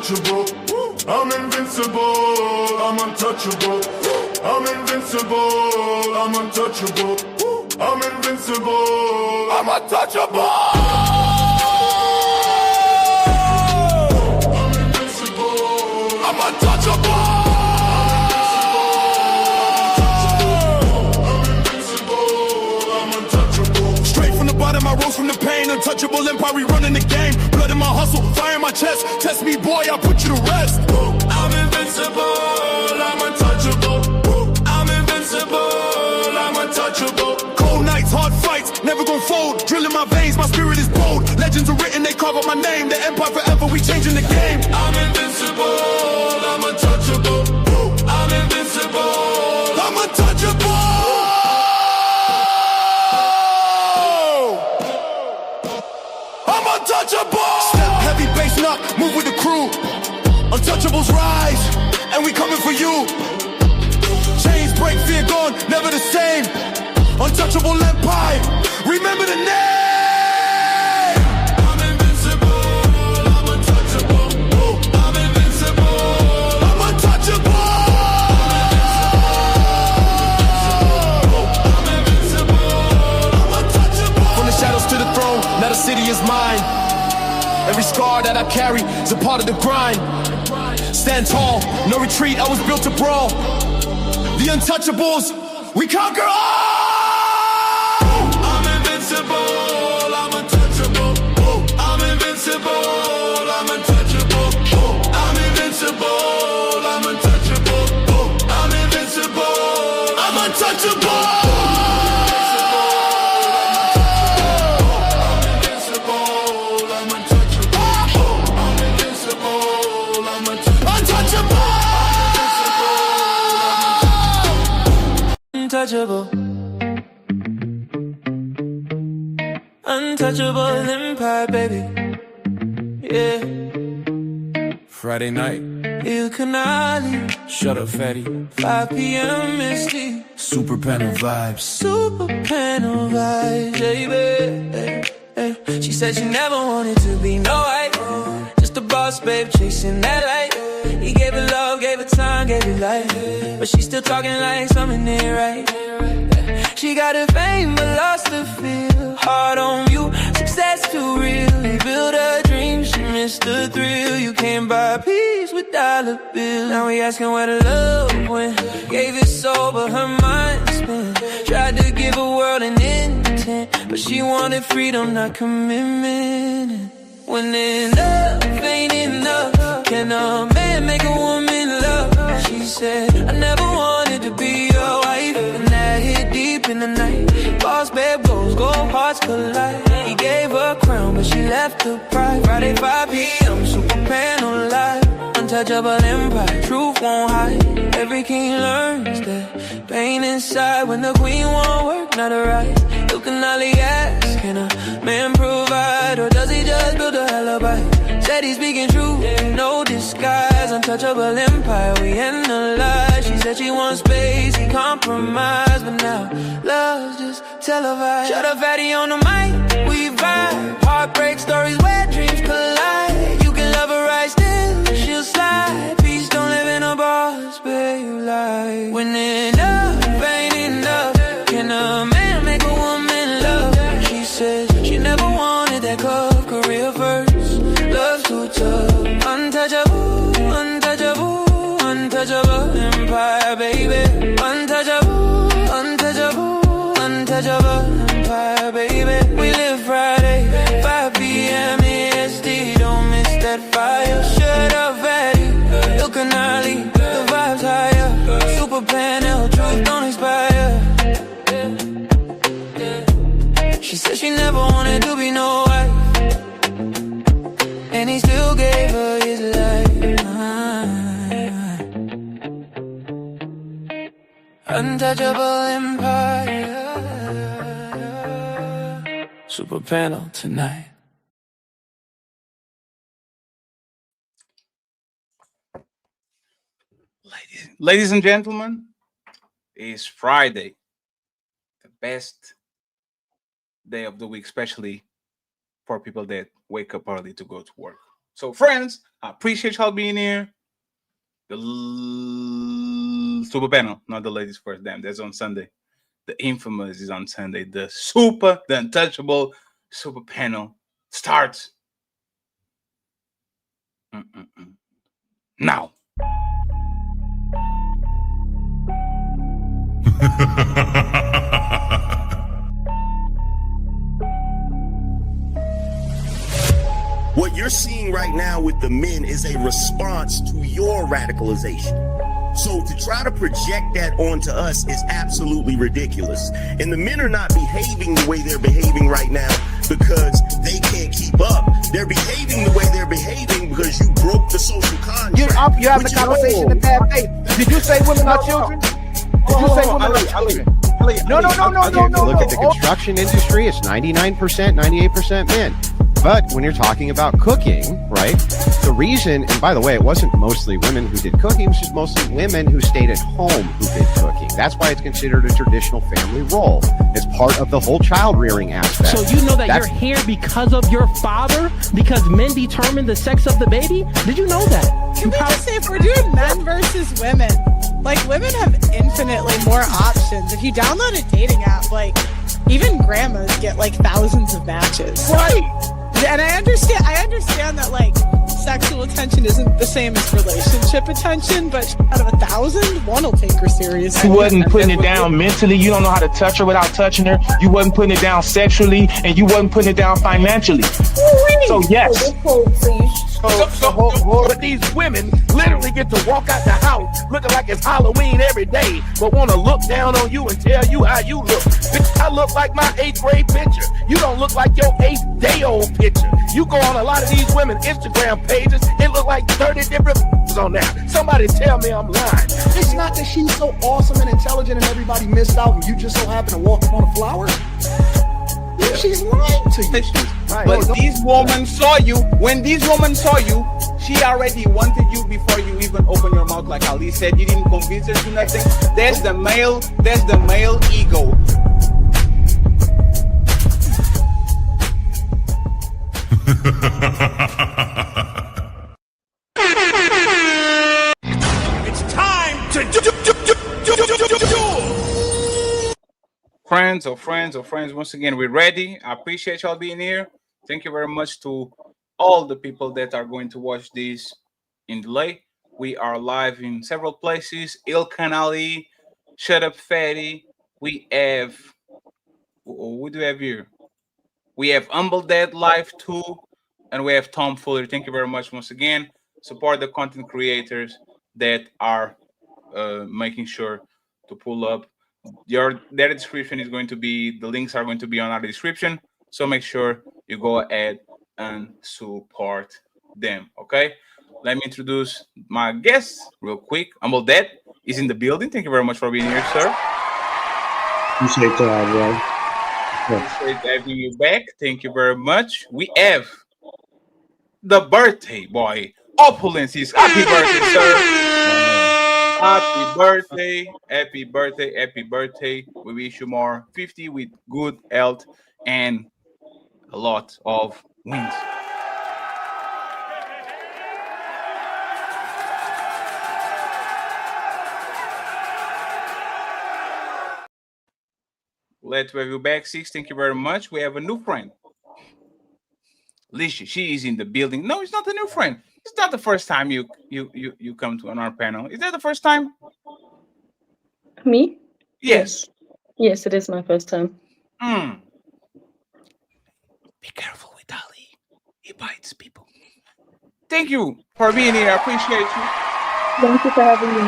untouchable. I'm invincible, I'm untouchable. I'm invincible, I'm untouchable. I'm invincible, I'm untouchable. I'm invincible, I'm untouchable. I rose from the pain, untouchable empire, we running the game. Blood in my hustle, fire in my chest. Test me, boy, I'll put you to rest. I'm invincible, I'm untouchable. I'm invincible, I'm untouchable. Cold nights, hard fights, never gon' fold. Drill in my veins, my spirit is bold. Legends are written, they carve up my name. The empire forever, we changing the game. I'm invincible, I'm untouchable. I'm invincible, I'm untouchable. Untouchable! Step heavy bass knock, move with the crew. Untouchables rise, and we coming for you. Chains break, fear gone, never the same. Untouchable empire, remember the name. I'm invincible, I'm untouchable. I'm invincible, I'm untouchable. I'm invincible, I'm untouchable. From the shadows to the throne, now the city is mine. Every scar that I carry is a part of the grind. Stand tall, no retreat, I was built to brawl. The untouchables, we conquer all! I'm invincible, I'm untouchable. I'm invincible, I'm untouchable. I'm invincible, I'm untouchable. I'm invincible, I'm untouchable. Untouchable, untouchable empire, baby. Yeah. Friday night, Ilkan, shut up, fatty. 5 p.m. Misty, Super panel vibes. super panel vibes, baby. She said she never wanted to be no wife, just a boss, babe, chasing that light. He gave her love, gave her time, gave her life, but she's still talking like something ain't right. She got her fame but lost her feel. Hard on you, success too real. He built her dreams, she missed the thrill. You can't buy peace with dollar bills. Now we asking where the love went. Gave it soul but her mind spent. Tried to give a world an intent, but she wanted freedom, not commitment. When enough ain't enough, can a man make a woman love? She said, I never wanted to be your wife, and that hit deep in the night. Boss babe goes, gold hearts collide. He gave her a crown, but she left her pride. Friday 5 p.m. super panel live. Untouchable empire, truth won't hide. Every king learns that pain inside when the queen won't work, not a right. You can only ask, can a man provide, or does he just build a alibi? Said he's speaking truth, no disguise. Untouchable empire, we analyze. She said she wants space, he compromised, but now love's just televised. Shut up, fatty on the mic, we vibe. Heartbreak stories where dreams collide. You can love her right still, she'll slide. Peace don't live in a boss, babe, life. When enough ain't enough, can a man make a woman love? She says she never wanted that cuff, career first, love too tough. Untouchable, untouchable, untouchable empire, baby. Untouchable, untouchable, untouchable empire, baby. We live Friday, 5 p.m. EST, don't miss that fire. Shut up, fatty, Ilkan, the vibes higher. Super panel, truth don't expire. She said she never wanted to be no wife, and he still gave her his life. Untouchable empire, super panel tonight. Ladies and gentlemen, it's Friday, the best day of the week, especially for people that wake up early to go to work. So, friends, I appreciate y'all being here. The super panel, not the ladies first. Damn, that's on Sunday. The infamous is on Sunday. The untouchable super panel starts now. What you're seeing right now with the men is a response to your radicalization. So to try to project that onto us is absolutely ridiculous. And the men are not behaving the way they're behaving right now because they can't keep up. They're behaving the way they're behaving because you broke the social contract. You're having a conversation in bad faith. Did you say women are children? Did you say women are children? No. Look at the construction industry, it's 99%, 98% men. But when you're talking about cooking, right, the reason, and by the way, it wasn't mostly women who did cooking, it was just mostly women who stayed at home who did cooking. That's why it's considered a traditional family role. It's part of the whole child rearing aspect. So you know that you're here because of your father? Because men determine the sex of the baby? Did you know that? Can we just say, if we're doing men versus women, like, women have infinitely more options. If you download a dating app, like, even grandmas get like thousands of matches. Right. And I understand that, like, sexual attention isn't the same as relationship attention, but out of 1,000, one will take her seriously. You wasn't putting it down mentally. You don't know how to touch her without touching her. You wasn't putting it down sexually, and you wasn't putting it down financially. So yes. But these women literally get to walk out the house looking like it's Halloween every day, but want to look down on you and tell you how you look. Bitch, I look like my 8th grade picture. You don't look like your 8th day old picture. You go on a lot of these women's Instagram pages, it look like 30 different on there. Somebody tell me I'm lying. It's not that she's so awesome and intelligent and everybody missed out and you just so happen to walk up on a flower. Yeah, she's lying to you. Right. But these women saw you. When these women saw you, she already wanted you before you even open your mouth. Like Ali said, you didn't convince her to nothing. That's the male ego. It's time to do. Friends, once again, we're ready. I appreciate y'all being here. Thank you very much to all the people that are going to watch this in delay. We are live in several places. Ilkan Ali, Shut Up Fatty. We have, what do we have here? We have Humble Dad Live too. And we have Tom Fuller. Thank you very much once again. Support the content creators that are making sure to pull up. Their description is going to be, the links are going to be on our description. So make sure you go ahead and support them. Okay. Let me introduce my guests real quick. Humble Dad is in the building. Thank you very much for being here, sir. Appreciate that, bro. Appreciate having you back. Thank you very much. We have the birthday boy, Opulences. Happy birthday, sir. Happy birthday. We wish you more 50 with good health and a lot of wins. Glad to have you back, Six. Thank you very much. We have a new friend. Lisha, she is in the building. No, it's not a new friend. It's not the first time you come to on our panel. Is that the first time? Me? Yes. Yes, it is my first time. Be careful with Ali. He bites people. Thank you for being here. I appreciate you. Thank you for having me.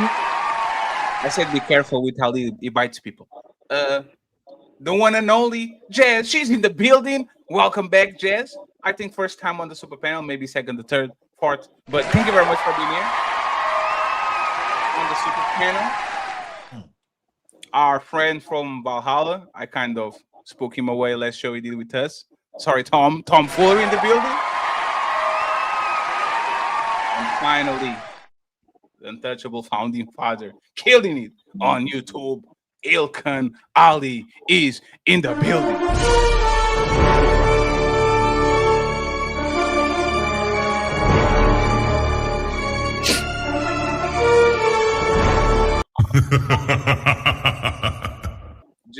I said be careful with Ali. He bites people. The one and only Jazz. She's in the building. Welcome back, Jazz. I think first time on the super panel, maybe second, the third, fourth. But thank you very much for being here on the super panel. Our friend from Valhalla, I kind of spoke him away last show he did with us. Sorry, Tom Fuller in the building. And finally, the untouchable founding father, killing it on YouTube. Ilkan Ali is in the building.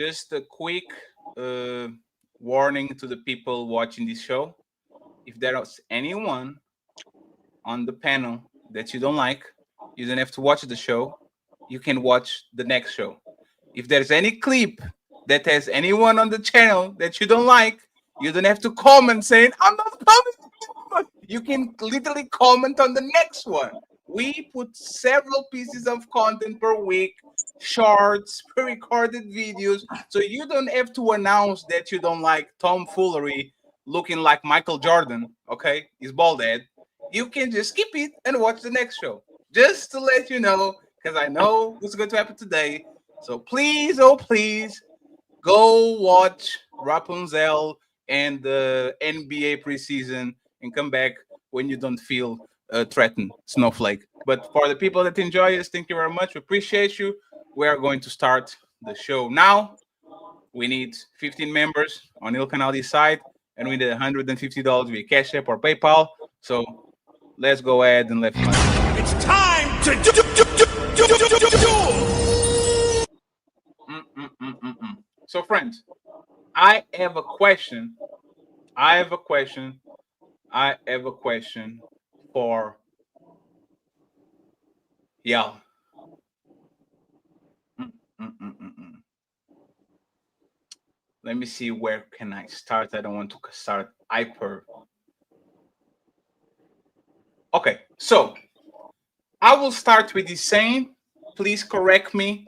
just a quick uh, warning to the people watching this show. If there is anyone on the panel that you don't like, you don't have to watch the show. You can watch the next show. If there's any clip that has anyone on the channel that you don't like, you don't have to comment saying, I'm not commenting. You can literally comment on the next one. We put several pieces of content per week, shorts, pre-recorded videos, so you don't have to announce that you don't like tomfoolery looking like Michael Jordan, okay? He's bald head. You can just skip it and watch the next show. Just to let you know, because I know what's going to happen today. So please, oh please, go watch Rapunzel and the NBA preseason and come back when you don't feel threatened, Snowflake. But for the people that enjoy us, thank you very much. We appreciate you. We are going to start the show now. We need 15 members on Ilkan Ali's side, and we need $150 via Cash App or PayPal. So let's go ahead and let's money. It's time to do. So, friends, I have a question. I have a question for y'all. Let me see, where can I start? I don't want to start hyper. Okay, so I will start with this saying. Please correct me.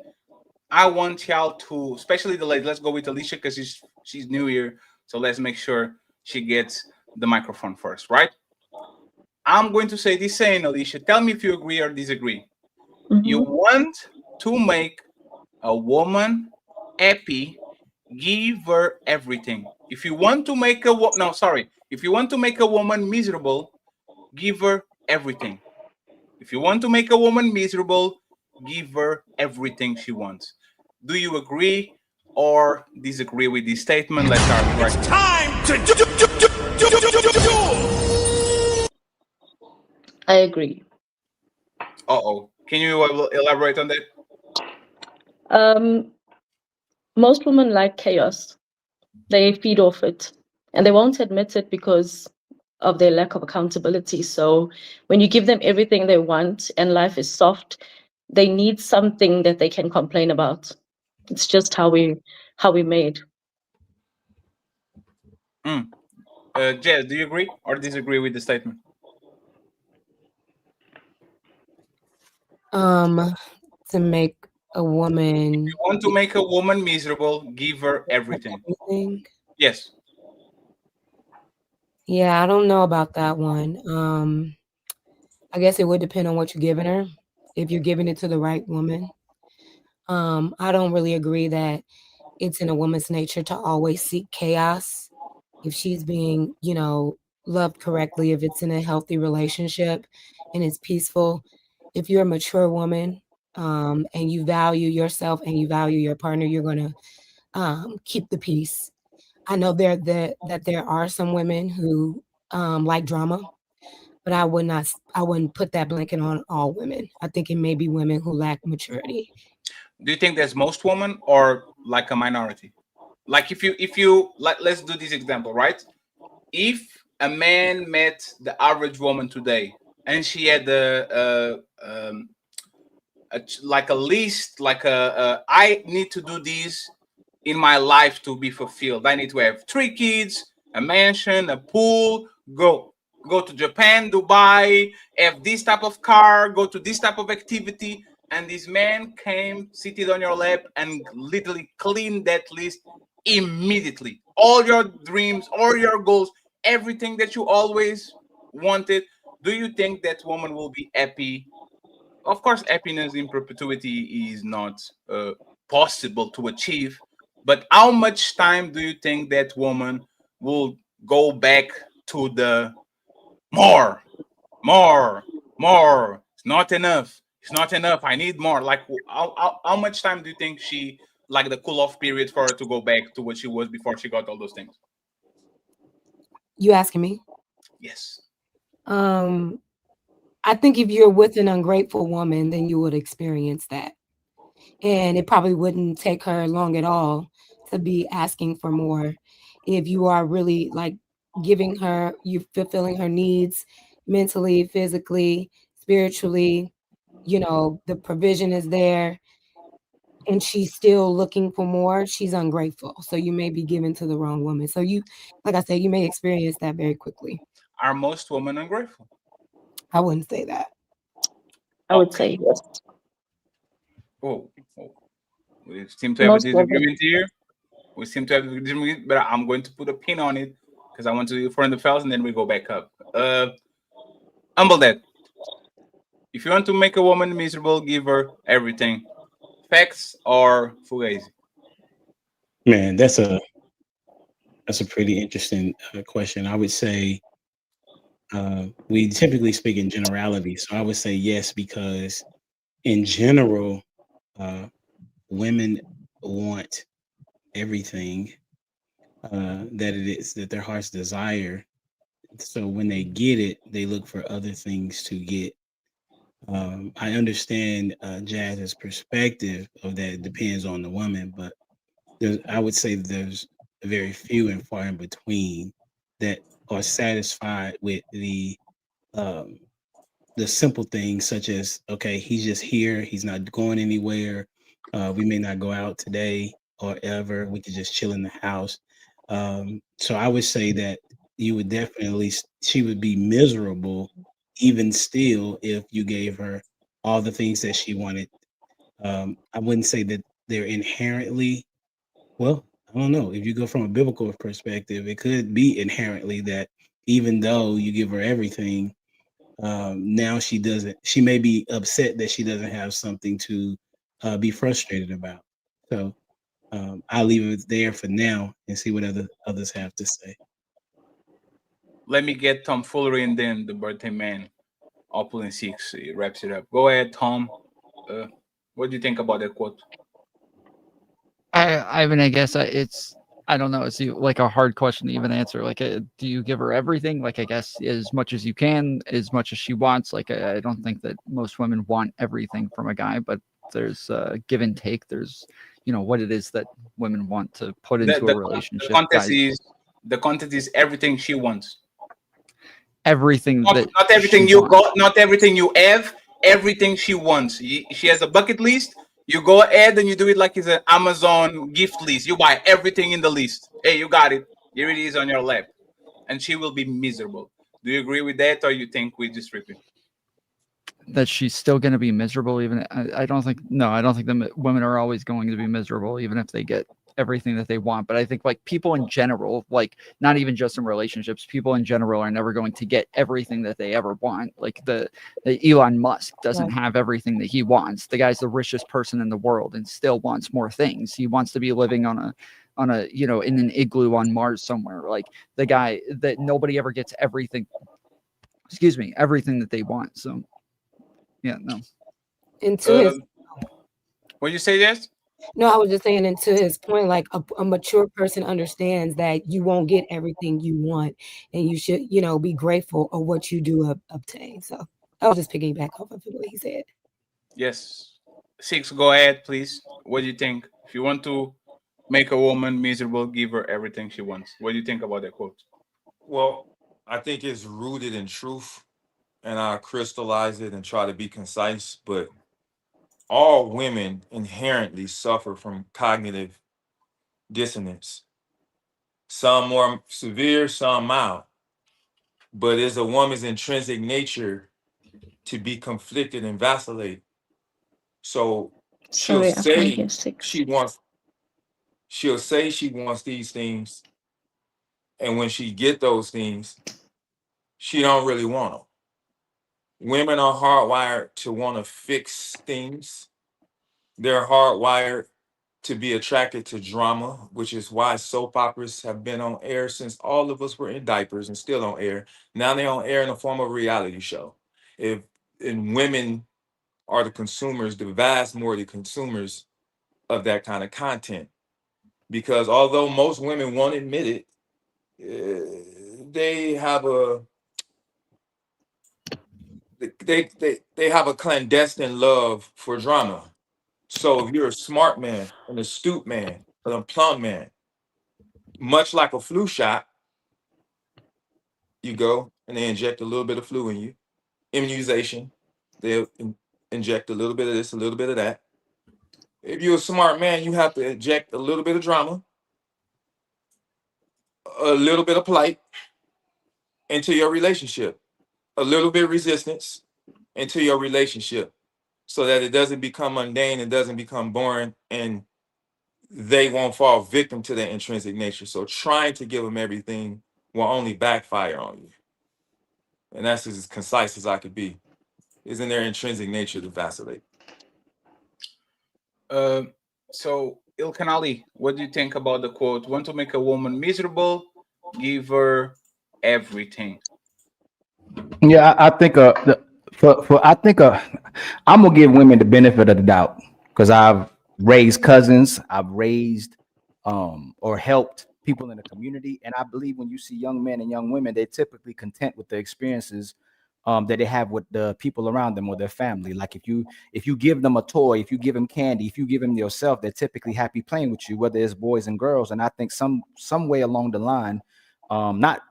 I want y'all to, especially the lady. Let's go with Alicia because she's new here. So let's make sure she gets the microphone first, right? I'm going to say this saying, Alicia. Tell me if you agree or disagree. You want to make a woman happy, give her everything. If you want to make if you want to make a woman miserable, give her everything. If you want to make a woman miserable, give her everything she wants. Do you agree or disagree with this statement? Let's start right. It's time to do. I agree. Uh-oh. Can you elaborate on that? Most women like chaos. They feed off it, and they won't admit it because of their lack of accountability. So when you give them everything they want and life is soft, they need something that they can complain about. It's just how we made. Jess, do you agree or disagree with the statement? To make a woman. If you want to make a woman miserable, give her everything. Yes. Yeah, I don't know about that one. I guess it would depend on what you're giving her. If you're giving it to the right woman. I don't really agree that it's in a woman's nature to always seek chaos. If she's being, loved correctly, if it's in a healthy relationship and it's peaceful, if you're a mature woman, and you value yourself and you value your partner, you're going to keep the peace. I know that there are some women who like drama, but I wouldn't put that blanket on all women. I think it may be women who lack maturity. Do you think that's most women or like a minority? Like if you like, let's do this example, right? If a man met the average woman today and she had like a list, like I need to do this in my life to be fulfilled. I need to have 3 kids, a mansion, a pool, go to Japan, Dubai, have this type of car, go to this type of activity. And this man came, seated on your lap, and literally cleaned that list immediately. All your dreams, all your goals, everything that you always wanted. Do you think that woman will be happy? Of course, happiness in perpetuity is not possible to achieve. But how much time do you think that woman will go back to the more? It's not enough. It's not enough. I need more. Like, how much time do you think she, like the cool off period for her to go back to what she was before she got all those things? You asking me? Yes. I think if you're with an ungrateful woman, then you would experience that. And it probably wouldn't take her long at all to be asking for more if you are really like giving her, you fulfilling her needs mentally, physically, spiritually, the provision is there and she's still looking for more, she's ungrateful. So you may be given to the wrong woman. So you, like I said, you may experience that very quickly. Are most women ungrateful? I wouldn't say that. I would say yes. Oh, we seem to have a Most women. disagreement here. We seem to have a disagreement, but I'm going to put a pin on it because I want to front the fellas and then we go back up. Humble that. If you want to make a woman miserable, give her everything. Facts or fugazi? Man, that's a pretty interesting question. I would say we typically speak in generality, so I would say yes because in general, women want everything that it is that their hearts desire. So when they get it, they look for other things to get. I understand Jazz's perspective of that. It depends on the woman, but I would say there's very few and far in between that are satisfied with um, the simple things, such as okay, he's just here, he's not going anywhere. We may not go out today or ever. We could just chill in the house. So I would say that you would definitely she would be miserable even still if you gave her all the things that she wanted. I wouldn't say that they're inherently well, I don't know. If you go from a biblical perspective, it could be inherently that even though you give her everything, now she doesn't. She may be upset that she doesn't have something to be frustrated about. So I'll leave it there for now and see what others have to say. Let me get Tom Foolery and then the birthday man. Apple and six wraps it up. Go ahead, Tom. Uh, what do you think about that quote? I mean, I guess it's I don't know. It's like a hard question to even answer. Like, do you give her everything? Like, I guess as much as you can, as much as she wants. Like, I don't think that most women want everything from a guy, but there's give and take. There's, what it is that women want to put The, into a the, the relationship. contest Guys, is the content is everything she wants. everything Not, that not everything she you wants. got, not everything you have, everything she wants. She has a bucket list. You go ahead and you do it like it's an Amazon gift list. You buy everything in the list. Hey, you got it. Here it is on your lap. And she will be miserable. Do you agree with that or you think we just rip it? That she's still going to be miserable even I don't think I don't think the women are always going to be miserable even if they get everything that they want. But I think like people in general, like not even just in relationships, people in general are never going to get everything that they ever want. Like the Elon Musk doesn't have everything that he wants. The guy's the richest person in the world and still wants more things. He wants to be living on a in an igloo on Mars somewhere. Like the guy that nobody ever gets everything everything that they want. So yeah, no. And to his what you say, yes? No, I was just saying, and to his point, like a mature person understands that you won't get everything you want, and you should, be grateful of what you do obtain. So I was just piggyback off of what he said. Yes. Six, go ahead, please. What do you think? If you want to make a woman miserable, give her everything she wants. What do you think about that quote? Well, I think it's rooted in truth, and I crystallize it and try to be concise. But all women inherently suffer from cognitive dissonance. Some more severe, some mild. But it's a woman's intrinsic nature to be conflicted and vacillate. So she'll Sorry, I can't say hear six. she'll say she wants these things, and when she get those things, she don't really want them. Women are hardwired to want to fix things. They're hardwired to be attracted to drama, which is why soap operas have been on air since all of us were in diapers and still on air. Now they're on air in the form of a reality show. If and women are the consumers, the vast majority of consumers of that kind of content. Because although most women won't admit it, they have a they have a clandestine love for drama. So if you're a smart man, an astute man, a plumb man, much like a flu shot, you go and they inject a little bit of flu in you. Immunization, they'll inject a little bit of this, a little bit of that. If you're a smart man, you have to inject a little bit of drama, a little bit of plight into your relationship, a little bit of resistance into your relationship so that it doesn't become mundane and doesn't become boring and they won't fall victim to their intrinsic nature. So trying to give them everything will only backfire on you. And that's as concise as I could be. Is in their intrinsic nature to vacillate. So Ilkan Ali, what do you think about the quote? Want to make a woman miserable? Give her everything. Yeah, I think for I think I'm gonna give women the benefit of the doubt because I've raised cousins, I've raised or helped people in the community, and I believe when you see young men and young women, they're typically content with the experiences that they have with the people around them or their family. Like if you give them a toy, if you give them candy, if you give them yourself, they're typically happy playing with you, whether it's boys and girls. And I think some way along the line, not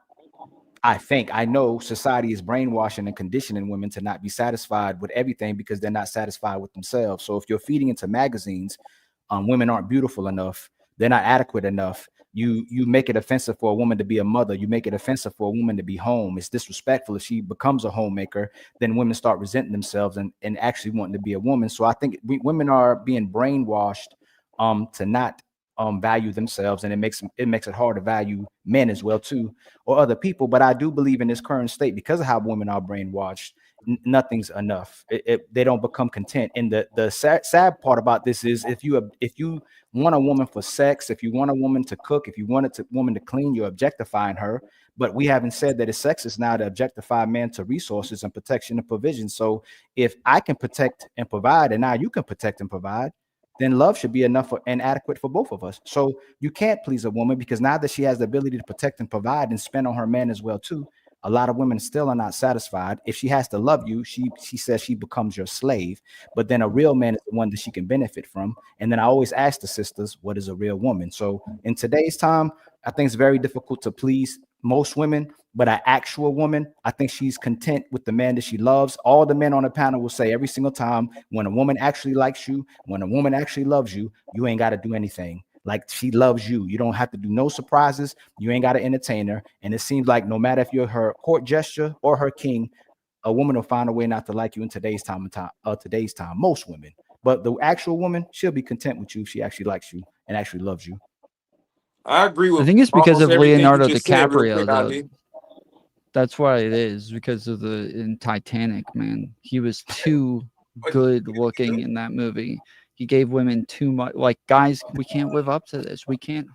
I know society is brainwashing and conditioning women to not be satisfied with everything because they're not satisfied with themselves. So if you're feeding into magazines, women aren't beautiful enough, they're not adequate enough. You make it offensive for a woman to be a mother. You make it offensive for a woman to be home. It's disrespectful if she becomes a homemaker. Then women start resenting themselves and actually wanting to be a woman. So I think women are being brainwashed to not value themselves, and it makes it hard to value men as well too, or other people. But I do believe in this current state, because of how women are brainwashed, nothing's enough. They don't become content. And the sad part about this is if you want a woman for sex, if you want a woman to cook, if you want a woman to clean, you're objectifying her. But we haven't said that it's sexist now to objectify men to resources and protection and provision. So if I can protect and provide, and now you can protect and provide, then love should be enough and adequate for both of us. So you can't please a woman because now that she has the ability to protect and provide and spend on her man as well too, a lot of women still are not satisfied. If she has to love you, she says she becomes your slave. But then a real man is the one that she can benefit from. And then I always ask the sisters, what is a real woman? So in today's time, I think it's very difficult to please most women, but an actual woman, I think she's content with the man that she loves. All the men on the panel will say every single time, when a woman actually likes you, when a woman actually loves you, you ain't got to do anything. Like, she loves you. You don't have to do no surprises. You ain't got to entertain her. And it seems like no matter if you're her court gesture or her king, a woman will find a way not to like you in today's time. Most women. But the actual woman, she'll be content with you if she actually likes you and actually loves you. I agree I with think it's because almost of everything you Leonardo just said real DiCaprio, quick, though. Ali. That's why it is, because of in Titanic, man. He was too good looking in that movie. He gave women too much. Like, guys, we can't live up to this. We can't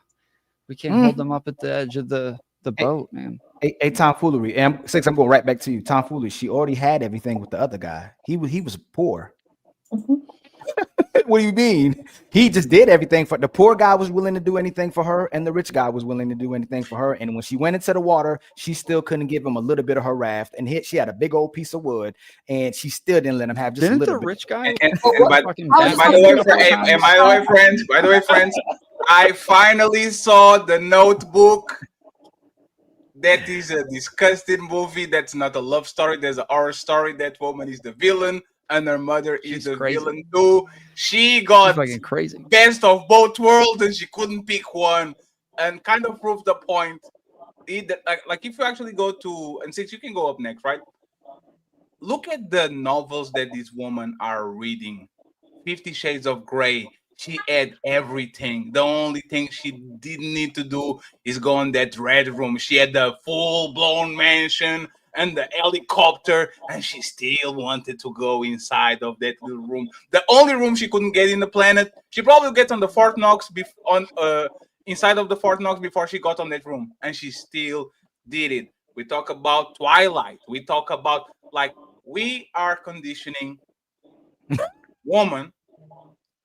hold them up at the edge of the boat, man. A tomfoolery. And six, I'm going right back to you. Tomfoolery. She already had everything with the other guy. He was poor. What do you mean? He just did everything for the poor guy, was willing to do anything for her, and the rich guy was willing to do anything for her. And when she went into the water, she still couldn't give him a little bit of her raft. And she had a big old piece of wood, and she still didn't let him have just Didn't a little the bit. rich guy? And by the way, friends, I finally saw the Notebook. That is a disgusting movie. That's not a love story. There's a horror story. That woman is the villain, and her mother is the villain too. She got fucking crazy. Best of both worlds, and she couldn't pick one, and kind of proved the point. Like if you actually go to, and since you can go up next, right? Look at the novels that these women are reading. 50 Shades of Grey. She had everything. The only thing she didn't need to do is go in that red room. She had the full-blown mansion and the helicopter, and she still wanted to go inside of that little room. The only room she couldn't get in the planet. She probably get on the Fort Knox inside of the Fort Knox before she got on that room, and she still did it. We talk about Twilight. We talk about, like, we are conditioning women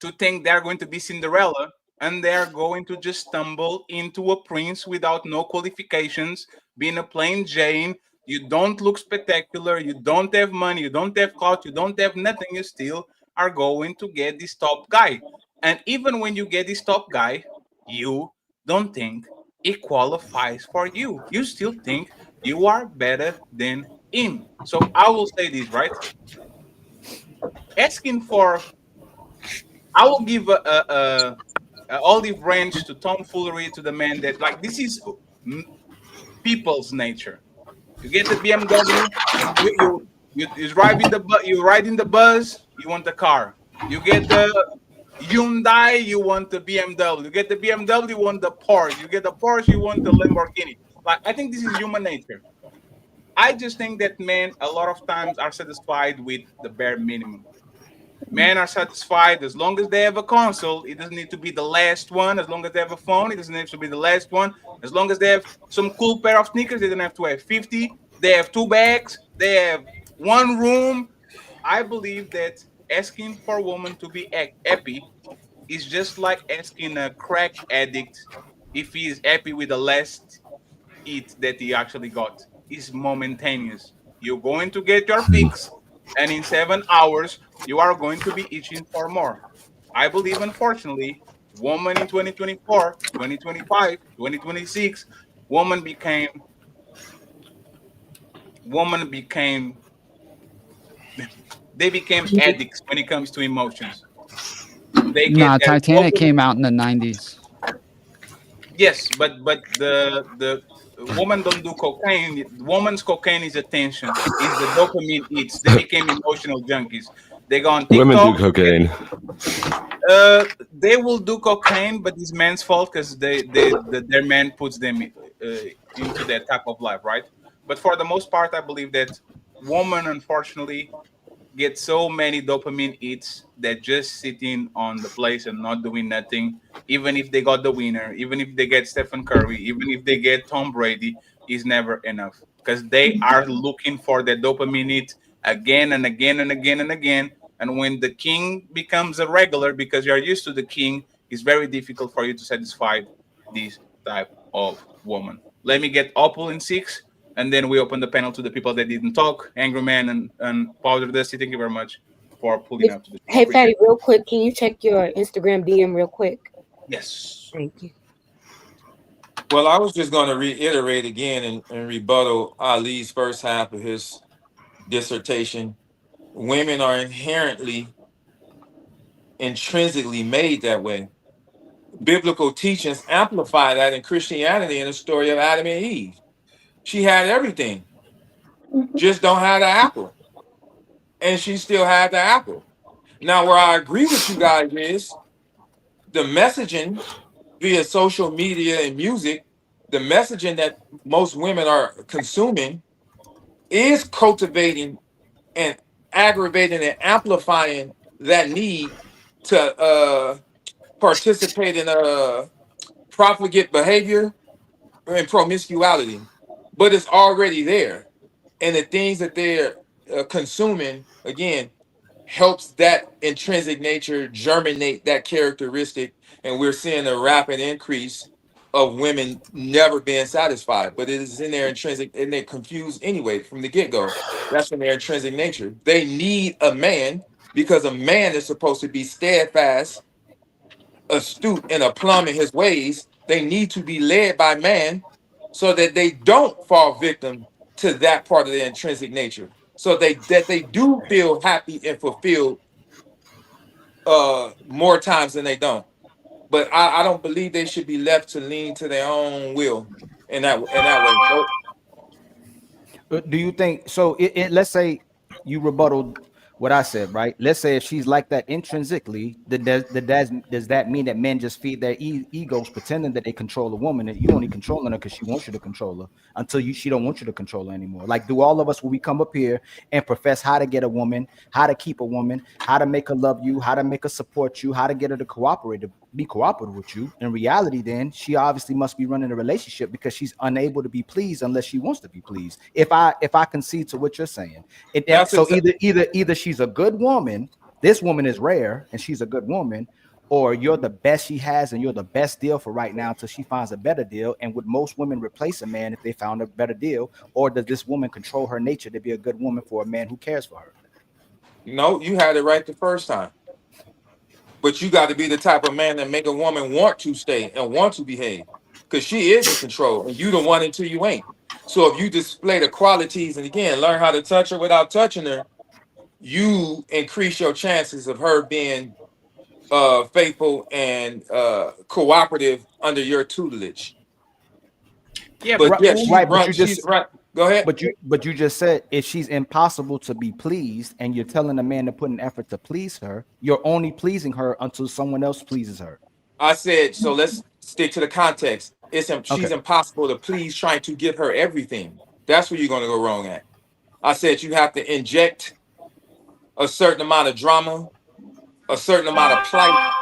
to think they're going to be Cinderella, and they're going to just stumble into a prince without no qualifications, being a plain Jane. You don't look spectacular. You don't have money. You don't have clout. You don't have nothing. You still are going to get this top guy. And even when you get this top guy, you don't think it qualifies for you. You still think you are better than him. So I will say this, right? Asking for, I will give a olive branch to tomfoolery to the man that, like, this is people's nature. You get the BMW, you drive in the you ride in the bus, you want the car. You get the Hyundai, you want the BMW. You get the BMW, you want the Porsche. You get the Porsche, you want the Lamborghini. Like, I think this is human nature. I just think that men a lot of times are satisfied with the bare minimum. Men are satisfied as long as they have a console. It doesn't need to be the last one. As long as they have a phone, it doesn't have to be the last one. As long as they have some cool pair of sneakers, they don't have to have 50. They have two bags. They have one room. I believe that asking for a woman to be happy is just like asking a crack addict if he is happy with the last eat that he actually got. It's momentaneous. You're going to get your fix, and in 7 hours, you are going to be itching for more. I believe, unfortunately, woman in 2024, 2025, 2026, woman became woman became they became addicts when it comes to emotions. They get Nah, their Titanic came out in the 90s. yes, but the woman don't do cocaine. Woman's cocaine is attention, is the dopamine hits. They became emotional junkies. They go on Women do TikTok. cocaine. They will do cocaine, but it's men's fault because their man puts them into that type of life, right? But for the most part, I believe that woman, unfortunately, get so many dopamine hits that just sitting on the place and not doing nothing, even if they got the winner, even if they get Stephen Curry, even if they get Tom Brady, is never enough because they are looking for the dopamine hit again and again and again and again. And when the king becomes a regular because you're used to the king, it's very difficult for you to satisfy this type of woman. Let me get Opal in six, and then we open the panel to the people that didn't talk. Angry Man and Powder Dusty, thank you very much for pulling up to the show. I Hey, appreciate Fatty, it. real quick, can you check your Instagram DM real quick? Yes. Thank you. Well, I was just going to reiterate again and rebuttal Ali's first half of his dissertation. Women are inherently, intrinsically made that way. Biblical teachings amplify that in Christianity in the story of Adam and Eve. She had everything, just don't have the apple. And she still had the apple. Now, where I agree with you guys is the messaging via social media and music, the messaging that most women are consuming is cultivating and aggravating and amplifying that need to participate in profligate behavior and promiscuity, but it's already there. And the things that they're consuming, again, helps that intrinsic nature germinate that characteristic. And we're seeing a rapid increase of women never being satisfied, but it is in their intrinsic, and they're confused anyway from the get go. That's from their intrinsic nature. They need a man because a man is supposed to be steadfast, astute, and a plumb in his ways. They need to be led by man so that they don't fall victim to that part of their intrinsic nature. So they do feel happy and fulfilled more times than they don't. But I don't believe they should be left to lean to their own will in that way. Nope. Do you think so? Let's say you rebutted what I said, right? Let's say if she's like that intrinsically, does that mean that men just feed their egos, pretending that they control a woman, and you only controlling her because she wants you to control her until she don't want you to control her anymore? Like, do all of us, when we come up here and profess how to get a woman, how to keep a woman, how to make her love you, how to make her support you, how to get her to cooperate, to be cooperative with you? In reality, then she obviously must be running a relationship because she's unable to be pleased unless she wants to be pleased. If I concede to what you're saying, so either she's a good woman, this woman is rare and she's a good woman, or you're the best she has and you're the best deal for right now until she finds a better deal. And would most women replace a man if they found a better deal, or does this woman control her nature to be a good woman for a man who cares for her? No, you had it right the first time. But you got to be the type of man that make a woman want to stay and want to behave. Because she is in control and you the one until you ain't. So if you display the qualities and again learn how to touch her without touching her, you increase your chances of her being faithful and cooperative under your tutelage. Yeah, But yeah, Right, but you she's just right. Go ahead. but you just said if she's impossible to be pleased and you're telling a man to put an effort to please her, you're only pleasing her until someone else pleases her. I said, so let's stick to the context. Okay. She's impossible to please trying to give her everything. That's where you're going to go wrong at. I said you have to inject a certain amount of drama, a certain amount of plight,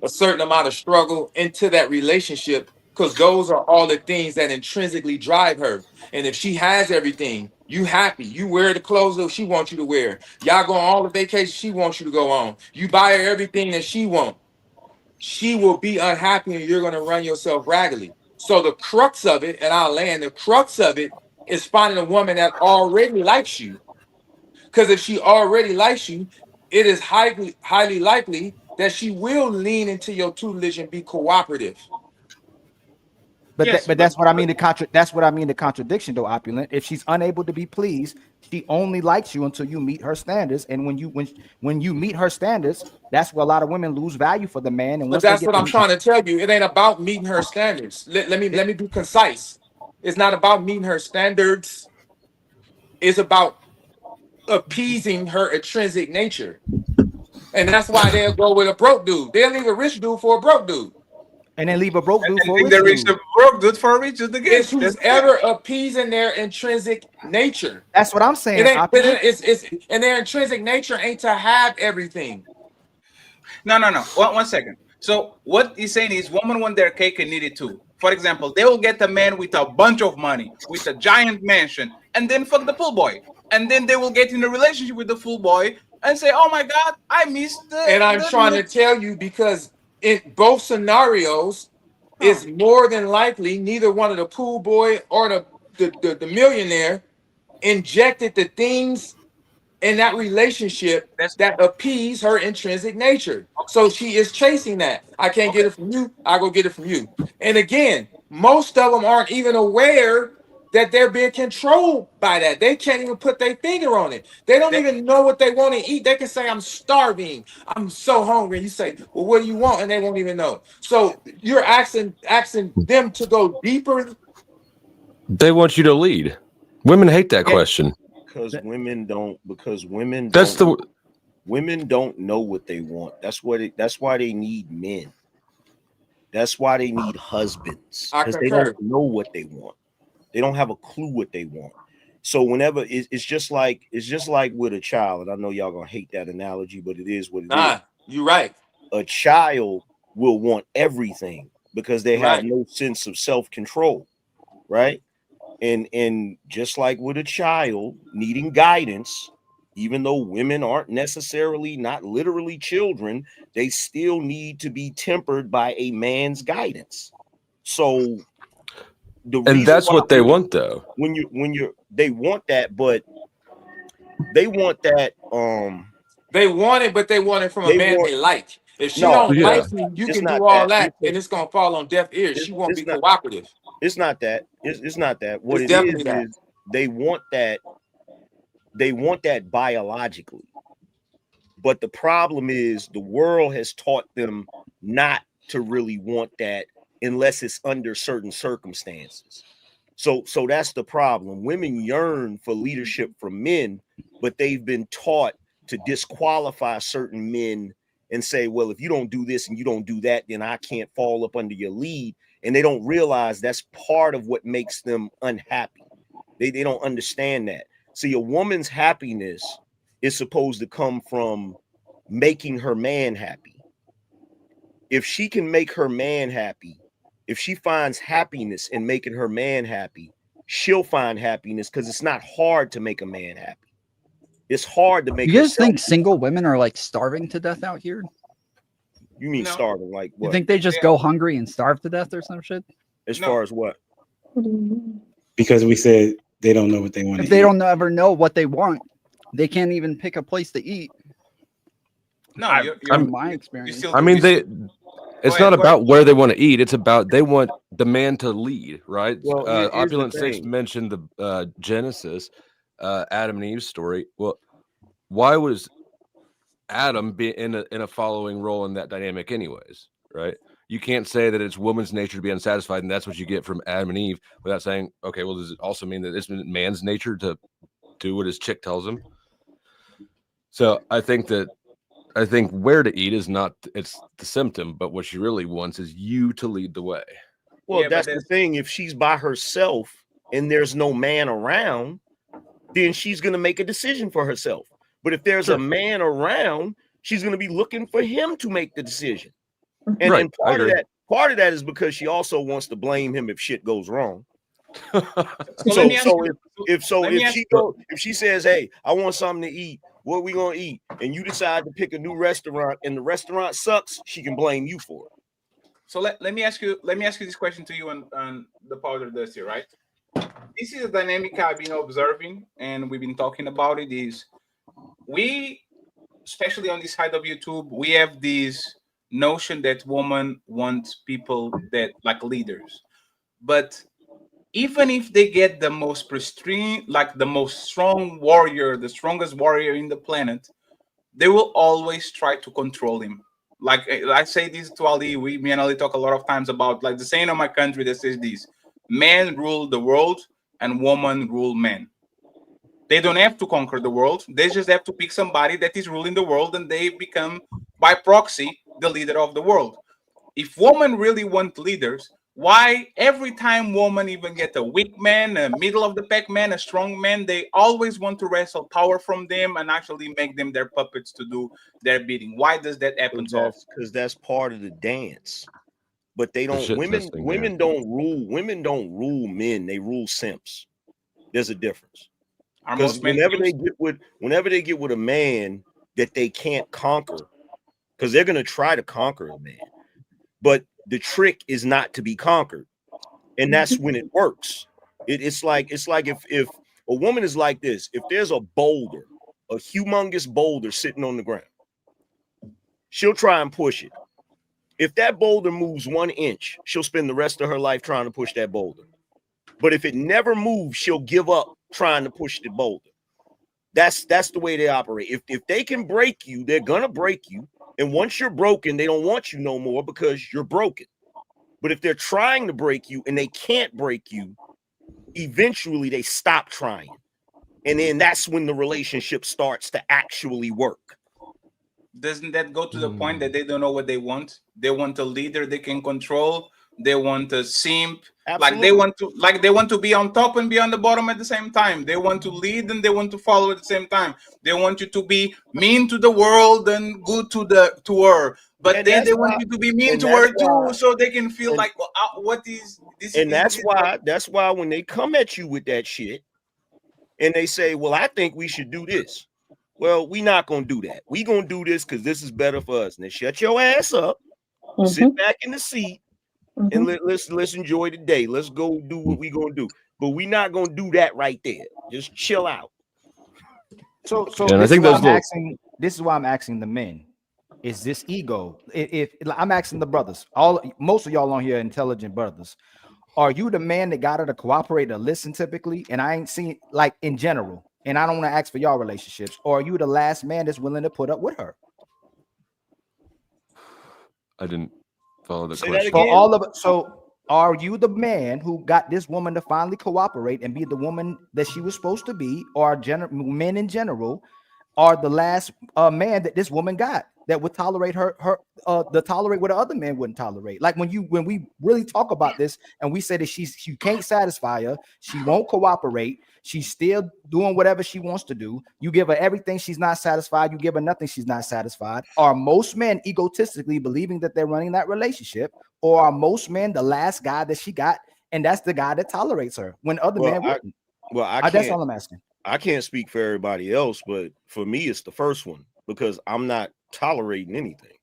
a certain amount of struggle into that relationship because those are all the things that intrinsically drive her. And if she has everything, you happy. You wear the clothes that she wants you to wear. Y'all go on all the vacations she wants you to go on. You buy her everything that she wants. She will be unhappy and you're going to run yourself raggedly. So the crux of it, and I'll land, the crux of it is finding a woman that already likes you. Because if she already likes you, it is highly likely that she will lean into your tutelage and be cooperative. But yes, that's what I mean. That's what I mean. The contradiction, though, opulent. If she's unable to be pleased, she only likes you until you meet her standards. And when you meet her standards, that's where a lot of women lose value for the man. And But once they that's get what I'm trying to tell you. It ain't about meeting her standards. Let me be concise. It's not about meeting her standards. It's about appeasing her intrinsic nature. And that's why they'll go with a broke dude. They'll leave a rich dude for a broke dude. and then leave a broke dude for a and rich there is dude. a broke dude for a rich dude again. It's who's ever appeasing their intrinsic nature. That's what I'm It saying, ain't, but opulent. it's and their intrinsic nature ain't to have everything. No. One second. So what he's saying is women want their cake and eat it too. For example, they will get a man with a bunch of money, with a giant mansion, and then fuck the pool boy. And then they will get in a relationship with the pool boy and say, oh my God, I missed And I'm trying to tell you because in both scenarios, it's more than likely neither one of the pool boy or the millionaire injected the things in that relationship that appease her intrinsic nature. So she is chasing that. I can't get it from you. I go get it from you. And again, most of them aren't even aware that they're being controlled by that. They can't even put their finger on it. They don't even know what they want to eat. They can say, I'm starving. I'm so hungry. You say, well, what do you want? And they won't even know. So you're asking them to go deeper. They want you to lead. Women hate that question. Because women don't. Because women. That's don't, the. Women don't know what they want. That's why they need men. That's why they need husbands. I Because they concur. don't know what they want. They don't have a clue what they want. So whenever it's just like with a child. And I know y'all gonna hate that analogy, but it is what it is. You're right. A child will want everything because they have Right. no sense of self-control, right? And just like with a child needing guidance, even though women aren't necessarily not literally children, they still need to be tempered by a man's guidance. So And that's what they want, though. They want that, but they want that. They want it, but they want it from a man they like. If she No, don't yeah. like you, you It's can not do all that. that, and it's gonna fall on deaf ears. She won't be not. cooperative. It's not that. It's not that. What It's it definitely that. is they want that. They want that biologically. But the problem is the world has taught them not to really want that unless it's under certain circumstances. So that's the problem. Women yearn for leadership from men, but they've been taught to disqualify certain men and say, well, if you don't do this and you don't do that, then I can't fall up under your lead. And they don't realize that's part of what makes them unhappy. They don't understand that. See, a woman's happiness is supposed to come from making her man happy. If she can make her man happy, if she finds happiness in making her man happy, she'll find happiness because it's not hard to make a man happy. It's hard to make. You guys think single women are like starving to death out here? You mean starving? Like what? You think they just go hungry and starve to death or some shit? As far as what? Because we said they don't know what they want. If they don't ever know what they want, they can't even pick a place to eat. No, you're my experience. still I do mean, this. it's ahead, not go ahead. about where they want to eat. It's about they want the man to lead, right? Well, here's the Opulent Six thing. mentioned the Genesis, Adam and Eve story. Well, why was Adam be in a following role in that dynamic, anyways? Right? You can't say that it's woman's nature to be unsatisfied, and that's what you get from Adam and Eve, without saying, okay, well, does it also mean that it's man's nature to do what his chick tells him? So I think where to eat is not, it's the symptom, but what she really wants is you to lead the way. Well, that's the thing. If she's by herself and there's no man around, then she's going to make a decision for herself. But if there's a man around, she's going to be looking for him to make the decision. And, Right, and part of that is because she also wants to blame him if shit goes wrong. If she says, "Hey, I want something to eat. What are we gonna eat?" and you decide to pick a new restaurant and the restaurant sucks, she can blame you for it. So let me ask you this question to you on the powder dusty, right? This is a dynamic I've been observing and we've been talking about it. Is we, especially on this side of YouTube, we have this notion that women want people that like leaders, but even if they get the most pristine, like the most strong warrior, the strongest warrior in the planet, they will always try to control him. Like I say this to Ali, me and Ali talk a lot of times about like the saying of my country that says this: men rule the world and women rule men. They don't have to conquer the world. They just have to pick somebody that is ruling the world and they become by proxy the leader of the world. If women really want leaders, why every time women even get a weak man, a middle of the pack man, a strong man, they always want to wrestle power from them and actually make them their puppets to do their bidding? Why does that happen so often? Because that's part of the dance. But they don't. shit Women testing, don't rule. Women don't rule men. They rule simps. There's a difference. Are Because most men whenever pimps? they get with a man that they can't conquer, because they're gonna try to conquer a man, but the trick is not to be conquered, and that's when it works. It's like if a woman is like this, if there's a boulder, a humongous boulder sitting on the ground, she'll try and push it. If that boulder moves 1 inch, she'll spend the rest of her life trying to push that boulder. But if it never moves, she'll give up trying to push the boulder. That's the way they operate. If they can break you, they're gonna break you. And once you're broken, they don't want you no more because you're broken. But if they're trying to break you and they can't break you, eventually they stop trying. And then that's when the relationship starts to actually work. Doesn't that go to the point that they don't know what they want? They want a leader they can control. They want a simp. Absolutely. They want to be on top and be on the bottom at the same time. They want to lead and they want to follow at the same time. They want you to be mean to the world and good to her. But And then they that's want why- you to be mean and to that's her too, why- so they can feel and- like, well, what is this? And that's why when they come at you with that shit and they say, well, I think we should do this. Well, we're not going to do that. We're going to do this because this is better for us. And then shut your ass up, sit back in the seat, and let's enjoy the day. Let's go do what we're going to do. But we're not going to do that right there. Just chill out. So And I think this is why I'm asking the men. Is this ego? If I'm asking the brothers, most of y'all on here are intelligent brothers. Are you the man that got her to cooperate or listen typically? And I ain't seen like in general, and I don't want to ask for y'all relationships. Or are you the last man that's willing to put up with her? I didn't follow the Say question. that again? For all of it. So are you the man who got this woman to finally cooperate and be the woman that she was supposed to be? Or men in general are the last man that this woman got that would tolerate tolerate what other men wouldn't tolerate? Like when we really talk about this and we say that you can't satisfy her, she won't cooperate, she's still doing whatever she wants to do, you give her everything, she's not satisfied, you give her nothing, she's not satisfied. Are most men egotistically believing that they're running that relationship, or are most men the last guy that she got and that's the guy that tolerates her when other men wouldn't? That's all I'm asking. I can't speak for everybody else, but for me, it's the first one because I'm not tolerating anything.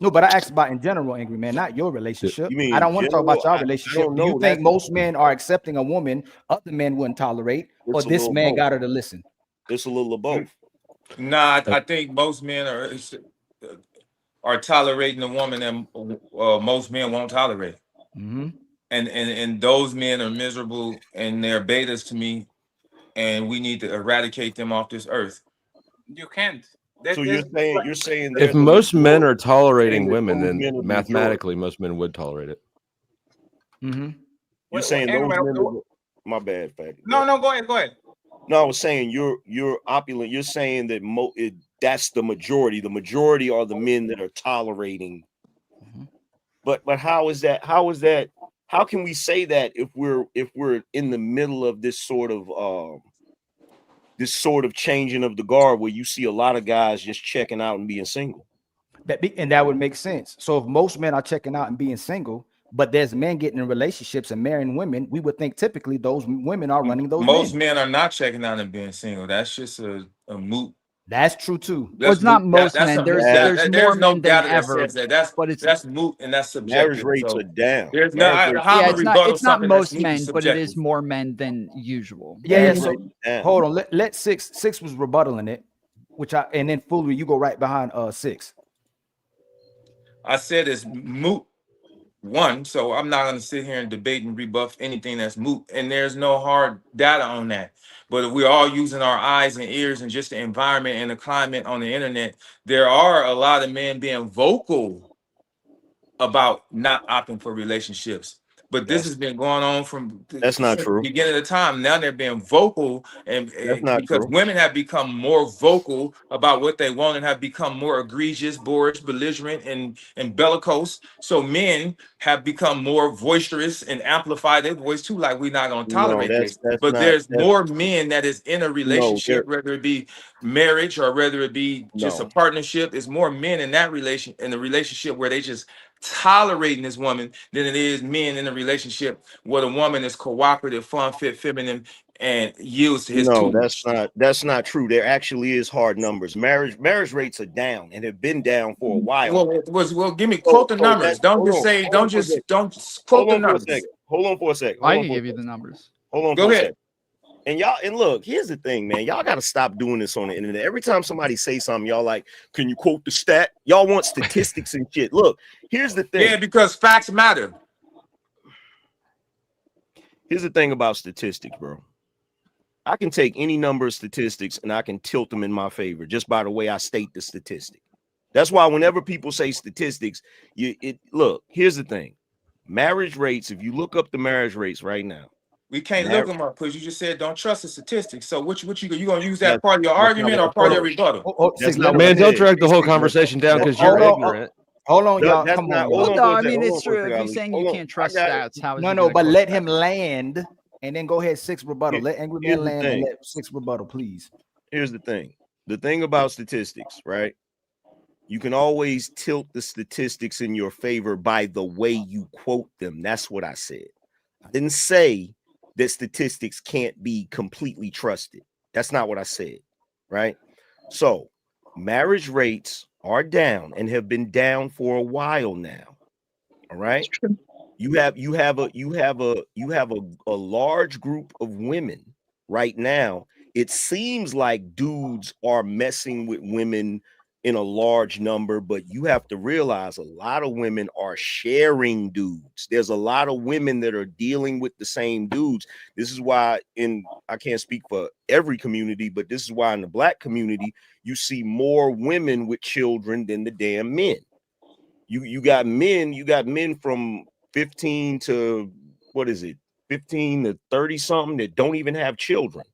No, but I asked about in general, Angry Man, not your relationship. You mean I don't want to talk about general? your relationship. don't Do you know. think most men are accepting a woman other men wouldn't tolerate, or It's a this little man both. got her to listen? It's a little of both. Nah, I think most men are are tolerating a woman that most men won't tolerate. Mm-hmm. And those men are miserable and they're betas to me, and we need to eradicate them off this earth. You can't. So you're saying If they're the most men majority, are tolerating saying that women, those then men are the majority. mathematically most men would tolerate it. Mm-hmm. You're saying those men are my bad, fact. No, go ahead. No, I was saying you're opulent. You're saying that that's the majority. The majority are the men that are tolerating. But how is that? How can we say that if we're in the middle of this sort of changing of the guard where you see a lot of guys just checking out and being single? That would make sense. So if most men are checking out and being single, but there's men getting in relationships and marrying women, we would think typically those women are running those Most men. men are not checking out and being single. That's just a moot. That's true too. Well, it's not most That's men. a There's moot. more no men than data that ever. says that. But it's that's moot and that's Marriage subjective. rates So are down. there's no how yeah, it's not most moot men, is but it is subjective. more men than usual. Yeah. So hold on. Let six was rebuttaling it, and then Foolery, you go right behind 6. I said it's moot one, so I'm not going to sit here and debate and rebuff anything that's moot, and there's no hard data on that. But if we're all using our eyes and ears and just the environment and the climate on the internet, there are a lot of men being vocal about not opting for relationships. But this has been going on from That's not true. the beginning of the time. Now they're being vocal, and That's not because true. women have become more vocal about what they want and have become more egregious, boorish, belligerent, and bellicose. So men have become more boisterous and amplify their voice too. Like, we're not going to tolerate this. But there's more men that is in a relationship, whether it be marriage or whether it be just a partnership. It's more men in that relationship where they just tolerating this woman than it is men in a relationship where the woman is cooperative, fun, fit, feminine, and yields to his tutelage. That's not true. There actually is hard numbers. Marriage rates are down and have been down for a while. Well, give me quote the numbers. Don't quote the numbers. Hold on for a second. I can give you the numbers. Hold on Go for a ahead. second. And look, here's the thing, man. Y'all got to stop doing this on the internet. Every time somebody say something, y'all like, can you quote the stat? Y'all want statistics and shit. Look, here's the thing. Yeah, because facts matter. Here's the thing about statistics, bro. I can take any number of statistics and I can tilt them in my favor just by the way I state the statistic. That's why whenever people say statistics, look, here's the thing. Marriage rates, if you look up the marriage rates right now, we can't look them up because you just said don't trust the statistics. So what you gonna use that part of your argument or part of your rebuttal? Man, don't drag the whole conversation down because you're ignorant. Hold on, y'all. Come on. Well, no, I mean it's true. If you're saying you can't trust stats, how is no, but let him land and then go ahead 6 rebuttal. Let Angry Man land and let 6 rebuttal, please. Here's the thing. The thing about statistics, right? You can always tilt the statistics in your favor by the way you quote them. That's what I said. I didn't say that statistics can't be completely trusted. That's not what I said, right? So marriage rates are down and have been down for a while now. All right. You have a large group of women right now. It seems like dudes are messing with women in a large number, but you have to realize a lot of women are sharing dudes. There's a lot of women that are dealing with the same dudes. This is why I can't speak for every community, but this is why in the Black community, you see more women with children than the damn men. You got men from 15 to 15 to 30 something that don't even have children.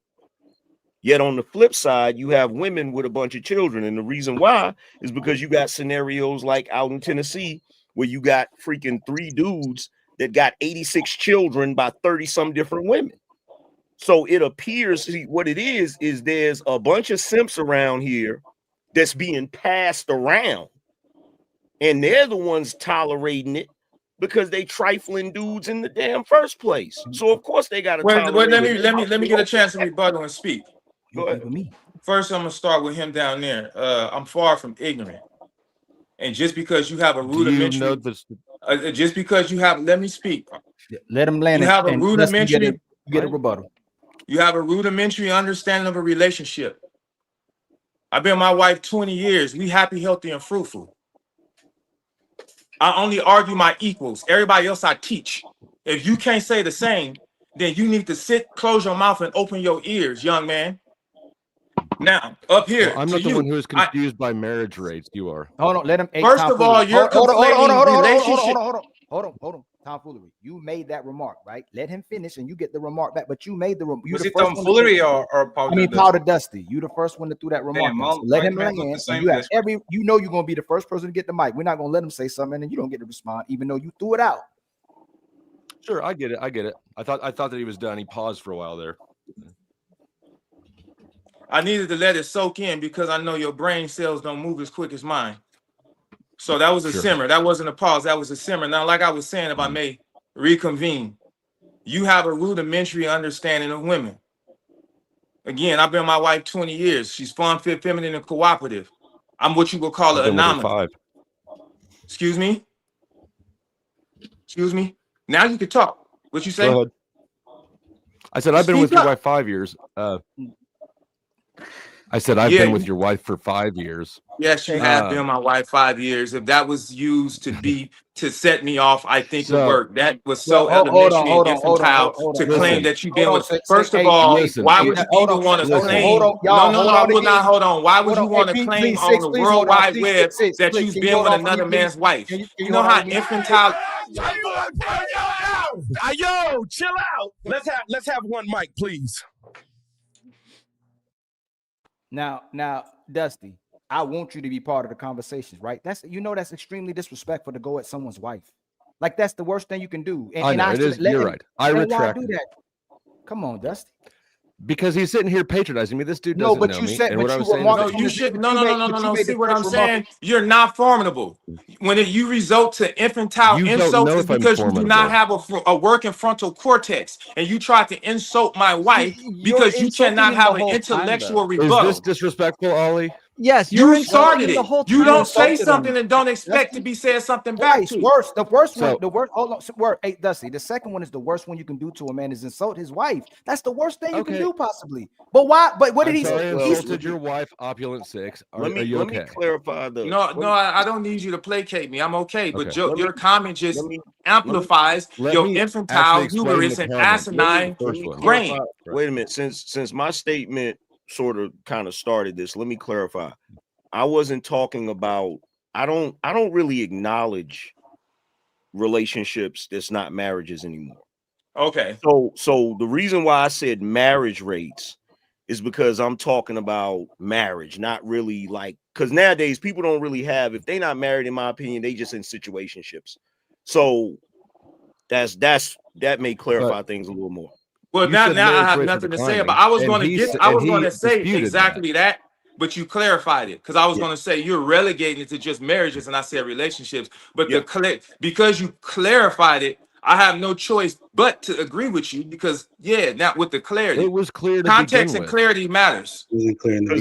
Yet on the flip side, you have women with a bunch of children. And the reason why is because you got scenarios like out in Tennessee where you got freaking 3 dudes that got 86 children by 30 some different women. So it appears, what it is there's a bunch of simps around here that's being passed around. And they're the ones tolerating it because they trifling dudes in the damn first place. So of course they got to tolerate it. Let me get a chance to rebuttal and speak. Go ahead. First, I'm gonna start with him down there. I'm far from ignorant, and just because you have a rudimentary, just because you have, let me speak. Let him land. You have a rudimentary. Get a rebuttal. You have a rudimentary understanding of a relationship. I've been with my wife 20 years. We happy, healthy, and fruitful. I only argue my equals. Everybody else I teach. If you can't say the same, then you need to sit, close your mouth, and open your ears, young man. Now, up here, Well, I'm to not the you. one who is confused by marriage rates. You are. Hold on, let him. First of all, you're complaining relationship. Hold on. Tomfoolery. You made that remark, right? Let him finish, and you get the remark back. But you made the remark. Was it tomfoolery or powder? I mean, powder dusty. You the first one to do that remark. Damn, out. So let him land, and you have every. You know you're gonna be the first person to get the mic. We're not gonna let him say something, and you don't get to respond, even though you threw it out. Sure, I get it. I thought that he was done. He paused for a while there. I needed to let it soak in because I know your brain cells don't move as quick as mine. So that was a simmer. That wasn't a pause. That was a simmer. Now, like I was saying, if I may reconvene, you have a rudimentary understanding of women. Again, I've been with my wife 20 years. She's fun, fit, feminine, and cooperative. I'm what you would call an anomaly. Excuse me? Excuse me? Now you can talk. What you say? Go ahead. I said I've been with your wife 5 years. I said I've been with your wife for 5 years. Yes, you have been my wife 5 years. If that was used to set me off, I think it worked. That was so elementary and infantile to claim that you've been with. First of all, why would you even want to claim? No, I will not. Hold on. Why would you want to claim on the World Wide Web that you've been with another man's wife? You know how infantile. Yo, chill out. Let's have one mic, please. Now, Dusty, I want you to be part of the conversations, right? That's extremely disrespectful to go at someone's wife. Like that's the worst thing you can do. I know it is. You're right. I retract. Come on, Dusty. Because he's sitting here patronizing me. This dude doesn't know me. And what I'm saying is you should no. See what I'm saying? You're not formidable. When you result to infantile insults, it's because you do not have a working frontal cortex, and you try to insult my wife because you cannot have an intellectual rebuttal. Is this disrespectful, Ollie? Yes, you started it. You don't say something and don't expect to be said something back to. The worst one. Hold on. Hey, Dusty. The second one is the worst one you can do to a man is insult his wife. That's the worst thing you can do, possibly. But why? But what did he say? He insulted your wife, opulent 6. Let me clarify the. No, I don't need you to placate me. I'm okay. But your comment just amplifies your infantile, hubris, and asinine brain. Wait a minute. Since my statement sort of kind of started this, let me clarify. I wasn't talking about. I don't really acknowledge relationships that's not marriages anymore. Okay. So the reason why I said marriage rates is because I'm talking about marriage, not really like, because nowadays people don't really have, if they're not married, in my opinion, they just in situationships. So that may clarify things a little more. Well, now I have nothing to say about. I was going to say exactly that, but you clarified it because I was going to say you're relegating it to just marriages, and I said relationships. But because you clarified it, I have no choice but to agree with you because now with the clarity, it was clear. Context and clarity matters. It wasn't clear in the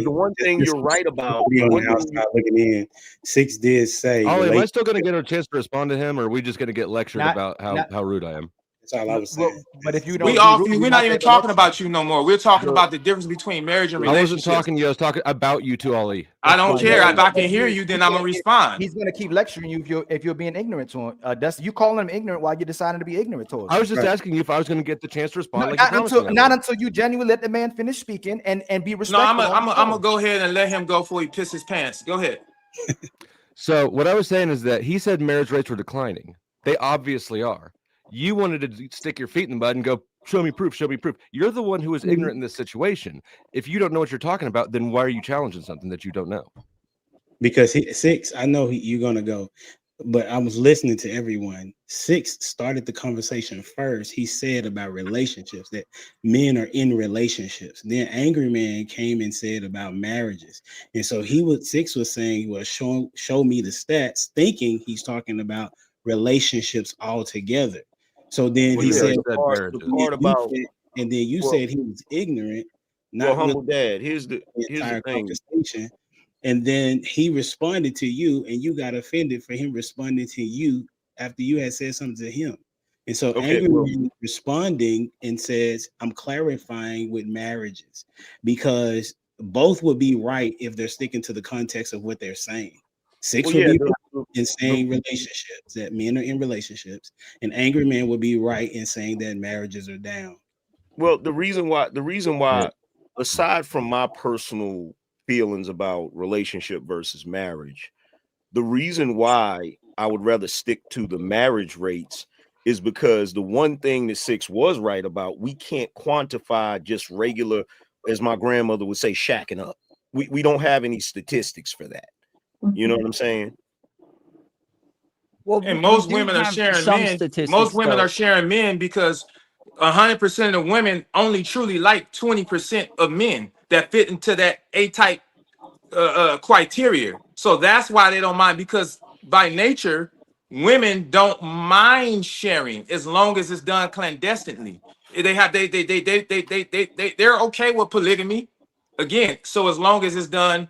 The one thing you're right about. On the outside looking in, 6 did say. Ollie, am I still going to get a chance to respond to him, or are we just going to get lectured about how rude I am? That's all I was saying. But if you don't, we're not even talking about you no more. We're talking about the difference between marriage and relationships. I wasn't talking to you. I was talking about you too, Ollie. I don't care. If I can hear you, then I'm gonna respond. He's gonna keep lecturing you if you're being ignorant to him. Dusty, you calling him ignorant while you're deciding to be ignorant to him. I was just asking you if I was going to get the chance to respond. Not until you genuinely let the man finish speaking and be respectful. No, I'm gonna go ahead and let him go before he pisses his pants. Go ahead. So what I was saying is that he said marriage rates were declining. They obviously are. You wanted to stick your feet in the mud and go, show me proof, show me proof. You're the one who is ignorant in this situation. If you don't know what you're talking about, then why are you challenging something that you don't know? Because 6, I know you're going to go, but I was listening to everyone. 6 started the conversation first. He said about relationships, that men are in relationships. Then Angry Man came and said about marriages. And so 6 was saying, well, show me the stats, thinking he's talking about relationships altogether. So then he said, and then you said he was ignorant. Not humble dad. Here's the conversation. And then he responded to you, and you got offended for him responding to you after you had said something to him. And so Okay, angry well, man is responding and says, I'm clarifying with marriages, because both would be right if they're sticking to the context of what they're saying. Six well, would yeah, be right in saying relationships, that men are in relationships, and angry man would be right in saying that marriages are down. well, the reason why, aside from my personal feelings about relationship versus marriage, the reason why I would rather stick to the marriage rates is because the one thing that Six was right about, we can't quantify just regular, as my grandmother would say, shacking up. We don't have any statistics for that. You know what I'm saying? Well, And we most do women are have sharing some men. Most statistics, women though. are sharing men because 100% of women only truly like 20% of men that fit into that A-type criteria. So that's why they don't mind, because by nature, women don't mind sharing as long as it's done clandestinely. They're okay with polygamy. Again, so as long as it's done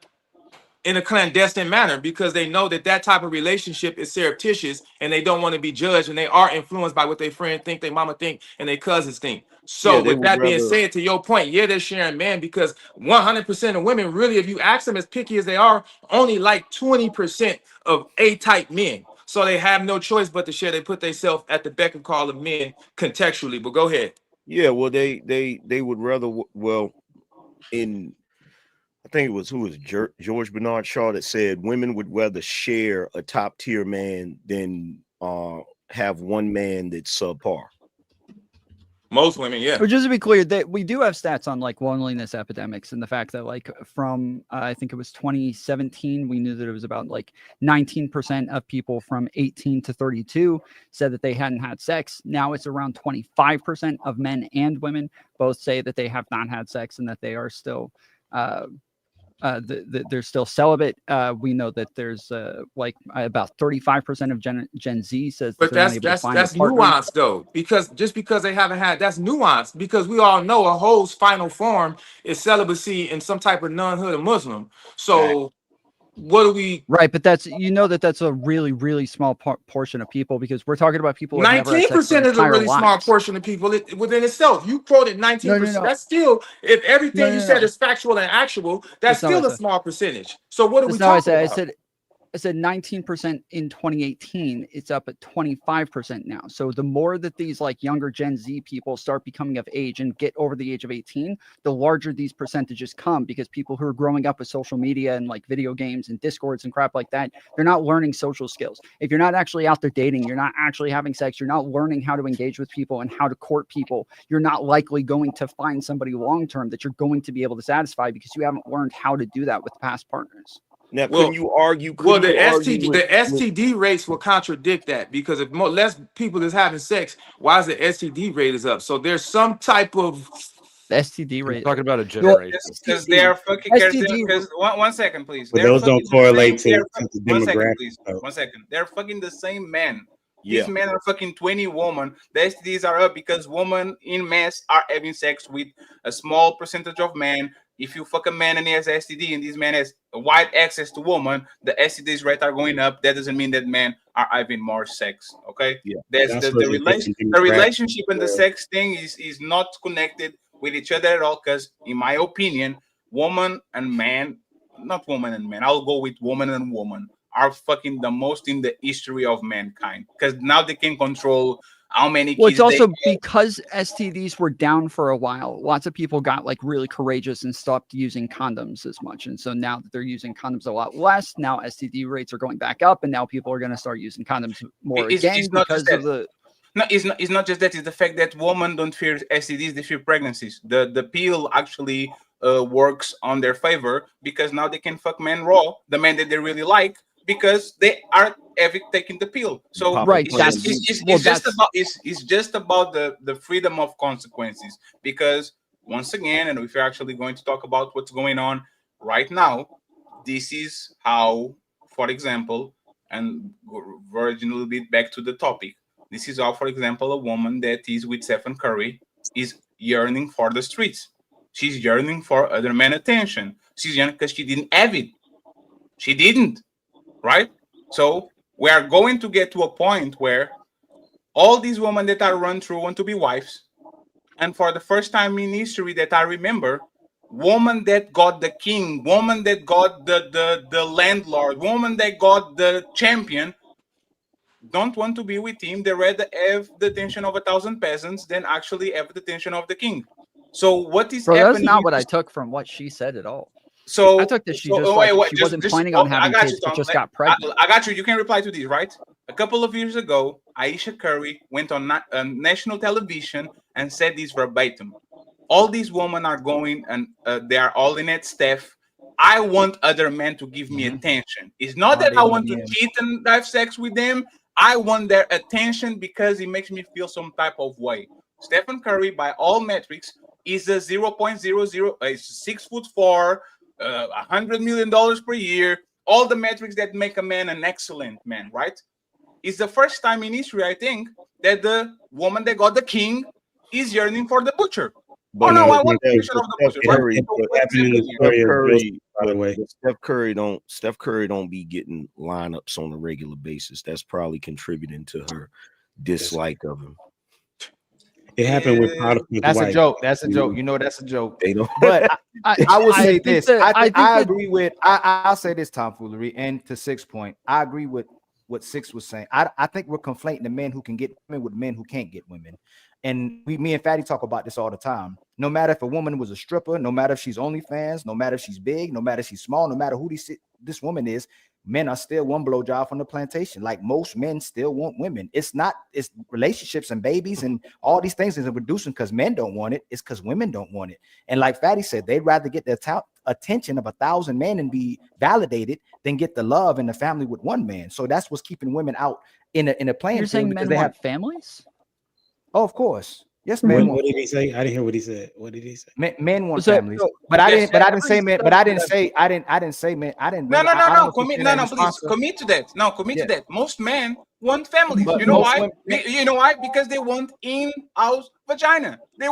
in a clandestine manner, because they know that that type of relationship is surreptitious and they don't want to be judged, and they are influenced by what their friend think, their mama think, and their cousins think. Yeah, So they with would that being rather. said, to your point, yeah, they're sharing men, because 100% of women, really, if you ask them as picky as they are, only like 20% of A-type men. So they have no choice but to share. They put themselves at the beck and call of men contextually. But go ahead. Yeah, well, they would rather. Well, in I think it was George Bernard Shaw that said women would rather share a top tier man than have one man that's subpar. Most women, yeah. But just to be clear, that we do have stats on like loneliness epidemics, and the fact that like from I think it was 2017, we knew that it was about like 19% of people from 18 to 32 said that they hadn't had sex. Now it's around 25% of men and women both say that they have not had sex and that they are still they're still celibate. We know that there's like about 35% of Gen Z says that But they're not able to find a that's partner. nuanced though, because just because they haven't had, that's nuanced, because we all know a hoe's final form is celibacy in some type of non-hood or Muslim. So what do we? Right, but that's that's a really really small portion of people, because we're talking about people who have never had sex their 19% is a entire really small lives. portion of people within itself. You quoted No, 19%. no. That's still, if No, everything you no, said no. is factual and actual, that's That's not what I still a said. small percentage. So what are we That's not what I talking said. about? I said 19% in 2018. It's up at 25% now. So the more that these like younger Gen Z people start becoming of age and get over the age of 18, the larger these percentages come, because people who are growing up with social media and like video games and Discords and crap like that, they're not learning social skills. If you're not actually out there dating, you're not actually having sex, you're not learning how to engage with people and how to court people, you're not likely going to find somebody long-term that you're going to be able to satisfy, because you haven't learned how to do that with past partners. Now, Well, couldn't you argue? Well, Couldn't you argue the with STD rates will contradict that, because if less people is having sex, why is the STD rate is up? So there's some type of The STD rate. Talking about a generation. Because they are fucking. Because one second, please. But They're those don't fucking the correlate same. to the One second, demographic. please. Though. 1 second. They're fucking the same men. Yeah. These men are fucking 20 women. The STDs are up because women in mass are having sex with a small percentage of men. If you fuck a man and he has STD and this man has wide access to women, the STDs rate are going up. That doesn't mean that men are having more sex. Okay, Yeah. that's That's the what relation. different The demographics relationship and the sex thing is not connected with each other at all. Because in my opinion, woman and man, not woman and man, I'll go with woman and woman, are fucking the most in the history of mankind, because now they can control how many Well, kids it's also they because STDs were down for a while. Lots of people got like really courageous and stopped using condoms as much. And so now that they're using condoms a lot less, now STD rates are going back up, and now people are going to start using condoms more again it's not just because that. of the. No, it's not just that. It's the fact that women don't fear STDs; they fear pregnancies. The pill actually works on their favor, because now they can fuck men raw, the men that they really like, because they are taking the pill. So Right, it's just about the freedom of consequences. Because once again, and if you're actually going to talk about what's going on right now, this is how, for example, and verging a little bit back to the topic. This is how, for example, a woman that is with Stephen Curry is yearning for the streets. She's yearning for other men attention. She's yearning because she didn't have it. She didn't, right? So we are going to get to a point where All these women that I run through want to be wives. And for the first time in history that I remember, woman that got the king, woman that got the landlord, woman that got the champion, don't want to be with him. They rather have the attention of 1,000 peasants than actually have the attention of the king. So what is Bro, that's happening? not what I took from what she said at all. So I took that she so just wait, she wasn't planning on having I got you, kids, but Tom. just got pregnant. I got you. You can reply to these, right? A couple of years ago, Ayesha Curry went on national television and said this verbatim. All these women are going and they are all in it, Steph. I want other men to give me attention. It's not that I want to cheat and have sex with them. I want their attention because it makes me feel some type of way. Stephen Curry, by all metrics, is a 0.00, 6'4", $100 million per year. All the metrics that make a man an excellent man, right? It's the first time in history, I think, that the woman that got the king is yearning for the butcher. But no, no, I want the position of the butcher. Steph Curry don't be getting lineups on a regular basis. That's probably contributing to her dislike of him. It happened with Potiphar's That's wife. a joke. That's a joke. You know that's a joke. They don't. But I will say this. I that- agree with. I'll say this, tomfoolery, and to 6 point. I agree with what 6 was saying. I think we're conflating the men who can get women with men who can't get women. And me and Fatty talk about this all the time. No matter if a woman was a stripper, no matter if she's OnlyFans, no matter if she's big, no matter if she's small, no matter who this woman is, men are still one blowjob from the plantation. Like most men still want women. It's relationships and babies and all these things is reducing because men don't want it. It's because women don't want it. And like Fatty said, they'd rather get the attention of 1,000 men and be validated than get the love in the family with one man. So that's what's keeping women out in a playing You're field. saying Because men they want have families? Oh, of course. Yes, man. What did he say? I didn't hear what he said. What did he say? Men want So- families, so- but I Yes, didn't say men. But I didn't say men. I didn't. No, bring- I don't commit. consider No, that no, please responsible. commit to that. No, commit Yeah. to that. Most men want families. But You know most why? women- You know why? Because they want in-house vagina. They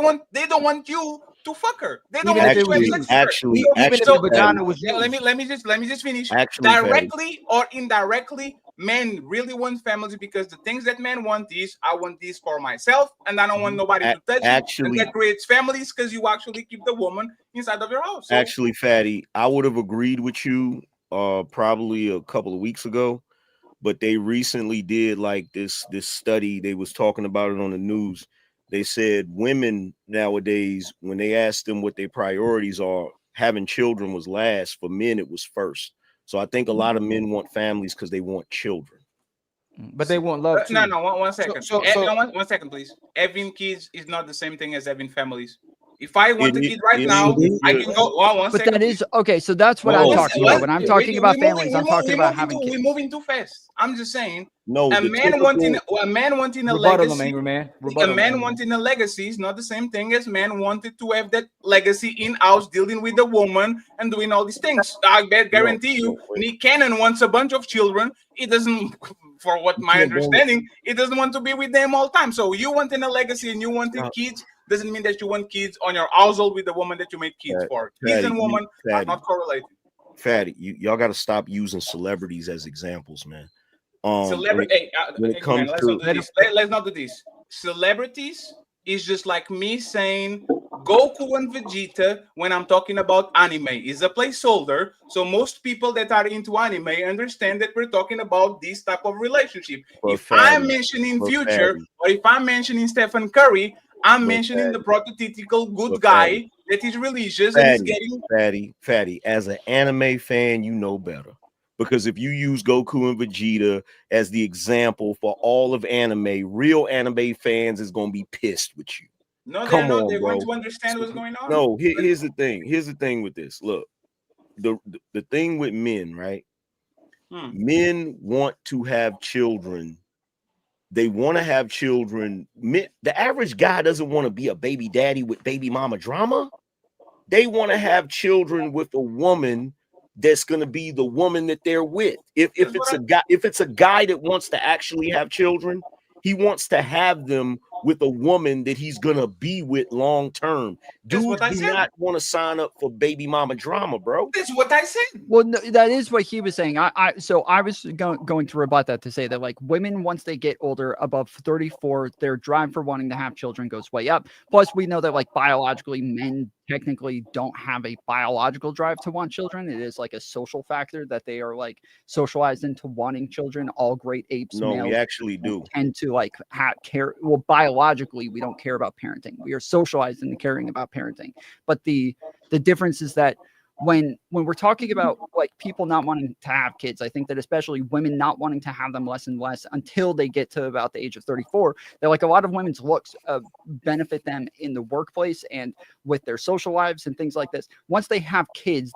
don't want you to fuck her. They don't Even want if you it to was have used. sex with her. Actually, Even if So, the vagina was yeah, used. let me just finish. Actually, Fatty. Directly or indirectly, men really want families because the things that men want is I want this for myself and I don't want nobody to touch it. And Actually, that creates families because you actually keep the woman inside of your house. So, actually, Fatty, I would have agreed with you probably a couple of weeks ago, but they recently did like this study. They was talking about it on the news. They said women nowadays, when they asked them what their priorities are, having children was last. For men, it was first. So I think a lot of men want families because they want children. But they want love too. no, one second. So- One second, please. Having kids is not the same thing as having families. If I want It a is- kid right it now, is I good. can go. One But second, that please. is okay. So that's what I'm No, talking what? about. When I'm talking about families, I'm talking about having kids. We're moving too fast. I'm just saying. No, A the man wanting a Rebuttal them, legacy. angry man. A Rebuttal man them. wanting a legacy is not the same thing as man wanted to have that legacy in house, dealing with the woman and doing all these things. I guarantee you, Nick Cannon wants a bunch of children. He doesn't, for what my can't bring it. understanding, he doesn't want to be with them all the time. So you wanting a legacy and you wanting No. kids doesn't mean that you want kids on your household with the woman that you made kids for. Kids and woman are not correlated. Fatty, y'all got to stop using celebrities as examples, man. Celebrity. When it comes Let's to not do this. Let's not do this. Celebrities is just like me saying Goku and Vegeta when I'm talking about anime is a placeholder. So most people that are into anime understand that we're talking about this type of relationship. If I'm mentioning Future or if I'm mentioning Stephen Curry, I'm mentioning the prototypical good guy that is religious and is getting Fatty. As an anime fan, you know better. Because if you use Goku and Vegeta as the example for all of anime, real anime fans is going to be pissed with you. No, Come they're not. on, They're bro. going to understand what's going on. No, here's the thing. Here's the thing with this. Look, the thing with men, right? Men want to have children. They want to have children. The average guy doesn't want to be a baby daddy with baby mama drama. They want to have children with a woman that's going to be the woman that they're with. If it's a guy that wants to actually have children, he wants to have them with a woman that he's gonna be with long term. Dudes do not want to sign up for baby mama drama, bro. That's what I said. Well, no, that is what he was saying. So I was going to rebut that to say that like women, once they get older, above 34, their drive for wanting to have children goes way up. Plus, we know that like biologically, men technically don't have a biological drive to want children. It is like a social factor that they are like socialized into wanting children. All great apes, No, males, we actually do. tend to like care. Well, biologically, we don't care about parenting. We are socialized into caring about parenting. But the difference is that when we're talking about like people not wanting to have kids, I think that especially women not wanting to have them less and less until they get to about the age of 34, they're like a lot of women's looks benefit them in the workplace and with their social lives and things like this. Once they have kids,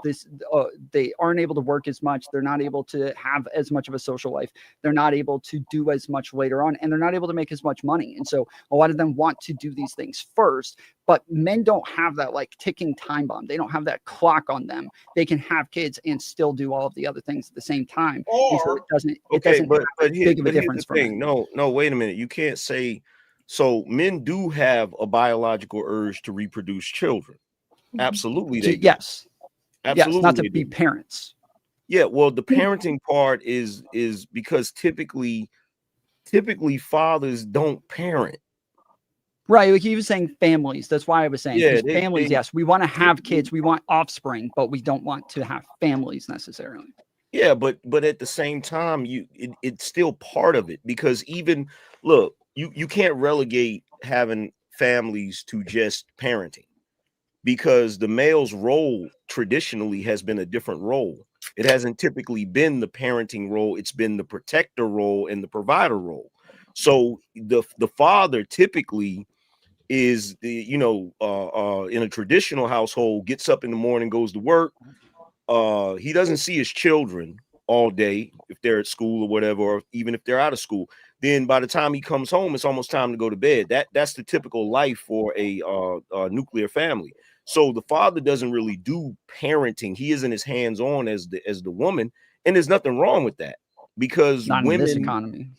they aren't able to work as much. They're not able to have as much of a social life. They're not able to do as much later on, and they're not able to make as much money. And so a lot of them want to do these things first, but men don't have that like ticking time bomb. They don't have that clock on them. They can have kids and still do all of the other things at the same time. And so it doesn't but have here's big of a difference the for thing. men. No, wait a minute. You can't say so. Men do have a biological urge to reproduce children. Absolutely, they do. Yes. Absolutely, Yes, not to they be do. parents. Yeah, well, the parenting part is because typically fathers don't parent. Right. Like he was saying families. That's why I was saying Yeah, families. Yes, we want to have kids. We want offspring, but we don't want to have families necessarily. Yeah, but at the same time, it's still part of it because even look, you can't relegate having families to just parenting because the male's role traditionally has been a different role. It hasn't typically been the parenting role, it's been the protector role and the provider role. So the father typically is the in a traditional household gets up in the morning, goes to work. He doesn't see his children all day if they're at school or whatever, or even if they're out of school. Then by the time he comes home, it's almost time to go to bed. That's the typical life for a nuclear family. So the father doesn't really do parenting. He isn't as hands-on as the woman, and there's nothing wrong with that because Not women. in this economy.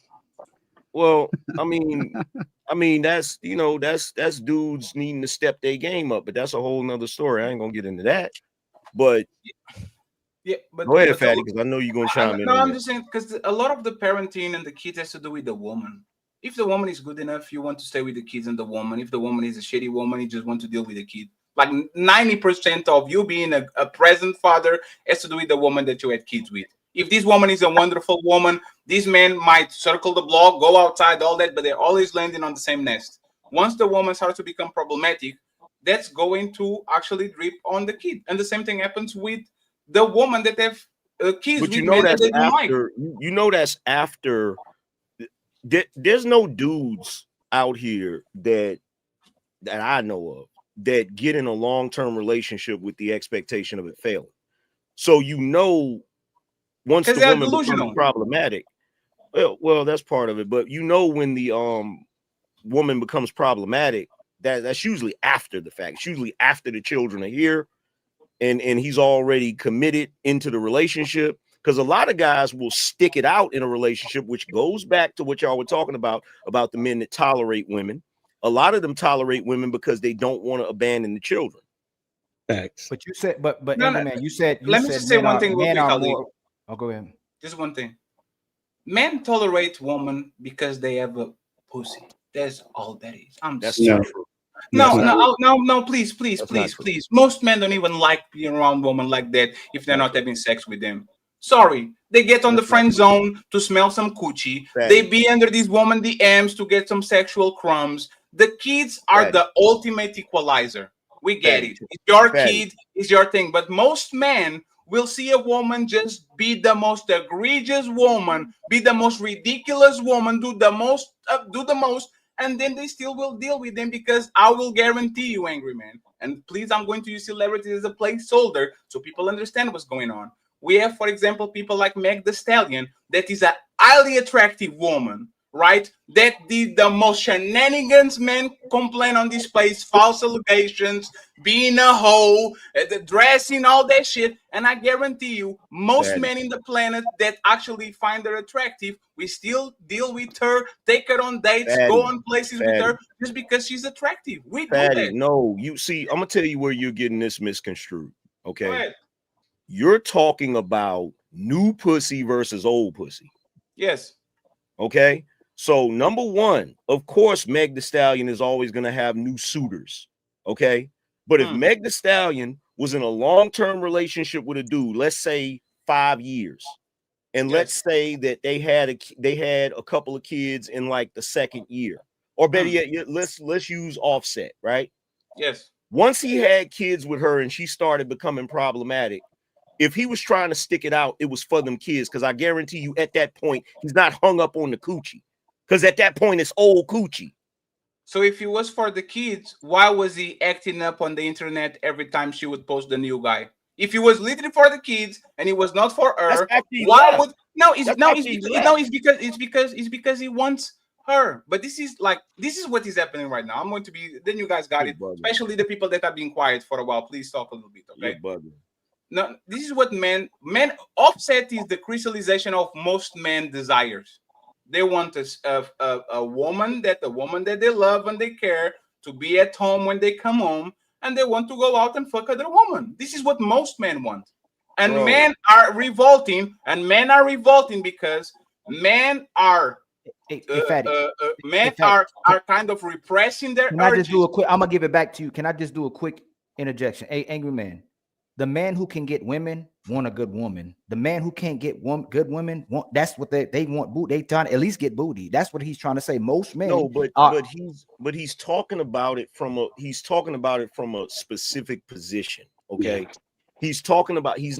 Well, I mean, that's that's dudes needing to step their game up, but that's a whole nother story. I ain't gonna get into that. But yeah, but go ahead, Fatty, because I know you're gonna chime in. I'm just saying because a lot of the parenting and the kids has to do with the woman. If the woman is good enough, you want to stay with the kids and the woman. If the woman is a shitty woman, you just want to deal with the kid. Like 90% of you being a present father has to do with the woman that you had kids with. If this woman is a wonderful woman, these men might circle the block, go outside, all that, but they're always landing on the same nest. Once the woman starts to become problematic, that's going to actually drip on the kid. And the same thing happens with the woman that have kids but with you know men that that's they don't like. after that's after there's no dudes out here that I know of that get in a long-term relationship with the expectation of it failing. So once the woman becomes problematic, well, that's part of it. But when the woman becomes problematic, that's usually after the fact. It's usually after the children are here, and he's already committed into the relationship. Because a lot of guys will stick it out in a relationship, which goes back to what y'all were talking about the men that tolerate women. A lot of them tolerate women because they don't want to abandon the children. Facts. But you said, but No, Angry Man, you said let me just say one thing real men quick, are Ali. more. Oh, go ahead. Just one thing. Men tolerate women because they have a pussy. That's all that is. That's not true. No, please. That's Please. Most men don't even like being around women like that if they're not having sex with them. Sorry. They get on the friend zone to smell some coochie. They be under these woman DMs to get some sexual crumbs. The kids are the ultimate equalizer. We get it. It's your kid, it's your thing. But most men will see a woman just be the most egregious woman, be the most ridiculous woman, do the most, and then they still will deal with them because I will guarantee you, Angry Man, and please, I'm going to use celebrities as a placeholder so people understand what's going on. We have, for example, people like Meg Thee Stallion that is a highly attractive woman, right, that did the most shenanigans men complain on this place, false allegations, being a hoe, the dressing, all that shit. And I guarantee you, most Fatty. men in the planet that actually find her attractive, we still deal with her, take her on dates, go Fatty. on places with Fatty. her just because she's attractive. We do Fatty, that. no, you see, I'm gonna tell you where you're getting this misconstrued. Go Okay, ahead. you're talking about new pussy versus old pussy. Yes. Okay, so number one, of course, Meg the Stallion is always gonna have new suitors. Okay, but if Meg the Stallion was in a long-term relationship with a dude, let's say 5 years, and let's say that they had a couple of kids in like the second year, or better yet, let's use Offset, right? Yes. Once he had kids with her and she started becoming problematic, if he was trying to stick it out, it was for them kids. Because I guarantee you, at that point, he's not hung up on the coochie. Because at that point, it's old coochie. So if it was for the kids, why was he acting up on the internet every time she would post the new guy? If he was literally for the kids and it was not for her, why would it's because he wants her. But this is what is happening right now. I'm going to be then you guys got it, especially the people that have been quiet for a while. Please talk a little bit, okay? No, this is what men Offset is the crystallization of most men desires. They want a woman that they love and they care to be at home when they come home, and they want to go out and fuck other woman. This is what most men want. And men are revolting, because men are are kind of repressing their Can I just urges. do a quick? I'm gonna give it back to you. Can I just do a quick interjection? Hey, angry man, the man who can get women want a good woman. The man who can't get good women want. That's what they want. Boot. They trying to at least get booty. That's what he's trying to say. Most men. No, but he's talking about it from a specific position. Okay, he's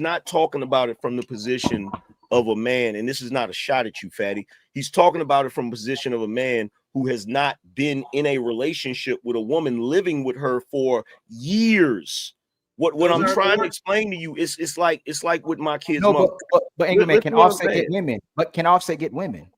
not talking about it from the position of a man, and this is not a shot at you, Fatty. He's talking about it from the position of a man who has not been in a relationship with a woman, living with her for years. What I'm trying to explain to you is it's like with my kids' mother. But angry man, can Offset get women? But can Offset get women?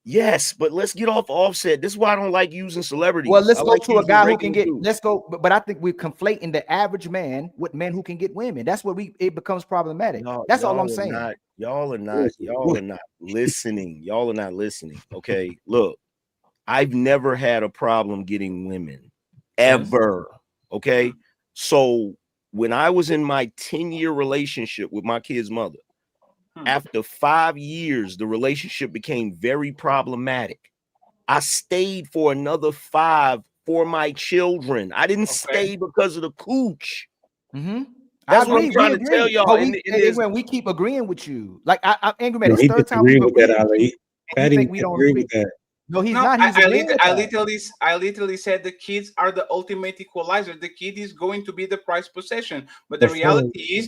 Yes, but let's get off Offset. This is why I don't like using celebrities. Well, let's I go like to a using guy who regular can get. dudes. Let's go, but I think we're conflating the average man with men who can get women. That's what it becomes problematic. That's all I'm saying. Y'all are not listening. Y'all are not listening. Okay, look, I've never had a problem getting women ever. Okay, so when I was in my 10-year relationship with my kid's mother, after 5 years, the relationship became very problematic. I stayed for another 5 for my children. I didn't stay because of the cooch. That's what I'm trying to tell y'all. We keep agreeing with you. Like I angry man, No, it's he third time disagreed we've with that, agreed with you, Ali. and Patty you think we don't agree agree. with that. No, he's not. He's agreeing with that. I literally said the kids are the ultimate equalizer. The kid is going to be the prized possession. But the reality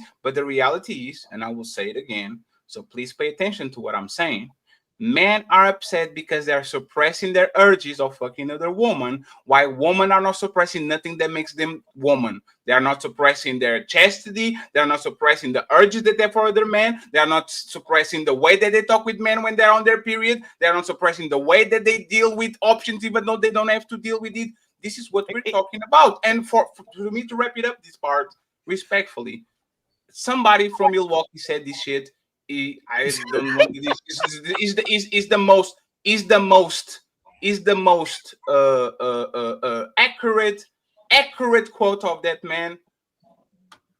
is, and I will say it again, so please pay attention to what I'm saying. Men are upset because they are suppressing their urges of fucking other woman, while women are not suppressing nothing that makes them woman. They are not suppressing their chastity. They are not suppressing the urges that they have for other men. They are not suppressing the way that they talk with men when they're on their period. They are not suppressing the way that they deal with options, even though they don't have to deal with it. This is what we're talking about. And for me to wrap it up, this part respectfully, somebody from Milwaukee said this shit. I don't know. This is the most accurate quote of that man.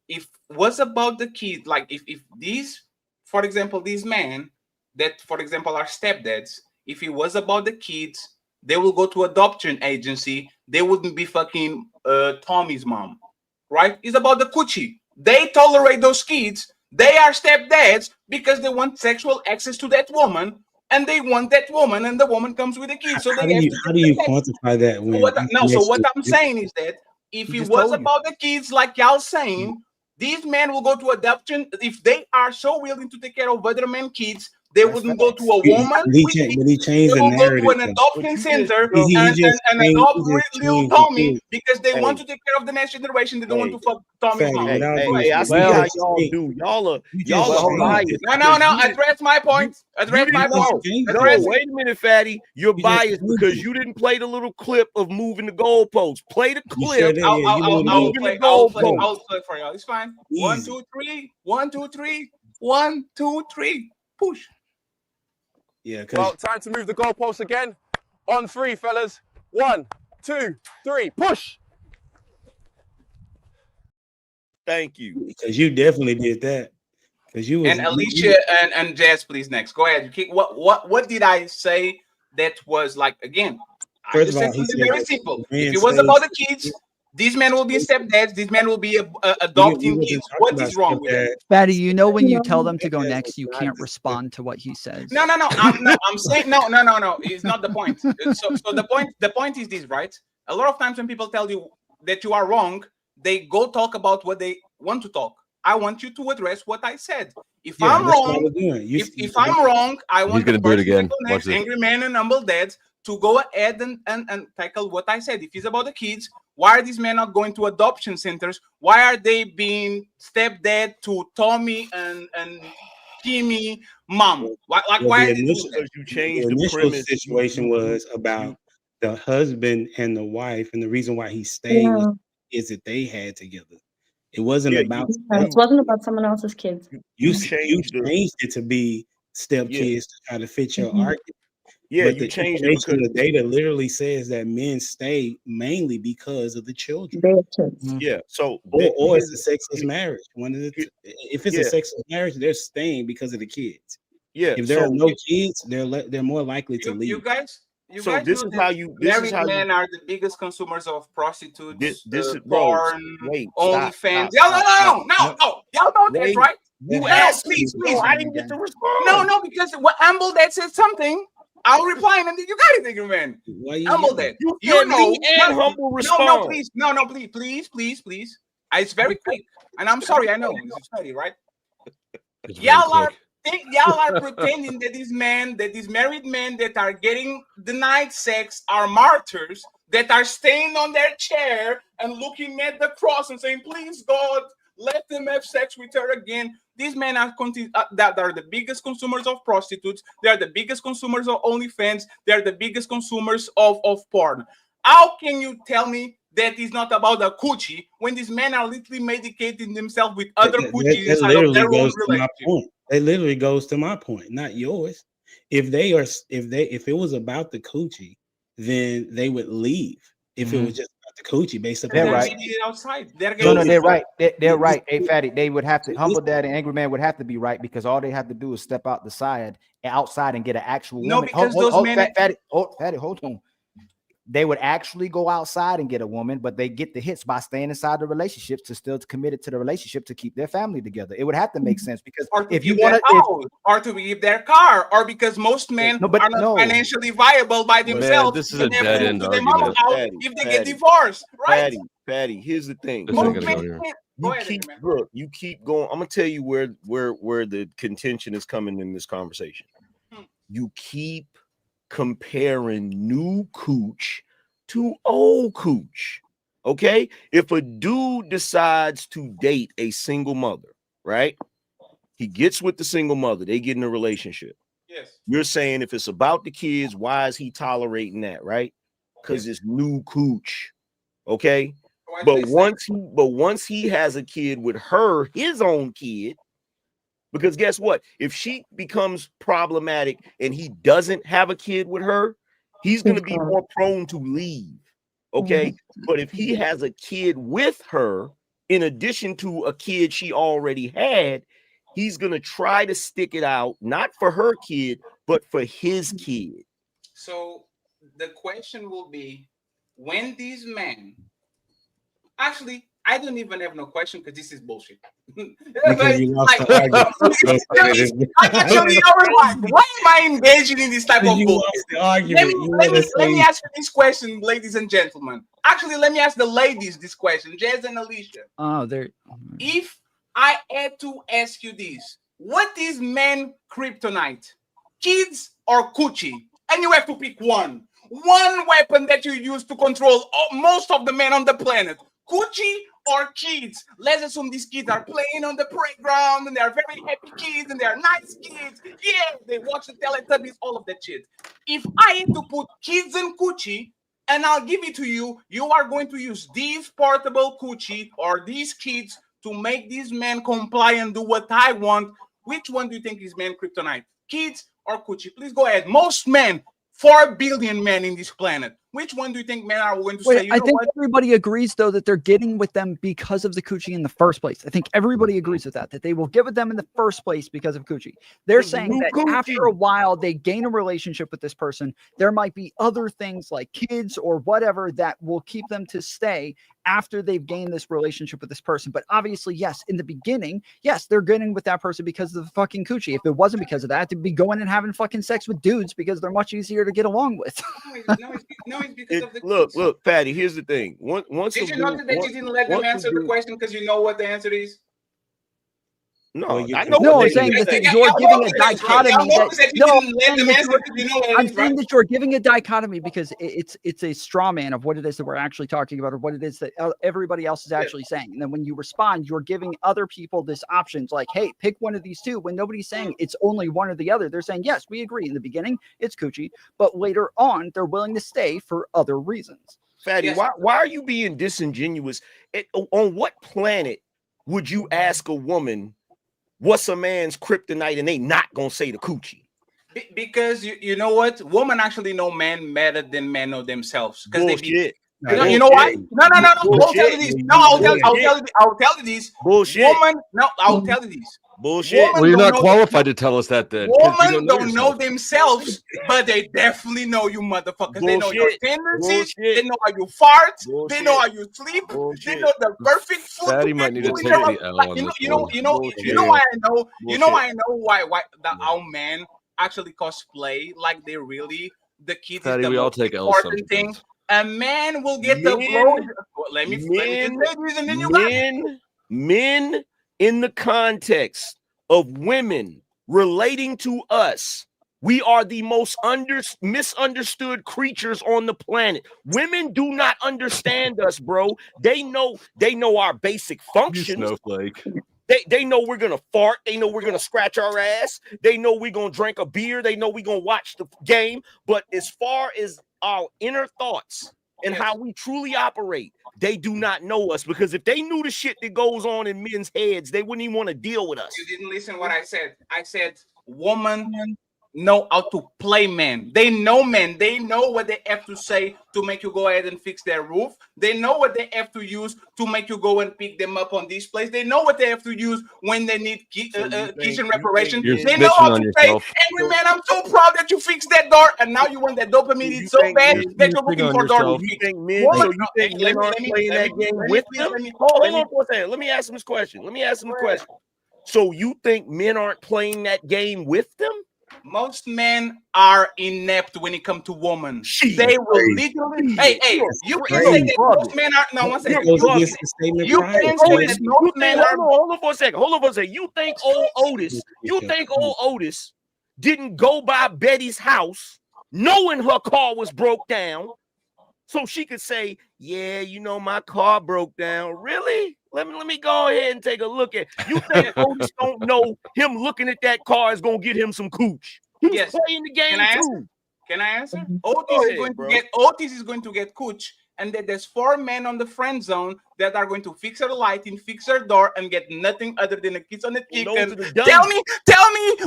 If was about the kid, like if these, for example, these men that, for example, are stepdads, if it was about the kids, they will go to adoption agency. They wouldn't be fucking Tommy's mom, right? It's about the coochie. They tolerate those kids. They are stepdads because they want sexual access to that woman, and they want that woman, and the woman comes with a kid. So How do you quantify that when so what I'm saying is that if it was about the kids, like y'all saying, these men will go to adoption if they are so willing to take care of other men kids. They wouldn't go to a woman with kids. But he changed They the will go to narrative. an adoption center He and just adopt changed little the Tommy kid. because they want Hey, to take care of the next generation. They don't want hey, to fuck Tommy's Fatty, mom. without Go due ahead. I respect, see you how just y'all changed. do. You Y'all just are changed biased it. No, because you didn't. address my point. You Address my didn't You just point. know. changed No, Address it. it. wait a minute, Fatty. You're You just biased changed because it. you didn't play the little clip of moving the goalposts. Play the You said clip that, I'll, yeah. I'll, You I'll, moved the I'll goal. moving the play. I'll play. No, I'll play for you. It's fine. One, easy. two, three. 1, 2, 3. 1, 2, 3. Push. Yeah, because Well, time to move the goalposts again. On 3, fellas. 1, 2, 3. Push. Thank you. because you definitely did that. Because you was And Alicia and Jazz, please next. Go ahead. You keep, what did I say that was like again? I first just of said all, he something said very that simple. the If man it was stays. about the kids, these men will be stepdads. These men will be We adopting wasn't kids. talking What about is wrong with that? stepdad. Fatty, you know when you tell No. them to go Stepdads next, was you not can't the respond to what he says. No. I'm saying no. It's not the point. So the point is this, right? A lot of times when people tell you that you are wrong, they go talk about what they want to talk. I want you to address what I said. If Yeah, I'm that's what I wrong, was doing. if I'm wrong, I He's want the gonna do it person again. that go Watch next, this. angry man and humble dads, to go ahead and tackle what I said. If it's about the kids, why are these men not going to adoption centers? Why are they being stepdad to Tommy and Kimmy mom? Why Well, why the are they doing initial that? You the changed the initial premise. situation was about the husband and the wife, and the reason why he stayed was Yeah. is that they had together. It wasn't Yeah, about Yeah, it wasn't about someone else's kids. you. you You changed the changed it to be step yeah kids to try to fit your Mhm. argument. yeah But you the changed it information, because the data literally says that men stay mainly because of the children, Their kids. yeah. So or it's here's a sexless here- marriage. One of the here- if it's a yeah sexless marriage, they're staying because of the kids. yeah. If there are So no kids, they're more likely to You leave. guys so know that this is married how you men are the biggest consumers of prostitutes, this is bro. porn, Wait, OnlyFans. Y'all no. Y'all know that, Wait, right? you No, asked me, please, so please. I didn't get to respond. No, because what Amble that said something, I'll reply and then you got it, nigga man. Why you Amble yelling? that. You You said me know, and Humble no, respond. please, no, please. It's very quick. And I'm sorry, I know it's petty, right? It's very quick. Y'all are pretending that these married men that are getting denied sex are martyrs, that are staying on their chair and looking at the cross and saying, "Please God, let them have sex with her again." These men are that are the biggest consumers of prostitutes. They are the biggest consumers of OnlyFans. They are the biggest consumers of porn. How can you tell me that is not about a coochie when these men are literally medicating themselves with other coochies That inside of literally their own goes to my relationship? point. That literally goes to my point, not yours. If it was about the coochie, then they would leave. If it was just about the coochie, based They're upon They're gonna right. get it outside. They're No, gonna no, get they're it right. They're this, right. Hey, Fatty, they would have to this, humble dad and angry man would have to be right because all they have to do is step outside and get an actual no, woman. because those men. Fatty, hold on. They would actually go outside and get a woman, but they get the hits by staying inside the relationships to still committed to the relationship to keep their family together. It would have to make sense because Or to if you keep their want to, house, or to keep their car, or because most men no, but are not no, financially viable by Man, themselves this is a and they have to dead move end to their mama argument. house if they get divorced, right? Fatty. Here's the thing. This ain't Most gonna men go here. can't. You Go ahead, keep man. look. You keep going. I'm gonna tell you where the contention is coming in this conversation. You keep comparing new cooch to old cooch. Okay, if a dude decides to date a single mother, right? He gets with the single mother. They get in a relationship. Yes. You're saying if it's about the kids, why is he tolerating that, right? Because it's new cooch. Okay. But once he has a kid with her, his own kid, because guess what? If she becomes problematic and he doesn't have a kid with her, he's going to be more prone to leave. Okay. But if he has a kid with her, in addition to a kid she already had, he's going to try to stick it out, not for her kid, but for his kid. So the question will be, when these men, actually, I don't even have no question because this is bullshit. because you lost the argument. Actually, I was like, why am I engaging in this type of You bullshit? lost the argument. Let me ask you this question, ladies and gentlemen. Actually, let me ask the ladies this question, Jazz and Alicia. Oh, there. If I had to ask you this, what is men kryptonite? kids or coochie, and you have to pick one. One weapon that you use to control most of the men on the planet. Coochie or kids. Let's assume these kids are playing on the playground and they are very happy kids and they are nice kids. Yeah, they watch the Teletubbies, all of that shit. If I had to put kids and coochie, and I'll give it to you, you are going to use these portable coochie or these kids to make these men comply and do what I want. Which one do you think is man kryptonite? Kids or coochie? Please go ahead. Most men, 4 billion men in this planet. Which one do you think men are going to say? I think everybody agrees, though, that they're getting with them because of the coochie in the first place. I think everybody agrees with that they will get with them in the first place because of coochie. They're saying that after a while, they gain a relationship with this person. There might be other things like kids or whatever that will keep them to stay after they've gained this relationship with this person. But obviously, yes, in the beginning, yes, they're getting with that person because of the fucking coochie. If it wasn't because of that, they'd be going and having fucking sex with dudes because they're much easier to get along with. It's because of the Look, Patty, here's the thing. Once did you notice that you didn't let them answer the question because you know what the answer is? No, I know. No, I'm saying that you're giving a dichotomy. I'm saying that you're giving a dichotomy because it's a straw man of what it is that we're actually talking about or what it is that everybody else is actually saying. And then when you respond, you're giving other people this options like, hey, pick one of these two. When nobody's saying it's only one or the other, they're saying, yes, we agree. In the beginning, it's coochie, but later on, they're willing to stay for other reasons. Fatty, why are you being disingenuous? On what planet would you ask a woman what's a man's kryptonite and they not gonna say the coochie? Because you know what? Women actually know men better than men know themselves. Bullshit. You know why? No. I'll tell you this. No, I'll tell you this. Bullshit. Woman, no, I'll tell you this. Bullshit. Well, you're not qualified to tell us that then. Women don't know themselves, but they definitely know you motherfuckers. They know your tendencies. They know how you fart. They know how you sleep. They know the perfect food. Fatty might need to take the L on this one. You know why I know. You know why I know why our men actually cosplay like they really the kids. Fatty, is the we all most take L important thing. A man will get the blow. Let me men in the context of women relating to us, we are the most misunderstood creatures on the planet. Women do not understand us, bro. They know our basic functions. Snowflake. They know we're gonna fart. They know we're gonna scratch our ass. They know we're gonna drink a beer. They know we're gonna watch the game. But as far as our inner thoughts and how we truly operate, they do not know us, because if they knew the shit that goes on in men's heads, they wouldn't even want to deal with us. You didn't listen what I said. I said woman know how to play men. They know men. They know what they have to say to make you go ahead and fix their roof. They know what they have to use to make you go and pick them up on this place. They know what they have to use when they need kitchen reparation. They know how to say, "Angry man, I'm so proud that you fixed that door," and now you want that dopamine so bad that you're looking for door to fix. Men aren't playing that game with them? Hold on for a second. Let me ask him this question. So you think men aren't playing that game with them? Most men are inept when it comes to women. They will literally. Hey, you can say that most men are. No, one second. You can say that most men are. Hold on for a second. You think old Otis didn't go by Betty's house knowing her car was broke down, so she could say, "Yeah, you know, my car broke down." Really? Let me go ahead and take a look at. You think Otis don't know him looking at that car is gonna get him some cooch? He's playing the game too. Can I answer? Otis is going to get cooch, and then there's 4 men on the friend zone that are going to fix her lighting, fix her door, and get nothing other than a kiss on the cheek. Tell me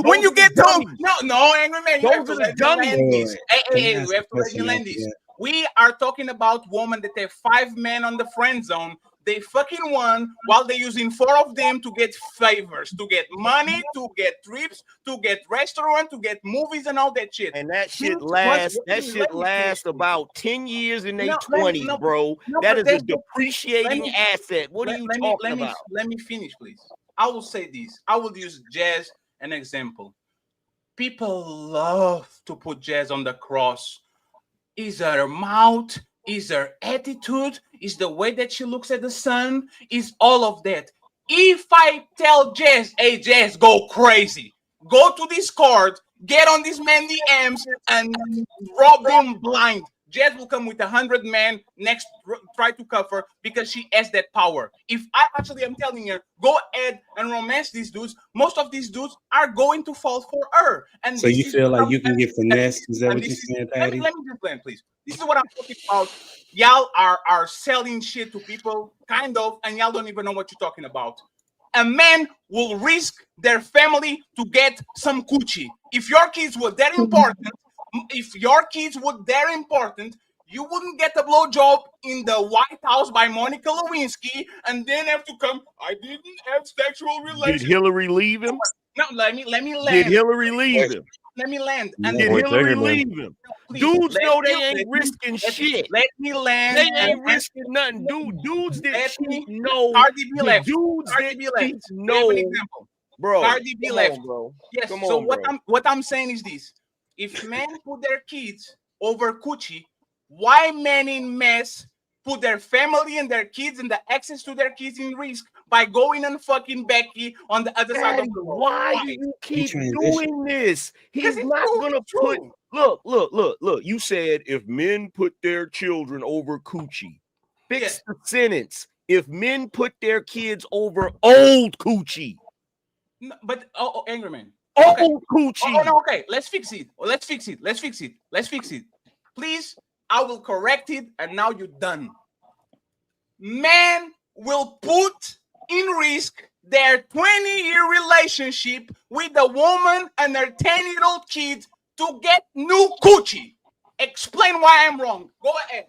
when you get home. No, angry man. You have to let me land this. Hey, we have to let you land this. We are talking about women that have 5 men on the friend zone. They fucking won while they're using 4 of them to get favors, to get money, to get trips, to get restaurant, to get movies and all that shit. And that shit lasts about 10 years in their 20s, bro. That is a depreciating asset. What are you talking about? Let me finish, please. I will say this. I will use jazz an example. People love to put jazz on the cross. Is her mouth? Is her attitude? Is the way that she looks at the sun? Is all of that. If I tell Jazz, hey, Jazz, go crazy. go to Discord, get on these man DMs, and rob them blind. Jess will come with 100 men next, try to cover because she has that power. If I actually am telling her, go ahead and romance these dudes, most of these dudes are going to fall for her. And So this you is feel what like I'm you can get finesse? Is that and what this you're is saying, let me Patty? just plan, please. This is what I'm talking about. Y'all are selling shit to people, kind of, and y'all don't even know what you're talking about. A man will risk their family to get some coochie. If your kids were that important, you wouldn't get a blowjob in the White House by Monica Lewinsky and then have to come. I didn't have sexual Did relations. Hillary leave him? No, let me land. Did Hillary leave him? Let me land. And did Hillary leave him? Dudes know they ain't risking shit. Let me land. They ain't risking nothing. Dudes that cheat know. Cardi B The left. dudes Cardi that B left. cheat Give know. an example. Bro, Cardi B come left. on, bro. Yes. Come So on, bro. what I'm saying is this: if men put their kids over coochie, why men in mess put their family and their kids and the access to their kids in risk by going and fucking Becky on the other side of Daddy, the world? why do you keep doing this? He's not gonna put. true. Look. You said if men put their children over coochie, fix the sentence. If men put their kids over old coochie, No, but Angry Man. old coochie. Oh, no, okay. Let's fix it. Let's fix it. Please, I will correct it, and now you're done. Men will put in risk their 20-year relationship with a woman and their 10-year-old kid to get new coochie. Explain why I'm wrong. Go ahead.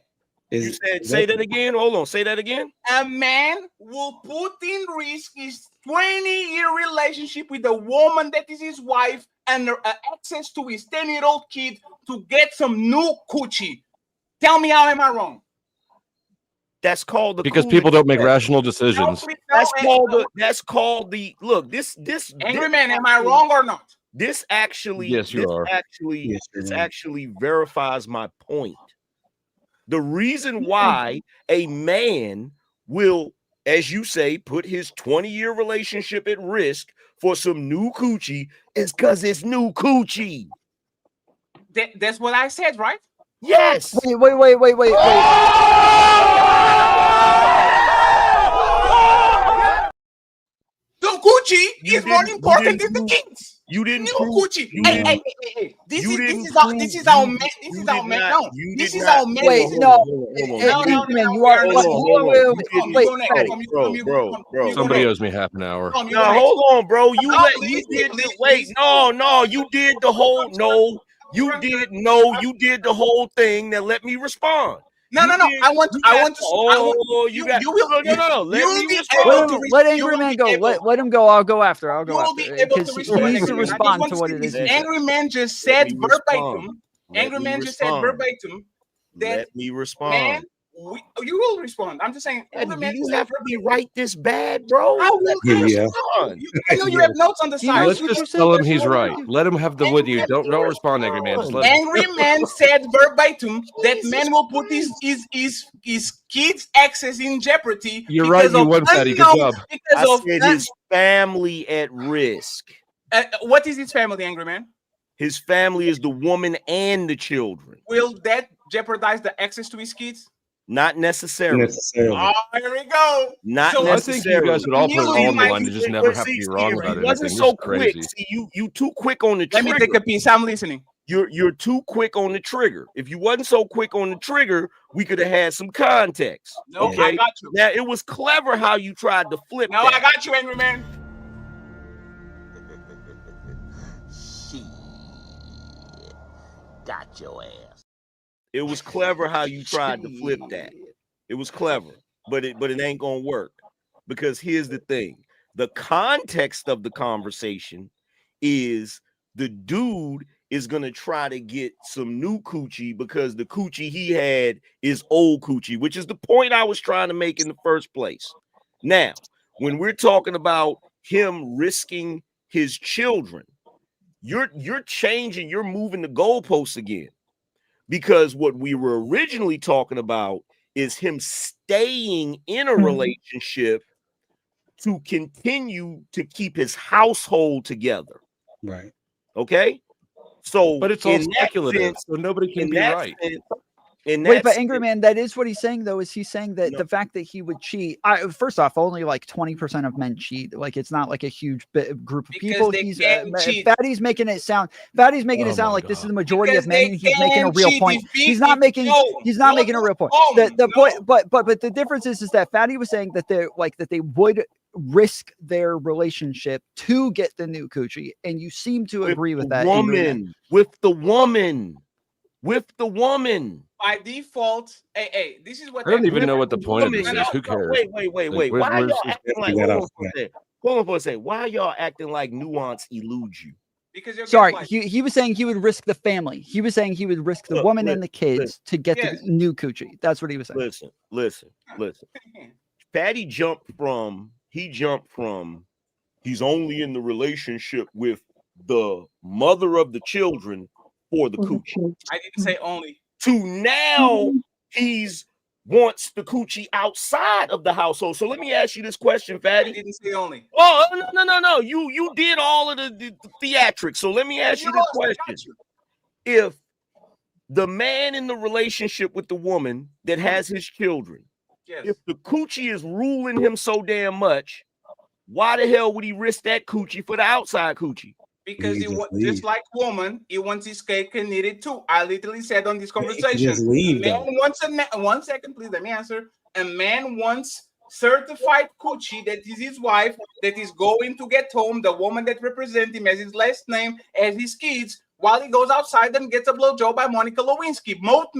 You said, say that again. Hold on, say that again. A man will put in risk his 20-year relationship with a woman that is his wife and access to his 10-year-old kid to get some new coochie. Tell me, how am I wrong? That's called the Because cool people don't make effect. rational decisions. That's called the look. This Angry Man, am I wrong or not? This actually, Yes, you are. This actually verifies my point. The reason why a man will, as you say, put his 20-year relationship at risk for some new coochie is because it's new coochie. That's what I said, right? Yes. Wait. The coochie is more important than the kids. You didn't new prove, coochie. You Hey. didn't This is prove- our you- man. This you is our did man. not- No, you this did is not- our man. Wait, This is- no. No, you are Bro. Somebody owes me half an hour. No, hold on, bro. You did the wait. No, you did the whole you did the whole thing. Now let me respond. No. I want to. You got you will. no. Let you me will be respond. able to. Let Angry Man go. Let him go. I'll go after. You will be able to Because he respond. needs to Angry Man. I just respond want to what it is. say he this. said. Angry Man just said me respond. verbatim. Let Angry me Man just said respond. verbatim that Let me respond. man. You will respond. I'm just saying. Daddy, Angry Man do you just said have to be right this bad, bro? I will Yeah. respond. I know you have notes on the side. Let's just tell him he's right. Let him have the with you. Don't respond, Angry Man. Just let him. Angry Man said verbatim that man will put his kids' access in jeopardy. You're right. You won, Fatty. Good job. I said his family at risk. What is his family, Angry Man? His family is the woman and the children. Will that jeopardize the access to his kids? Not necessarily. Oh, here we go. Not So I think you guys would all put it on the line to just never have to be wrong about It anything. wasn't This so is quick. crazy. See, you too quick on the Let trigger. me take a piece. I'm listening. You're too quick on the trigger. If you wasn't so quick on the trigger, we could have had some context. No, okay, I got you. Now it was clever how you tried to flip. No, that. I got you, Angry Man. Got your ass. It was clever how you tried to flip that. It was clever, but it ain't gonna work because here's the thing: the context of the conversation is the dude is gonna try to get some new coochie because the coochie he had is old coochie, which is the point I was trying to make in the first place. Now, when we're talking about him risking his children, you're changing, you're moving the goalposts again. Because what we were originally talking about is him staying in a relationship to continue to keep his household together. Right. Okay. So, But it's all in that speculative, sense, so nobody can in be that right. sense, in Wait, that but sense, Angry Man, that is what he's saying, though. Is he saying that the fact that he would cheat? First off, only like 20% of men cheat. Like, it's not like a huge group of people. they He's can cheat. Fatty's making it sound. Fatty's making Oh it sound my like this is God. the majority Because of men, they and he's making a can real cheat point. if He's not making. He's not making a real point. The point, but the difference is that Fatty was saying that they would risk their relationship to get the new coochie, and you seem to agree with that. Angry Man. with the woman. By default, hey, this is what I don't even every know what the point of this Woman, is. Who cares? wait. Like, Why where's y'all this- acting like? Hold on for a second. Why y'all acting like nuance eludes you? Because you're Sorry, he was saying he would risk the family. He was saying he would risk the woman and the kids to get the new coochie. That's what he was saying. Listen. Fatty jumped from he's only in the relationship with the mother of the children for the coochie. I didn't say only. To now he's wants the coochie outside of the household. So let me ask you this question, Fatty. I didn't say only. Oh, no. You did all of the theatrics. So let me ask you this question. If the man in the relationship with the woman that has his children, if the coochie is ruling him so damn much, why the hell would he risk that coochie for the outside coochie? Because he just like woman, he wants his cake and eat it too. I literally said on this conversation, just leave, a man though. wants a man. 1 second, please. Let me answer. A man wants certified coochie that is his wife, that is going to get home. The woman that represents him as his last name, as his kids, while he goes outside and gets a blowjob by Monica Lewinsky. Both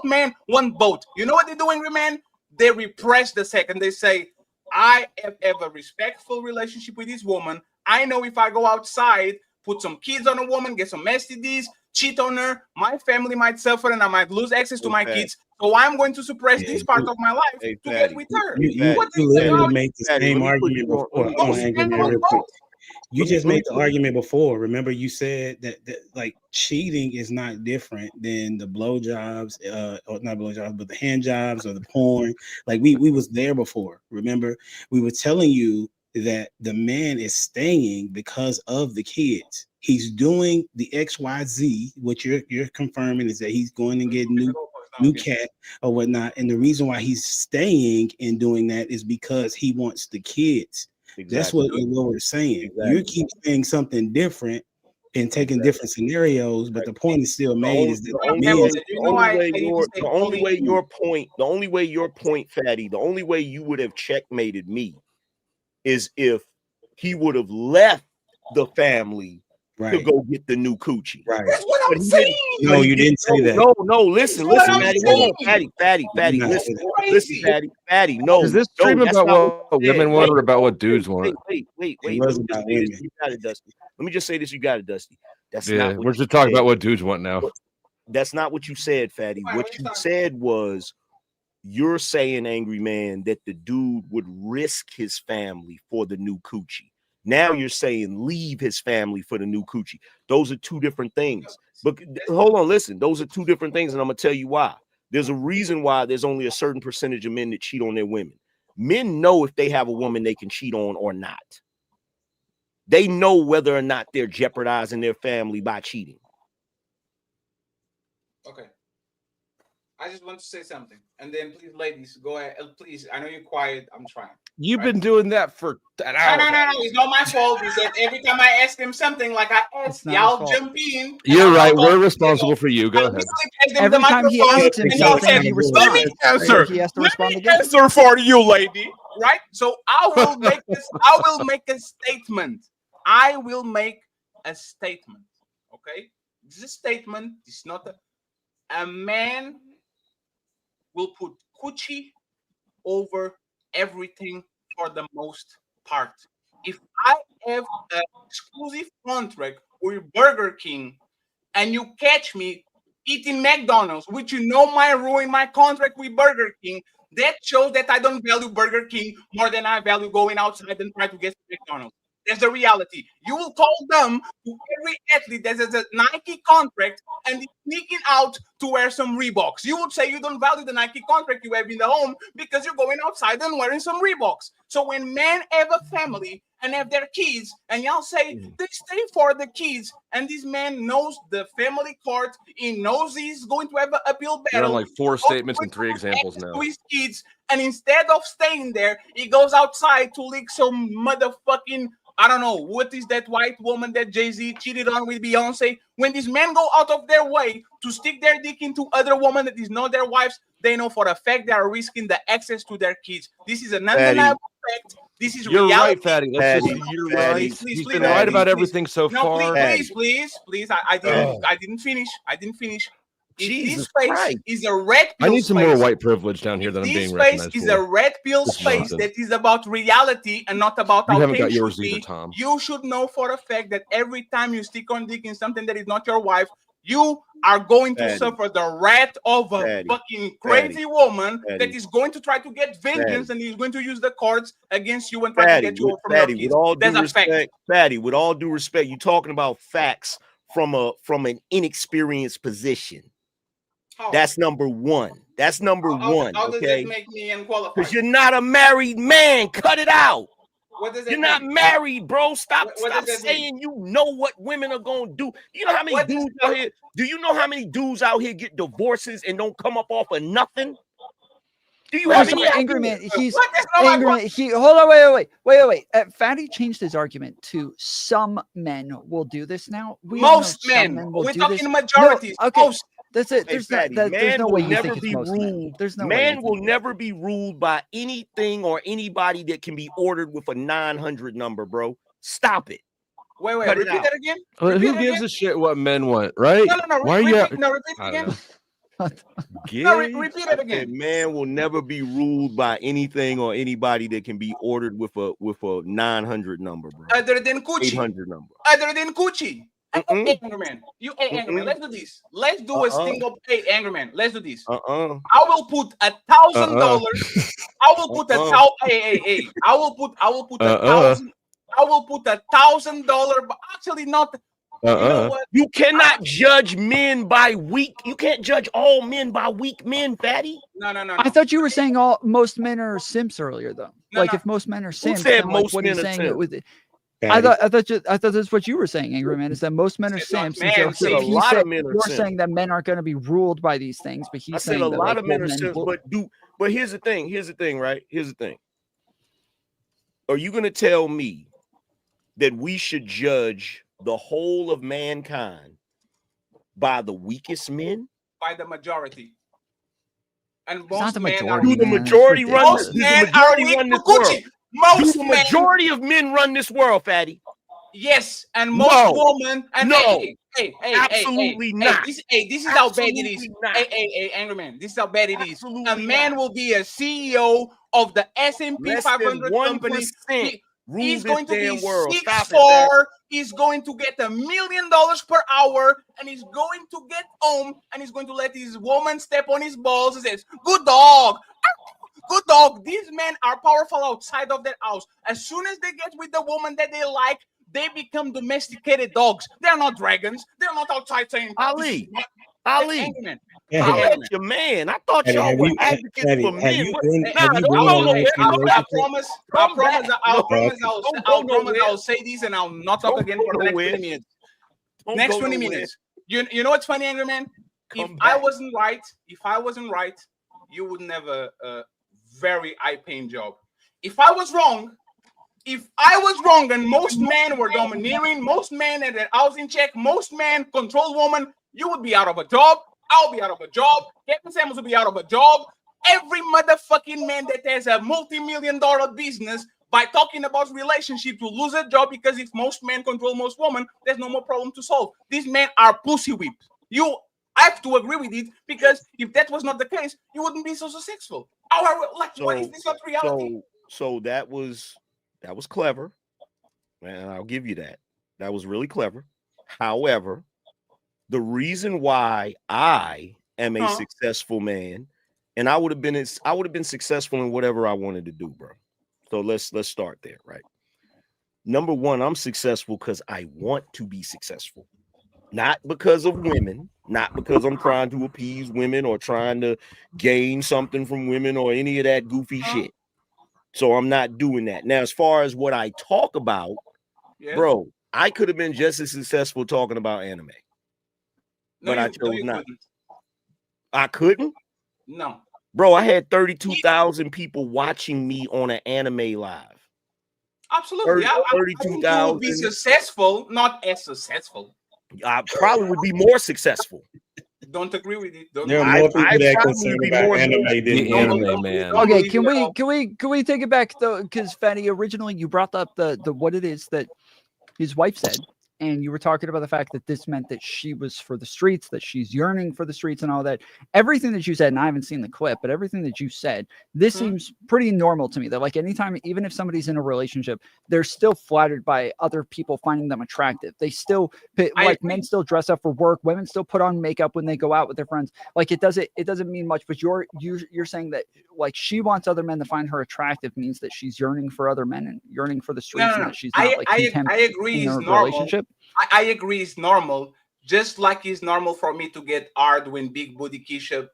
men want both. You know what they do, Angry Man? They repress the second. They say, I have a respectful relationship with this woman. I know if I go outside, put some kids on a woman, get some STDs, cheat on her, my family might suffer and I might lose access to my kids. So I'm going to suppress this part of my life to get with her. You literally made the same argument before. Hold on, Angry Man, real quick. You just made the argument before. Remember, you said that like cheating is not different than the blowjobs, or not blowjobs, but the hand jobs or the porn. Like we was there before. Remember, we were telling you that the man is staying because of the kids. He's doing the XYZ. What you're confirming is that he's going to get new cat or whatnot. And the reason why he's staying and doing that is because he wants the kids. That's what we're saying. You keep saying something different and taking different scenarios, but the point is still made is that the only way your point, Fatty, the only way you would have checkmated me is if he would have left the family to go get the new coochie. Right. That's what I'm saying. No, you didn't say that. No, listen, Fatty. Hold on, Fatty, listen, Fatty. No, is this stream about what women want or about what dudes want? Wait. It was about women. You got it, Dusty. Let me just say this. You got it, Dusty. That's Yeah, not what we're just talking about what dudes want now. That's not what you said, Fatty. What you said was you're saying, Angry Man, that the dude would risk his family for the new coochie. Now you're saying leave his family for the new coochie. Those are two different things. But hold on, listen. Those are two different things, and I'm gonna tell you why. There's a reason why there's only a certain percentage of men that cheat on their women. Men know if they have a woman they can cheat on or not. They know whether or not they're jeopardizing their family by cheating. Okay. I just want to say something. And then please, ladies, go ahead. Please, I know you're quiet. I'm trying. You've been doing that for an hour. No. It's not my fault. He said every time I ask him something, like I ask, y'all jump in. You're right. We're responsible for you. Go ahead. Every time he asks him something, he responds. Let me answer. He has to respond again. Answer for you, lady. Right? So I will make this. I will make a statement. I will make a statement. Okay? This is statement. It's not a man will put coochie over everything for the most part. If I have an exclusive contract with Burger King and you catch me eating McDonald's, which you know might ruin my contract with Burger King, that shows that I don't value Burger King more than I value going outside and try to get to McDonald's. That's the reality. You will call them to every athlete that has a Nike contract, and if sneaking out to wear some Reeboks. You would say you don't value the Nike contract you have in the home because you're going outside and wearing some Reeboks. So when men have a family and have their kids, and y'all say they stay for the kids, and this man knows the family court, he knows he's going to have an uphill You're on battle. like 4 statements and 3 examples now. To his kids, and instead of staying there, he goes outside to lick some motherfucking, I don't know, what is that white woman that Jay-Z cheated on with Beyonce? When these men go out of their way to stick their dick into other women that is not their wives, they know for a fact they are risking the access to their kids. This is an undeniable fact. This is You're reality. right, Fatty. Let's just, you're right. He's been right about everything so far. Please. I didn't finish. If Jesus this space Christ. is a red pill I need some space, more white privilege down here that I'm this being space recognized is for. a red pill This space nonsense. that is about reality and not about You haven't got yours authenticity. either, Tom. You should know for a fact that every time you stick on dick in something that is not your wife, you are going to Fatty. suffer the wrath of a Fatty. fucking crazy Fatty. woman Fatty. that is going to try to get vengeance Fatty. and is going to use the courts against you and try to get you from your kids. With all due That's a fact. respect, Fatty, with all due respect, you're talking about facts from an inexperienced position. That's number one. That's number one. How does Okay, that make me unqualified? because you're not a married man. Cut it out. What does that You're not mean? married, bro. Stop What does that saying you know what women are gonna do. You know how many dudes out here? Do you know how many dudes out here get divorces and don't come up off of nothing? Do you have any angry idea? man? He's angry man. Hold on, wait. Fatty changed his argument to some men will do this now. Most men. We're talking majorities. No, okay, Most. that's it. Hey, There's Fatty, there's no way you never think it's be most ruled. men. There's no way. Man will never be ruled by anything or anybody that can be ordered with a 900 number, bro. Stop it. Wait, Cut it repeat out. that again. Who Repeat gives again? a shit what men want, right? No, Why are you? repeat it I don't again. know. Repeat it again. Man will never be ruled by anything or anybody that can be ordered with a 900 number, bro. Other than Coochie. 800 number. Other than Coochie. Hey, Angry Man. Angry Man, let's do this. Let's do a single. Hey, Angry Man, let's do this. I will put $1,000. I will put Hey. I will put $1,000. I will put $1,000. But actually, not. You know what? You cannot judge men by weak. You can't judge all men by weak men, Fatty. No. I thought you were saying most men are simps earlier, though. If most men are simps, said then, most what men are are saying simps? it with it? I thought that's what you were saying, Angry Man, is that most men are simps. And so a lot of men are you're simps. saying that men aren't going to be ruled by these things, but he's I said saying a that, lot of men are men simps, will. but here's the thing, right? Here's the thing. Are you going to tell me that we should judge the whole of mankind by the weakest men? By the majority. And not most the men majority, are. Do the man. majority run? Most Does the men majority are run this Coochie. world? Most Do the men. majority of men run this world, Fatty? Yes, and most No. women. And No. Hey, Absolutely not. This is how bad it is. Absolutely not. Hey, Angry Man, this is how bad it is. Absolutely A man not. will be a CEO of the S&P Less than 500 company. 1% rule He's this going to be damn world. Stop it, 6'4". He's going to get $1 million per hour, and he's going to get home, and he's going to let his woman step on his balls and says, "Good dog." Good dog. These men are powerful outside of their house. As soon as they get with the woman that they like, they become domesticated dogs. They're not dragons. They're not outside saying, Ali, Angry Man. I'll let you, man. I thought Fatty, y'all have were you- advocates Fatty, for have men. you What- been- Nah, have you don't been go in a nowhere. life Come back. I promise I'll say this and I'll not talk Don't again go for the next nowhere. 20 minutes. Don't Next go 20 nowhere. minutes. You know what's funny, Angry Man? If I wasn't right, you wouldn't have a very high-paying job. If I was wrong, and most men were domineering, most men had their house in check, most men control women, you would be out of a job. I'll be out of a job. Captain Samuels will be out of a job. Every motherfucking man that has a multi-million-dollar business by talking about relationship to lose a job, because if most men control most women, there's no more problem to solve. These men are pussy whipped. You have to agree with it, because if that was not the case, you wouldn't be so successful. What is this not reality? So that was clever, and I'll give you that. That was really clever. However, the reason why I am a successful man, and I would have been successful in whatever I wanted to do, bro. So let's start there, right? Number one, I'm successful because I want to be successful. Not because of women, not because I'm trying to appease women or trying to gain something from women or any of that goofy shit. So I'm not doing that. Now, as far as what I talk about, bro, I could have been just as successful talking about anime. No, But I you chose not. couldn't. I couldn't? No. Bro, I had 32,000 people watching me on an anime live. Absolutely. I think you would be 32,000. successful, not as successful. I probably would be more successful. Don't agree with it. Don't There are agree. more people that probably concerned be about more anime than The me. anime man. Okay, can we take it back though? Because Fanny, originally you brought up the what it is that his wife said, and you were talking about the fact that this meant that she was for the streets, that she's yearning for the streets and all that. Everything that you said, and I haven't seen the clip, but everything that you said, this seems pretty normal to me. That like anytime, even if somebody's in a relationship, they're still flattered by other people finding them attractive. They still men still dress up for work, women still put on makeup when they go out with their friends. Like it doesn't mean much, but you're saying that like she wants other men to find her attractive means that she's yearning for other men and yearning for the streets, and that she's not content I agree. in It's a normal. relationship. I agree. It's normal. Just like it's normal for me to get hard when big booty Keisha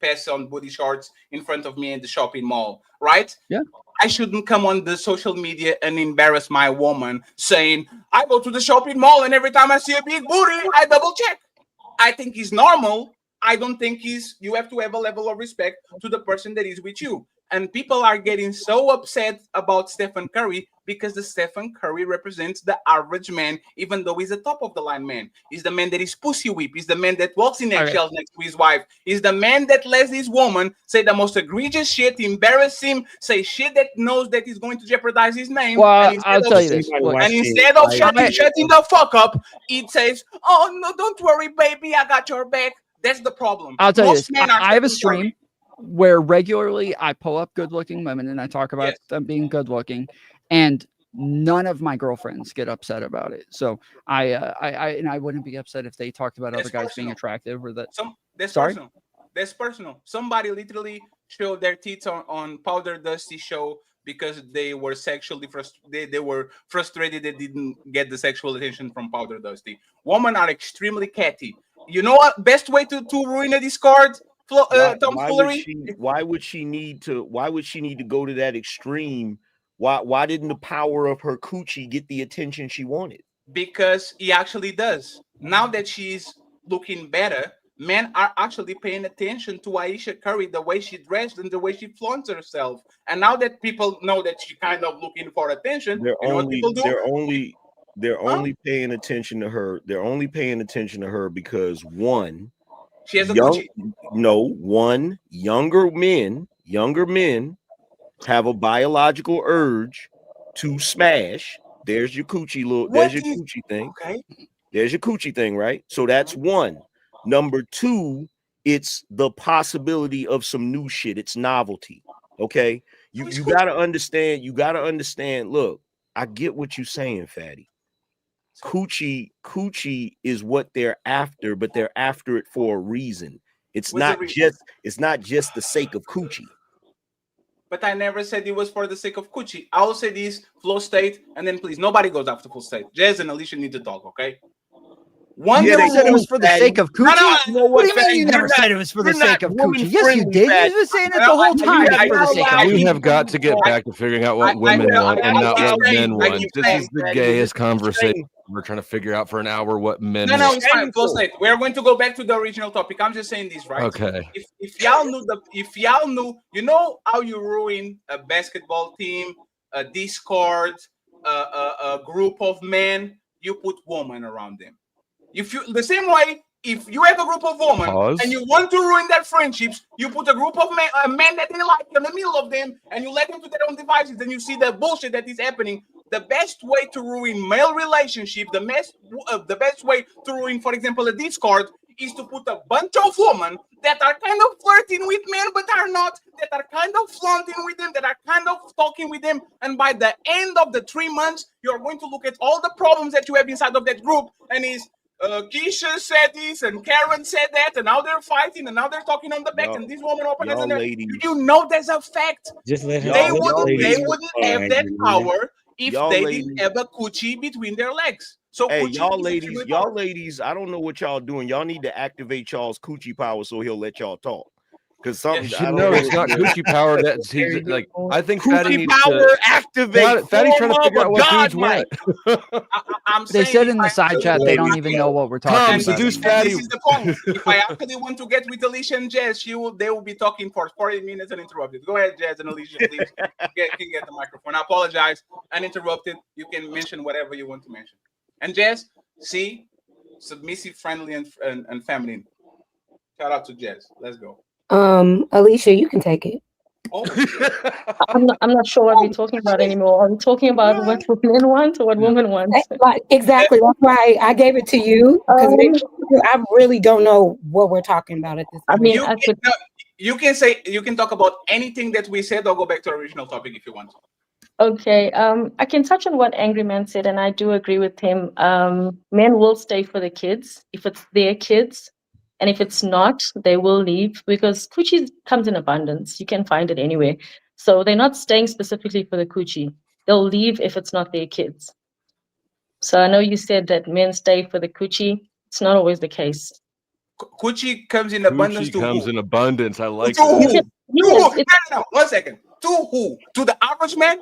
pass on booty shorts in front of me in the shopping mall, right? Yeah. I shouldn't come on the social media and embarrass my woman saying I go to the shopping mall and every time I see a big booty, I double check. I think it's normal. I don't think you have to have a level of respect to the person that is with you. And people are getting so upset about Stephen Curry because the Stephen Curry represents the average man, even though he's a top of the line man. He's the man that is pussy whip. He's the man that walks in eggshells next to his wife. He's the man that lets his woman say the most egregious shit, embarrass him, say shit that knows that he's going to jeopardize his name. Well, and instead I'll tell you this. of shutting the fuck up, it says, "Oh no, don't worry, baby, I got your back." That's the problem. I'll tell you Most this. men are I have a Stephen Curry. stream where regularly I pull up good-looking women and I talk about them being good-looking, and none of my girlfriends get upset about it. So I wouldn't be upset if they talked about other guys being attractive or that. That's Sorry? personal. That's personal. Somebody literally showed their teeth on Powder Dusty show because they were sexually frustrated. They were frustrated they didn't get the sexual attention from Powder Dusty. Women are extremely catty. You know what? Best way to ruin a Discord? Why would she need to go to that extreme? Why didn't the power of her coochie get the attention she wanted? Because he actually does. Now that she's looking better, men are actually paying attention to Ayesha Curry, the way she dressed and the way she flaunts herself. And now that people know that she's kind of looking for attention, you know what people do? They're only paying attention to her. They're only paying attention to her because one, she has a coochie. Younger men have a biological urge to smash. There's your coochie coochie thing. Okay. There's your coochie thing, right? So that's one. Number two, it's the possibility of some new shit. It's novelty. Okay. You gotta understand. Look, I get what you're saying, Fatty. Coochie is what they're after, but they're after it for a reason. It's not just the sake of coochie. But I never said it was for the sake of coochie. I will say this, Flow State, and then please, nobody goes after Full State. Jazz and Alicia need to talk, okay? You never said it was for the sake of coochie? No, what do you mean you never said it was for the sake of coochie? Yes, you did. You've been saying it the whole time. For the sake of We have got to get back to figuring out what women want and not what men want. This is the gayest conversation. We're trying to figure out for an hour what men want. No, it's fine. Flow State. We're going to go back to the original topic. I'm just saying this, right? Okay. If y'all knew, you know how you ruin a basketball team, a Discord, a group of men, you put women around them. The same way, if you have a group of women and you want to ruin their friendships, you put a group of men that they like in the middle of them, and you let them to their own devices, and you see the bullshit that is happening. The best way to ruin male relationships, the best way to ruin, for example, a Discord, is to put a bunch of women that are kind of flirting with men but are not, that are kind of flaunting with them, that are kind of talking with them, and by the end of the 3 months, you're going to look at all the problems that you have inside of that group, and Keisha said this and Karen said that, and now they're fighting, and now they're talking on the back, and this woman opened as you know there's a fact. Just let her. They wouldn't have that power if Y'all they ladies, didn't have a coochie between their legs. So hey, coochie y'all is ladies, extremely y'all powerful. ladies, I don't know what y'all doing. Y'all need to activate y'all's coochie power so he'll let y'all talk. Because something I don't No, know. it's not coochie power. That's he's like. I think Fatty Coochie needs power to. activate. Fatty's trying to Form figure of out a what god dude's wet. I'm They saying said if in the I side actually chat they want don't to even get- know what we're Tom, talking and seduce this, about. and Fatty. this is the point. If I actually want to get with Alicia and Jazz, they will be talking for 40 minutes and interrupted. Go ahead, Jazz and Alicia, please. Can get the microphone. I apologize. Uninterrupted. You can mention whatever you want to mention. And Jazz, see, submissive, friendly, and feminine. Shout out to Jazz. Let's go. Alicia, you can take it. Oh, I'm not sure what we're talking about anymore. Are we talking about what men want or what women want? Like, exactly. That's why I gave it to you because I really don't know what we're talking about at this I point. mean, I could. you can talk about anything that we said or go back to our original topic if you want. Okay, I can touch on what Angry Man said, and I do agree with him. Men will stay for the kids if it's their kids, and if it's not, they will leave because coochie comes in abundance. You can find it anywhere. So they're not staying specifically for the coochie. They'll leave if it's not their kids. So I know you said that men stay for the coochie. It's not always the case. Coochie comes in abundance Coochie to comes who? in abundance. I like To who? that. Yes, No, 1 second. To who? To the average man?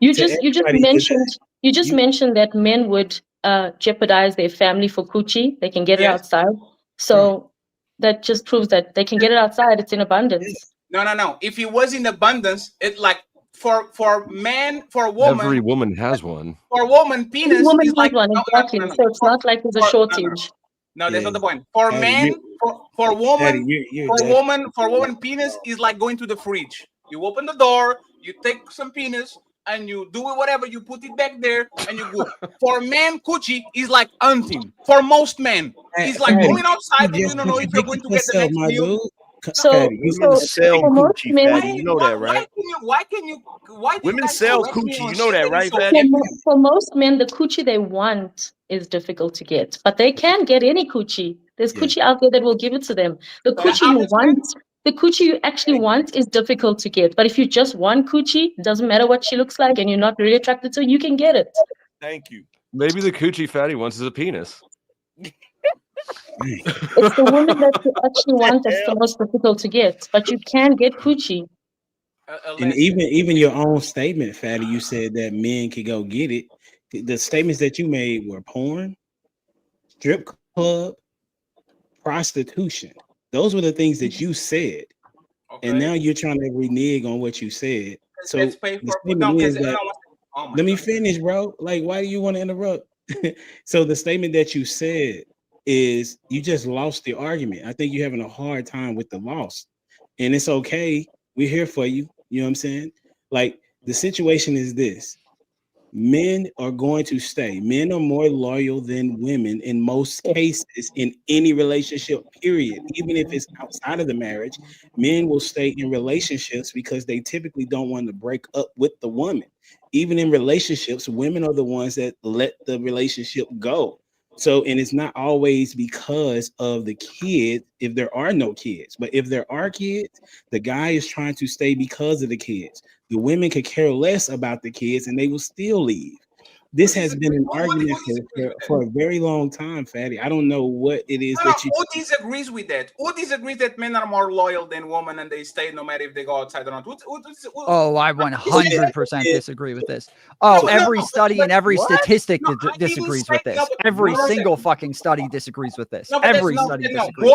You just mentioned that men would jeopardize their family for coochie. They can get it Yes. outside. So that just proves that they can get it outside. It's in abundance. No. If it was in abundance, it like for man, for Every woman, woman has one. for woman, Every penis woman is has like one, exactly. So it's not like there's a shortage. No, that's not the point. For Fatty, man, for woman, you're for definitely woman, penis is like going to the fridge. You open the door, you take some penis, and you do whatever. You put it back there, and you good. For men, coochie is like hunting. For most men, it's like Fatty, going outside, and you don't know if you're going to get the yourself, next my meal. dude. So, Women sell for most coochie, men, Fatty. You know that, right? Why do you Women guys sell correct me coochie. on You know shit that, that is right, so Fatty? for most men, the coochie they want is difficult to get, but they can get any coochie. There's coochie out there that will give it to them. The coochie you want, the coochie you actually want is difficult to get. But if you just want coochie, it doesn't matter what she looks like and you're not really attracted to her, you can get it. Thank you. Maybe the coochie Fatty wants is a penis. It's the woman that you actually want that's the most difficult to get. But you can get coochie. And even your own statement, Fatty, you said that men could go get it. The statements that you made were porn, strip club, prostitution. Those were the things that you said. And now you're trying to renege on what you said. So Let's pay the for statement is that oh my let me God. finish, bro. Like, why do you want to interrupt? So the statement that you said is you just lost the argument. I think you're having a hard time with the loss. And it's okay. We're here for you. You know what I'm saying? Like the situation is this. Men are going to stay. Men are more loyal than women in most cases in any relationship, period. Even if it's outside of the marriage, men will stay in relationships because they typically don't want to break up with the woman. Even in relationships, women are the ones that let the relationship go. So, and it's not always because of the kids if there are no kids, but if there are kids, the guy is trying to stay because of the kids. The women could care less about the kids and they will still leave. This has been an argument for a very long time, Fatty. I don't know what it is No, that you. who disagrees with that? Who disagrees that men are more loyal than women and they stay no matter if they go outside or not? Oh, I 100% disagree with this. Oh, every study and every statistic disagrees with this. Every single fucking study disagrees with this. No, but Every that's study no. disagrees.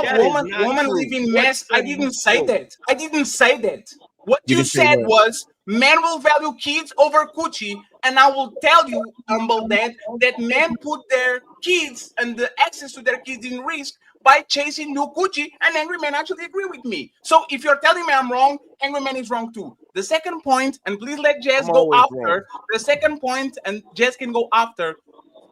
Woman live in mess. I didn't say that. I didn't say that. What You you didn't say said what? was men will value kids over coochie, and I will tell you, humble that men put their kids and the access to their kids in risk by chasing new coochie, and Angry Man actually agree with me. So if you're telling me I'm wrong, Angry Man is wrong too. The second point, and please let Jess I'm go always after. wrong. The second point, and Jess can go after.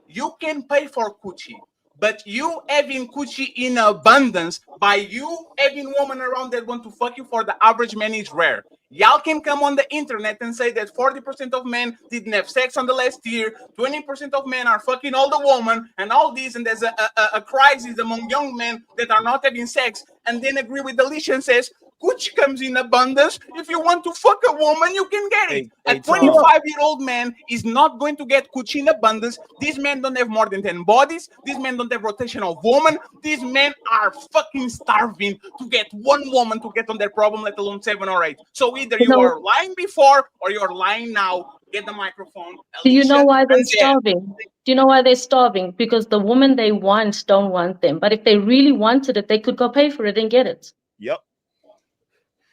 You can pay for coochie, but you having coochie in abundance by you having women around that want to fuck you for the average man is rare. Y'all can come on the internet and say that 40% of men didn't have sex on the last year, 20% of men are fucking all the women, and all this, and there's a crisis among young men that are not having sex, and then agree with Alicia and says, Coochie comes in abundance. If you want to fuck a woman, you can get it. A Hey, Tom. 25-year-old man is not going to get coochie in abundance. These men don't have more than 10 bodies. These men don't have rotation of woman. These men are fucking starving to get one woman to get on their problem, let alone 7 or 8. So either you are lying before or you're lying now. Get the microphone. Do you know Alicia, why they're and there. starving? Do you know why they're starving? Because the woman they want don't want them. But if they really wanted it, they could go pay for it and get it. Yep.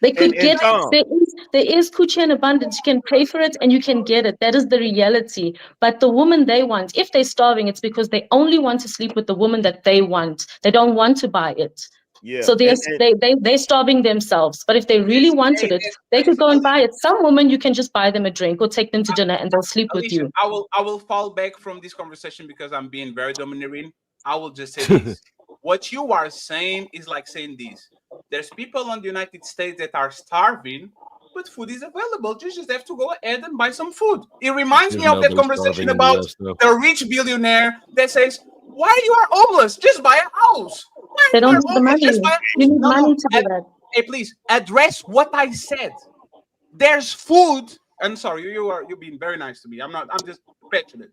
They could And get Tom. there is coochie in abundance. You can pay for it and you can get it. That is the reality. But the woman they want, if they're starving, it's because they only want to sleep with the woman that they want. They don't want to buy it. Yeah. So they're starving themselves. But if they really wanted it, they could go and buy it. Some women, you can just buy them a drink or take them to dinner and they'll sleep with Alicia, you. I will fall back from this conversation because I'm being very domineering. I will just say this. What you are saying is like saying this. There's people in the United States that are starving, but food is available. You just have to go ahead and buy some food. It reminds me of that conversation about the rich billionaire that says, why you are homeless? Just buy a house. Why They you don't are have the homeless? money. Just buy a You need No, money to do that. Hey, please address what I said. There's food. I'm sorry, you're being very nice to me. I'm just petulant.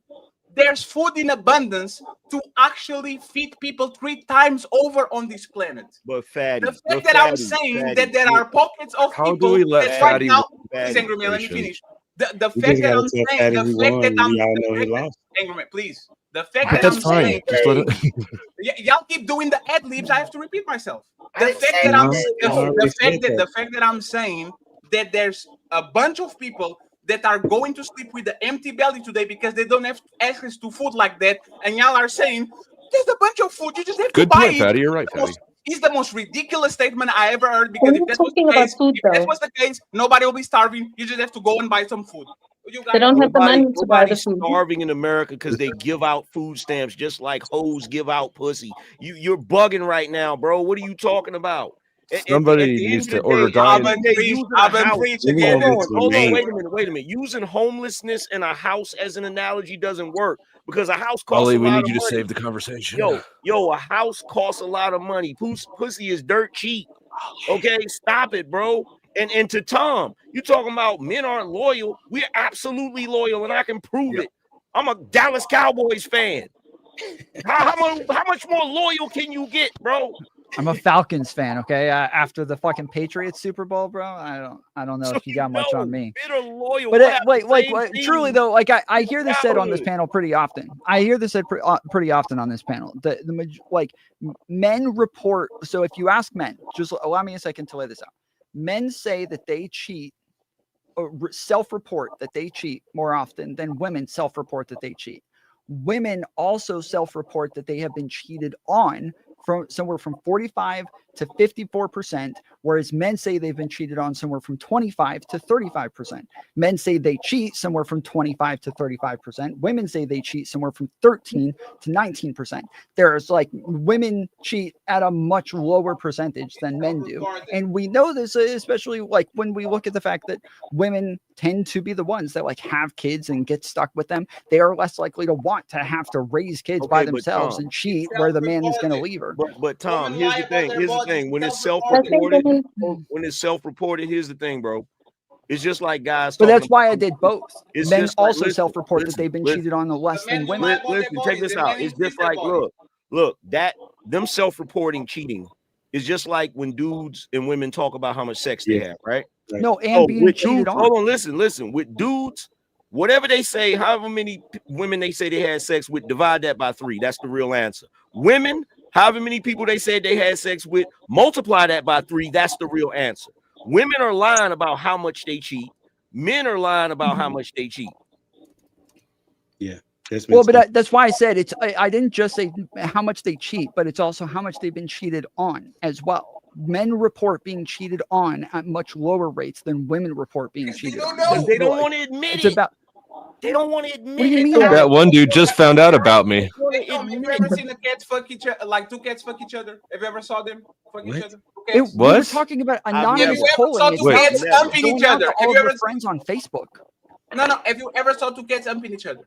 There's food in abundance to actually feed people 3 times over on this planet. But Fatty, The fact that I'm saying that there are pockets of How do people we let that right Fatty now, win please, Angry Man, let me conversation? finish. The We fact just that gotta I'm tell saying, Patty the we fact won. that I'm, We all the know he fact that, lost. Angry Man, please. The fact that That's I'm fine. saying, Just let it. y'all keep doing the ad libs. I have to repeat myself. I The didn't fact say that I'm, that, though. the fact that I'm saying that there's a bunch of people that are going to sleep with the empty belly today because they don't have access to food like that, and y'all are saying there's a bunch of food, you just have Good to buy point, it. Fatty. You're right, Fatty. It's the most ridiculous statement I ever heard, because We're if not that was talking the about case, food, though. nobody will be starving. You just have to go and buy some food. You They guys, don't have the money to buy the Nobody's food. starving in America because they give out food stamps just like hoes give out pussy. You're bugging right now, bro. What are you talking about? Somebody needs to order I've diet. been preaching again. Hold on, wait a minute. Using homelessness in a house as an analogy doesn't work because a house costs Ollie, a we lot need of you to money. save the conversation. Yo, a house costs a lot of money. Pussy is dirt cheap. Okay, stop it, bro. And to Tom, you talking about men aren't loyal. We're absolutely loyal, and I can prove it. I'm a Dallas Cowboys fan. How much more loyal can you get, bro? I'm a Falcons fan. Okay, after the fucking Patriots Super Bowl, bro, I don't know if you got much on me. Bitter loyal. But truly though, like I hear this said on this panel pretty often. I hear this said pretty often on this panel. Men report. So if you ask men, just allow me a second to lay this out. Men say that they cheat, or self-report that they cheat more often than women self-report that they cheat. Women also self-report that they have been cheated on from somewhere from 45 to 54%, whereas men say they've been cheated on somewhere from 25 to 35%. Men say they cheat somewhere from 25 to 35%. Women say they cheat somewhere from 13 to 19%. There's like women cheat at a much lower percentage than men do. And we know this, especially like when we look at the fact that women tend to be the ones that like have kids and get stuck with them. They are less likely to want to have to raise kids by themselves and cheat where the man is going to leave her. But Tom, here's the thing. When it's self-reported, here's the thing, bro. It's just like guys. But that's why I did both. Men just also like, self-report that they've been cheated on less than women. Listen, check this out. It's just like look that them self-reporting cheating is just like when dudes and women talk about how much sex they have, right? No, and being cheated on. Hold on, listen. With dudes, whatever they say, however many women they say they had sex with, divide that by 3. That's the real answer. Women, however many people they said they had sex with, multiply that by 3. That's the real answer. Women are lying about how much they cheat. Men are lying about how much they cheat. Yeah. Well, but that's why I said it's. I didn't just say how much they cheat, but it's also how much they've been cheated on as well. Men report being cheated on at much lower rates than women report being cheated on. They don't want to admit it. They don't want to admit What do you it. mean? That one dude just found out about me. Have you ever seen a cat fuck each other? Like 2 cats fuck each other? Have you ever saw them fuck each other? We were talking about anonymous polling. Have you ever saw 2 cats humping each other? All of your friends on Facebook. No. Have you ever saw 2 cats humping each other?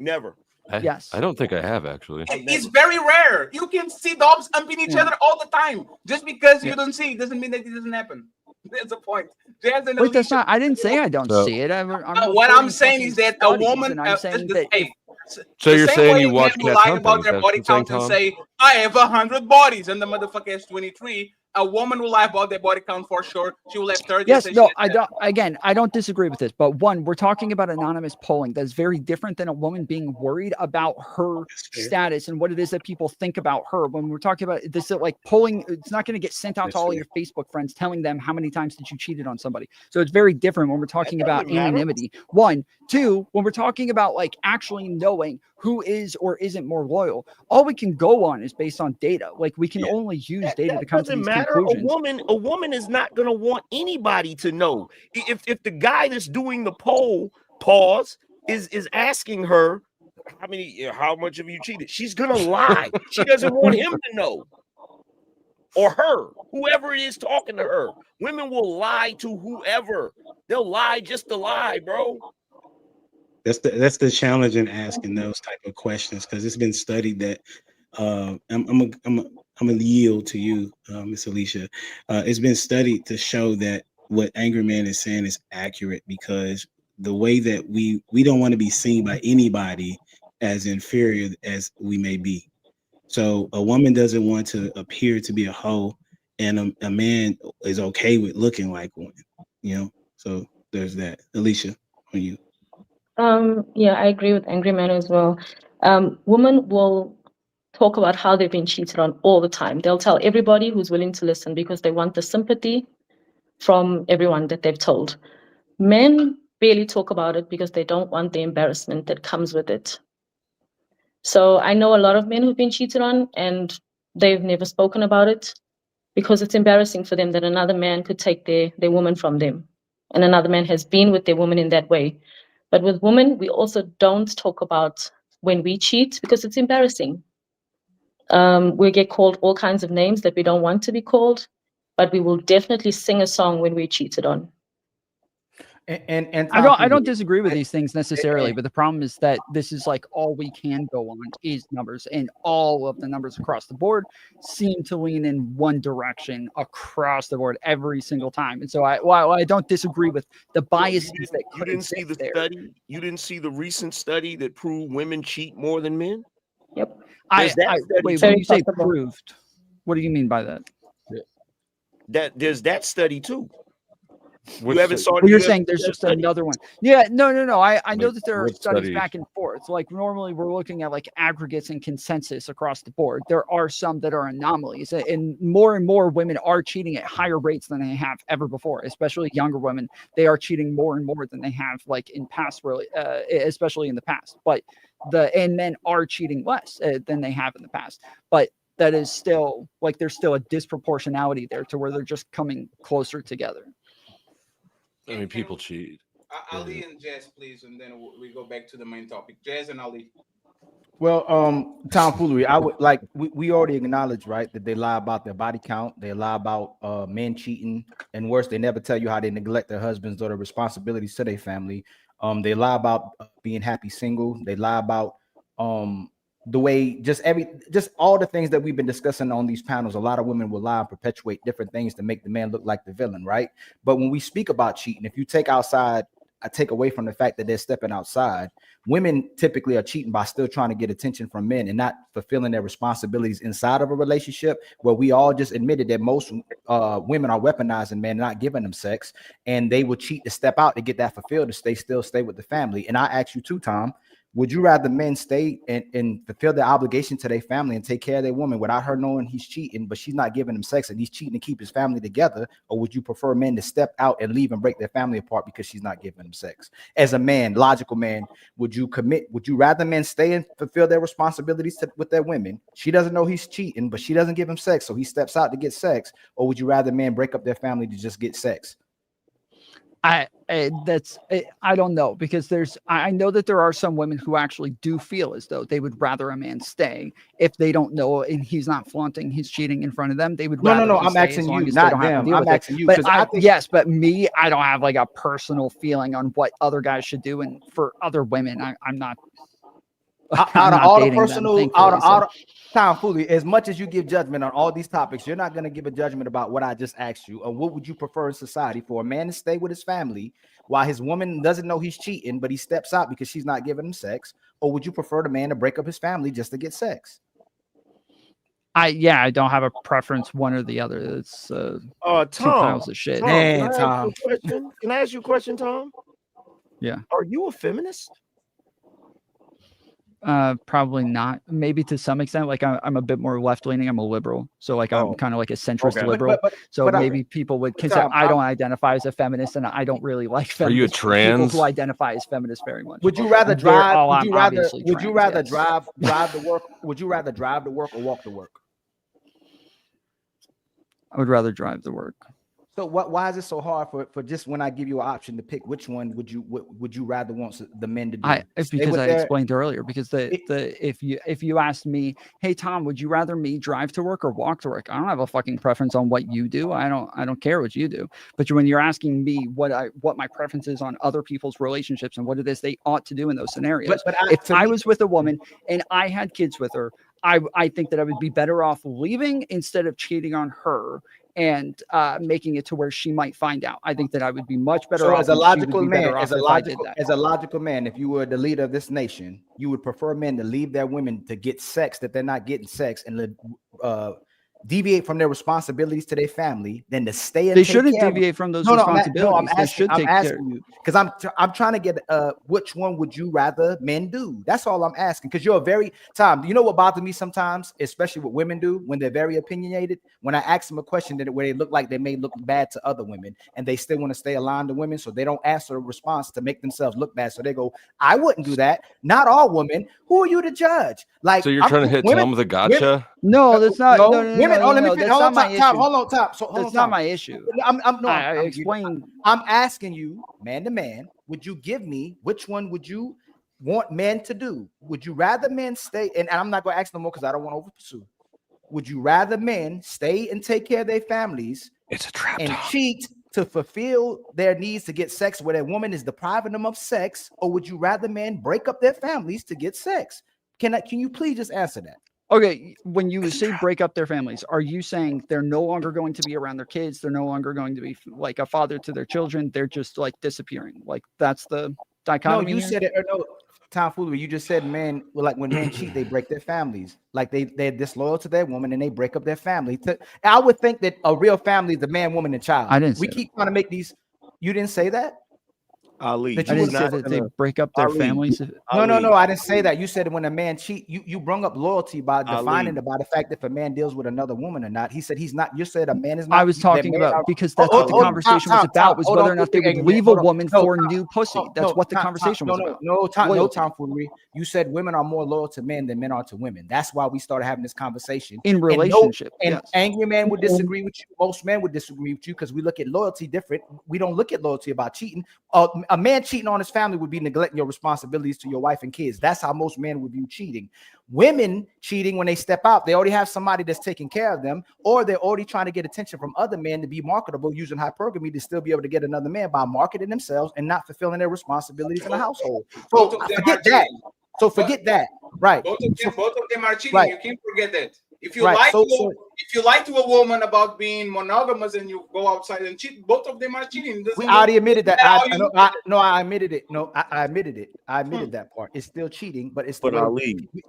Never. Yes. I don't think I have actually. It's very rare. You can see dogs humping each other all the time. Just because you don't see it doesn't mean that it doesn't happen. That's the point. Jazz and Wait, that's Alicia, not. I didn't say I don't So- see it. I'm what I'm reporting saying fucking is that a studies, woman. and I'm saying that hey, So the you're same saying way you men watch will cats lie about humping? their That's body what you're saying, count and Tom? say I have 100 bodies, and the motherfucker has 23. A woman will lie about their body count for sure. She will have 30. yes, and say no, she I don't. Again, I don't disagree with this, but one, we're talking about anonymous polling. That's very different than a woman being worried about her status and what it is that people think about her. When we're talking about this, like polling, it's not going to get sent out to all your Facebook friends telling them how many times did you cheated on somebody. So it's very different when we're talking about doesn't matter. anonymity. One, two, when we're talking about like actually knowing who is or isn't more loyal, all we can go on is based on data. Like we can only use data to come to Doesn't these matter. conclusions. A woman is not gonna want anybody to know. If the guy that's doing the poll is asking her how much have you cheated, she's gonna lie. She doesn't want him to know, or her, whoever it is talking to her. Women will lie to whoever. They'll lie just to lie, bro. That's the challenge in asking those type of questions, because it's been studied that I'm gonna yield to you, Miss Alicia. It's been studied to show that what Angry Man is saying is accurate, because the way that we don't want to be seen by anybody as inferior as we may be. So a woman doesn't want to appear to be a hoe, and a man is okay with looking like one. You know, so there's that. Alicia, on you. Yeah, I agree with Angry Man as well. Women will talk about how they've been cheated on all the time. They'll tell everybody who's willing to listen because they want the sympathy from everyone that they've told. Men barely talk about it because they don't want the embarrassment that comes with it. So I know a lot of men who've been cheated on and they've never spoken about it because it's embarrassing for them that another man could take their woman from them, and another man has been with their woman in that way. But with women, we also don't talk about when we cheat because it's embarrassing. We get called all kinds of names that we don't want to be called, but we will definitely sing a song when we're cheated on. And I don't disagree with these things necessarily, but the problem is that this is like all we can go on is numbers, and all of the numbers across the board seem to lean in one direction across the board every single time. And so while I don't disagree with the biases that you didn't see the study. You didn't see the recent study that proved women cheat more than men. Yep. There's that study wait, too. when you say proved, what do you mean by that? There's that study too. What You haven't study? saw. Well, you you're haven't saying seen there's that just study? another one. Yeah, no. I know Like, that there are what studies studies? back and forth. Like normally we're looking at like aggregates and consensus across the board. There are some that are anomalies, and more women are cheating at higher rates than they have ever before, especially younger women. They are cheating more and more than they have like in past, really, especially in the past. But and men are cheating less than they have in the past. But that is still like there's still a disproportionality there to where they're just coming closer together. I mean, people cheat. Ali and Jazz, please, and then we go back to the main topic. Jazz and Ali. Well, Tom Foolery, I would like we already acknowledged, right, that they lie about their body count, they lie about men cheating, and worse, they never tell you how they neglect their husbands or their responsibilities to their family. They lie about being happy single, they lie about the way just all the things that we've been discussing on these panels. A lot of women will lie and perpetuate different things to make the man look like the villain, right? But when we speak about cheating, if you take away from the fact that they're stepping outside, women typically are cheating by still trying to get attention from men and not fulfilling their responsibilities inside of a relationship, where we all just admitted that most women are weaponizing men, not giving them sex, and they will cheat to step out to get that fulfilled, to stay with the family. And I ask you too, Tom, would you rather men stay and fulfill their obligation to their family and take care of their woman without her knowing he's cheating, but she's not giving him sex and he's cheating to keep his family together? Or would you prefer men to step out and leave and break their family apart because she's not giving him sex? As a man, logical man, would you rather men stay and fulfill their responsibilities with their women? She doesn't know he's cheating, but she doesn't give him sex, so he steps out to get sex. Or would you rather men break up their family to just get sex? I don't know, because I know that there are some women who actually do feel as though they would rather a man stay if they don't know and he's not flaunting his cheating in front of them. They would rather No. he I'm stay asking as long you, as they not don't have to them. deal I'm with it. asking you, But 'cause I think yes, but me, I don't have like a personal feeling on what other guys should do, and for other women, I'm not. out I'm of not all the dating them, personal, thankfully. out of Tomfoolery, as much as you give judgment on all these topics, you're not going to give a judgment about what I just asked you. Or what would you prefer in society, for a man to stay with his family while his woman doesn't know he's cheating, but he steps out because she's not giving him sex? Or would you prefer the man to break up his family just to get sex? I don't have a preference, one or the other. It's two piles of shit. Tom. Can I ask you a question, Tom? Yeah. Are you a feminist? Probably not. Maybe to some extent. Like I'm a bit more left leaning. I'm a liberal, so like I'm kind of like a centrist liberal. So maybe people would consider. I don't identify as a feminist, and I don't really like feminists. Are you a people trans? who identify as feminists very much. Would you rather drive? Would you rather? Would you rather yes. drive to work? Would you rather drive to work or walk to work? I would rather drive to work. So why is it so hard for just when I give you an option to pick, which one would you rather want the men to do? It's because I explained earlier. Because if you asked me, hey Tom, would you rather me drive to work or walk to work? I don't have a fucking preference on what you do. I don't care what you do. But when you're asking me what my preference is on other people's relationships and what it is they ought to do in those scenarios, if I was with a woman and I had kids with her, I think that I would be better off leaving instead of cheating on her and making it to where she might find out. I think that I would be much better off. As a logical man, as a logical man, if you were the leader of this nation, you would prefer men to leave their women to get sex that they're not getting sex and deviate from their responsibilities to their family than to stay and they shouldn't deviate from those responsibilities. I'm asking you because I'm trying to get which one would you rather men do? That's all I'm asking, because you're a very Tom. You know what bothers me sometimes, especially what women do when they're very opinionated. When I ask them a question where they look like they may look bad to other women and they still want to stay aligned to women, so they don't answer a response to make themselves look bad. So they go, I wouldn't do that. Not all women. Who are you to judge? Like, so you're trying to hit Tom with a gotcha? No, that's not. No, women. Let me finish. Hold on, Tom. Hold on, Tom. So that's not my issue. I explained. I'm asking you, man to man. Would you give me which one would you want men to do? Would you rather men stay? And I'm not going to ask no more because I don't want to over pursue. Would you rather men stay and take care of their families? It's a trap. And cheat to fulfill their needs to get sex where their woman is depriving them of sex, or would you rather men break up their families to get sex? Can you please just answer that? Okay, when you say break up their families, are you saying they're no longer going to be around their kids? They're no longer going to be like a father to their children. They're just like disappearing. Like that's the dichotomy. No, you said it. Or no, Tom Foolery, you just said men, like when men cheat, they break their families. Like they're disloyal to their woman and they break up their family. I would think that a real family is a man, woman, and child. I didn't. We keep trying to make these. You didn't say that? Ali, I didn't say that they break up their families. No, I didn't say that. You said when a man cheat, you brought up loyalty by defining it by the fact that if a man deals with another woman or not. He said he's not. You said a man is not. I was talking about because that's what the conversation was about, was whether or not they would leave a woman for new pussy. That's what the conversation was about. No, Tom Foolery. You said women are more loyal to men than men are to women. That's why we started having this conversation in relationship. And angry man would disagree with you. Most men would disagree with you because we look at loyalty different. We don't look at loyalty about cheating. A man cheating on his family would be neglecting your responsibilities to your wife and kids. That's how most men would view cheating. Women cheating, when they step out, they already have somebody that's taking care of them, or they're already trying to get attention from other men to be marketable, using hypergamy to still be able to get another man by marketing themselves and not fulfilling their responsibilities in the household. So forget that. Forget that. Right. Both of them are cheating. Right. You can't forget that. If you Right. if you lie to a woman about being monogamous and you go outside and cheat, both of them are cheating. We already admitted that. I admitted it. No, I admitted it. I admitted that part. It's still cheating, but it's the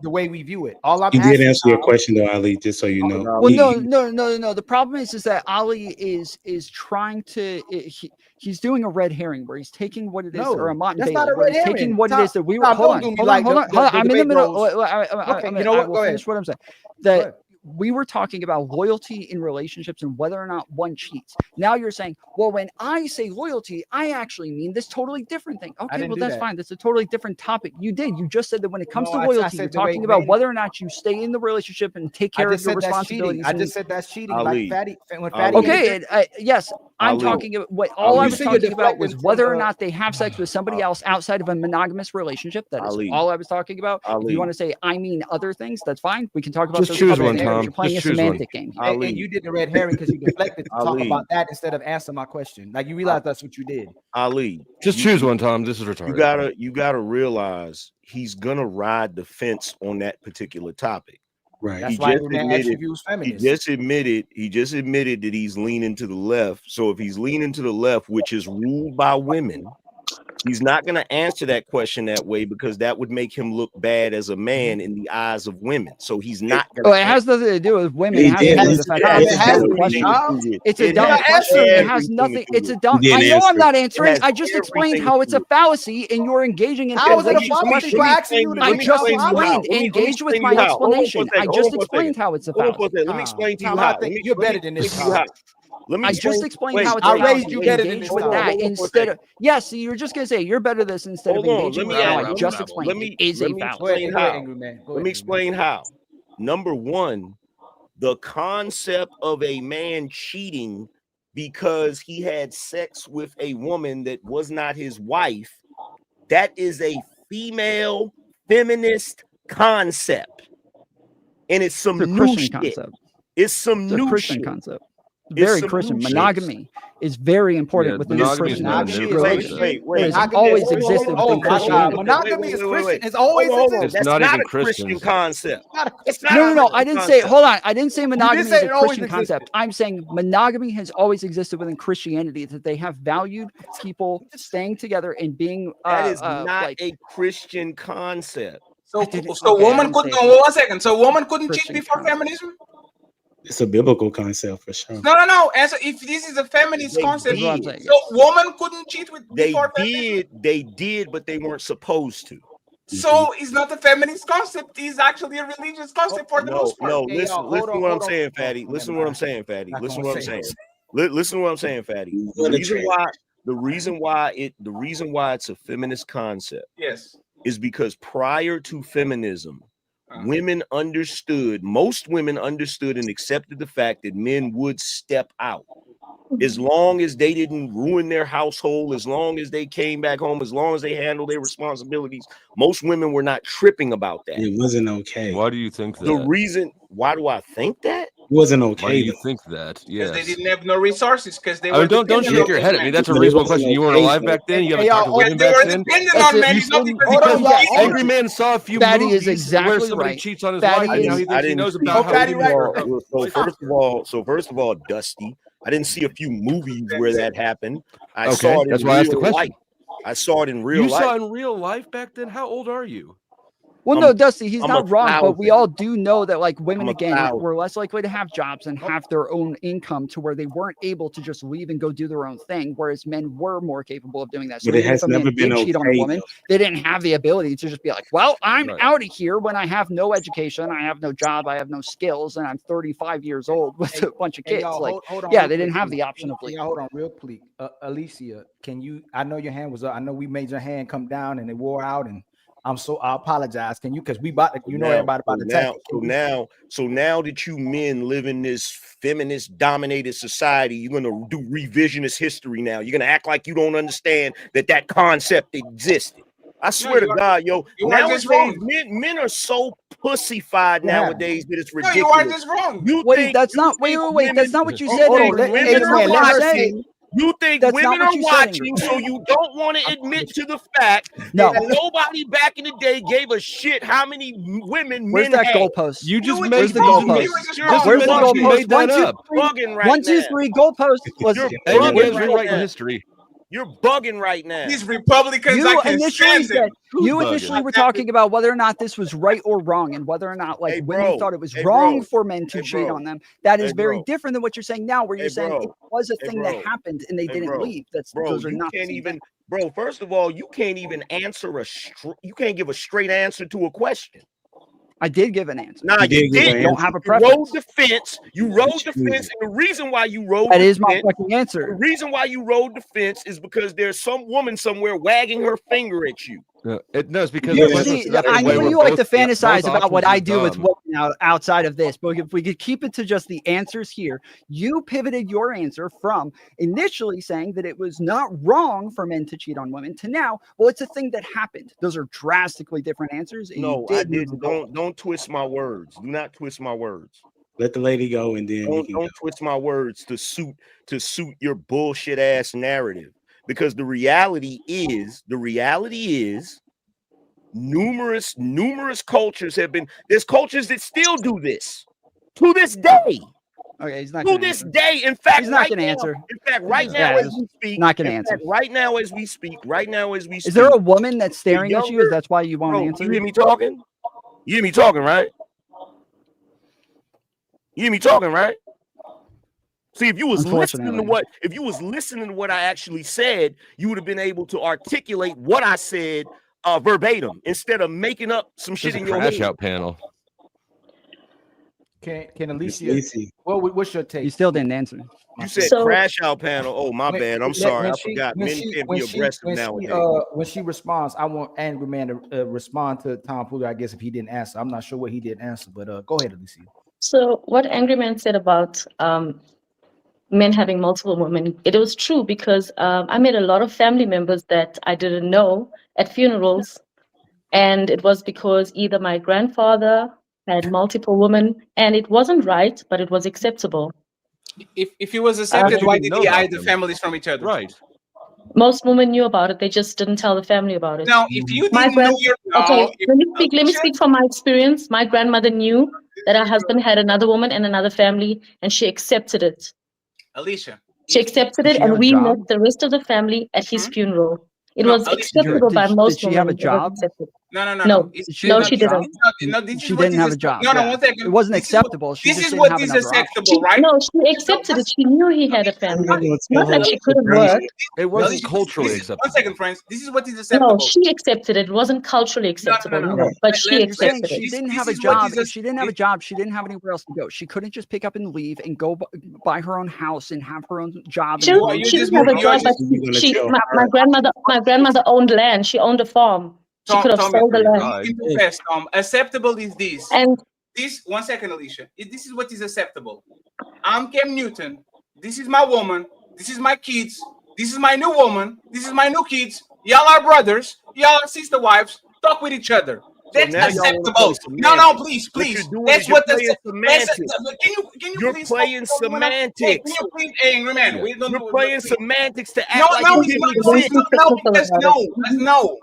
way we view it. All I'm He asking did answer your question though, Ali, just so you know. Well, no. The problem is that Ali is trying to. He's doing a red herring where he's taking what it is, or a Mott and Bailey, where he's taking what it is that we were. Hold on. I'm in the middle. Okay, you know what? Go ahead. Finish what I'm saying. That we were talking about loyalty in relationships and whether or not one cheats. Now you're saying, well, when I say loyalty, I actually mean this totally different thing. Okay, well, that's fine. That's a totally different topic. You just said that when it comes to loyalty, you're talking about whether or not you stay in the relationship and take care of your responsibilities. I just said that's cheating. Ali. Like Fatty. Okay, yes, I'm Ali. talking about all I You was say you're talking about deflecting was from, whether or not they have sex with somebody else outside of a monogamous relationship. That is Ali. all I was talking about. If Ali. you want to say I mean other things, that's fine. We can talk about Just those choose other one, things, but Tom. you're playing Just a choose one. semantic game here. Ali. And you did the red herring because you deflected to talk Ali. about that instead of answer my question. Like you realize that's what you did. Ali. Just you- choose one, Tom. This is retarded. You gotta realize he's gonna ride the fence on that particular topic. Right. That's why Ruben asked you if he was feminist. He just admitted that he's leaning to the left. So if he's leaning to the left, which is ruled by women, he's not going to answer that question that way because that would make him look bad as a man in the eyes of women. So he's not going Well, it has nothing to do with women. He It has to did. do with the fact that it's a dumb everything question. to do with it. It's a It dumb has question. It has everything nothing. to do It's a with it. dumb. You I didn't know I'm answer. not It answering. has I just explained everything how to it's do a fallacy, and you're engaging in How is it a fallacious fallacy? questioning. We're asking you to I give me just a explained. Engage with my explanation. I just explained how it's a fallacy. Let me explain to you Tom, how. I think you're better than this, Tom. Let me I explain. just explained Wait, how it's I a raised fallacy. you better than Engage this, with Tom. that Hold on for a instead of second. yes. You're just gonna say you're better this instead of Hold on. engaging Let me with how add. I just explained. It is a Let me fallacy. explain Go ahead, how. Angry Man. Go Let ahead, me Angry Man. explain how. Number one, the concept of a man cheating because he had sex with a woman that was not his wife, that is a female feminist concept. And it's some It's a new Christian shit. concept. It's some It's a new Christian shit. concept. It's Very some Christian. new shit. Monogamy is very important Yeah, within the monogamy is Christian not a Monogamy new is religion. concept. Wait. It has Monogamy always is- existed Oh within my God, Christianity. monogamy is Christian. It's always existed. It's That's not not even a Christian Christians. concept. That's not No, a no. Christian I didn't say. concept. Hold on. I didn't say monogamy say is a it always Christian existed. concept. I'm saying monogamy has always existed within Christianity. That they have valued people staying together and being That is not like a Christian concept. So, okay, I woman didn't couldn't. say it. 1 second. So woman couldn't cheat Christian before concept. feminism. It's a biblical concept for sure. No. As if this is a feminist They concept, That's what I'm did. saying. so woman couldn't cheat with They before feminism. did, but they weren't supposed to. So it's not a feminist concept. It's actually a religious concept for the most part. No, Hey, listen, y'all, listen to hold what on, I'm saying, hold on. Fatty. Oh, Listen to never what I'm mind. saying, Fatty. Not Listen to gonna what I'm say saying. it. Listen to what I'm saying, Fatty. The What a reason why it's a feminist concept Yes. is because prior to feminism, Uh-huh. most women understood and accepted the fact that men would step out. As long as they didn't ruin their household, as long as they came back home, as long as they handled their responsibilities, most women were not tripping about that. It wasn't okay. Why do you think that? The reason, why do I think that? It wasn't Why do okay. you Though. think that? Because they Yes. didn't have no resources. Because they I were mean, don't dependent shake on your those head at me. men. That's a But it reasonable wasn't question. You weren't okay, alive though. back then. You Hey, haven't talked to y'all, women They back were then. dependent That's on it. men. You It's not shouldn't because Hold they on, couldn't y'all. cheat. Hold Angry Man saw a few Fatty movies is exactly where somebody right. cheats on his Fatty wife, and is- he thinks he knows about how Fatty women right. work. So first of all, Dusty, I didn't see a few movies where that happened. I Okay, saw it in that's why I asked the real question. life. I saw it in real You life. saw it in real life back then? How old are you? Well, I'm- no, Dusty, he's I'm not wrong, but we 1,000. all do know that like women I'm again 1,000. were less likely to have jobs and have their own income to where they weren't able to just leave and go do their own thing, whereas men were more capable of doing that. So But it even if has a man never been did cheat on a okay, woman, though. they didn't have the ability to just be like, well, I'm Right. out of here when I have no education, I have no job, I have no skills, and I'm 35 years old with a bunch of Hey, kids. y'all, Like, hold on yeah, real they didn't quick, have please. the option of Hey, leaving. y'all, hold on real quick. Alicia, can you? I know your hand was up. I know we made your hand come down and it wore out, and I apologize. Can you? Because we about to, everybody about to attack it. So now that you men live in this feminist dominated society, you're gonna do revisionist history now. You're gonna act like you don't understand that concept existed. I swear to God, yo, nowadays men are so pussified nowadays that it's ridiculous. No, you are just wrong. Wait, that's not wait, that's not what you said. That's not what you're saying. You think That's women not what are you said, watching, Ingrid. so you don't want to admit to the fact No. that nobody back in the day gave a shit how many women Where's men that had. goalpost? You just Where's Where's the goalpost? Where's the goalpost? made that 1, 2, up. 3. Bugging right 1, 2, now. 3. Goalpost was. You're Angry bugging Man's right rewriting now. history. You're bugging right now. These Republicans, I You can initially stand them. said you initially were talking about whether or not this was right or wrong, and whether or not like women thought it was wrong for men to cheat on them. That is very different than what you're saying now, where you're saying it was a thing that happened and they didn't leave. Those are you not the can't same even, thing. bro. First of all, you can't even answer you can't give a straight answer to a question. I did give an answer. Nah, you didn't. I don't have a You preference. rode the fence. You rode the fence, and the reason why you rode That the is my fence, fucking answer. the reason why you rode the fence is because there's some woman somewhere wagging her finger at you. No, it's because Yeah, that's See, the I way know we're you like both- to yeah, fantasize both about what options I are do with dumb. women outside of this, but if we could keep it to just the answers here, you pivoted your answer from initially saying that it was not wrong for men to cheat on women to now, well, it's a thing that happened. Those are drastically different answers. And No, you I did move didn't. the goalpost. Don't twist my words. Do not twist my words. Let the lady go, and then we can go. Don't twist my words to suit your bullshit ass narrative. Because the reality is numerous cultures have been. There's cultures that still do this to this day. Okay, he's not To gonna this answer. day. In fact, He's not right gonna now, answer. in fact, He right just now as has. we speak, Not gonna in answer. fact, right now as we speak, Is there a woman that's staring at you? Is younger- that's why you won't Bro, answer? you hear me talking? You hear me talking, right? You hear me talking, right? See, if you was listening to what I actually said, you would have been able to articulate what I said verbatim instead of making up some shit There's a in your crash head. out panel. Can Alicia? What's your take? You still didn't answer. You said crash out panel. Oh, my bad. I'm sorry. I forgot. Men can't be aggressive nowadays. When she responds, I want Angry Man to respond to Tom Pooley, I guess, if he didn't answer. I'm not sure what he didn't answer, but go ahead, Alicia. So what Angry Man said about men having multiple women, it was true because I met a lot of family members that I didn't know at funerals, and it was because either my grandfather had multiple women, and it wasn't right, but it was acceptable. If it was accepted, you why didn't did know he about hide the them. families from each other? Right. Most women knew about it; they just didn't tell the family about it. Now, if you My didn't know your okay, if- let me speak from my experience. My grandmother knew that her husband had another woman and another family, and she accepted it. Alicia, She accepted Did it, she have and a we job? met the rest of the family at his funeral. It No, was Alicia, acceptable by most did she have a women. It was job? accepted. No. No, It's no, not- she didn't. it's not- no, this She is what didn't is have a accept- job. No, yeah. one second. It wasn't This is what- acceptable. She This just is didn't what have is another option. acceptable, right? No, she accepted it. She knew he had a family. Not like she couldn't work. It wasn't Alicia, culturally this is- acceptable. One second, friends. This is what is No, acceptable. she accepted it. It wasn't culturally acceptable, no, but she You're saying accepted she it. didn't have a is what job. is If she didn't have a job, she didn't have anywhere else to go. She couldn't just pick up and leave and go buy her own house and have her own job. She and her own didn't have a job, but my grandmother owned land. She owned a farm. She could have sold the land. Acceptable is this. And This 1 second, Alicia. This is what is acceptable. I'm Cam Newton. This is my woman. This is my kids. This is my new woman. This is my new kids. Y'all are brothers. Y'all are sister wives. Talk with each other. That's now y'all wanna acceptable. play No, semantics. please. What you're doing That's is you're what playing semantics. Can you You're please playing stop talking about- semantics. Hey, can you please, hey, Angry Man, we don't You're do it. playing Please. semantics to No, act like no, it it's didn't not, exist. no.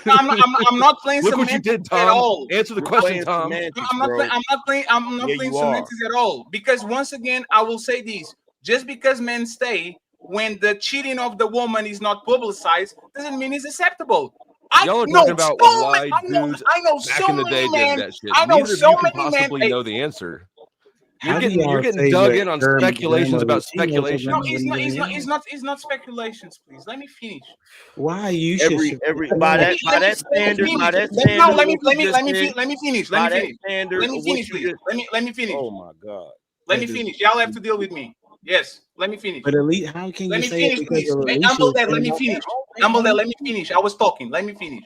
I'm not playing Look what you semantics did, Tom. at all. Answer the You're question, playing Tom. semantics, I'm not bro. playing. I'm not playing. I'm not Yeah, playing you are. semantics at all. Because once again, I will say this: just because men stay when the cheating of the woman is not publicized, doesn't mean it's acceptable. Y'all are know talking about so why many, dudes I know back so in the day many men. did that shit. I know Neither of so you can many men. possibly know the answer. You're How do getting y'all getting say dug what in on her speculations grandmother- about she knows her speculation. No, grandmother it's not speculations. Please let me finish. Why you should by that standard, Let me finish. by that standard, Let me of what finish, you please. just- Let me finish. Oh my God. Let me finish. Y'all have to deal with me. Yes, let me finish. But elite, how can Let you me say finish, it because please. of Hey, Alicia? Humble Dad, let me finish. Humble Dad, let me finish. I was talking. Let me finish.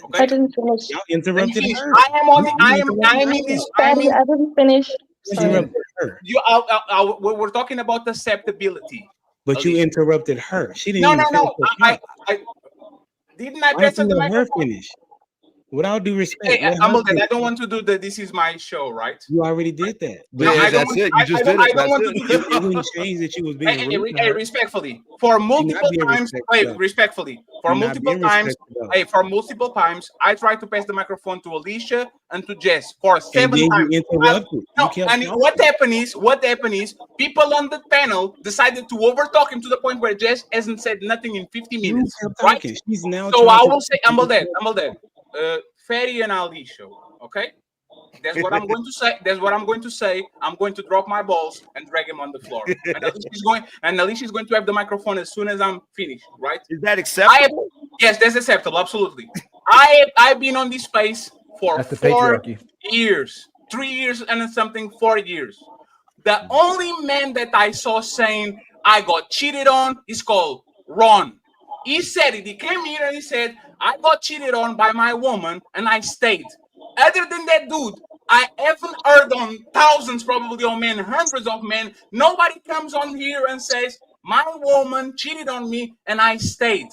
Okay. I didn't finish. Y'all Let me interrupted finish. her. I am on the. You I interrupted am in her. this. I'm Sorry, in. I didn't finish. You Sorry. interrupted her. We're talking about acceptability. But you Alicia. interrupted her. She didn't No, even finish her I didn't. I Why press don't the you let her microphone. finish? With all due respect, Hey, let her Humble Dad, finish. I don't want to do the. This is my show, right? You already did that. No, I don't that's want, it. You just did I it. don't That's want to do this. It wouldn't change that you was being rude to Hey, her. respectfully, for multiple being times. respectful, Wait, though. respectfully, for You're not multiple being times. respectful, though. Hey, for multiple times, I tried to pass the microphone to Alicia and to Jess for 7 And then times. you interrupted. You No, kept and talking. what happened is, people on the panel decided to overtalk him to the point where Jess hasn't said nothing in 50 You minutes. kept Right? talking. She's now So trying I to- will say, Humble Dad, Ferry and Alicia. Okay. That's what I'm going to say. That's what I'm going to say. I'm going to drop my balls and drag him on the floor. And Alicia's going to have the microphone as soon as I'm finished. Right? Is that acceptable? Yes, that's acceptable. Absolutely. I've been on this space for That's the 4 patriarchy. years, 3 years and something, 4 years. The only man that I saw saying I got cheated on is called Ron. He said it. He came here and he said, I got cheated on by my woman and I stayed. Other than that dude, I haven't heard on thousands, probably on men, hundreds of men. Nobody comes on here and says, my woman cheated on me and I stayed.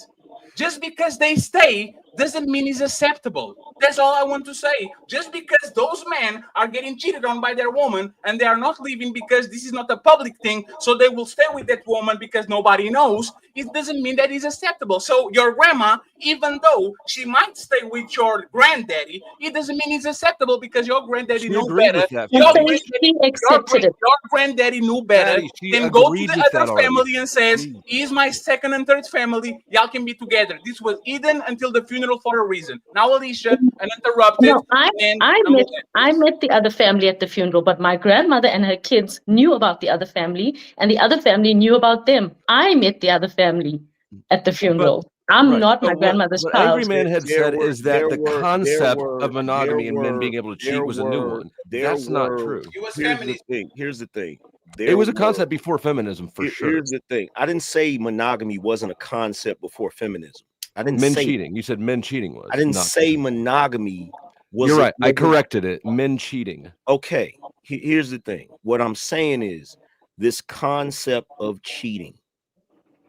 Just because they stay doesn't mean it's acceptable. That's all I want to say. Just because those men are getting cheated on by their woman and they are not leaving because this is not a public thing, so they will stay with that woman because nobody knows, it doesn't mean that it's acceptable. So your grandma, even though she might stay with your granddaddy, it doesn't mean it's acceptable because your granddaddy She knew agreed better. with that. And Your so granddaddy, she accepted it. your granddaddy knew better Daddy, she than go to agreed the with other that already. family and says, he's my second and third family. Y'all can be together. This was hidden until the funeral for a reason. Now, Alicia, uninterrupted. No, And I met the other family at the funeral, but my grandmother and her kids knew about the other family, and the other family knew about them. I met the other family at the funeral. I'm not my grandmother's What child. Angry Man had said is that the concept of monogamy and men were- being able to cheat there was a new were- one. there That's not were- true. Here's the thing. It was a concept before feminism, for sure. Here's the thing. I didn't say monogamy wasn't a concept before feminism. I didn't Men say cheating. You said men cheating was. I didn't not- say monogamy was. You're right. I wasn't- corrected it. Men cheating. Okay. Here's the thing. What I'm saying is this concept of cheating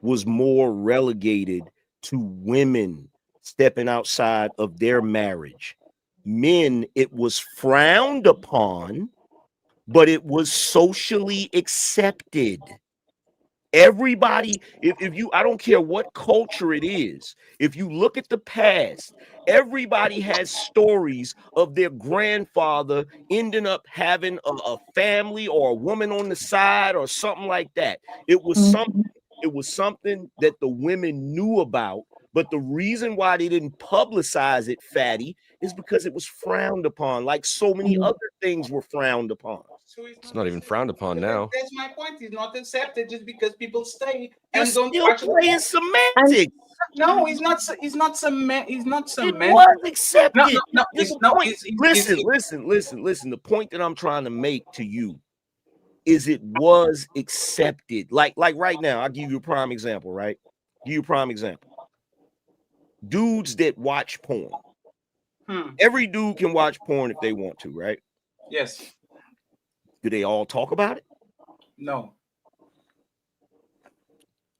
was more relegated to women stepping outside of their marriage. Men, it was frowned upon, but it was socially accepted. Everybody, if you, I don't care what culture it is, if you look at the past, everybody has stories of their grandfather ending up having a family or a woman on the side or something like that. It was something that the women knew about, but the reason why they didn't publicize it, Fatty, is because it was frowned upon, like so many other things were frowned upon. It's not even frowned upon now. That's my point. It's not accepted just because people stay You're and don't still actually playing semantics. No, he's not. He's not cement. He's not cement. It was accepted. No. It's no. Listen. The point that I'm trying to make to you is it was accepted. Like right now, I'll give you a prime example. Right? Give you a prime example. Dudes that watch porn. Every dude can watch porn if they want to, right? Yes. Do they all talk about it? No.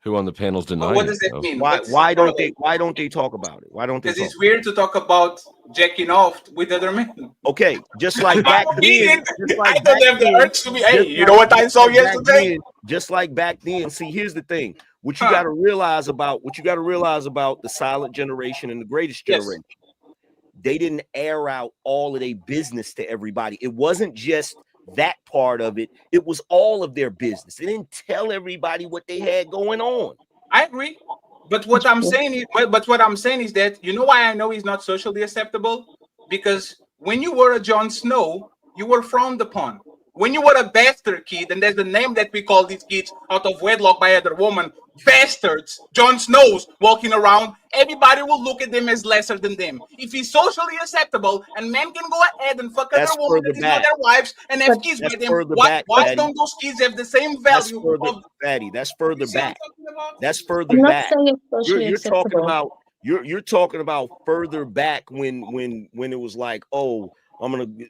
Who on the panel's denying? What does that it, mean? Why don't they talk about it? Why don't they? Because it's weird to talk about jacking off with other men. Okay, just like back then. I don't have the urge to be. Hey, you know what I saw yesterday? Just like back then. See, here's the thing. What you got to realize about the silent generation and the greatest generation. They didn't air out all of their business to everybody. It wasn't just that part of it. It was all of their business. They didn't tell everybody what they had going on. I agree. But what I'm saying is that, you know why I know he's not socially acceptable? Because when you were a Jon Snow, you were frowned upon. When you were a bastard kid, and there's the name that we call these kids out of wedlock by other woman, bastards, Jon Snows walking around, everybody will look at them as lesser than them. If he's socially acceptable and men can go ahead and fuck other women that is not their wives and have kids by them, why don't those kids have the same value? That's further back. That's further I'm not back. saying it's socially You're talking acceptable. about you're talking about further back when it was like, oh,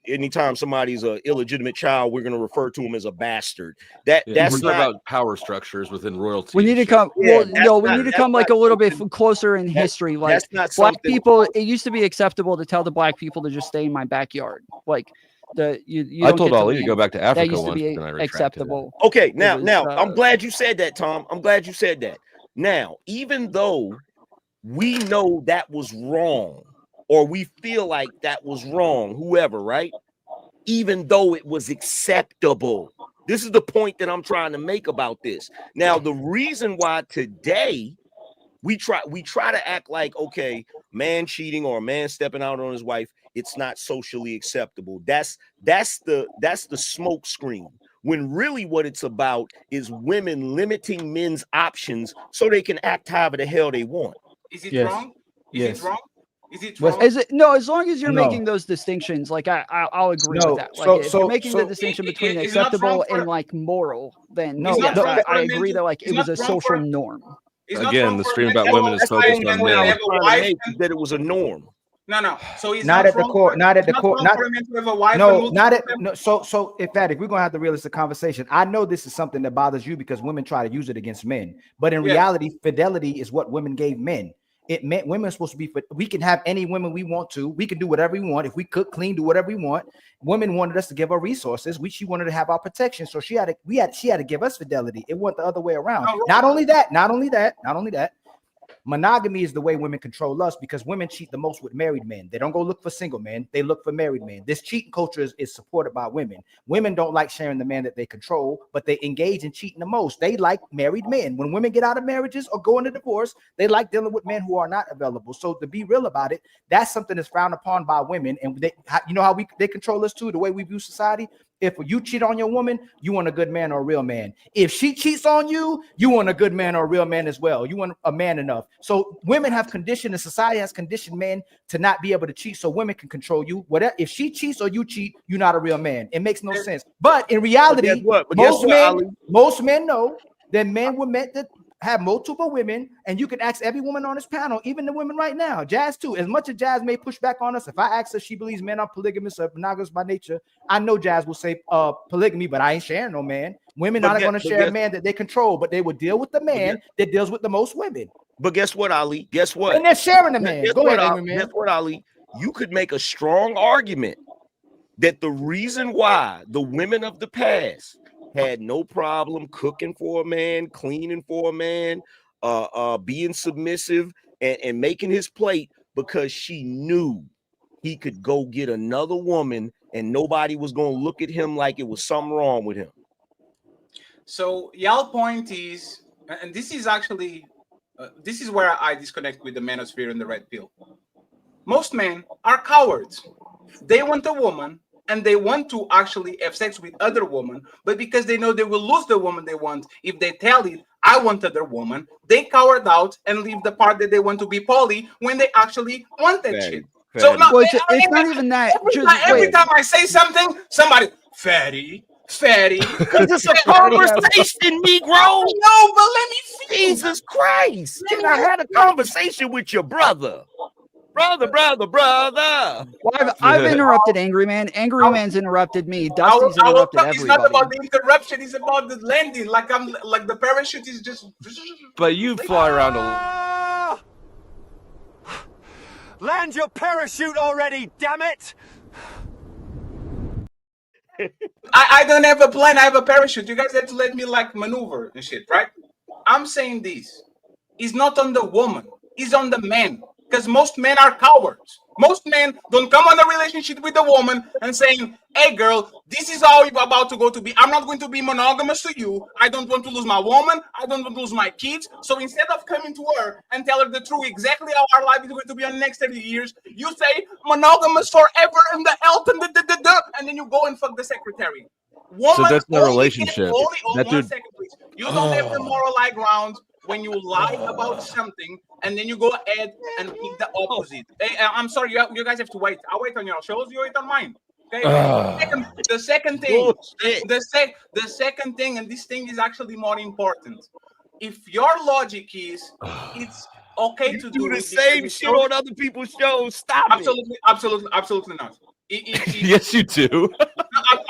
anytime somebody's an illegitimate child, we're gonna refer to him as a bastard. That's we're not talking about power structures within royalty. We need to come. Yeah, we need to come like a little bit closer in history. Like that's not black something- people, it used to be acceptable to tell the black people to just stay in my backyard. Like you I don't told get Ali to go back to Africa That used to once, be and I retracted acceptable. Okay, now It was, I'm glad you said that, Tom. I'm glad you said that. Now, even though we know that was wrong, or we feel like that was wrong, whoever, right? Even though it was acceptable. This is the point that I'm trying to make about this. Now, the reason why today we try to act like, okay, man cheating or a man stepping out on his wife, it's not socially acceptable. That's the smoke screen. When really what it's about is women limiting men's options so they can act however the hell they want. Is it wrong? Is it wrong? Is it Well, wrong? as long as you're No. making those distinctions, like I'll agree No, with that. Like so- if so- you're making the so- distinction between it's not wrong acceptable for- and like moral, then No, yes, no, I agree that like it's it was not a wrong social for- norm. Again, the stream about women is That's the focused only on point I men. was trying to make, is that it was a norm. No. So it's Not not at the wrong core. for- Not at the it's core. wrong Not for a man to have a wife and no. multiple Not at families? no. So emphatic. We're gonna have the realistic conversation. I know this is something that bothers you because women try to use it against men, but in Yes. reality, fidelity is what women gave men. It meant women are supposed to be. We can have any women we want to. We can do whatever we want. If we cook, clean, do whatever we want. Women wanted us to give her resources. She wanted to have our protection. So she had to give us fidelity. It wasn't the other way around. Not only that. Monogamy is the way women control us because women cheat the most with married men. They don't go look for single men. They look for married men. This cheating culture is supported by women. Women don't like sharing the man that they control, but they engage in cheating the most. They like married men. When women get out of marriages or go into divorce, they like dealing with men who are not available. So to be real about it, that's something that's frowned upon by women. And you know how they control us too, the way we view society. If you cheat on your woman, you want a good man or a real man. If she cheats on you, you want a good man or a real man as well. You want a man enough. So women have conditioned, and society has conditioned men to not be able to cheat so women can control you. Whatever, if she cheats or you cheat, you're not a real man. It makes no sense. But in reality, most men know that men were meant to have multiple women, and you can ask every woman on this panel, even the women right now, Jazz too. As much as Jazz may push back on us, if I ask her if she believes men are polygamous or monogamous by nature, I know Jazz will say polygamy, but I ain't sharing no man. Women aren't going to share a man that they control, but they will deal with the man that deals with the most women. But guess what, Ali? Guess what? And they're sharing the man. Guess Go what, ahead, Angry Man. Guess what, Ali? You could make a strong argument that the reason why the women of the past had no problem cooking for a man, cleaning for a man, being submissive and making his plate, because she knew he could go get another woman and nobody was going to look at him like it was something wrong with him. So y'all point is, and this is actually, this is where I disconnect with the manosphere and the red pill. Most men are cowards. They want a woman and they want to actually have sex with other women, but because they know they will lose the woman they want if they tell it, I want other woman, they cowered out and leave the part that they want to be poly when they actually want that shit. So now, Well, it's not even that. Every time I say something, somebody, fatty. Because it's a conversation, Negro. No, but let me finish. Jesus Christ. Can I had a conversation with your brother? Brother. Well, I've interrupted Angry Man. Angry Man's interrupted me. Dusty's interrupted everybody. It's not about the interruption. It's about the landing. Like the parachute is just. But you fly around a Land your parachute already, damn it! I don't have a plane. I have a parachute. You guys have to let me maneuver and shit, right? I'm saying this. It's not on the woman. It's on the man. Because most men are cowards. Most men don't come on a relationship with a woman and saying, hey girl, this is how you're about to go to be. I'm not going to be monogamous to you. I don't want to lose my woman. I don't want to lose my kids. So instead of coming to her and tell her the truth, exactly how our life is going to be on the next 30 years, you say monogamous forever and the health and and then you go and fuck the secretary. Woman, so that's not a relationship. That one dude. second, please. You don't have the moral high ground when you lie about something and then you go ahead and pick the opposite. Hey, I'm sorry, you guys have to wait. I'll wait on your shows, you wait on mine. Okay. The second thing, the second thing, and this thing is actually more important. If your logic is it's okay to do the same shit on other people's shows, stop absolutely, it. Absolutely not. Yes, you do. No,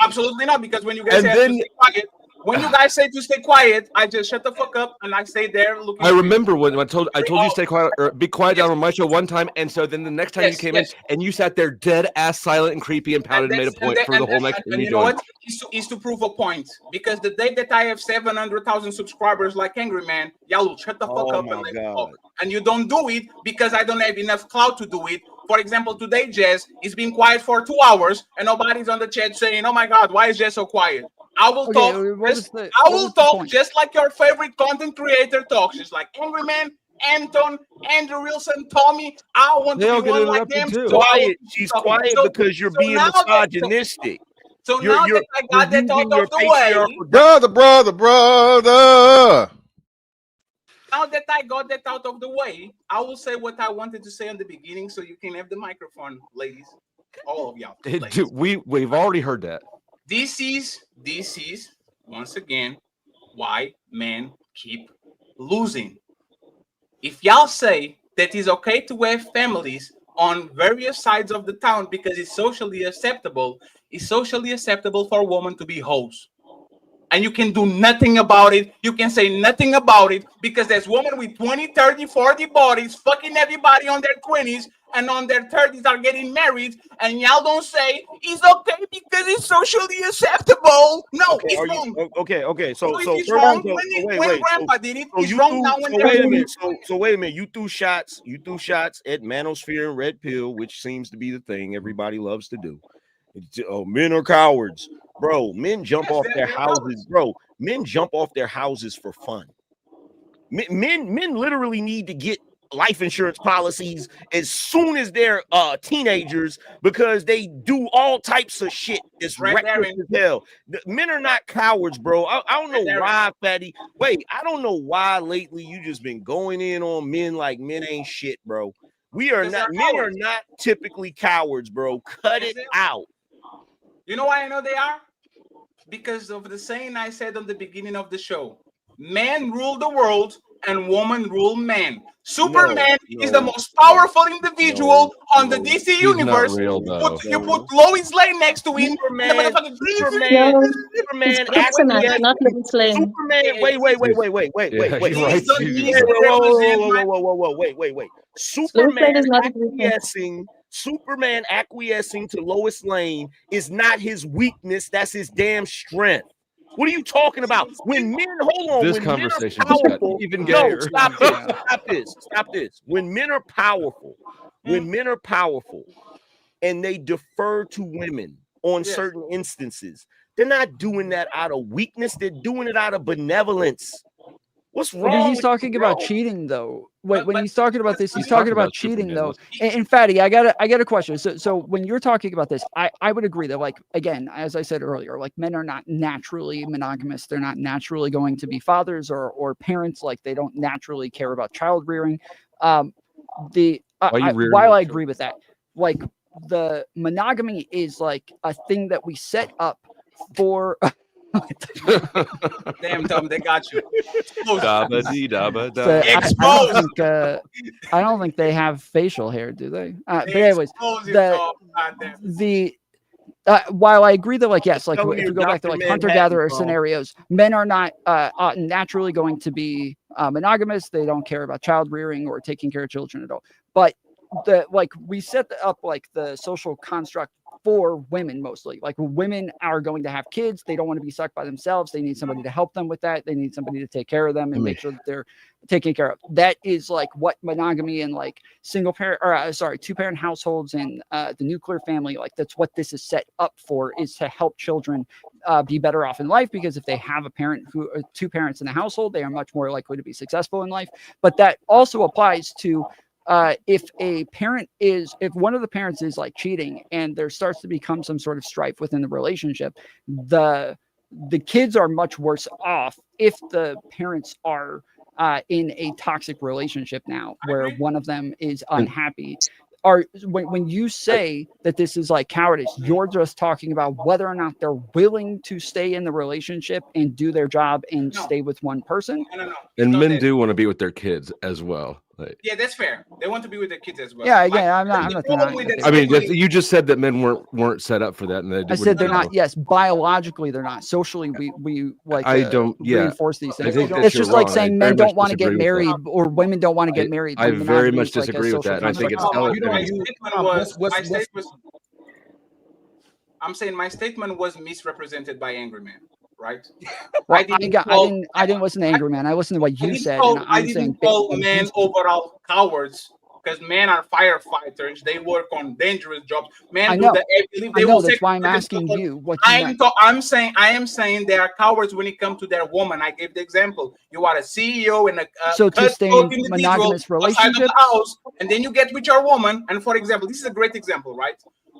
absolutely not, because when you guys have to stay quiet, when you guys say to stay quiet, I just shut the fuck up and I stay there looking. I remember when I told you to stay quiet or be quiet down on my show one time, and so then the next time you came in and you sat there dead ass silent and creepy and pouted and made a point for the whole next. And you know what? Is to prove a point, because the day that I have 700,000 subscribers like Angry Man, y'all will shut the fuck up and let me talk. And you don't do it because I don't have enough clout to do it. For example, today Jazz is being quiet for 2 hours and nobody's on the chat saying, "Oh my God, why is Jazz so quiet?" I will talk. I will talk just like your favorite content creator talks, just like Angry Man, Anton, Andrew Wilson, Tommy. I want to be one like them. So quiet. She's quiet because you're being misogynistic. So now that I got that out of the way, brother. Now that I got that out of the way, I will say what I wanted to say in the beginning, so you can have the microphone, ladies. All of y'all. Dude, we've already heard that. This is once again why men keep losing. If y'all say that it's okay to have families on various sides of the town because it's socially acceptable for a woman to be hoes. And you can do nothing about it. You can say nothing about it because there's women with 20, 30, 40 bodies fucking everybody on their 20s and on their 30s are getting married. And y'all don't say it's okay because it's socially acceptable. No, Okay, it's are you wrong. okay? So if it's first, wrong so when grandpa did it, it's you wrong threw, now when so they're wait a doing minute. it. So wait a minute. You threw shots at Manosphere and Red Pill, which seems to be the thing everybody loves to do. Oh, men are cowards, bro. Men jump off their houses, bro. Men jump off their houses for fun. Men literally need to get life insurance policies as soon as they're teenagers because they do all types of shit that's reckless as hell. Men are not cowards, bro. I don't know why, Fatty. Wait, I don't know why lately you just been going in on men like men ain't shit, bro. Men are not typically cowards, bro. Cut it out. You know why I know they are? Because of the saying I said on the beginning of the show. Men rule the world and woman rule man. Superman is the most powerful individual on the DC universe. Not real, though. You put Lois Lane next to him. Superman Kryptonite, not Lois Lane. Superman. Wait. Wait. Superman acquiescing to Lois Lane is not his weakness. That's his damn strength. What are you talking about? When men, hold on, This when men conversation are just got powerful, even no, gayer. stop this. When men are powerful, and they defer to women on certain instances, they're not doing that out of weakness. They're doing it out of benevolence. What's wrong? But he's talking about cheating, though. When he's talking about this, he's talking about cheating, though. And Fatty, I got a question. So when you're talking about this, I would agree that, like, again, as I said earlier, like, men are not naturally monogamous. They're not naturally going to be fathers or parents. Like, they don't naturally care about child rearing. While I agree with that, like, the monogamy is like a thing that we set up for. Damn, Tom, they got you. I don't think they have facial hair, do they? But anyways, while I agree that, like, yes, like, if we go back to, like, hunter-gatherer scenarios, men are not naturally going to be monogamous. They don't care about child rearing or taking care of children at all. But we set up like the social construct for women mostly. Like, women are going to have kids. They don't want to be stuck by themselves. They need somebody to help them with that. They need somebody to take care of them and make sure that they're taken care of. That is like what monogamy and like two-parent households and the nuclear family, like, that's what this is set up for, is to help children be better off in life, because if they have two parents in the household, they are much more likely to be successful in life. But that also applies to if one of the parents is like cheating and there starts to become some sort of strife within the relationship, the kids are much worse off if the parents are in a toxic relationship now, where one of them is unhappy. When you say that this is like cowardice, you're just talking about whether or not they're willing to stay in the relationship and do their job and stay with one person. No. And men do want to be with their kids as well. Like, yeah, that's fair. They want to be with their kids as well. Yeah, I'm not denying I mean, you just said that men weren't set up for that, and I said they're not. Yes, biologically they're not. Socially, we like reinforce these things. It's just like saying men don't want to get married or women don't want to get married. I very much disagree with that. I think it's I'm saying my statement was misrepresented by Angry Man, right? Well, I didn't listen to Angry Man. I listened to what you said. I didn't call men overall cowards, because men are firefighters. They work on dangerous jobs. Men I know. That's why I'm asking you what I am saying they are cowards when it comes to their woman. I gave the example. You are a CEO and so to stay in monogamous relationships, house, and then you get with your woman. And for example, this is a great example, right?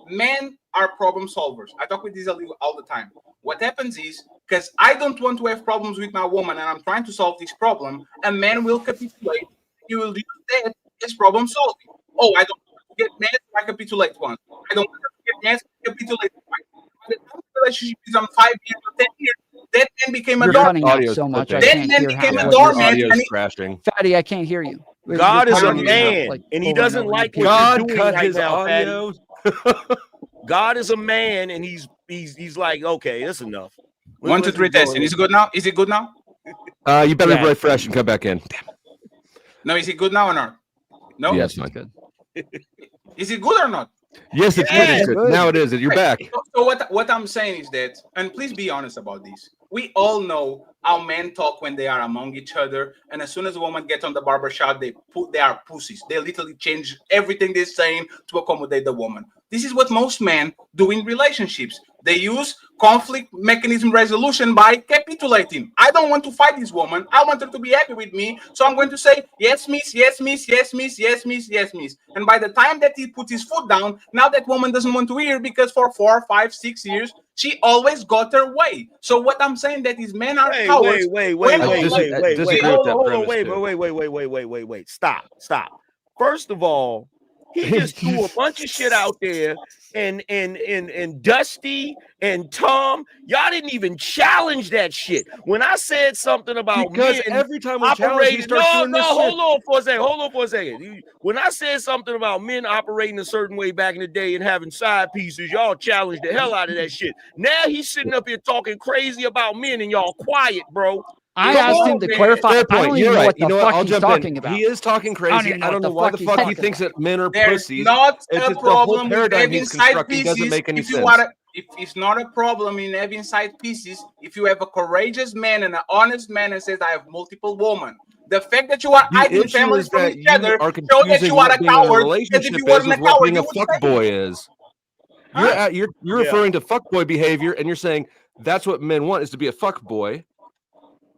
Men are problem solvers. I talk with this all the time. What happens is, because I don't want to have problems with my woman and I'm trying to solve this problem, a man will capitulate. He will use that as problem solving. Oh, I don't want to get mad, so I capitulate once. I don't want to get mad, so I capitulate twice. By the time the relationship is on 5 years or 10 years, that man became a doormat. So much. That man became a doormat. Audio's crashing. Fatty, I can't hear you. God is a probably not, man, like, and he over and doesn't over like again. what God you're doing cut right his now, Patty. audio. God is a man, and he's like, okay, that's enough. 1, 2, 3 testing. Is it good now? Is it good now? You better Yeah. refresh and come back in. No, is it good now or not? No. Yeah, it's fine. Good. Is it good or not? Yes, it's good. It's good. Now it is. You're back. So what I'm saying is that, and please be honest about this. We all know how men talk when they are among each other, and as soon as a woman gets on the barbershop, they are pussies. They literally change everything they're saying to accommodate the woman. This is what most men do in relationships. They use conflict mechanism resolution by capitulating. I don't want to fight this woman. I want her to be happy with me. So I'm going to say, yes, miss, yes, miss, yes, miss, yes, miss, yes, miss. And by the time that he puts his foot down, now that woman doesn't want to hear because for 4, 5, 6 years, she always got her way. So what I'm saying that is men are cowards. Wait. Stop. First of all, he just threw a bunch of shit out there, and Dusty and Tom, y'all didn't even challenge that shit. When I said something about Because men every time we challenge, he starts doing this shit. hold on for a second. When I said something about men operating a certain way back in the day and having side pieces, y'all challenged the hell out of that shit. Now he's sitting up here talking crazy about men, and y'all quiet, bro. I asked him to clarify. Fair I point. don't You're even know right. what You the know what? fuck I'll he's jump talking in. about. He is talking crazy. I don't know why the fuck he thinks that men are There's pussies. not It's a just the whole problem with paradigm having he's side constructing doesn't pieces. make any If you sense. want to, if it's not a problem in having side pieces, if you have a courageous man and an honest man and says, I have multiple women. The fact that you are The hiding issue families is from that each you other are show that you confusing are what a being in a coward. Because if relationship you is weren't a with what coward, being you a would say fuckboy is. You're referring to fuckboy behavior, and you're saying that's what men want is to be a fuckboy,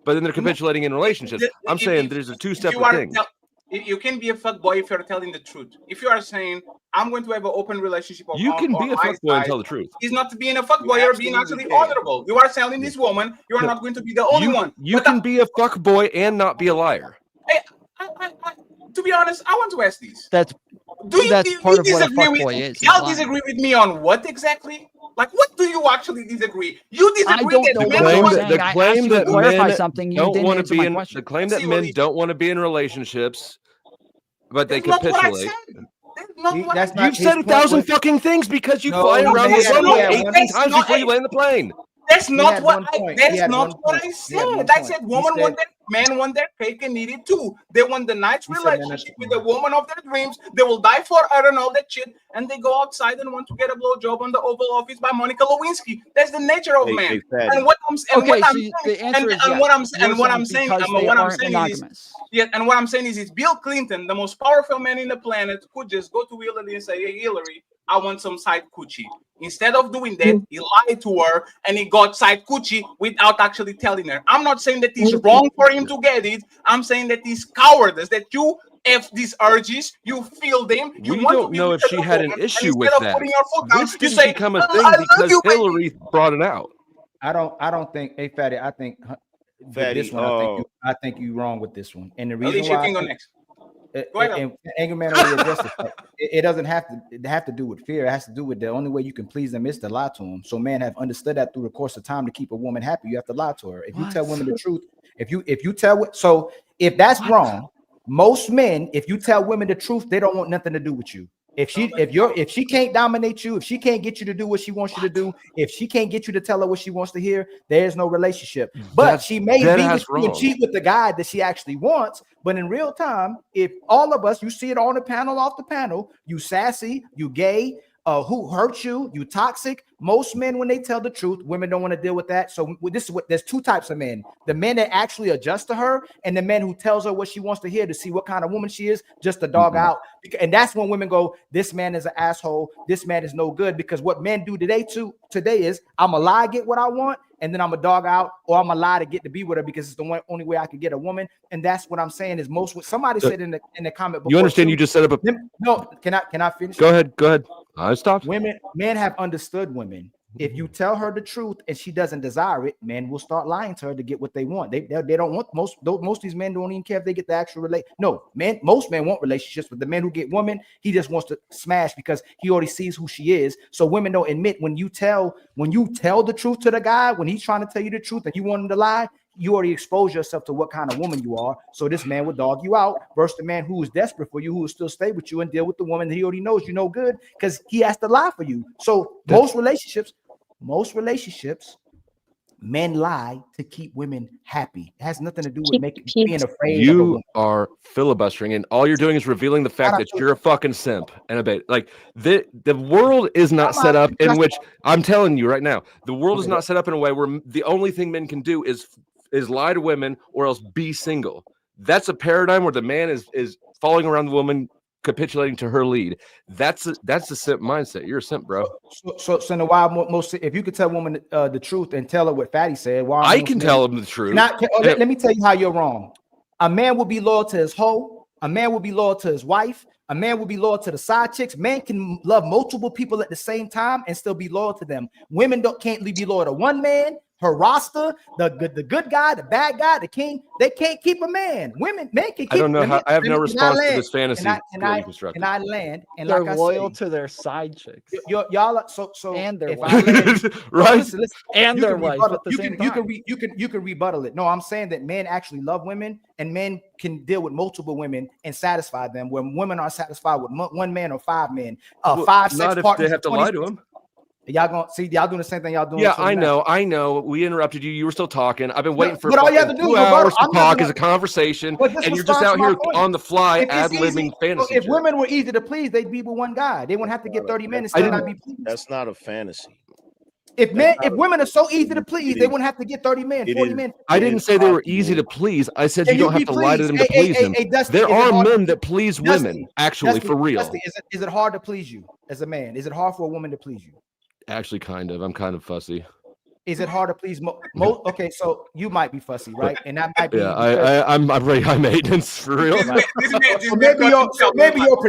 but then they're capitulating in relationships. I'm saying there's two separate things. You can be a fuckboy if you're telling the truth. If you are saying, I'm going to have an open relationship You can be a fuckboy and tell the truth. It's not being a fuckboy, you're being actually honorable. You are selling this woman, you are not going to be the only one. You can be a fuckboy and not be a liar. To be honest, I want to ask this. That's part of what a fuckboy is. Y'all disagree with me on what exactly? Like, what do you actually disagree? You disagree don't that know men what you're want saying. The I claim asked you that to clarify men something. You don't didn't want to answer be my in question. the claim that men don't want to be in relationships, but they That's not what I capitulate. said. That's not what I said. You've said 1,000 fucking things because you fly around the runway 18 times before you land the plane. That's not what I said. I said women want that, men want their cake and eat it too. They want the nice relationship with the woman of their dreams. They will die for her and all that shit. And they go outside and want to get a blowjob on the Oval Office by Monica Lewinsky. That's the nature of man. And what I'm saying, and what I'm saying is, Bill Clinton, the most powerful man in the planet, could just go to Hillary and say, "Hey, Hillary, I want some side coochie." Instead of doing that, he lied to her and he got side coochie without actually telling her. I'm not saying that it's wrong for him to get it. I'm saying that it's cowardice, that you have these urges, you feel them. We don't know if she had an issue with that. This You didn't say, become a "I thing love because you, baby." Hillary brought it out. I don't think, hey Fatty, I think Fatty, this one, I think you wrong with this one. And the reason Alicia why can go next. Go ahead. and Angry Man already addressed this. It doesn't have to do with fear. It has to do with the only way you can please them is to lie to them. So men have understood that through the course of time. To keep a woman happy, you have to lie to her. If you tell women the truth, if that's wrong, most men, if you tell women the truth, they don't want nothing to do with you. If she can't dominate you, if she can't get you to do what she wants you to do, if she can't get you to tell her what she wants to hear, there's no relationship. But she may be with you and cheat with the guy that she actually wants. But in real time, if all of us, you see it on the panel, off the panel, you sassy, you gay, who hurt you, you toxic. Most men, when they tell the truth, women don't want to deal with that. So this is what there's two types of men: the men that actually adjust to her, and the men who tells her what she wants to hear to see what kind of woman she is, just to dog out. And that's when women go, "This man is an asshole. This man is no good." Because what men do today is, I'm a lie, get what I want, and then I'm a dog out, or I'm a lie to get to be with her because it's the only way I can get a woman. And that's what I'm saying is somebody said in the comment before. You understand? You just set up a. No, can I finish? Go ahead. I stopped. Men have understood women. If you tell her the truth and she doesn't desire it, men will start lying to her to get what they want. They don't want most of these men don't even care if they get the actual most men want relationships, but the men who get women, he just wants to smash because he already sees who she is. So women don't admit when you tell the truth to the guy, when he's trying to tell you the truth and you want him to lie, you already expose yourself to what kind of woman you are. So this man would dog you out versus the man who is desperate for you, who will still stay with you and deal with the woman that he already knows you no good because he has to lie for you. So most relationships, men lie to keep women happy. It has nothing to do with being afraid of a woman. You are filibustering, and all you're doing is revealing the fact that you're a fucking simp and a bait. Like the world is not set up in which I'm telling you right now, the world is not set up in a way where the only thing men can do is lie to women or else be single. That's a paradigm where the man is following around the woman, capitulating to her lead. That's the simp mindset. You're a simp, bro. So then why most if you could tell a woman the truth and tell her what Fatty said, why I can tell him the truth. Let me tell you how you're wrong. A man will be loyal to his hoe. A man will be loyal to his wife. A man will be loyal to the side chicks. Man can love multiple people at the same time and still be loyal to them. Women can't be loyal to one man. Her roster, the good guy, the bad guy, the king, they can't keep a man. Men can keep. I don't know how. I have no response to this fantasy. Can I land? And they're like loyal to their side chicks. Y'all so and their wife, right? Listen, and their wife at the same time. You can rebuttal it. No, I'm saying that men actually love women, and men can deal with multiple women and satisfy them. When women are satisfied with one man or five men, five sex partners. Not if they have to lie to them. Y'all gonna see? Y'all doing the same thing y'all doing? Yeah, I know. We interrupted you. You were still talking. I've been waiting for all you have to do 2 hours to talk as a conversation, and you're just out here on the fly ad-libbing fantasy. If women were easy to please, they'd be with one guy. They wouldn't have to get 30 minutes to not be pleased. That's not a fantasy. If women are so easy to please, they wouldn't have to get 30 men, 40 men. I didn't say they were easy to please. I said you don't have to lie to them to please them. There are men that please women, actually, for real. Is it hard to please you as a man? Is it hard for a woman to please you? Actually, kind of. I'm kind of fussy. Is it hard to please okay, so you might be fussy, right? And that might be. Yeah, I'm very high maintenance for real. So maybe you're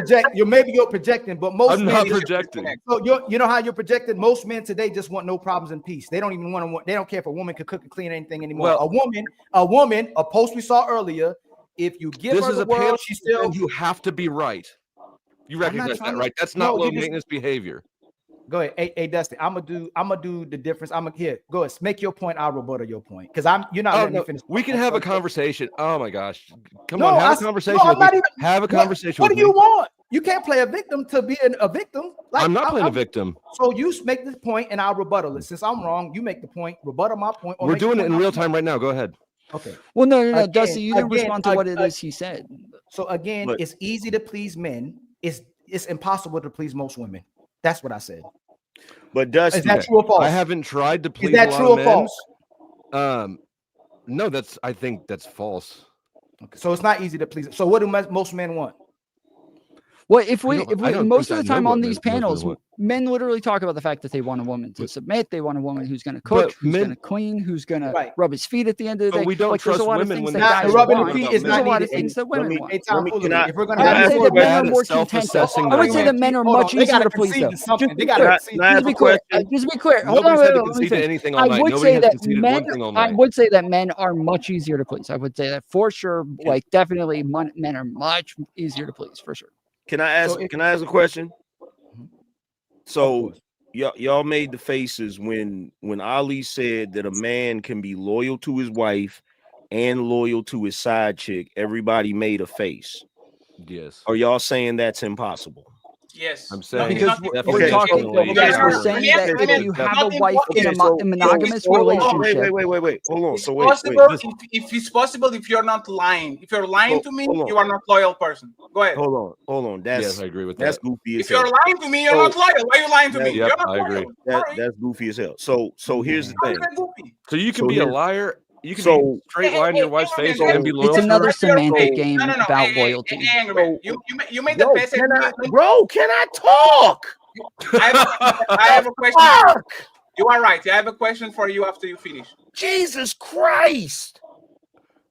projecting, but most I'm not projecting. So you know how you're projecting. Most men today just want no problems and peace. They don't even want to. They don't care if a woman could cook and clean anything anymore. Well, a post we saw earlier. If you give her the world, she still. You have to be right. You recognize that, right? That's not low maintenance behavior. Go ahead, hey Dustin. I'm gonna do the difference. Go ahead. Make your point. I'll rebuttal your point because you're not letting me finish. We can have a conversation. Oh my gosh, come on, have a conversation. Have a conversation. What do you want? You can't play a victim to be a victim. I'm not playing a victim. So you make this point and I'll rebuttal it. Since I'm wrong, you make the point, rebuttal my point. We're doing it in real time right now. Go ahead. Okay. Well, no, Dusty, you didn't respond to what it is he said. So again, it's easy to please men. It's impossible to please most women. That's what I said. But Dusty, is that true or false? I haven't tried to please. Is that true or false? No, I think that's false. Okay, so it's not easy to please. So what do most men want? Well, if we most of the time on these panels, men literally talk about the fact that they want a woman to submit. They want a woman who's going to cook, who's going to clean, who's going to rub his feet at the end of the day. We don't trust women when they're rubbing the feet. Is not a lot of things that women want. If we're going to have more self-assessing, I would say that men are much easier to please. Just be clear. Hold on. I would say that men are much easier to please. I would say that for sure. Like definitely, men are much easier to please for sure. Can I ask a question? So y'all made the faces when Ali said that a man can be loyal to his wife and loyal to his side chick. Everybody made a face. Yes. Are y'all saying that's impossible? Yes. I'm saying because we're talking. We're saying that if you have a wife in a monogamous relationship. Wait. Hold on. So if it's possible, if you're not lying, if you're lying to me, you are not loyal person. Go ahead. Hold on. Yes, I agree with that. That's goofy as hell. If you're lying to me, you're not loyal. Why are you lying to me? Yep, You're not I agree. That's goofy as hell. So here's the thing. So you can be a liar. You can be straight line to your wife's face and be loyal. It's another semantic game about loyalty. You made the best. Bro, can I talk? I have a question. You are right. I have a question for you after you finish. Jesus Christ.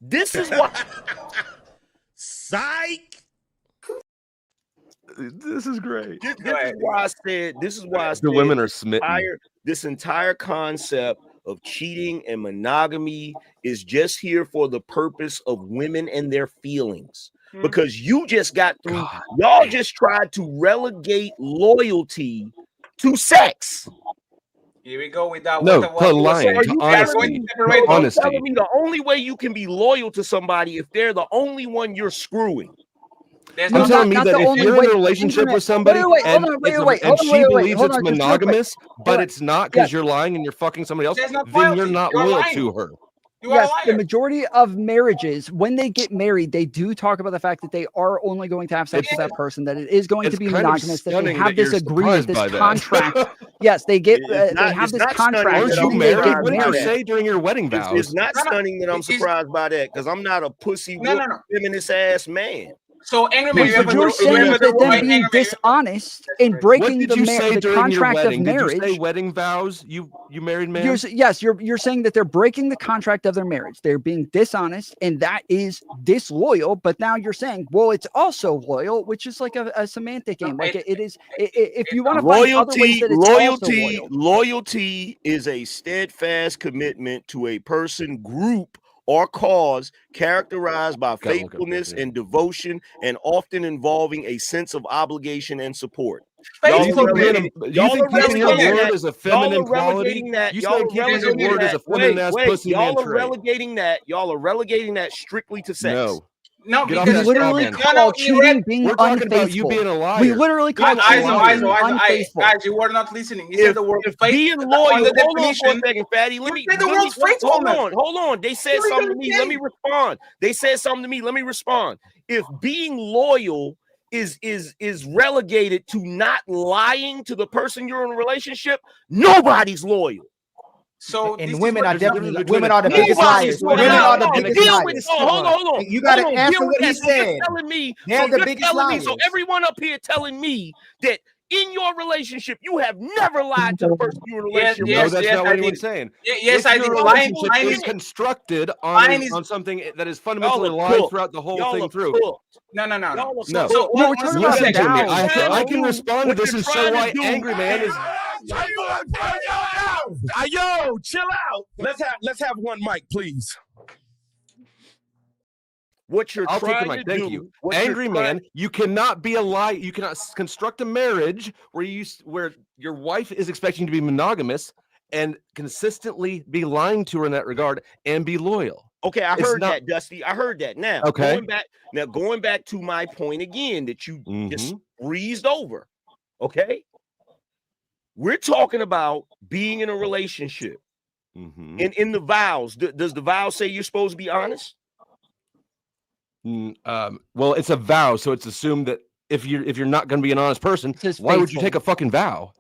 This is what psych. This is great. This is why I said the women are smitten. This entire concept of cheating and monogamy is just here for the purpose of women and their feelings. Because you just got through, y'all just tried to relegate loyalty to sex. Here we go with that. No, what to he was lying, saying. to We are going to honesty. separate No, those. you're telling me the only way you can be loyal to somebody if they're the only one you're screwing. There's I'm no- telling me not that the if only you're way- in a relationship Internet- with somebody wait, and hold on, it's wait, and she believes hold it's on, just real quick. monogamous, but Hold on. it's not Yes. because you're lying and you're fucking somebody else, There's no then you're loyalty. not You're loyal lying. to her. You are a Yes, the liar. majority of marriages, when they get married, they do talk about the fact that they are only going to have sex with that person, that it is going to It's be kind of monogamous, that they stunning have that this you're agreement, surprised this by that. contract. Yes, they get they have It's this not stunning contract that that I'm when they get surprised What did by you married. that. say during your wedding It's vows? not stunning that I'm surprised by that because I'm not a pussy No, no, no. feminist ass man. So angry man, But you're saying that them being dishonest and What breaking did the you say the during your contract of wedding? Did you say marriage. wedding vows? You married man? You're saying that they're breaking the contract of their marriage. They're being dishonest, and that is disloyal. But now you're saying, well, it's also loyal, which is like a semantic game. Like it is. If you want to find other ways that it's also loyal. Loyalty is a steadfast commitment to a person, group, or cause characterized by faithfulness and devotion, and often involving a sense of obligation and support. Do you think keeping your word is a feminine quality? You say keeping your word is a feminine ass pussy man Y'all are trait. relegating that strictly to sex. No. No, Get off We that literally straw man. call cheating being We're talking about you unfaithful. being a liar. We literally call cheating being unfaithful. Guys, you were not listening. You said the word If faith. being loyal, on the hold on for a definition. second, Fatty. Let You me said the let word me- faithfulness. hold on. They said something to me. Let me respond. They said something to me. Let me respond. If being loyal is relegated to not lying to the person you're in a relationship, nobody's loyal. So and women are definitely women are the Nobody's biggest liars. loyal. Women are the No, biggest deal liars. with- hold on. You got to Hold on, answer deal what with he that. So you're said. telling me, They're the biggest liars. so everyone up here telling me that in your relationship you have never lied to the person you're in a relationship with. No, that's not what anyone's saying. Yes, if I your did. relationship Lying is is- constructed lying is- on something that is fundamentally Y'all are lies cooked. throughout the whole Y'all thing are through. cooked. No. Y'all are No. cooked. No, we're talking about Listen to me. vows, I bro. can respond to What this you're and show trying to why do- angry man is. Yo, chill out. Let's have one mic, please. What you're I'll take the trying mic. to Thank do, you. what you're Angry man, you cannot be a lie. You cannot construct a marriage where your wife is expecting to be monogamous and consistently be lying to her in that regard and be loyal. Okay, I It's heard not- that, Dusty. I heard that. Now, Okay. going back to my point again that you just Mm-hmm. breezed over. Okay, we're talking about being in a relationship, Mm-hmm. and in the vows. Does the vow say you're supposed to be honest? Well, it's a vow, so it's assumed that if you're not going to be an honest person, why would you take a fucking vow?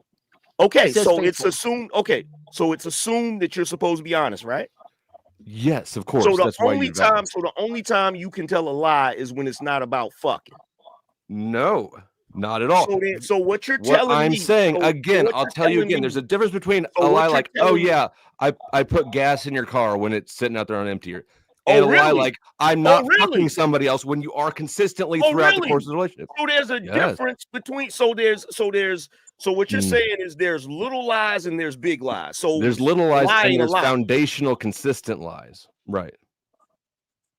Okay, It says so it's faithful. assumed. Okay, so it's assumed that you're supposed to be honest, right? Yes, of course. So the That's why only you vow. time, you can tell a lie is when it's not about fucking. No, not at all. So what you're What telling I'm me? saying so again, what I'll you're tell you telling again. me- There's a difference between so a what lie you're like, oh telling me- yeah, I put gas in your car when it's sitting out there on empty, and Oh, a lie really? like I'm Oh, not really? fucking somebody else when you are consistently Oh, throughout the really? course of the relationship. So there's a Yes. difference between so what you're saying is there's little lies and there's big lies. So There's little lies lie and ain't a there's lie. foundational consistent lies. Right.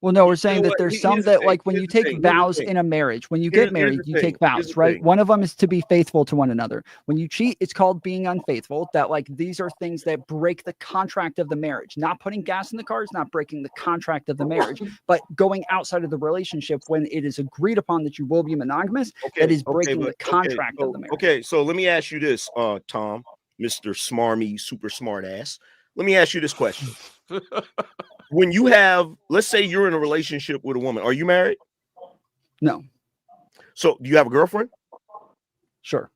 Well, no, we're saying that what? there's some Here's the that, thing. like, when Here's you the take thing. Here's the vows thing. in a marriage, when you Here's get married, the you take thing. Here's vows, the right? thing. One of them is to be faithful to one another. When you cheat, it's called being unfaithful. That, like, these are things that break the contract of the marriage. Not putting gas in the car is not breaking the contract of the marriage, but going outside of the relationship when it is agreed upon that you will be monogamous, that is breaking the contract of the marriage. Okay, so let me ask you this, Tom, Mr. Smarmy, super smart ass. Let me ask you this question. When you have, let's say you're in a relationship with a woman, are you married? No. So do you have a girlfriend? Sure.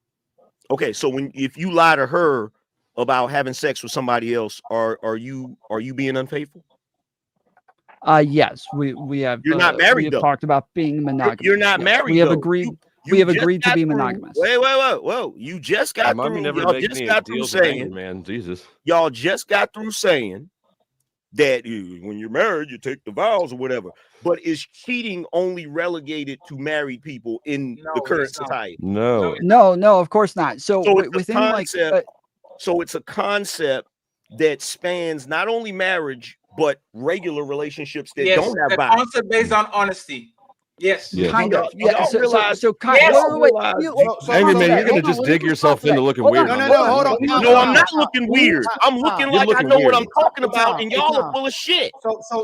Okay, so if you lie to her about having sex with somebody else, are you being unfaithful? Yes, we have. You're not we married, have though. talked about being monogamous. You're not Yes, married. We have though. agreed. You we have just agreed to got be through- monogamous. Whoa! You just got Mommy through. never Y'all makes just me got through deals with angry saying. man. Jesus. Y'all just got through saying that when you're married, you take the vows or whatever. But is cheating only relegated to married people in the current society? No. No, of course not. So, So it's a within like, concept. So it's a concept that spans not only marriage but regular relationships that Yes, don't have the vows. concept based on honesty. Yes. Yeah. Kind Y'all- of. Yeah. y'all realize- So kind Yes. y'all wait. realize- Angry man, you're hold gonna on, just let me dig yourself respond to that. into looking Hold weird. on, on hold this. on, hold on. No, I'm not looking weird. I'm looking You're like I looking know weird. what I'm talking about, Tom, and y'all Tom. are full of shit.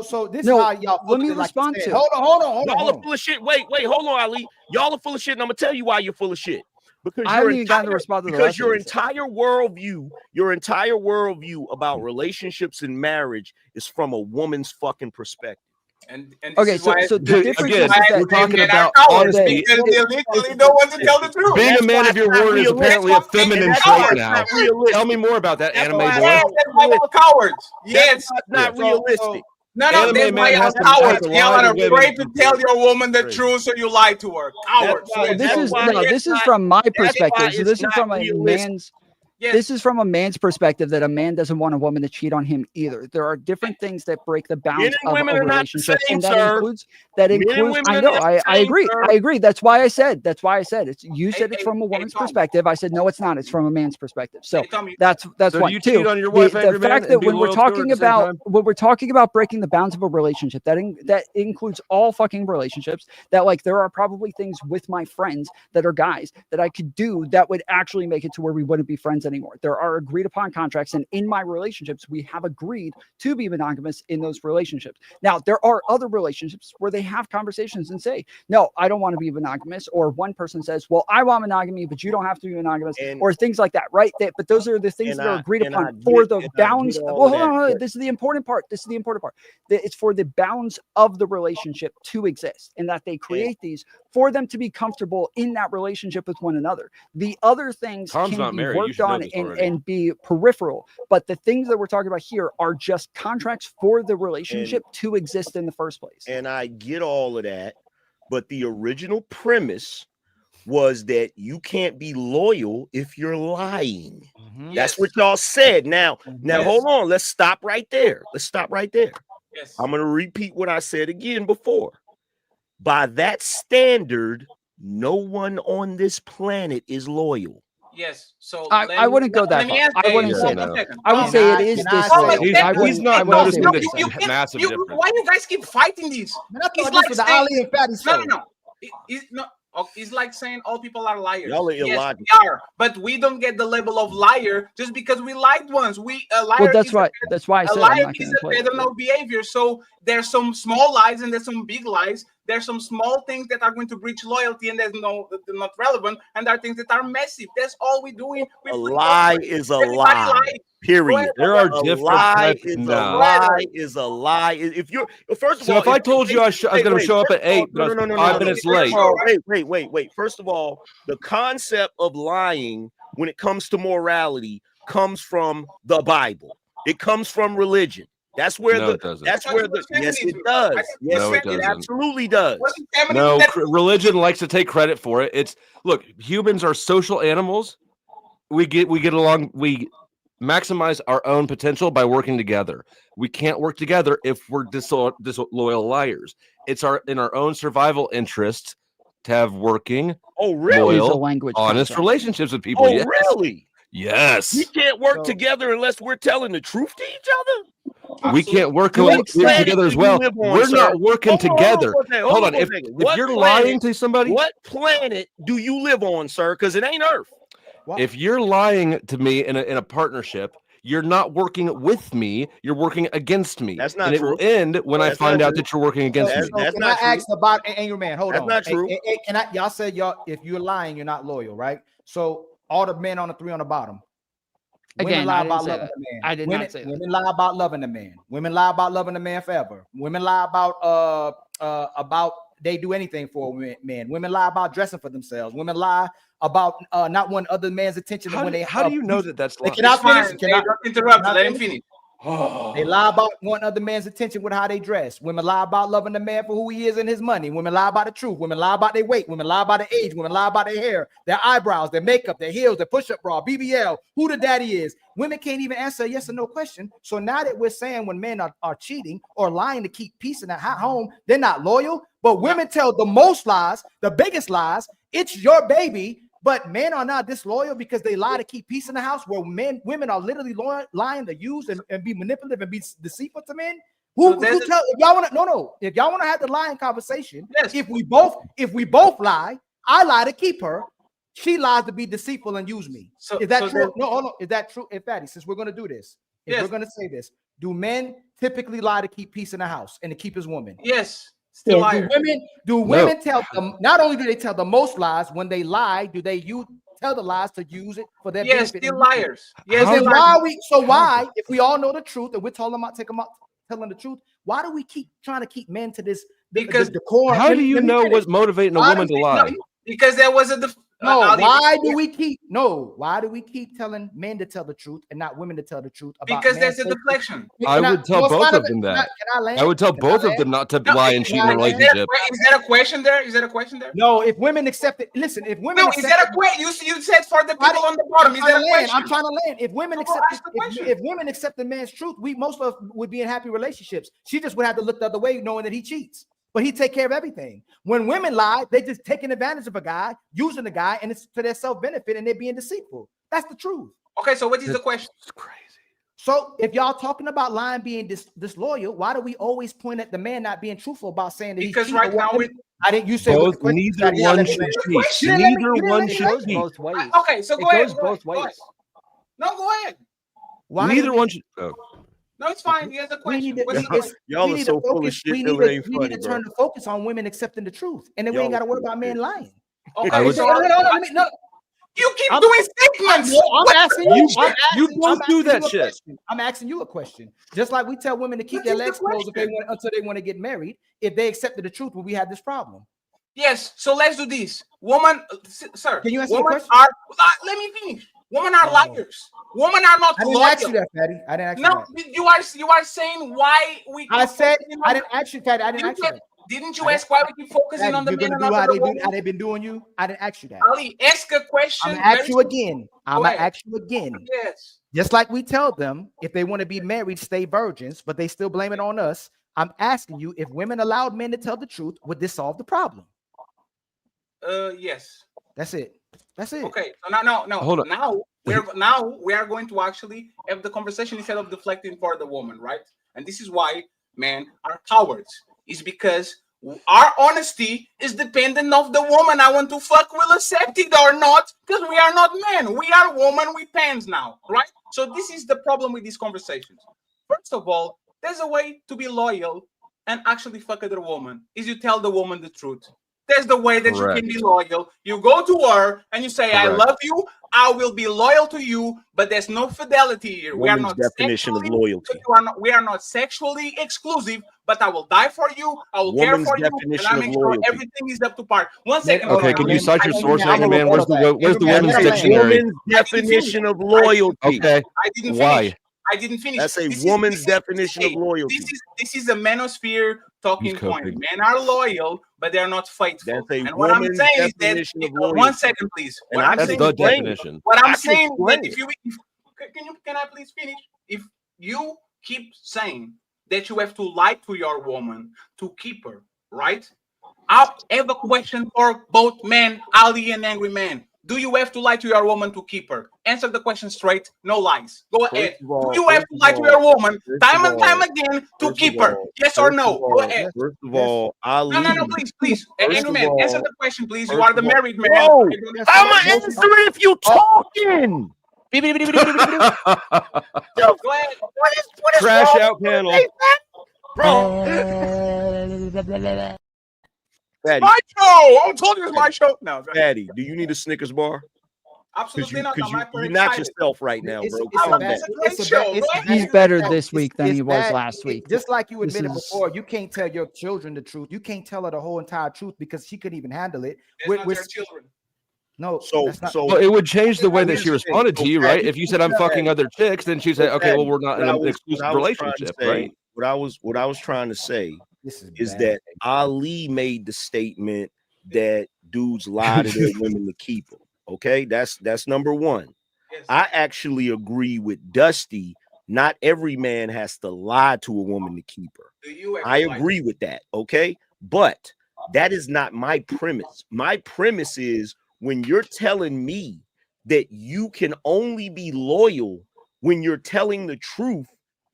So this No, is how y'all let me full of it, like you respond said. to it. Hold on. Y'all are full of shit. Wait, hold on, Ali. Y'all are full of shit, and I'm gonna tell you why you're full of shit. Because I haven't even gotten to respond to the last your thing you said. your entire worldview about relationships and marriage is from a woman's fucking perspective. And this Okay, is why so the difference Again, is that we're talking men about are cowards honesty. because they literally don't want to tell the truth. Being That's a man why of your it's not word is realistic. apparently a feminine That's trait why it's now. not realistic. Tell me more about that, That's anime why- boy. Yes, that's why y'all cowards. Yes. That's why it's not Yeah. realistic. No, Anime that's why man y'all has to cowards. Y'all lie to are women. afraid to tell your woman the Crazy. truth, so you lie to her. Cowards. why- this that's is why no, it's this is not- from my that's why perspective. So it's this is not from a realistic. man's. Yes. This is from a man's perspective that a man doesn't want a woman to cheat on him either. There are different things that break the Men bounds and of women a are not the relationship, same, and that sir. includes Men and women I are know. not the I same, agree. sir. I agree. That's why I said. It's you said it's from a woman's perspective. I said no, it's not. It's from a man's perspective. So that's So one. do you Two, cheat on your wife, the angry man, fact and that be when we're loyal to her at talking the same about time? breaking the bounds of a relationship, that includes all fucking relationships. That like there are probably things with my friends that are guys that I could do that would actually make it to where we wouldn't be friends anymore. There are agreed upon contracts, and in my relationships, we have agreed to be monogamous in those relationships. Now, there are other relationships where they have conversations and say, no, I don't want to be monogamous. Or one person says, well, I want monogamy, but you don't have to be monogamous, or things like that, right? But those are the things that are agreed upon for the bounds. Well, hold on. This is the important part. It's for the bounds of the relationship to exist, and that they create these for them to be comfortable in that relationship with one another. The other things Tom's can not be married. You worked should know on this already. and be peripheral, but the things that we're talking about here are just contracts for the relationship to exist in the first place. And I get all of that, but the original premise was that you can't be loyal if you're lying. That's what y'all said. Now, hold on. Let's stop right there. Yes. I'm going to repeat what I said again before. By that standard, no one on this planet is loyal. Yes. So I wouldn't go that let me far. ask I wouldn't you. say One that. second. I would say it is disloyal. He's not noticing No, this you can't. massive difference. Why you guys keep fighting this? Man, I It's thought like this was the saying, Ali and Fatty show. no. It's like saying all people are liars. Y'all are Yes, illogical. we are, but we don't get the label of liar just because we lied once. A liar Well, that's is why I a said I'm liar not is going to a play pattern of behavior. So there's some small lies and there's some big lies. There's some small things that are going to breach loyalty and they're not relevant, and there are things that are massive. That's all we're doing. A lie is a lie. Period. There are A different lie types. is a Nah. lie is a lie. If you're first of So all, if I told you I was going to show up at 8, but I was 5 minutes late. Wait. First of all, the concept of lying when it comes to morality comes from the Bible. It comes from religion. That's where No, it doesn't. yes, it does. Yes, No, it it doesn't. absolutely does. No, religion likes to take credit for it. Look, humans are social animals. We get along. We maximize our own potential by working together. We can't work together if we're disloyal liars. It's in our own survival interest to have working, loyal, honest relationships with people. Oh, yes. really? Yes. We can't work together unless we're telling the truth to each other. We can't work What planet together do as you well. live on, We're sir? not working together. Hold on. If What you're planet- lying to somebody, what planet do you live on, sir? Because it ain't Earth. if you're lying to me in a partnership, you're not working with me. You're working against me. That's not and true. It will end when I find out that you're working against me. So can I ask about Angry Man? Hold on. That's not true. Can I? Y'all said if you're lying, you're not loyal, right? So all the men on the three on the bottom. Women Again, lie I didn't about say loving that. the man. I did not say that. Women lie about loving the man. Women lie about loving the man forever. Women lie about they do anything for a man. Women lie about dressing for themselves. Women lie about not wanting other man's attention when they. How do you know that that's lying? Can I finish? Can I interrupt? Let him finish. They lie about wanting other man's attention with how they dress. Women lie about loving the man for who he is and his money. Women lie about the truth. Women lie about their weight. Women lie about their age. Women lie about their hair, their eyebrows, their makeup, their heels, their push-up bra, BBL, who the daddy is. Women can't even answer a yes or no question. So now that we're saying when men are cheating or lying to keep peace in their home, they're not loyal. But women tell the most lies, the biggest lies. It's your baby. But men are not disloyal because they lie to keep peace in the house, where women are literally lying to use and be manipulative and be deceitful to men. Who tell if y'all want to if y'all want to have the lying conversation, if we both lie, I lie to keep her, she lies to be deceitful and use me. Is that true? No, hold on. Is that true? In fact, since we're gonna do this, if we're gonna say this, do men typically lie to keep peace in the house and to keep his woman? Yes. Still liars. Do women tell them, not only do they tell the most lies, when they lie, do they tell the lies to use it for their benefit? Still liars. Yes, then why, if we all know the truth and we're telling them telling the truth, why do we keep trying to keep men to this? Because how do you know what's motivating a woman to lie? Because there was a why do we keep telling men to tell the truth and not women to tell the truth? Because there's a deflection. I would tell both of them that. I would tell both of them not to lie and cheat in a relationship. Is there a question there? No, if women accept it, listen. If women, is that a question? You said for the people on the bottom. Is that a question? I'm trying to land. If women if women accept the man's truth, most of us would be in happy relationships. She just would have to look the other way, knowing that he cheats. But he take care of everything. When women lie, they just taking advantage of a guy, using the guy, and it's to their self-benefit, and they're being deceitful. That's the truth. Okay, so what is the question? It's crazy. So if y'all talking about lying being disloyal, why do we always point at the man not being truthful about saying that because right now I didn't you say both, neither one should cheat. Neither one should cheat. Both ways. Okay, so go ahead. Both ways. No, go ahead. Why neither one should. No, it's fine. He has a question. Y'all are so full of shit. We need to turn the focus on women accepting the truth, and then we ain't got to worry about men lying. Okay, no. You keep doing statements. I'm asking you. You both do that shit. I'm asking you a question. Just like we tell women to keep their legs closed until they want to get married. If they accepted the truth, will we have this problem? Yes. So let's do this. Woman, sir. Can you answer the question? Let me finish. Women are liars. Women are not loyal. I didn't ask you that, Patty. I didn't ask you that. You are saying why we. I said I didn't ask you, Patty. I didn't ask you that. Didn't you ask why we keep focusing on the men and not the women? How they been doing you? I didn't ask you that. Ali, ask a question. I'm gonna ask you again. Yes. Just like we tell them, if they want to be married, stay virgins, but they still blame it on us. I'm asking you, if women allowed men to tell the truth, would this solve the problem? Yes. That's it. Okay. So no. Hold on. Now we are going to actually have the conversation instead of deflecting for the woman, right? And this is why men are cowards. Is because our honesty is dependent of the woman I want to fuck will accept it or not, because we are not men. We are women with pens now, right? So this is the problem with these conversations. First of all, there's a way to be loyal and actually fuck other woman, is you tell the woman the truth. There's the way that you can be loyal. You go to her and you say, I love you. I will be loyal to you, but there's no fidelity here. We are not definition of loyalty. We are not sexually exclusive, but I will die for you. I will care for you, and I make sure everything is up to par. 1 second. Okay, can you cite your source, man? Where's the women's dictionary? Woman's definition of loyalty. Okay. I didn't finish. Why? I didn't finish. That's a woman's definition of loyalty. This is a manosphere talking point. Men are loyal, but they are not faithful. That's a and what I'm saying is that 1 second, please. What I'm saying, what I'm saying that can I please finish? If you keep saying that you have to lie to your woman to keep her, right? I have a question for both men, Ali and Angry Man. Do you have to lie to your woman to keep her? Answer the question straight. No lies. Go ahead. Do you have to lie to your woman time and time again to keep her? Yes or no? Go ahead. First of all, Ali. No, please. Angry Man, answer the question, please. You are the married man. Bro, I'm gonna answer it if you talking. Go ahead. What is Crash wrong out with panel. me, bro? Fatty, My show. I told you it's my show. No, Fatty, do you need a Snickers bar? Absolutely not. You're not yourself right now, bro. He's better this week than he was last week. Just like you admitted before, you can't tell your children the truth. You can't tell her the whole entire truth because she couldn't even handle it. With children. No, well, it would change the way that she responded to you, right? If you said I'm fucking other chicks, then she'd say, okay, well, we're not in an exclusive relationship, right? What I was trying to say is that Ali made the statement that dudes lie to their women to keep them. Okay, that's number one. Yes. I actually agree with Dusty. Not every man has to lie to a woman to keep her. I agree with that. Okay, but that is not my premise. My premise is when you're telling me that you can only be loyal when you're telling the truth,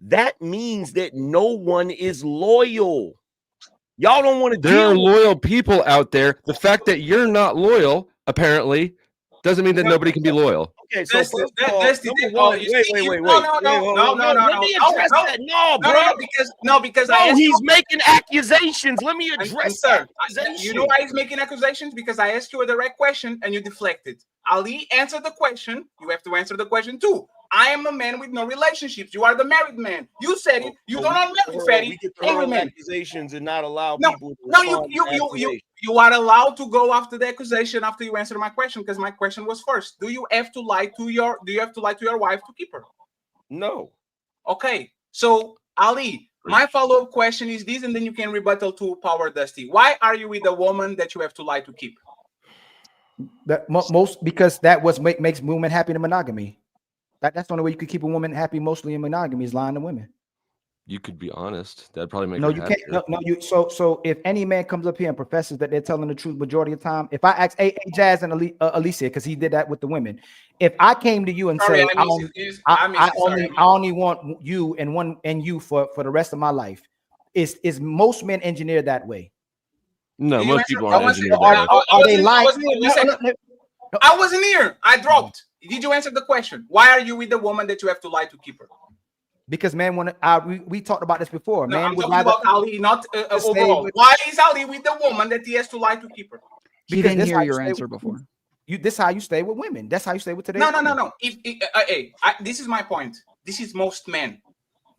that means that no one is loyal. Y'all don't want to There are deal with loyal people out there. The fact that you're not loyal, apparently, doesn't mean that nobody can be loyal. Okay, so That's first of all, that's the number oh, one, you wait, see, wait, you, wait, no, wait, no, wait, no, no, no, no, let me address no, that. No, no, bro. because No, I asked he's you, making accusations. Let me and address sir, accusations. you know why he's making accusations? Because I asked you a direct question and you deflected. Ali answered the question. You have to answer the question too. I am a man with no relationships. You are the married man. You said it. You don't know nothing, fatty. We get to Angry hurl man. accusations and not allow No, people to no, respond to accusations. you are allowed to go after the accusation after you answer my question, because my question was first. Do you have to lie to your wife to keep her? No. Okay. So Ali, my follow-up question is this, and then you can rebuttal to Power Dusty. Why are you with a woman that you have to lie to keep? That most because that was makes women happy in monogamy. That's the only way you could keep a woman happy, mostly in monogamy, is lying to women. You could be honest. That'd probably make No, her you happier. can't. No, you. So if any man comes up here and professes that they're telling the truth majority of the time, if I ask Jazz and Alicia, because he did that with the women, if I came to you and Sorry, say I only want you and you for the rest of my life, is most men engineered that way? No, most people aren't engineered that way. Are they lying? I wasn't here. I dropped. Did you answer the question? Why are you with the woman that you have to lie to keep her? Because man, we talked about this before. No, man I'm talking about Ali, not overall. Why is Ali with the woman that he has to lie to keep her? He didn't hear your answer before. This how you stay with women. That's how you stay with today. No. This is my point. This is most men.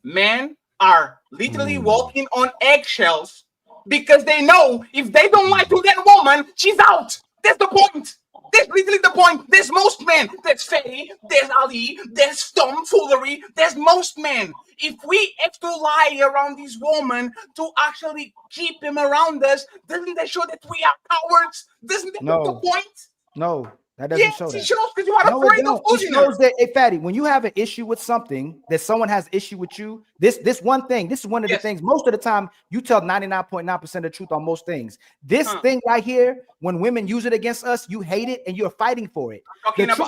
Men are literally walking on eggshells because they know if they don't lie to that woman, she's out. That's the point. That's literally the point. There's most men. There's Fatty. There's Ali. There's tomfoolery. There's most men. If we have to lie around this woman to actually keep him around us, doesn't that show that we are cowards? Doesn't that make the point? No, that doesn't Yes, show that. it shows because you are No, afraid it of don't. It losing shows her. that, hey, Fatty, when you have an issue with something, that someone has issue with you, this one thing, this is one of the things, most of the time, you tell 99.9% of the truth on most things. This thing right here, when women use it against us, you hate it and you're fighting for it. Let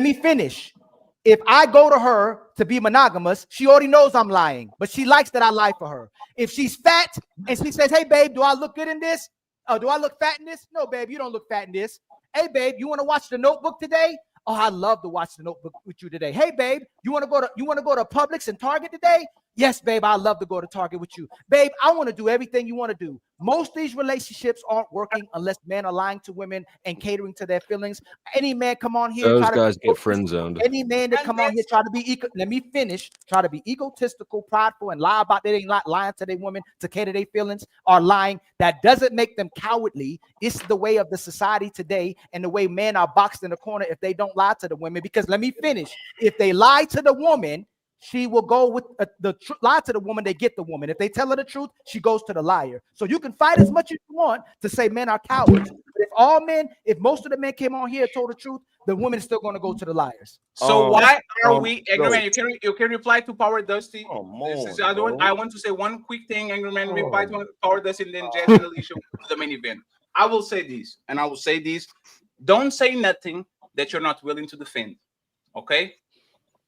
me finish. If I go to her to be monogamous, she already knows I'm lying, but she likes that I lie for her. If she's fat and she says, hey, babe, do I look good in this? Do I look fat in this? No, babe, you don't look fat in this. Hey, babe, you want to watch The Notebook today? Oh, I love to watch The Notebook with you today. Hey, babe, you want to go to Publix and Target today? Yes, babe, I love to go to Target with you. Babe, I want to do everything you want to do. Most of these relationships aren't working unless men are lying to women and catering to their feelings. Any man come on here, Those guys get friend zoned. any man that come on here try to be try to be egotistical, prideful, and lie about they ain't lying to their women to cater their feelings are lying. That doesn't make them cowardly. It's the way of the society today and the way men are boxed in the corner if they don't lie to the women. Because let me finish. If they lie to the woman, she will go with lie to the woman, they get the woman. If they tell her the truth, she goes to the liar. So you can fight as much as you want to say men are cowards. But if most of the men came on here and told the truth, the woman is still going to go to the liars. So why are we, Angry Man? You can reply to Power Dusty. I want to say one quick thing, Angry Man. Reply to Power Dusty, and then Jazz and Alicia to the main event. I will say this, and I will say this: don't say nothing that you're not willing to defend. Okay?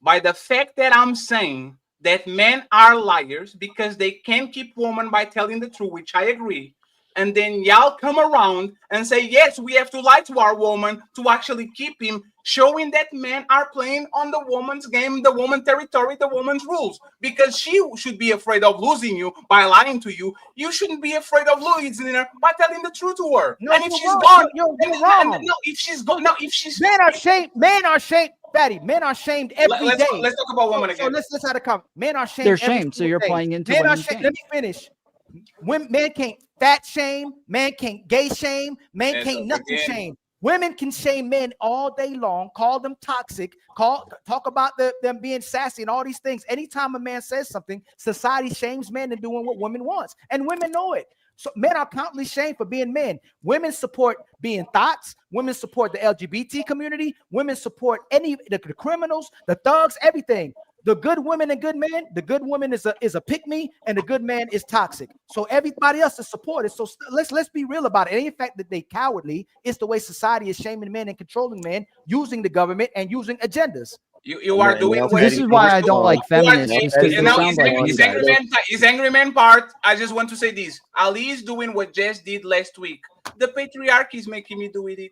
By the fact that I'm saying that men are liars because they can't keep women by telling the truth, which I agree. And then y'all come around and say, yes, we have to lie to our woman to actually keep him, showing that men are playing on the woman's game, the woman's territory, the woman's rules. Because she should be afraid of losing you by lying to you. You shouldn't be afraid of losing her by telling the truth to her. No, and if she's wrong. gone, You're wrong. if she's men are shamed. Fatty, men are shamed every day. Let's talk about women again. So let's have a comment. Men are shamed. They're shamed, so you're playing into men are women's shamed. game. Let me finish. Men can't fat shame. Man can't gay shame. Man can't nothing shame. Women can shame men all day long, call them toxic, talk about them being sassy and all these things. Anytime a man says something, society shames men and doing what women wants, and women know it. So men are constantly shamed for being men. Women support being thoughts. Women support the LGBT community. Women support the criminals, the thugs, everything. The good women and good men, the good woman is a pick-me, and the good man is toxic. So everybody else is supported. So let's be real about it. It ain't the fact that they cowardly. It's the way society is shaming men and controlling men, using the government and using agendas. You are doing what This is why I don't like feminists, just because and they now sound like his angry man part. I just want to say this: Ali is doing what Jess did last week. The patriarchy is making me do it.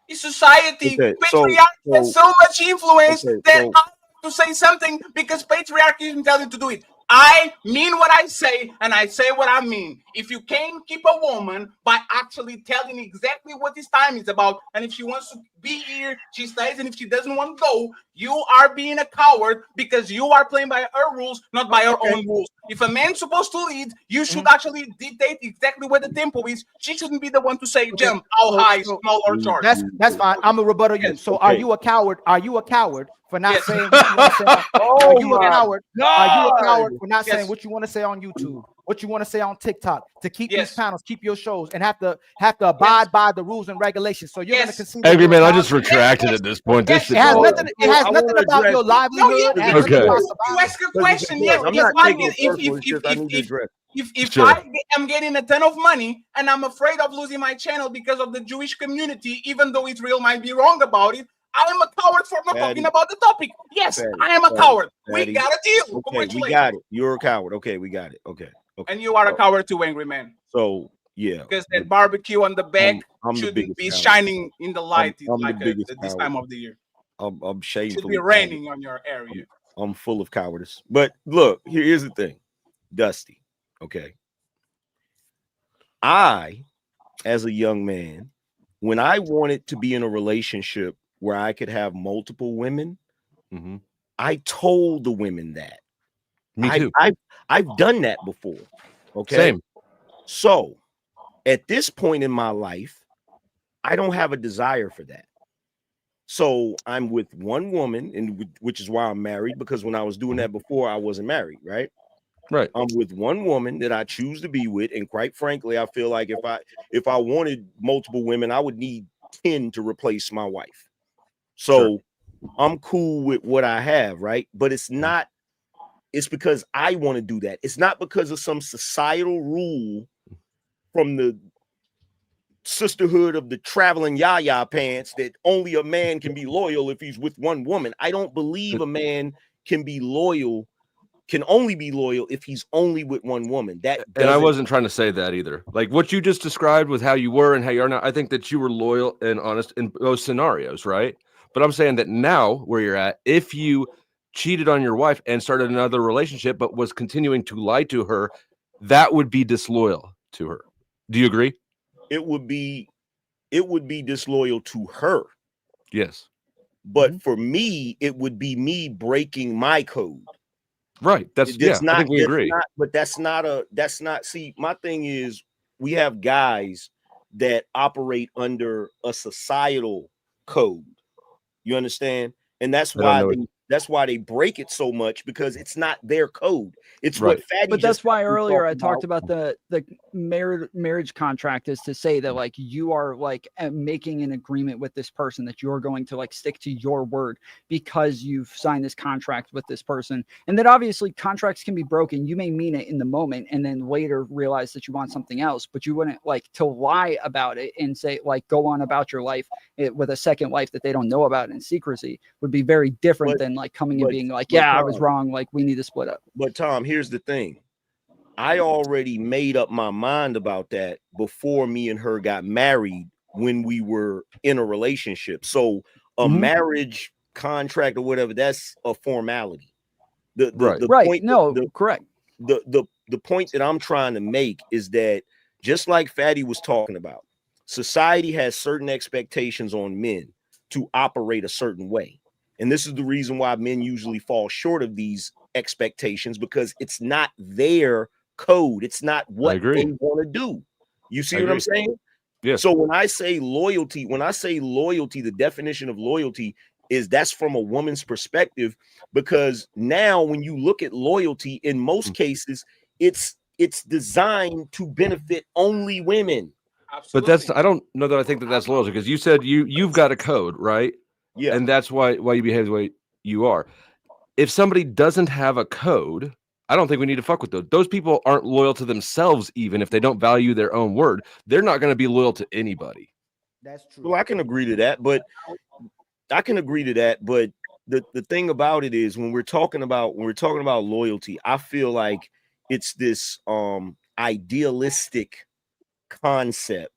It's society. Okay, Patriarchy has so much influence okay, that so- I have to say something because patriarchy is telling to do it. I mean what I say, and I say what I mean. If you can keep a woman by actually telling exactly what this time is about, and if she wants to be here, she stays, and if she doesn't want to go, you are being a coward because you are playing by her rules, not by your own rules. If a man's supposed to lead, you should actually dictate exactly where the tempo is. She shouldn't be the one to say jump, how high, small or short. That's fine. I'm a rebuttal you. So are okay. you a coward? Are you a coward for not saying what you want to say? Are Oh you a my coward? Are you a coward God. for not saying Yes. what you want to say on YouTube? What you want to say on TikTok to keep Yes. these panels, keep your shows, and have to abide by the rules and regulations. So you're going to concede. Angry that man, you're a I just coward? retracted at this point. This shit. It has So- nothing. It so has I nothing wanna about address your it. livelihood. It has nothing Okay. about You survival. ask a question, yes. I'm not taking it personal. It's just I need to address. If Sure. I am getting a ton of money and I'm afraid of losing my channel because of the Jewish community, even though Israel might be wrong about it, I am a coward for not talking about the topic. Yes, I am a coward. We got a deal. Okay, we got it. You're a coward. Okay, we got it. Okay. And you are a coward too, angry man. So yeah, Because that barbecue on the back I'm the shouldn't biggest be coward. shining in the light I'm like the biggest at this coward. time of the year. I'm It should shamefully be coward. raining on your area. I'm full of cowardice. But look, here's the thing, Dusty. Okay. I, as a young man, when I wanted to be in a relationship where I could have multiple women, I told the women that. Me too. I've done that before. Okay. Same. So at this point in my life, I don't have a desire for that. So I'm with one woman, and which is why I'm married, because when I was doing that before, I wasn't married, right? Right. I'm with one woman that I choose to be with, and quite frankly, I feel like if I wanted multiple women, I would need 10 to replace my wife. So I'm cool with what I have, right? But it's not. It's because I want to do that. It's not because of some societal rule from the sisterhood of the traveling yaya pants that only a man can be loyal if he's with one woman. I don't believe a man can only be loyal if he's only with one woman. And I wasn't trying to say that either. Like what you just described with how you were and how you are now, I think that you were loyal and honest in both scenarios, right? But I'm saying that now where you're at, if you cheated on your wife and started another relationship but was continuing to lie to her, that would be disloyal to her. Do you agree? It would be disloyal to her. Yes. But for me, it would be me breaking my code. Right. That's not, I think we agree. That's not. See, my thing is we have guys that operate under a societal code. You understand? And that's why they break it so much, because it's not their code. It's right. what Fatty. But that's why earlier I talked about the marriage contract is to say that like you are like making an agreement with this person that you're going to like stick to your word because you've signed this contract with this person, and that obviously contracts can be broken. You may mean it in the moment and then later realize that you want something else, but you wouldn't like to lie about it and say like go on about your life with a second life that they don't know about in secrecy would be very different than like coming and being like, yeah, Tom, I was wrong. Like we need to split up. But Tom, here's the thing. I already made up my mind about that before me and her got married when we were in a relationship. So a marriage contract or whatever, that's a formality. The point that I'm trying to make is that just like Fatty was talking about, society has certain expectations on men to operate a certain way. And this is the reason why men usually fall short of these expectations, because it's not their code. It's not what they want to do. You see what I'm saying? Yeah. So when I say loyalty, the definition of loyalty is that's from a woman's perspective, because now when you look at loyalty, in most cases, it's designed to benefit only women. But I don't know that I think that that's loyalty, because you said you've got a code, right? Yeah. And that's why you behave the way you are. If somebody doesn't have a code, I don't think we need to fuck with those. Those people aren't loyal to themselves, even if they don't value their own word. They're not going to be loyal to anybody. That's true. Well, I can agree to that, but the thing about it is when we're talking about loyalty, I feel like it's this idealistic concept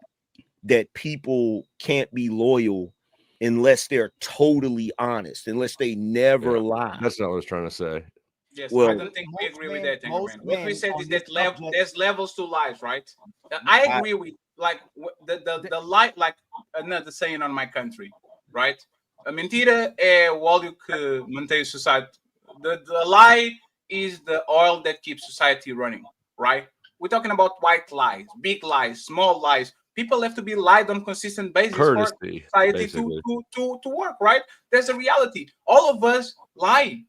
that people can't be loyal unless they're totally honest, unless they never lie. That's not what I was trying to say. Yes, I Well, don't think we agree with that, most man. What we men said on is this that subject, there's levels to life, right? I agree with like the light, like another saying on my country, right? A mentira é o óleo que mantém society. The lie is the oil that keeps society running, right? We're talking about white lies, big lies, small lies. People have to be lied on consistent basis for Courtesy, society to, basically. to work, right? There's a reality. All of us lie.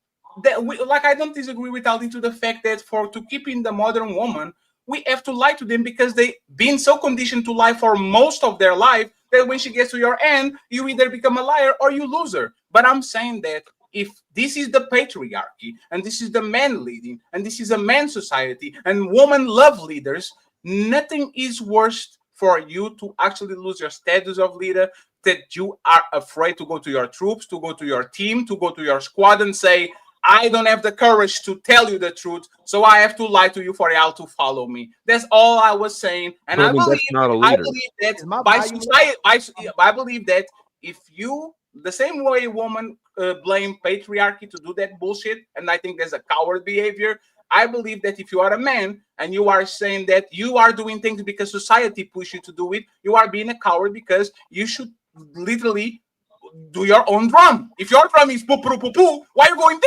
That we, like, I don't disagree with Ali to the fact that for to keep in the modern woman, we have to lie to them because they been so conditioned to lie for most of their life that when she gets to your end, you either become a liar or you lose her. But I'm saying that if this is the patriarchy and this is the man leading and this is a man society and women love leaders, nothing is worse for you to actually lose your status of leader, that you are afraid to go to your troops, to go to your team, to go to your squad and say, I don't have the courage to tell you the truth, so I have to lie to you for y'all to follow me. That's all I was saying, and But I I mean, believe, that's not a I leader. believe that by society, I believe that if you, the same way women blame patriarchy to do that bullshit, and I think there's a coward behavior. I believe that if you are a man and you are saying that you are doing things because society pushed you to do it, you are being a coward because you should literally do your own drum. If your drum is poo poo poo poo, why are you going?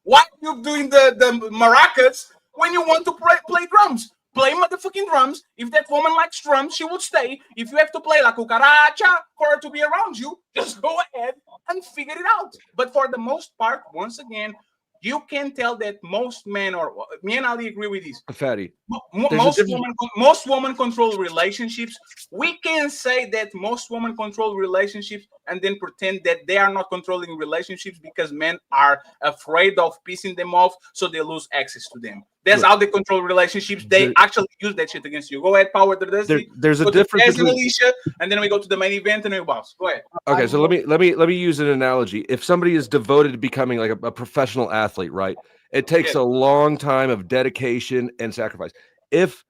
Why are you doing the maracas when you want to play drums? Play motherfucking drums. If that woman likes drums, she will stay. If you have to play la cucaracha for her to be around you, just go ahead and figure it out. But for the most part, once again, you can tell that most men, or me and Ali agree with this. Fatty. There's a difference. Most women control relationships. We can say that most women control relationships and then pretend that they are not controlling relationships because men are afraid of pissing them off, so they lose access to them. That's how they control relationships. They actually use that shit against you. Go ahead, Power to Dusty. There's a difference between between Alicia, and then we go to the main event and we boss. Go ahead. Okay, so let me use an analogy. If somebody is devoted to becoming like a professional athlete, right? It takes a long time of dedication and sacrifice. If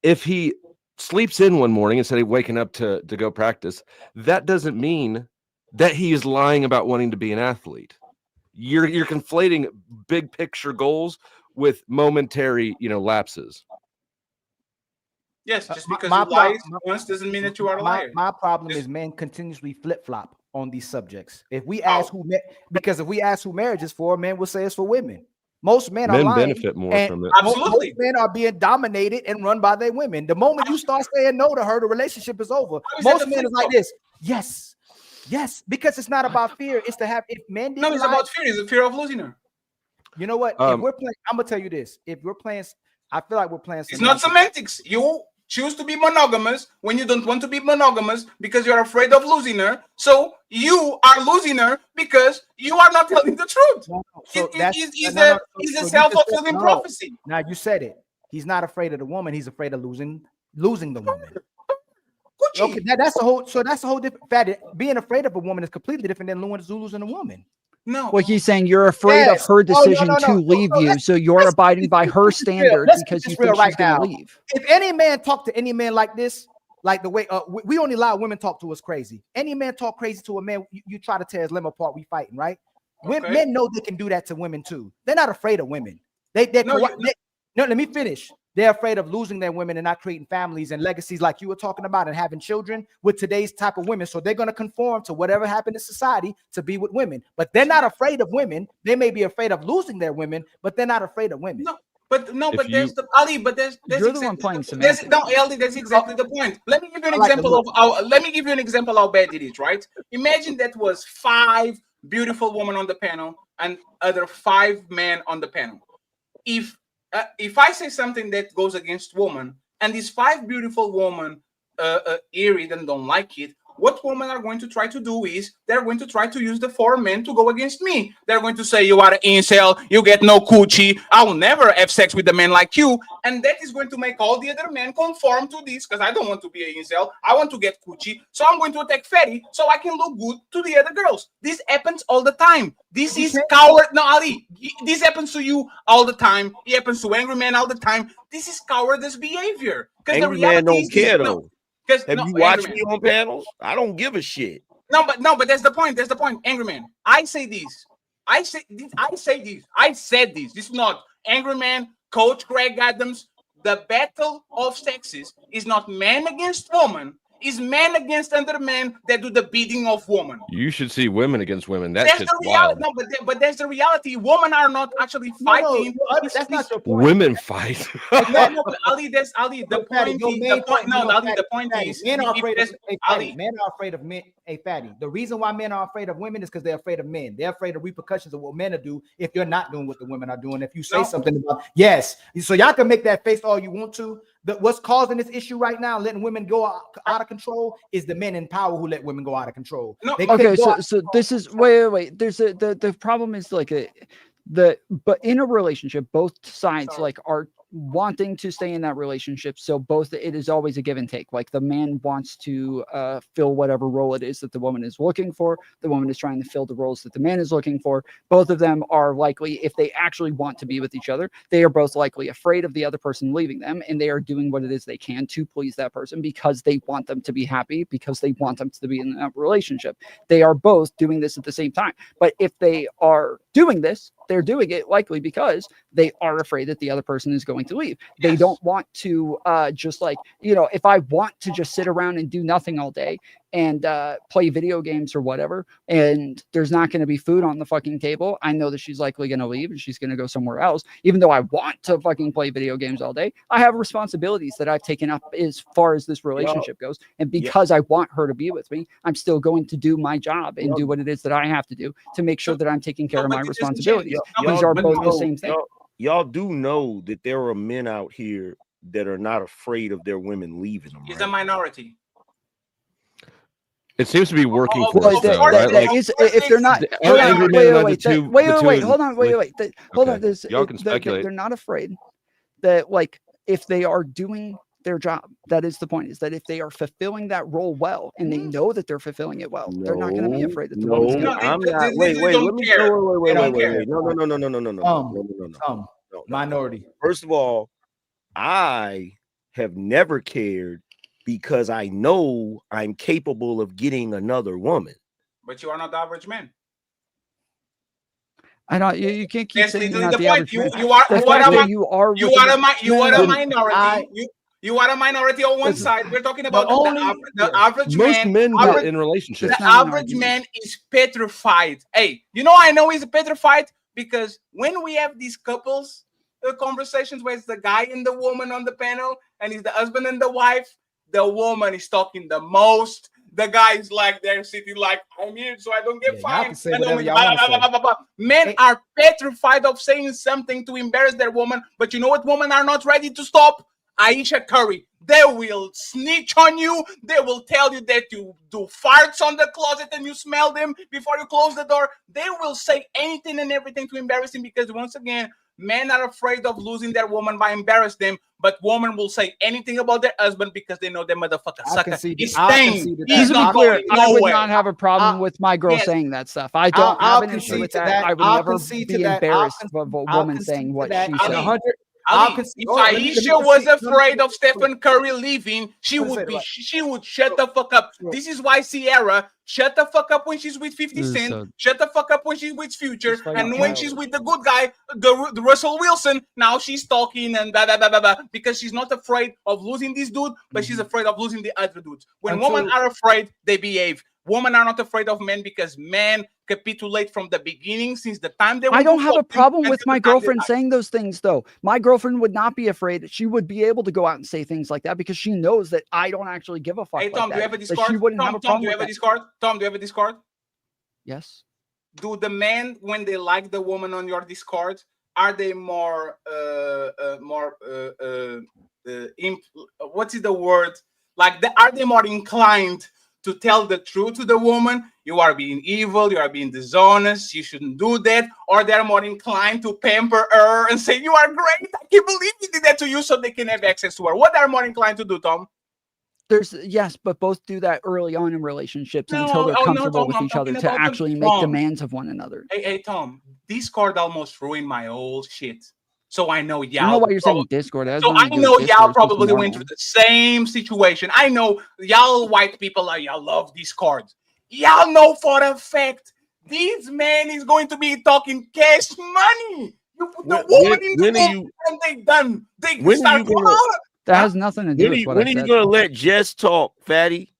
he sleeps in one morning instead of waking up to go practice, that doesn't mean that he is lying about wanting to be an athlete. You're conflating big picture goals with momentary, lapses. Yes, just because you lie once doesn't mean that you are a liar. My problem is men continuously flip flop on these subjects. If we ask if we ask who marriage is for, men will say it's for women. Most men are lying, benefit more and from it. Absolutely. Most men are being dominated and run by their women. The moment you start saying no to her, the relationship is over. Most men is like this. Yes, because it's not about fear. It's to have. If men didn't it's about fear. It's the fear of losing her. You know what? If we're playing, I'm gonna tell you this. If we're playing, I feel like we're playing. It's not semantics. You choose to be monogamous when you don't want to be monogamous because you're afraid of losing her. So you are losing her because you are not telling the truth. So it's a self-fulfilling prophecy. Now you said it. He's not afraid of the woman. He's afraid of losing the woman. Okay, that's a whole. So that's a whole different fact. Being afraid of a woman is completely different than losing a woman. No. Well, he's saying you're afraid of her decision to leave you, so you're abiding by her standards because you think she's going to leave. If any man talk to any man like this, like the way we only allow women talk to us crazy. Any man talk crazy to a man, you try to tear his limb apart. We fighting, right? Okay. Men know they can do that to women too. They're not afraid of women. No, let me finish. They're afraid of losing their women and not creating families and legacies like you were talking about and having children with today's type of women. So they're going to conform to whatever happened in society to be with women. But they're not afraid of women. They may be afraid of losing their women, but they're not afraid of women. There's the Ali. But there's you're the one playing semantics. Ali, that's exactly the point. Let me give you an example of how bad it is. Right? Imagine that was 5 beautiful women on the panel and other 5 men on the panel. If I say something that goes against woman and these 5 beautiful women hear it and don't like it, what women are going to try to do is they're going to try to use the 4 men to go against me. They're going to say, you are an incel, you get no coochie, I will never have sex with a man like you. And that is going to make all the other men conform to this, because I don't want to be an incel. I want to get coochie. So I'm going to attack fatty so I can look good to the other girls. This happens all the time. This is coward. No, Ali, this happens to you all the time. It happens to angry men all the time. This is cowardice behavior. Because the Angry man reality don't is this. care No, though. because Have no, you watched angry me man. on panels? I don't give a shit. No, but that's the point. That's the point, angry man. I say this. I say this. I say this. I said this. This is not angry man. Coach Greg Adams. The battle of sexes is not man against woman. Is man against other men that do the beating of woman. You should see women against women. That That's shit's the reality. wild. No, but that's the reality. Women are not actually fighting. That's not your point. Women fight. No, but Ali, that's Ali. The Fatty, point your is main the point. No, no, Ali, Fatty, the point Fatty, is men are if afraid of there's- Fatty, Ali. men are afraid of men. Hey, Fatty, the reason why men are afraid of women is because they're afraid of men. They're afraid of repercussions of what men are do if you're not doing what the women are doing. If you say something about yes, so y'all can make that face all you want to. What's causing this issue right now, letting women go out of control, is the men in power who let women go out of control. They Okay, couldn't go so out- so this is wait. There's the problem is like but in a relationship, both sides like are wanting to stay in that relationship. So both it is always a give and take. Like the man wants to fill whatever role it is that the woman is looking for. The woman is trying to fill the roles that the man is looking for. Both of them are likely, if they actually want to be with each other, they are both likely afraid of the other person leaving them, and they are doing what it is they can to please that person because they want them to be happy, because they want them to be in that relationship. They are both doing this at the same time. But if they are doing this, they're doing it likely because they are afraid that the other person is going to leave. They don't want to just like, if I want to just sit around and do nothing all day and play video games or whatever, and there's not going to be food on the fucking table, I know that she's likely going to leave and she's going to go somewhere else. Even though I want to fucking play video games all day, I have responsibilities that I've taken up as far as this relationship goes. And because I want her to be with me, I'm still going to do my job and do what it is that I have to do to make sure that I'm taking care of my responsibilities. These are both the same thing. Y'all do know that there are men out here that are not afraid of their women leaving them. It's a minority. It seems to be working for Well, us, though, right? Like, if they're not, are angry men are the two. hold on, wait. Hold on. Y'all can speculate. They're not afraid that, like, if they are doing their job, that is the point. Is that if they are fulfilling that role well, and they know that they're fulfilling it well, they're not going to be afraid that the woman's going to. I'm not. Wait. Let me go. Wait. No. Minority. First of all, I have never cared because I know I'm capable of getting another woman. But you are not the average man. I don't. You can't keep That's saying literally you're not the the point. average You man. are The you fact are that a you are you within are a the- you No, are no, a no. minority. You are a minority on one side. We're talking about the average most man. men average, get in relationships. The average man is petrified. Hey, I know he's petrified because when we have these couples conversations where it's the guy and the woman on the panel and it's the husband and the wife, the woman is talking the most. The guy is like they're sitting like, I'm here so I don't get fined. can say whatever y'all wanna say. Men are petrified of saying something to embarrass their woman, but you know what women are not ready to stop? Ayesha Curry. They will snitch on you. They will tell you that you do farts on the closet and you smell them before you close the door. They will say anything and everything to embarrass him because once again, men are afraid of losing their woman by embarrassing them, but women will say anything about their husband because they know their motherfucker sucker. He's staying. He's not going I would nowhere. not have a problem with my girl saying that stuff. I don't have an issue with that. I would never be embarrassed of a woman saying what she said. Ali, if Ayesha was afraid of Stephen Curry leaving, she would shut the fuck up. This is why Sierra shut the fuck up when she's with 50 Cent, shut the fuck up when she's with Future, and when she's with the good guy, the Russell Wilson, now she's talking and blah, blah, blah, blah, blah, because she's not afraid of losing this dude, but she's afraid of losing the other dudes. When women are afraid, they behave. Women are not afraid of men because men capitulate from the beginning since the time they were. I don't have a problem with my girlfriend saying those things, though. My girlfriend would not be afraid. She would be able to go out and say things like that because she knows that I don't actually give a fuck. Hey, Tom, like do you have a that Discord? she wouldn't have a problem Tom, do you with have a that. Discord? Tom, do you have a Discord? Yes. Do the men, when they like the woman on your Discord, are they more what is the word? Like, are they more inclined to tell the truth to the woman. You are being evil, you are being dishonest, you shouldn't do that. Or they're more inclined to pamper her and say, you are great, I can't believe you did that to you, so they can have access to her. What are more inclined to do, Tom? There's yes, but both do that early on in relationships No, until they're oh, no, comfortable Tom, with I'm each other talking to about actually the make Tom. demands of one another. Hey, Tom, Discord almost ruined my whole shit. So I know I don't know y'all. why you're saying Discord. It has So I nothing to do know with Discord. y'all It's just probably went normal. through the same situation. I know y'all white people y'all love Discord. Y'all know for a fact these men is going to be talking cash money. You put the woman in the room and they done. They When are start. you gonna? That has nothing to do with what I When are said. you gonna let Jess talk, Fatty?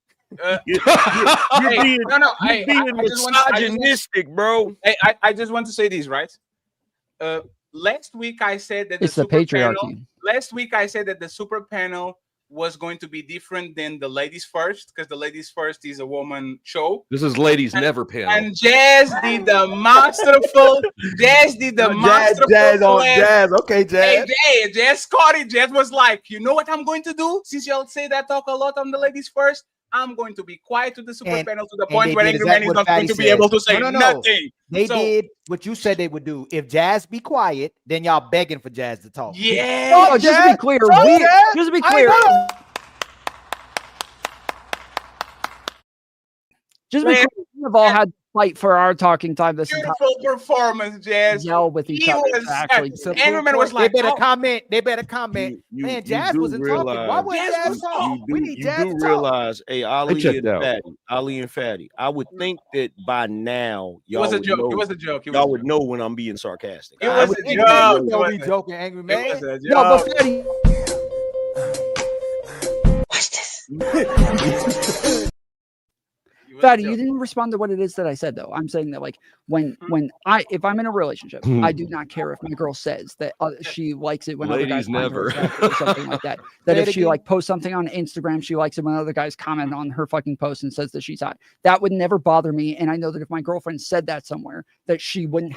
You're Hey, being, no. you're being misogynistic, bro. Hey, I just want to say this, right? Last week I said that It's the the super panel. patriarchy. Last week I said that the super panel was going to be different than the ladies first, because the ladies first is a woman show. This is ladies never panel. And Jazz did the masterful. Jazz did the masterful. Jazz. Okay, Jazz. Hey, Jazz Scotty. Jazz was like, you know what I'm going to do? Since y'all say that talk a lot on the ladies first, I'm going to be quiet to the super panel to the point where Angry Man is not going to be able to say nothing. They did what you said they would do. If Jazz be quiet, then y'all begging for Jazz to talk. Yeah. No, just to be clear, just to be clear. Just to be clear, we have all had to fight for our talking time this entire Beautiful performance, Jazz. yell with each other. to actually Angry Man was like, they better comment. They better comment. Man, Jazz wasn't talking. Why wouldn't Jazz talk? We need Jazz to talk. Realize, hey, Ali checked out. and Fatty. I would think that by now It was y'all a would joke. know. It was a joke. Y'all would know when I'm being sarcastic. It was a joke. You know we joking, Angry Man. It was a joke. No, but Fatty, Fatty, you didn't respond to what it is that I said, though. I'm saying that, like, if I'm in a relationship, I do not care if my girl says that she likes it when other guys find her attractive or something like that. That if she like posts something on Instagram, she likes it when other guys comment on her fucking post and says that she's hot. That would never bother me. And I know that if my girlfriend said that somewhere, that she would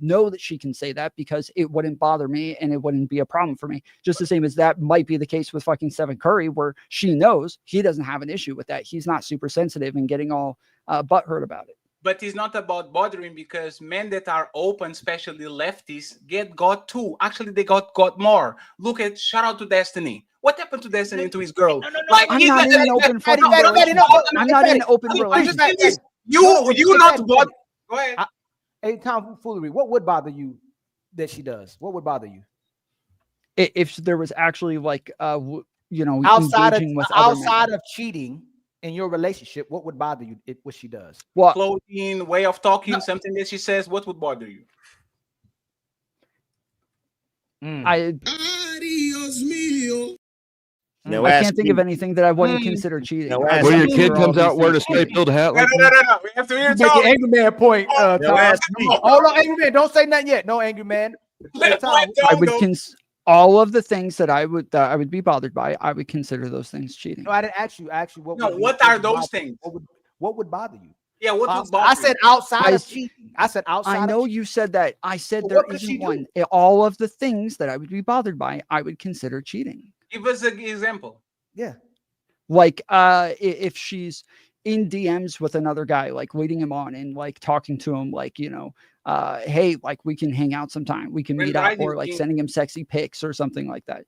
know that she can say that because it wouldn't bother me and it wouldn't be a problem for me. Just the same as that might be the case with fucking Steph Curry, where she knows he doesn't have an issue with that. He's not super sensitive and getting all butthurt about it. But it's not about bothering, because men that are open, especially lefties, get got too. Actually, they got more. Look at, shout out to Destiny. What happened to Destiny and to his girl? Like, I'm not in an open fucking relationship. I'm not in an open relationship. You not bother. Go ahead. Hey, Tom Foolery, what would bother you that she does? What would bother you? If there was actually like, outside engaging with of cheating in your relationship, what would bother you? What she does? What clothing, way of talking, something that she says. What would bother you? I can't think of anything that I wouldn't consider cheating. When your kid comes out wearing a spray-filled hat, like No. We have to hear Make an Angry Man point. Tom. ask me. Hold on, Angry Man. Don't say nothing yet. No, Angry Man. I would all of the things that I would be bothered by, I would consider those things cheating. No, I didn't ask you. What are those things? What would bother you? Yeah, what would bother I said outside of cheating. I said outside. I know you said that. I said there isn't one. All of the things that I would be bothered by, I would consider cheating. Give us an example. Yeah. Like if she's in DMs with another guy, like leading him on and like talking to him, like, hey, like we can hang out sometime, we can meet up, or like sending him sexy pics or something like that.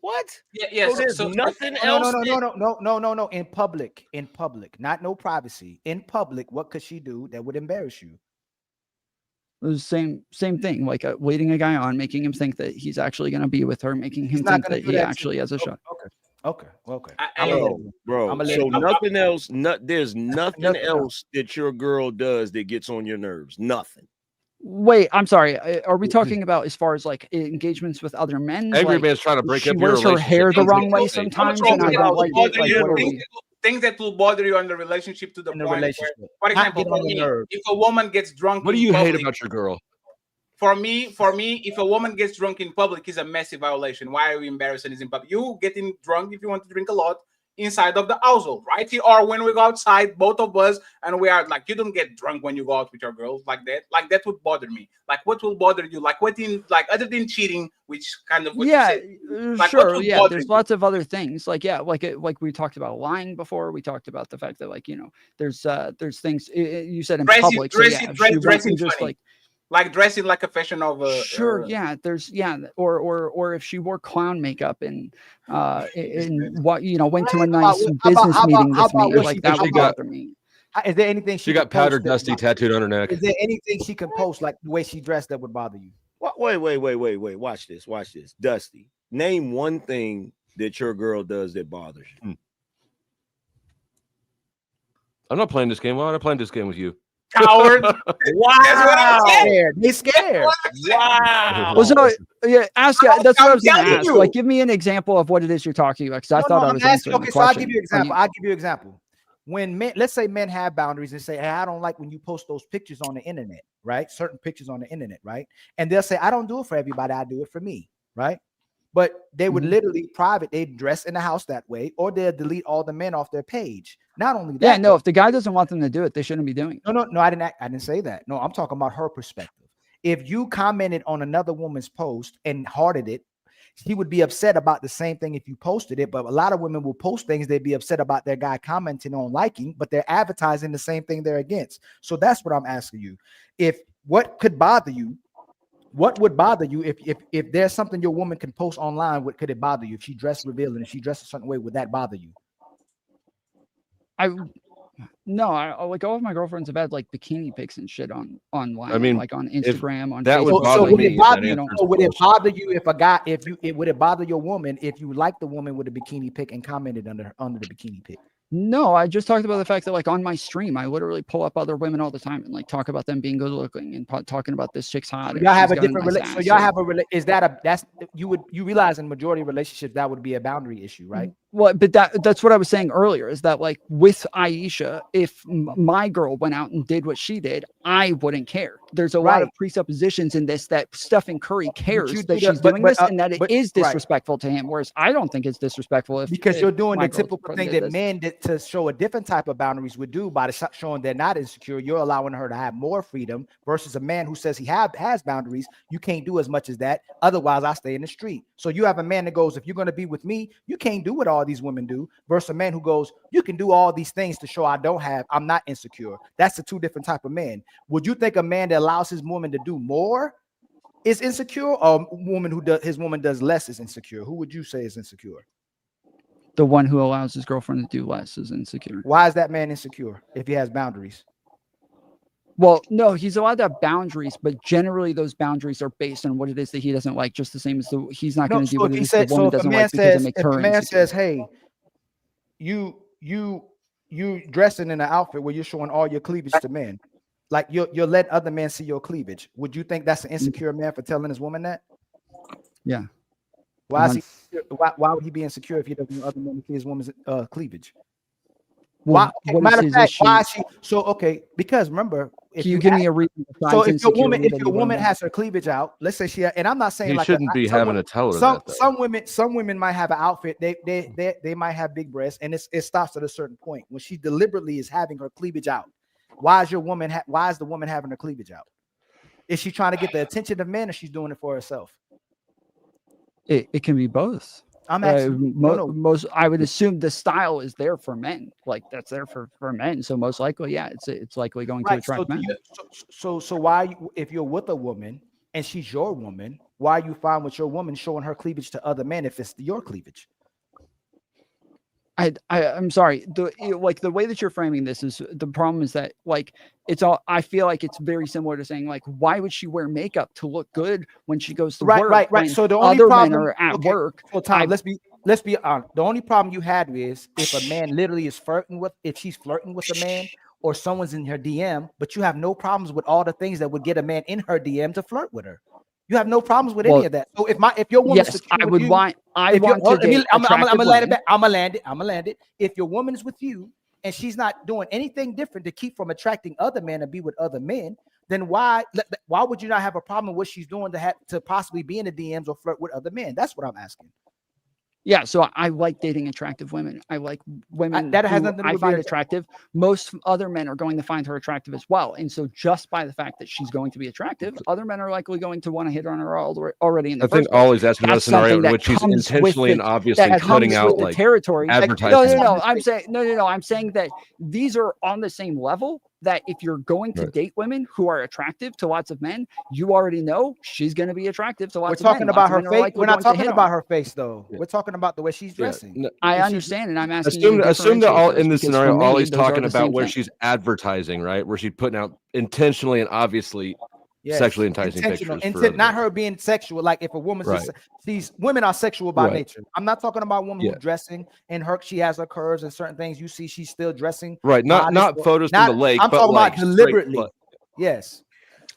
What? Yeah. So there's nothing else. No. In public, not no privacy. In public, what could she do that would embarrass you? It was same thing, like leading a guy on, making him think that he's actually going to be with her, making him think that he actually has a shot. Okay. Bro. So nothing else. There's nothing else that your girl does that gets on your nerves. Nothing. Wait, I'm sorry. Are we talking about as far as like engagements with other men? Angry like, Man's trying to break she up your wears her hair the wrong way sometimes, and I don't like it. Like, what are we? Things that will bother you in the relationship to the point where, for example, for me, if a woman gets drunk, what do you hate about your girl? For me, if a woman gets drunk in public, is a massive violation. Why are we embarrassing is in public? You getting drunk if you want to drink a lot inside of the household, right? Or when we go outside, both of us, and we are like, you don't get drunk when you go out with your girls like that. Like that would bother me. Like what will bother you? Like what in like other than cheating, which kind of what you Yeah, said. Like what sure. would Yeah, bother there's you? lots of other things. Like yeah, like we talked about lying before. We talked about the fact that like there's things you said in public. So yeah, if she dressing wasn't just funny. like Like dressing like a fashion of sure, yeah, or if she wore clown makeup and what went to a nice business meeting with me, what like that would bother me. Is there anything She she got could powder post? dusty tattooed on her neck. Is there anything she can post like the way she dressed that would bother you? Wait. Watch this. Dusty, name one thing that your girl does that bothers you. I'm not playing this game. Why am I playing this game with you? Coward. Wow. They scared. Wow. Well, so yeah, ask. That's what I was going to telling ask. you. Like, give me an example of what it is you're talking about, because I thought I was answering the Okay, so I'll question. give you an example. I'll give you an example. When men, let's say men have boundaries and say, hey, I don't like when you post those pictures on the internet, right? Certain pictures on the internet, right? And they'll say, I don't do it for everybody, I do it for me, right? But they would literally private, they dress in the house that way, or they'll delete all the men off their page. Not only that, Yeah, no, if the guy doesn't want them to do it, they shouldn't be doing it. No, I didn't say that. No, I'm talking about her perspective. If you commented on another woman's post and hearted it, she would be upset about the same thing if you posted it. But a lot of women will post things they'd be upset about their guy commenting on liking, but they're advertising the same thing they're against. So that's what I'm asking you. If what could bother you, what would bother you if there's something your woman can post online? What could it bother you if she dressed revealing, if she dressed a certain way? Would that bother you? No, I like all of my girlfriends have had like bikini pics and shit online. I mean, like on if Instagram, on that Facebook. would bother would me, it bother that you? answer is Would it bullshit. bother you if a guy, would it bother your woman if you liked the woman with a bikini pic and commented under the bikini pic? No, I just talked about the fact that like on my stream, I literally pull up other women all the time and like talk about them being good looking and talking about this chick's hot. Y'all have a different relationship. So y'all have a is that a that's you realize in majority of relationships that would be a boundary issue, right? Well, but that's what I was saying earlier is that like with Ayesha, if my girl went out and did what she did, I wouldn't care. There's a lot of presuppositions in this that Stephen Curry cares that she's doing this and that it is disrespectful to him. Whereas I don't think it's disrespectful because you're doing my the girl typical did thing that this. men did to show a different type of boundaries would do by showing they're not insecure. You're allowing her to have more freedom versus a man who says he has boundaries. You can't do as much as that. Otherwise, I stay in the street. So you have a man that goes, if you're going to be with me, you can't do what all these women do. Versus a man who goes, you can do all these things to show I'm not insecure. That's the two different type of men. Would you think a man that allows his woman to do more is insecure, or a woman who does his woman does less is insecure? Who would you say is insecure? The one who allows his girlfriend to do less is insecure. Why is that man insecure if he has boundaries? Well, no, he's allowed to have boundaries, but generally those boundaries are based on what it is that he doesn't like, just the same as he's not going to do what it is the woman doesn't like because it makes her insecure. If a man says, hey, you dressing in an outfit where you're showing all your cleavage to men, like you're letting other men see your cleavage, would you think that's an insecure man for telling his woman that? Yeah. Why would he be insecure if he doesn't want other men to see his woman's cleavage? Well, matter of fact, why is she so okay? Because remember, if you give me a reason, so if your woman has her cleavage out, let's say she, and I'm not saying He like shouldn't be having to tell her that. Some women might have an outfit. They might have big breasts, and it stops at a certain point when she deliberately is having her cleavage out. Why is the woman having her cleavage out? Is she trying to get the attention of men, or she's doing it for herself? It can be both. I'm asking. Most I would assume the style is there for men, like that's there for men. So most likely, yeah, it's likely going to attract men. So why, if you're with a woman and she's your woman, why are you fine with your woman showing her cleavage to other men if it's your cleavage? I'm sorry. The way that you're framing this is the problem is that like it's all. I feel like it's very similar to saying like, why would she wear makeup to look good when she goes to work? Right. So the only other problem, men are at work. So Tom, let's be honest. The only problem you had is if a man literally is if she's flirting with a man, or someone's in her DM, but you have no problems with all the things that would get a man in her DM to flirt with her. You have no problems with any of that. So if your woman, yes, I would want. I'm gonna land it. I'm gonna land it. If your woman is with you and she's not doing anything different to keep from attracting other men and be with other men, then why would you not have a problem with what she's doing to possibly be in the DMs or flirt with other men? That's what I'm asking. Yeah, so I like dating attractive women. I like women that has who nothing to do I with find being attractive. Most other men are going to find her attractive as well. And so just by the fact that she's going to be attractive, other men are likely going to want to hit on her already in the I think first place. Ollie's asking about a That's scenario something in that which she's comes with intentionally and the obviously that cutting comes out with the like territory. No, advertising. I'm saying no. I'm saying that these are on the same level. That if you're going to Right. date women who are attractive to lots of men, you already know she's going to be attractive to We're lots of men. talking Lots about of her men are face. likely We're not going to talking hit on about her. her face though. We're talking about the way she's dressing. I If she's- understand, and I'm asking you to Assume that differentiate all those, in this because scenario, for me, Ollie's those are talking the about same where thing. she's advertising, right? Where she's putting out intentionally and obviously sexually enticing intentional pictures for intent, other not girls. her being sexual. Like if a woman's Right. just these women are sexual by Right. nature. I'm not talking about a woman Yeah. who's dressing and she has her curves and certain things. You see, she's still dressing Right. Not modest or- photos from the lake, I'm but talking like about deliberately. Yes.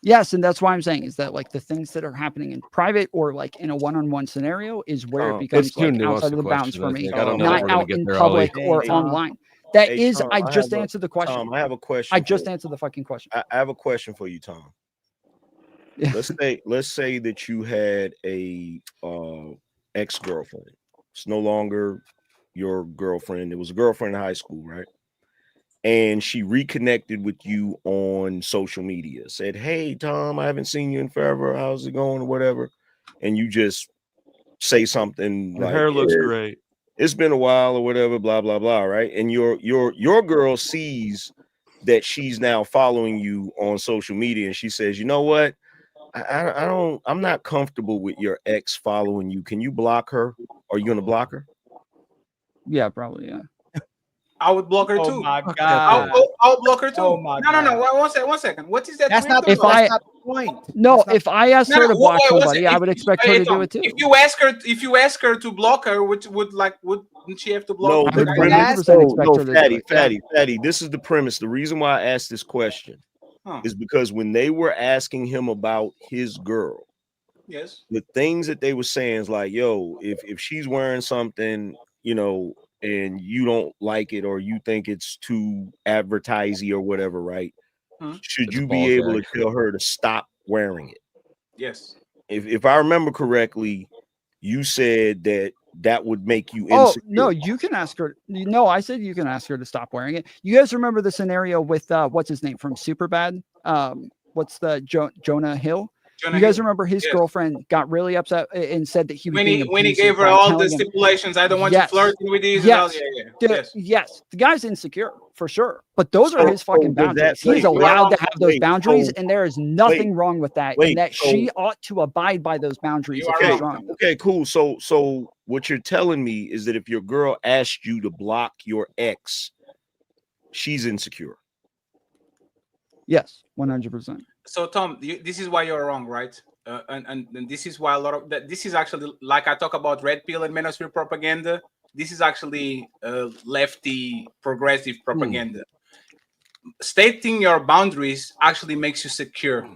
Yes, and that's why I'm saying is that like the things that are happening in private or like in a one-on-one scenario is where it It's becomes too like nuanced outside a of the bounds question, for I me, think. I don't know that not we're gonna out get in there, public Ollie. or Hey, online. That Hey, is, Tom, I just answered the question. Tom, I have a question. I just for you. answered the fucking question. I have a question for you, Tom. Let's say that you had a ex-girlfriend. It's no longer your girlfriend. It was a girlfriend in high school, right? And she reconnected with you on social media. Said, "Hey, Tom, I haven't seen you in forever. How's it going, or whatever?" And you just say something Your like, hair looks "Yeah, great. it's been a while," or whatever, blah blah blah, right? And your girl sees that she's now following you on social media, and she says, "You know what? I'm not comfortable with your ex following you. Can you block her? Are you gonna block her?" Yeah, probably. Yeah. I would block her Oh too. my Okay, God. I'll block her too. Oh my No. One second. What is that? That's weird not the, about? that's not the point. No, if I asked her to block somebody, I would If, expect her to do it too. if you ask her to block her, wouldn't she have to block? No, I the would premise. 100% expect her to do it. Fatty. This is the premise. The reason why I asked this question is because when they were asking him about his girl, Yes. the things that they were saying is like, "Yo, if she's wearing something, you know, and you don't like it or you think it's too advertisey or whatever, right? Should It's a you ball be able gag. to tell her to stop wearing it?" Yes. If I remember correctly, you said that would make you Oh insecure. no, you can ask her. No, I said you can ask her to stop wearing it. You guys remember the scenario with what's his name from Superbad? What's the Jonah Hill? Jonah You guys Hill. remember his Yes. girlfriend got really upset and said that he was When being he abusive gave her by all the telling him. stipulations, I don't want you flirting with these and all. Yes. Yeah. Dude, yes. The guy's insecure for sure, but those are his fucking does that- boundaries. He's wait, allowed to have those wait, boundaries, so- and there is nothing wait, wrong with that. wait, and that she so- ought to abide by those boundaries. If Okay, he's drawing them. okay, cool. So what you're telling me is that if your girl asked you to block your ex, she's insecure. Yes, 100%. So Tom, this is why you're wrong, right? And this is why a lot of that. This is actually like I talk about red pill and manosphere propaganda. This is actually lefty progressive propaganda. Stating your boundaries actually makes you secure.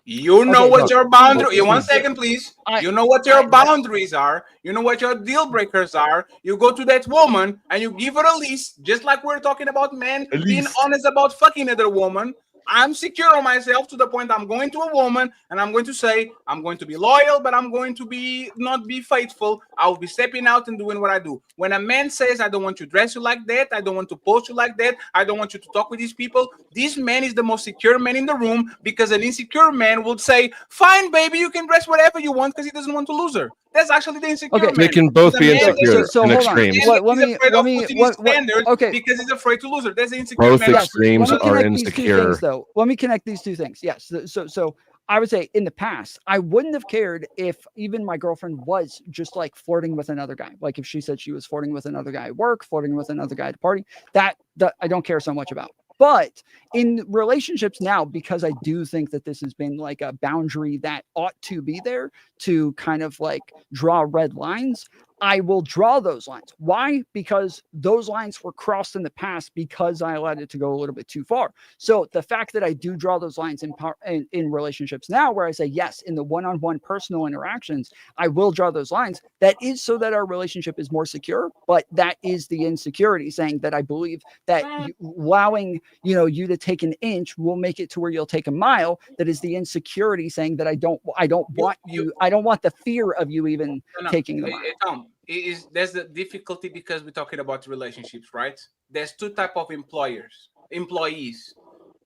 You know Okay, what look, your boundary. look, One second, please. I- You know what your boundaries are. You know what your deal breakers are. You go to that woman and you give her a list, just like we're talking about men being honest about fucking other woman. I'm secure on myself to the point I'm going to a woman and I'm going to say I'm going to be loyal, but I'm going to be not be faithful. I'll be stepping out and doing what I do. When a man says I don't want to dress you like that, I don't want to post you like that, I don't want you to talk with these people, this man is the most secure man in the room, because an insecure man would say, "Fine, baby, you can dress whatever you want," because he doesn't want to lose her. That's actually the insecure man. They can both The be man insecure that- So in hold on. extremes. Let Let me- afraid let of me- putting what- his standards okay. because he's afraid to lose her. That's the insecure Both man. extremes let me are connect these two insecure. things, though. Let me connect these two things. Yes. So I would say in the past, I wouldn't have cared if even my girlfriend was just like flirting with another guy. Like if she said she was flirting with another guy at work, flirting with another guy at a party, that I don't care so much about. But in relationships now, because I do think that this has been like a boundary that ought to be there to kind of like draw red lines, I will draw those lines. Why? Because those lines were crossed in the past because I allowed it to go a little bit too far. So the fact that I do draw those lines in relationships now, where I say, yes, in the one-on-one personal interactions, I will draw those lines. That is so that our relationship is more secure, but that is the insecurity saying that I believe that allowing, you to take an inch will make it to where you'll take a mile. That is the insecurity saying that I don't want you. I don't want the fear of you even taking the mile. Tom, is there's the difficulty because we're talking about relationships, right? There's two type of employees.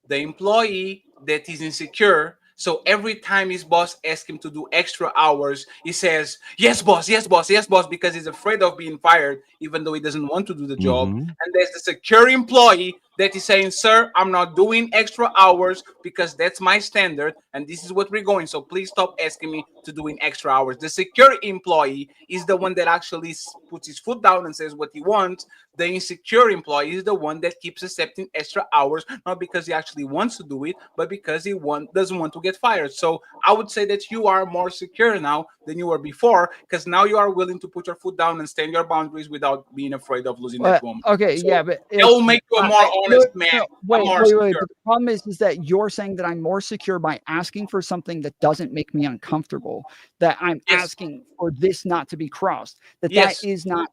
The employee that is insecure, so every time his boss asks him to do extra hours, he says, yes, boss, yes, boss, yes, boss, because he's afraid of being fired, even though he doesn't want to do the job. Mhm. And there's the secure employee that is saying, sir, I'm not doing extra hours because that's my standard, and this is what we're going. So please stop asking me to doing extra hours. The secure employee is the one that actually puts his foot down and says what he wants. The insecure employee is the one that keeps accepting extra hours, not because he actually wants to do it, but because he doesn't want to get fired. So I would say that you are more secure now than you were before, because now you are willing to put your foot down and stand your boundaries without being afraid of losing that woman. Okay, So yeah, but it will make you a more honest man, Wait, more wait. secure. But the problem is that you're saying that I'm more secure by asking for something that doesn't make me uncomfortable. That I'm asking for this not to be crossed. That is not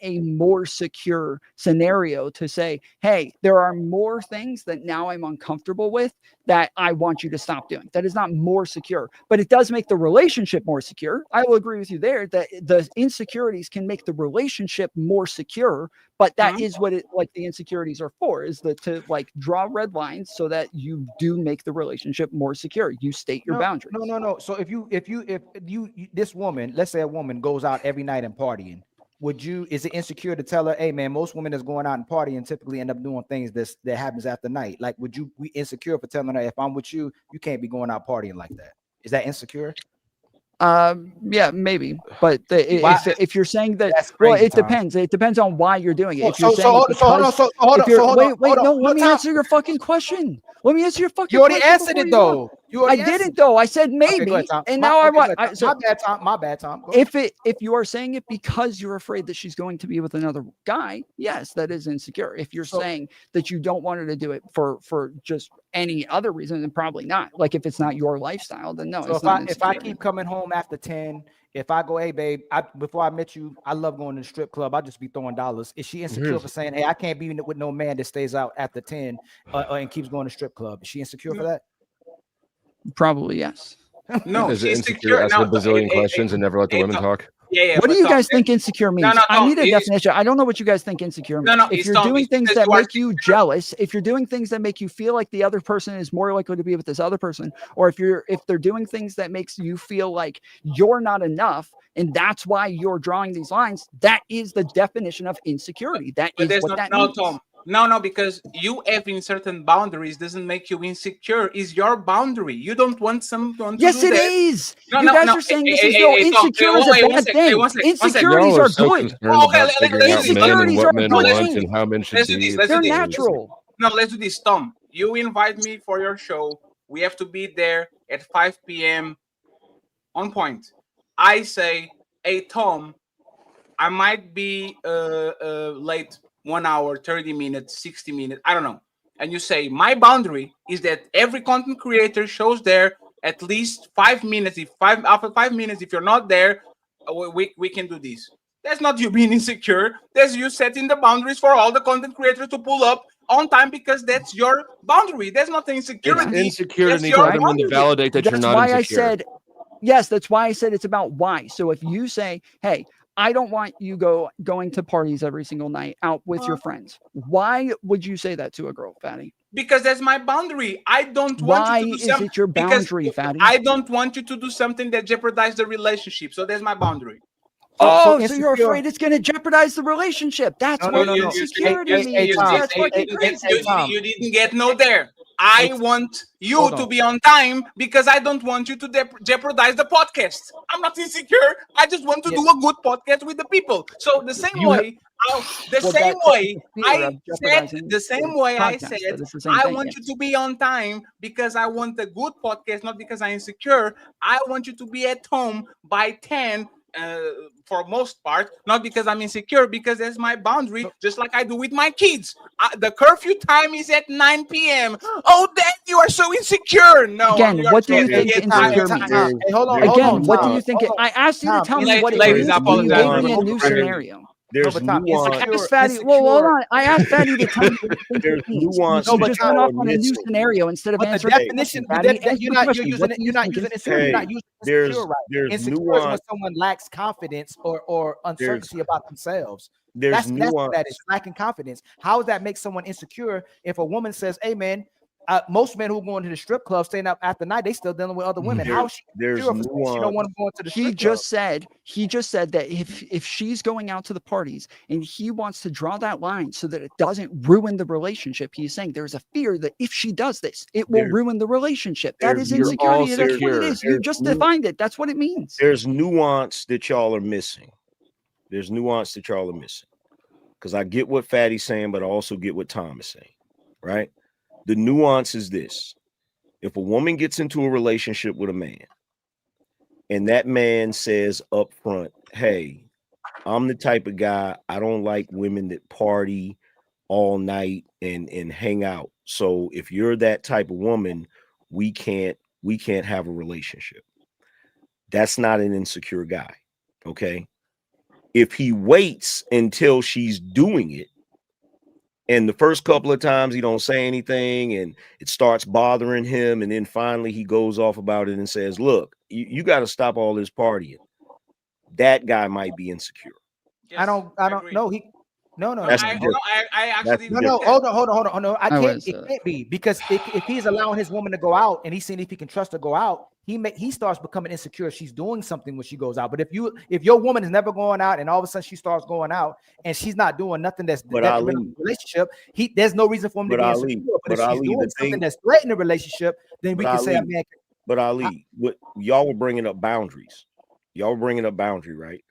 a more secure scenario to say, hey, there are more things that now I'm uncomfortable with that I want you to stop doing. That is not more secure, but it does make the relationship more secure. I will agree with you there that the insecurities can make the relationship more secure, but that is what the insecurities are for, is to like draw red lines so that you do make the relationship more secure. You state your boundaries. No. So if you this woman, let's say a woman goes out every night and partying, is it insecure to tell her, hey man, most women that's going out and partying typically end up doing things that happens after night? Like, would you be insecure for telling her, if I'm with you, you can't be going out partying like that? Is that insecure? Yeah, maybe, but if you're saying that, well, it depends. It depends on why you're doing it. If you're saying let me answer your fucking question. Let me answer your fucking. You already question answered it though. I didn't though. I said maybe, and now I want. My bad, Tom. If you are saying it because you're afraid that she's going to be with another guy, yes, that is insecure. If you're saying that you don't want her to do it for just any other reason, then probably not. Like if it's not your lifestyle, then no. So It's not if I keep coming home after 10, if I go, hey babe, before I met you, I love going to the strip club. I just be throwing dollars. Is she insecure for saying, hey, I can't be with no man that stays out after 10 and keeps going to strip club? Is she insecure for that? Probably yes. No, Is it she's insecure? Ask a bazillion questions and never let the women talk. What do you guys think insecure means? No, I need a definition. I don't know what you guys think insecure means. If you're doing things that make you jealous, if you're doing things that make you feel like the other person is more likely to be with this other person, or if they're doing things that makes you feel like you're not enough, and that's why you're drawing these lines, that is the definition of insecurity. That is what that means. Tom. No, because you having certain boundaries doesn't make you insecure. Is your boundary. You don't want someone to Yes, do it that. is. No, you guys are saying this is no insecure is a bad thing. Insecurities are good. Insecurities are good. And how men should be. They're natural. No, let's do this, Tom. You invite me for your show. We have to be there at 5 p.m. on point. I say, hey, Tom, I might be late 1 hour, 30 minutes, 60 minutes. I don't know. And you say, my boundary is that every content creator shows there at least 5 minutes. After 5 minutes, if you're not there, we can do this. That's not you being insecure. That's you setting the boundaries for all the content creators to pull up on time because that's your boundary. That's not insecurity. It's insecure to need someone to validate that you're not insecure. That's why I said it's about why. So if you say, hey, I don't want you going to parties every single night out with your friends. Why would you say that to a girl, Fatty? Because that's my boundary. I don't want you to do something. Why is it your boundary, Fatty? I don't want you to do something that jeopardizes the relationship. So that's my boundary. So you're afraid it's going to jeopardize the relationship. That's what insecurity means. That's fucking crazy. You didn't get no there. I want you to be on time because I don't want you to jeopardize the podcast. I'm not insecure. I just want to do a good podcast with the people. So the same way I said, I want you to be on time because I want a good podcast, not because I'm insecure. I want you to be at home by 10 for most part, not because I'm insecure, because that's my boundary, just like I do with my kids. The curfew time is at 9 p.m. Oh, Dad, you are so insecure. No. Again, what do you think insecure means? Again, what do you think? I asked you to tell me what it means. You gave me a new scenario. There's but Tom, nuance. I asked Fatty. Well, hold on. I asked Fatty to tell me what he thinks There's it means. nuance. You that just y'all went off are on a new missing. scenario instead of But the answering the definition, question. Fatty, answer you're the not question. using What it. do You're you not think using it's insecure. You're Hey, not using insecure right. there's Insecure is when nuance. someone lacks confidence or uncertainty about themselves. There's That's what nuance. that is, lacking confidence. How does that make someone insecure if a woman says, "Hey, man"? Most men who go into the strip club, staying up after night, they still dealing with other women. How is she There's insecure if she don't want to go into the He strip club? just said that if she's going out to the parties and he wants to draw that line so that it doesn't ruin the relationship, he's saying there's a fear that if she does this, it will ruin the relationship. That is You're all insecurity. That's what it secure. is. You just defined it. That's what it means. There's nuance that y'all are missing. There's nuance that y'all are missing. Because I get what Fatty's saying, but I also get what Tom is saying, right? The nuance is this. If a woman gets into a relationship with a man and that man says up front, hey, I'm the type of guy, I don't like women that party all night and hang out. So if you're that type of woman, we can't have a relationship. That's not an insecure guy. Okay. If he waits until she's doing it, and the first couple of times he don't say anything and it starts bothering him, and then finally he goes off about it and says, look, you got to stop all this partying. That guy might be insecure. I don't know. No. That's I actually No. Hold on. No, I can't. was, It can't be because if he's allowing his woman to go out and he's seeing if he can trust her to go out, he starts becoming insecure if she's doing something when she goes out. But if your woman is never going out and all of a sudden she starts going out and she's not doing nothing that's detrimental to the relationship, there's no reason for him to be insecure. But if she's doing something that's threatening the relationship, then we can say, "I mean." But Ali, what y'all were bringing up boundaries. Y'all were bringing up boundary, right?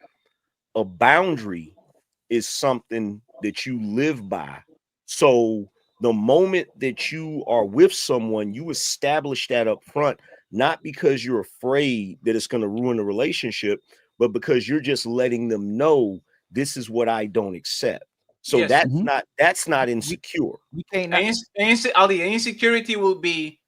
A boundary is something that you live by. So the moment that you are with someone, you establish that up front, not because you're afraid that it's going to ruin the relationship, but because you're just letting them know this is what I don't accept. So Yes. that's not insecure. We can't. Ali, insecurity will be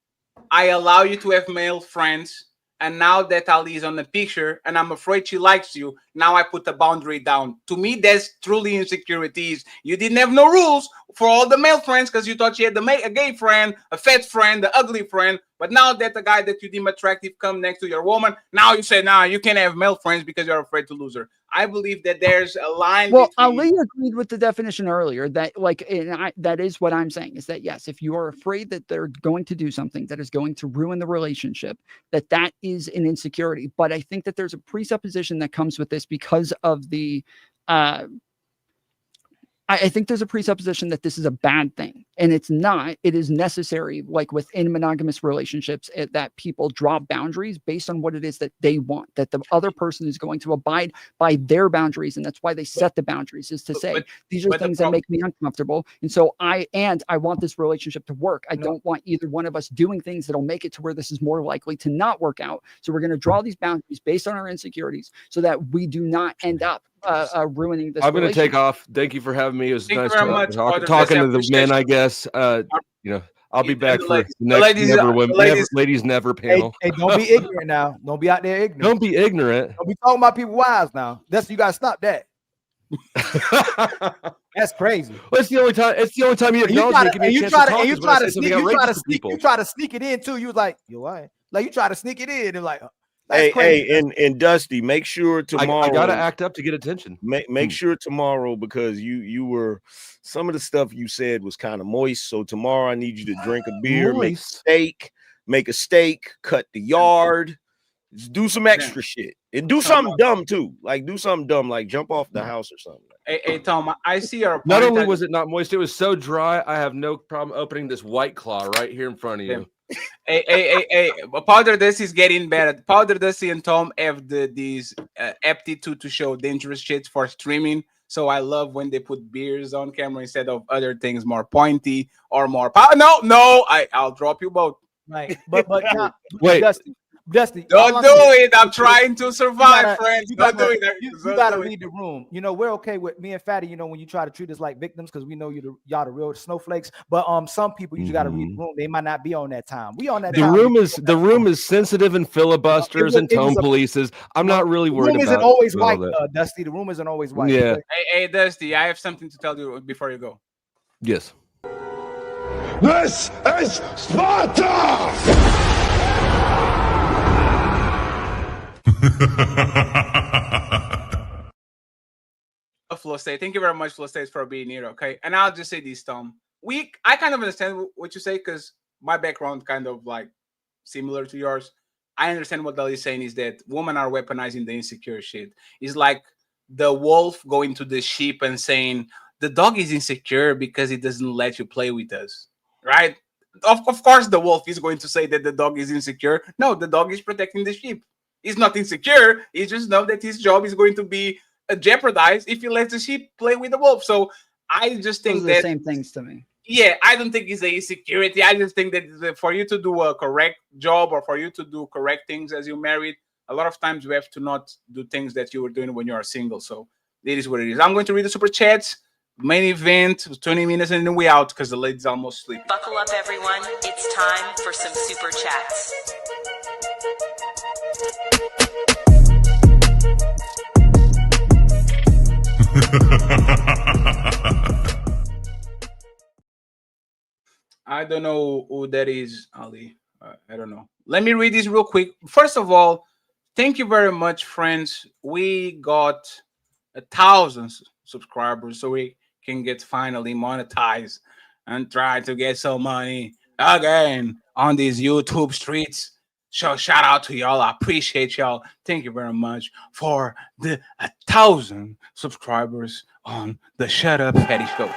I allow you to have male friends, and now that Ali is on the picture and I'm afraid she likes you, now I put the boundary down. To me, that's truly insecurities. You didn't have no rules for all the male friends because you thought she had a gay friend, a fat friend, the ugly friend. But now that the guy that you deem attractive come next to your woman, now you say, nah, you can't have male friends because you're afraid to lose her. I believe that there's a line Well, between... Ali agreed with the definition earlier that, like, that is what I'm saying is that, yes, if you are afraid that they're going to do something that is going to ruin the relationship, that is an insecurity. But I think that there's a presupposition that comes with this because of the I think there's a presupposition that this is a bad thing, and it's not. It is necessary, like within monogamous relationships, that people draw boundaries based on what it is that they want, that the other person is going to abide by their boundaries, and that's why they set the boundaries, is to say, these are things that make me uncomfortable, and so I want this relationship to work. I don't want either one of us doing things that'll make it to where this is more likely to not work out. So we're going to draw these boundaries based on our insecurities so that we do not end up ruining this. I'm going to take off. Thank you for having me. It was nice talking to the men, I guess. I'll be back for the next ladies never panel. Hey, don't be ignorant now. Don't be out there ignorant. Don't be ignorant. Don't be talking about people's wives now. You got to stop that. That's crazy. Well, it's the only time you acknowledge me. You try to sneak it in too. You was like, you're right. Like you try to sneak it in and like. And Dusty, make sure tomorrow. I gotta act up to get attention. Make sure tomorrow, because you were, some of the stuff you said was kind of moist. So tomorrow I need you to drink a beer, make a steak, cut the yard, just do some extra shit, and do something dumb too. Like do something dumb, like jump off the house or something. Hey Tom, I see your. Not only was it not moist, it was so dry. I have no problem opening this White Claw right here in front of you. Hey, Powder Dusty is getting better. Powder Dusty and Tom have these aptitude to show dangerous shit for streaming. So I love when they put beers on camera instead of other things more pointy or more power. No, I'll drop you both. Right, but wait, Dusty, Dusty, Don't do it. I'm trying to survive, friends. Don't do it. You Don't gotta do it. read the room. You know, we're okay with me and Fatty. You know, when you try to treat us like victims, because we know y'all the real snowflakes. But some people you just gotta read the room. They might not be on that time. We on that The time. room is sensitive and filibusters and tone polices. I'm not really worried The room about. isn't always about all white, that. Dusty. The room isn't always white. Yeah. Okay? Hey, Dusty, I have something to tell you before you go. Yes. This is Sparta! Flow State. Thank you very much, Flow State, for being here. Okay, and I'll just say this, Tom. I kind of understand what you say because my background kind of like similar to yours. I understand what Dali is saying is that women are weaponizing the insecure shit. It's like the wolf going to the sheep and saying the dog is insecure because it doesn't let you play with us, right? Of course, the wolf is going to say that the dog is insecure. No, the dog is protecting the sheep. He's not insecure. He just knows that his job is going to be jeopardized if he lets the sheep play with the wolf. So I just think Those are that the same things to me. Yeah, I don't think it's a insecurity. I just think that for you to do a correct job or for you to do correct things as you married, a lot of times you have to not do things that you were doing when you are single. So it is what it is. I'm going to read the super chats. Main event, 20 minutes, and then we out because the lady's almost sleeping. Buckle up, everyone. It's time for some super chats. I don't know who that is, Ali. I don't know. Let me read this real quick. First of all, thank you very much, friends. We got 1,000 subscribers, so we can get finally monetized and try to get some money again on these YouTube streets. So shout out to y'all. I appreciate y'all. Thank you very much for the 1,000 subscribers on the Shut Up Fatty Show.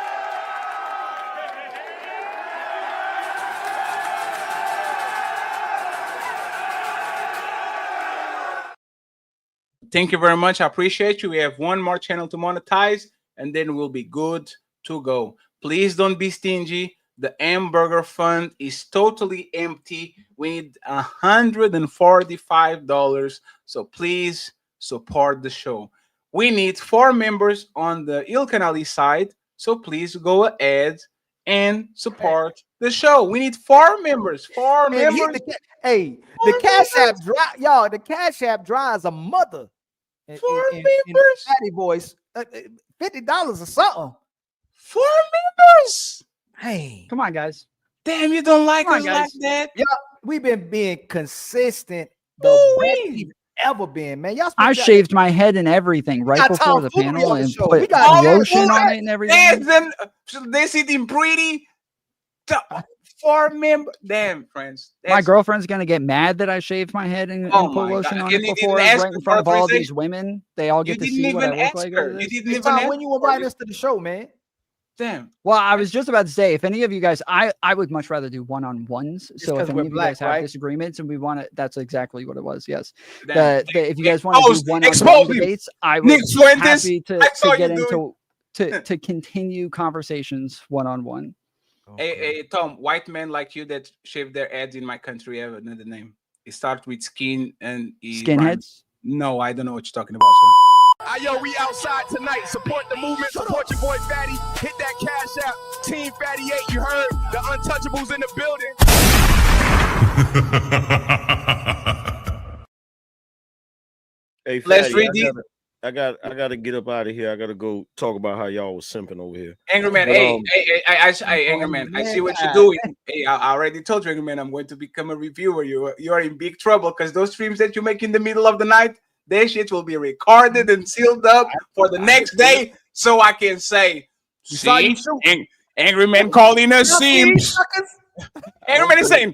Thank you very much. I appreciate you. We have one more channel to monetize, and then we'll be good to go. Please don't be stingy. The hamburger fund is totally empty. We need $145. So please support the show. We need 4 members on the Ilkan Ali side. So please go ahead and support the show. We need 4 members. 4 members. The Cash App dry, y'all. The Cash App dry as a mother. In Fatty voice, $50 or something. 4 members. Hey, come on, guys. Damn, you don't like us like that? Yeah, we've been being consistent. The best we've ever been, man. Y'all. I shaved my head and everything right before the panel and put lotion on it and everything. They sitting pretty. 4 members. Damn, friends. My girlfriend's gonna get mad that I shaved my head and put lotion on it before, right in front of all these women. They all get to see what I look like. You didn't even when you invite us to the show, man. Damn. Well, I was just about to say, if any of you guys, I would much rather do one-on-ones. So if any of you guys have disagreements and we want to, that's exactly what it was. Yes. If you guys want to do one-on-one debates, I would be happy to get into to continue conversations one-on-one. Hey, Tom, white men like you that shave their heads in my country have another name. It starts with skin and skinheads. No, I don't know what you're talking about, sir. Yo, we outside tonight. Support the movement. Support your boy Fatty. Hit that Cash App. Team Fatty 8. You heard the Untouchables in the building. Hey, Fatty, let's read these. I gotta get up out of here. I gotta go talk about how y'all was simping over here. Angry Man, hey, Angry Man, I see what you're doing. Hey, I already told you, Angry Man, I'm going to become a reviewer. You are in big trouble because those streams that you make in the middle of the night, their shit will be recorded and sealed up for the next day, so I can say, see, Angry Man calling us simps. Angry Man is saying,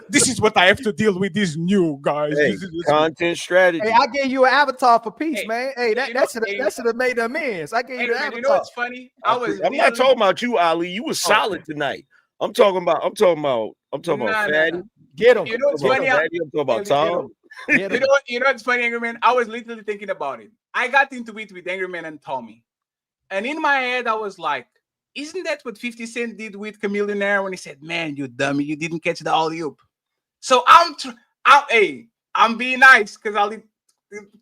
this is what I have to deal with these new guys. Hey, content strategy. Hey, I gave you an avatar for peace, man. Hey, that should have made them amends. I gave you the avatar. You know what's funny? I'm not talking about you, Ali. You was solid tonight. I'm talking about Fatty. Get him. You know what's funny? I'm talking about Tom. You know what's funny, Angry Man? I was literally thinking about it. I got into it with Angry Man and Tommy. And in my head, I was like, isn't that what 50 Cent did with Chameleonaire when he said, man, you dummy, you didn't catch the alley-oop. So I'm I'm being nice because I'll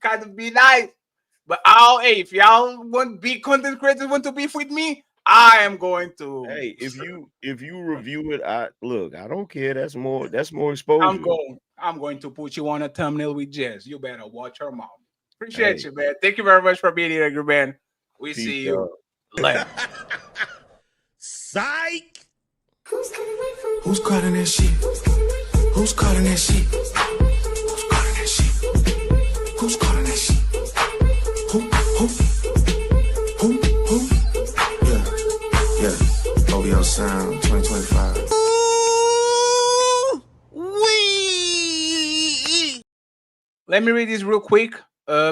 kind of be nice. But hey, if y'all want big content creators want to beef with me, I am going to. Hey, if you review it, I don't care. That's more exposure. I'm going to put you on a thumbnail with Jess. You better watch her mouth. Appreciate you, man. Thank you very much for being here, man. We Peace, see you later. Psych. Who's calling that shit? Who's calling that shit? Who's calling that shit? Who's calling that shit? Who? Yeah. OBO Sound 2025. Let me read this real quick.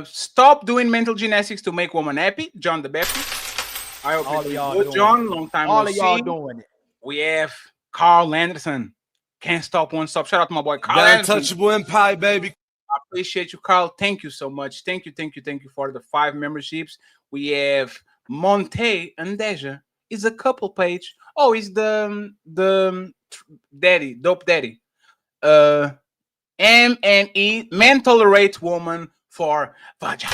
Stop doing mental gymnastics to make woman happy. John the Baptist. I hope All of you're y'all good, doing John. it. Long time All no of y'all see. doing it. We have Carl Anderson. Can't stop, won't stop. Shout out to my boy Carl The Anderson. untouchable empire, baby. I appreciate you, Carl. Thank you so much. Thank you for the 5 memberships. We have Monte and Deja. Is a couple page. Oh, he's the daddy, dope daddy. M&E, men tolerate woman for vagina.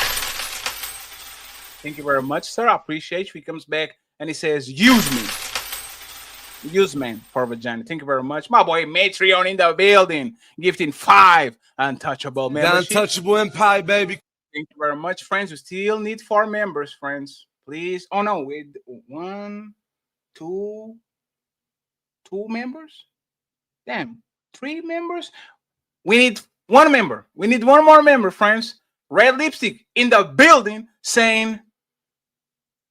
Thank you very much, sir. I appreciate you. He comes back and he says, use me. Use man for vagina. Thank you very much. My boy Matreon in the building, gifting 5 untouchable The memberships. untouchable empire, baby. Thank you very much, friends. We still need 4 members, friends. Please. Oh no, wait. 1, 2 members? Damn. 3 members? We need 1 member. We need 1 more member, friends. Red lipstick in the building saying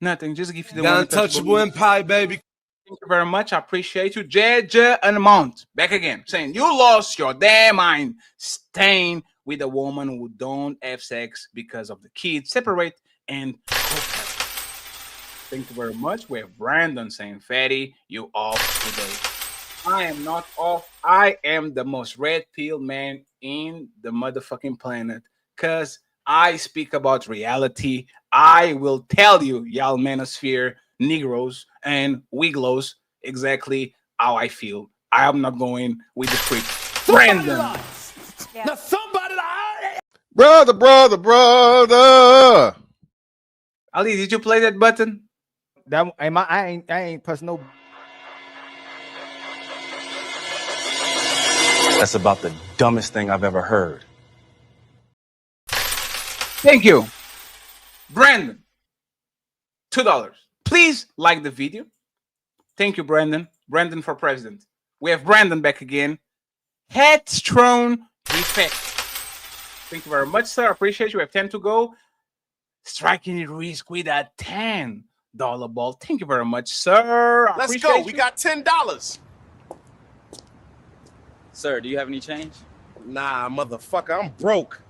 nothing. Just give you The untouchable empire, baby. Thank you very much. I appreciate you. Jeja and Mount back again saying you lost your damn mind staying with a woman who don't have sex because of the kids. Separate and co-parent. Thank you very much. We have Brandon saying, Fatty, you off today. I am not off. I am the most red pill man in the motherfucking planet because I speak about reality. I will tell you, y'all manosphere, Negroes, and Wiglos exactly how I feel. I am not going with the script. Brandon. Now somebody Brother. Ali, did you play that button? That I ain't pressed no. That's about the dumbest thing I've ever heard. Thank you. Brandon. $2. Please like the video. Thank you, Brandon. Brandon for president. We have Brandon back again. Headstrong effect. Thank you very much, sir. I appreciate you. We have 10 to go. Striking a risk with a $10 ball. Thank you very much, sir. Let's go. We got $10. Sir, do you have any change? Nah, motherfucker, I'm broke.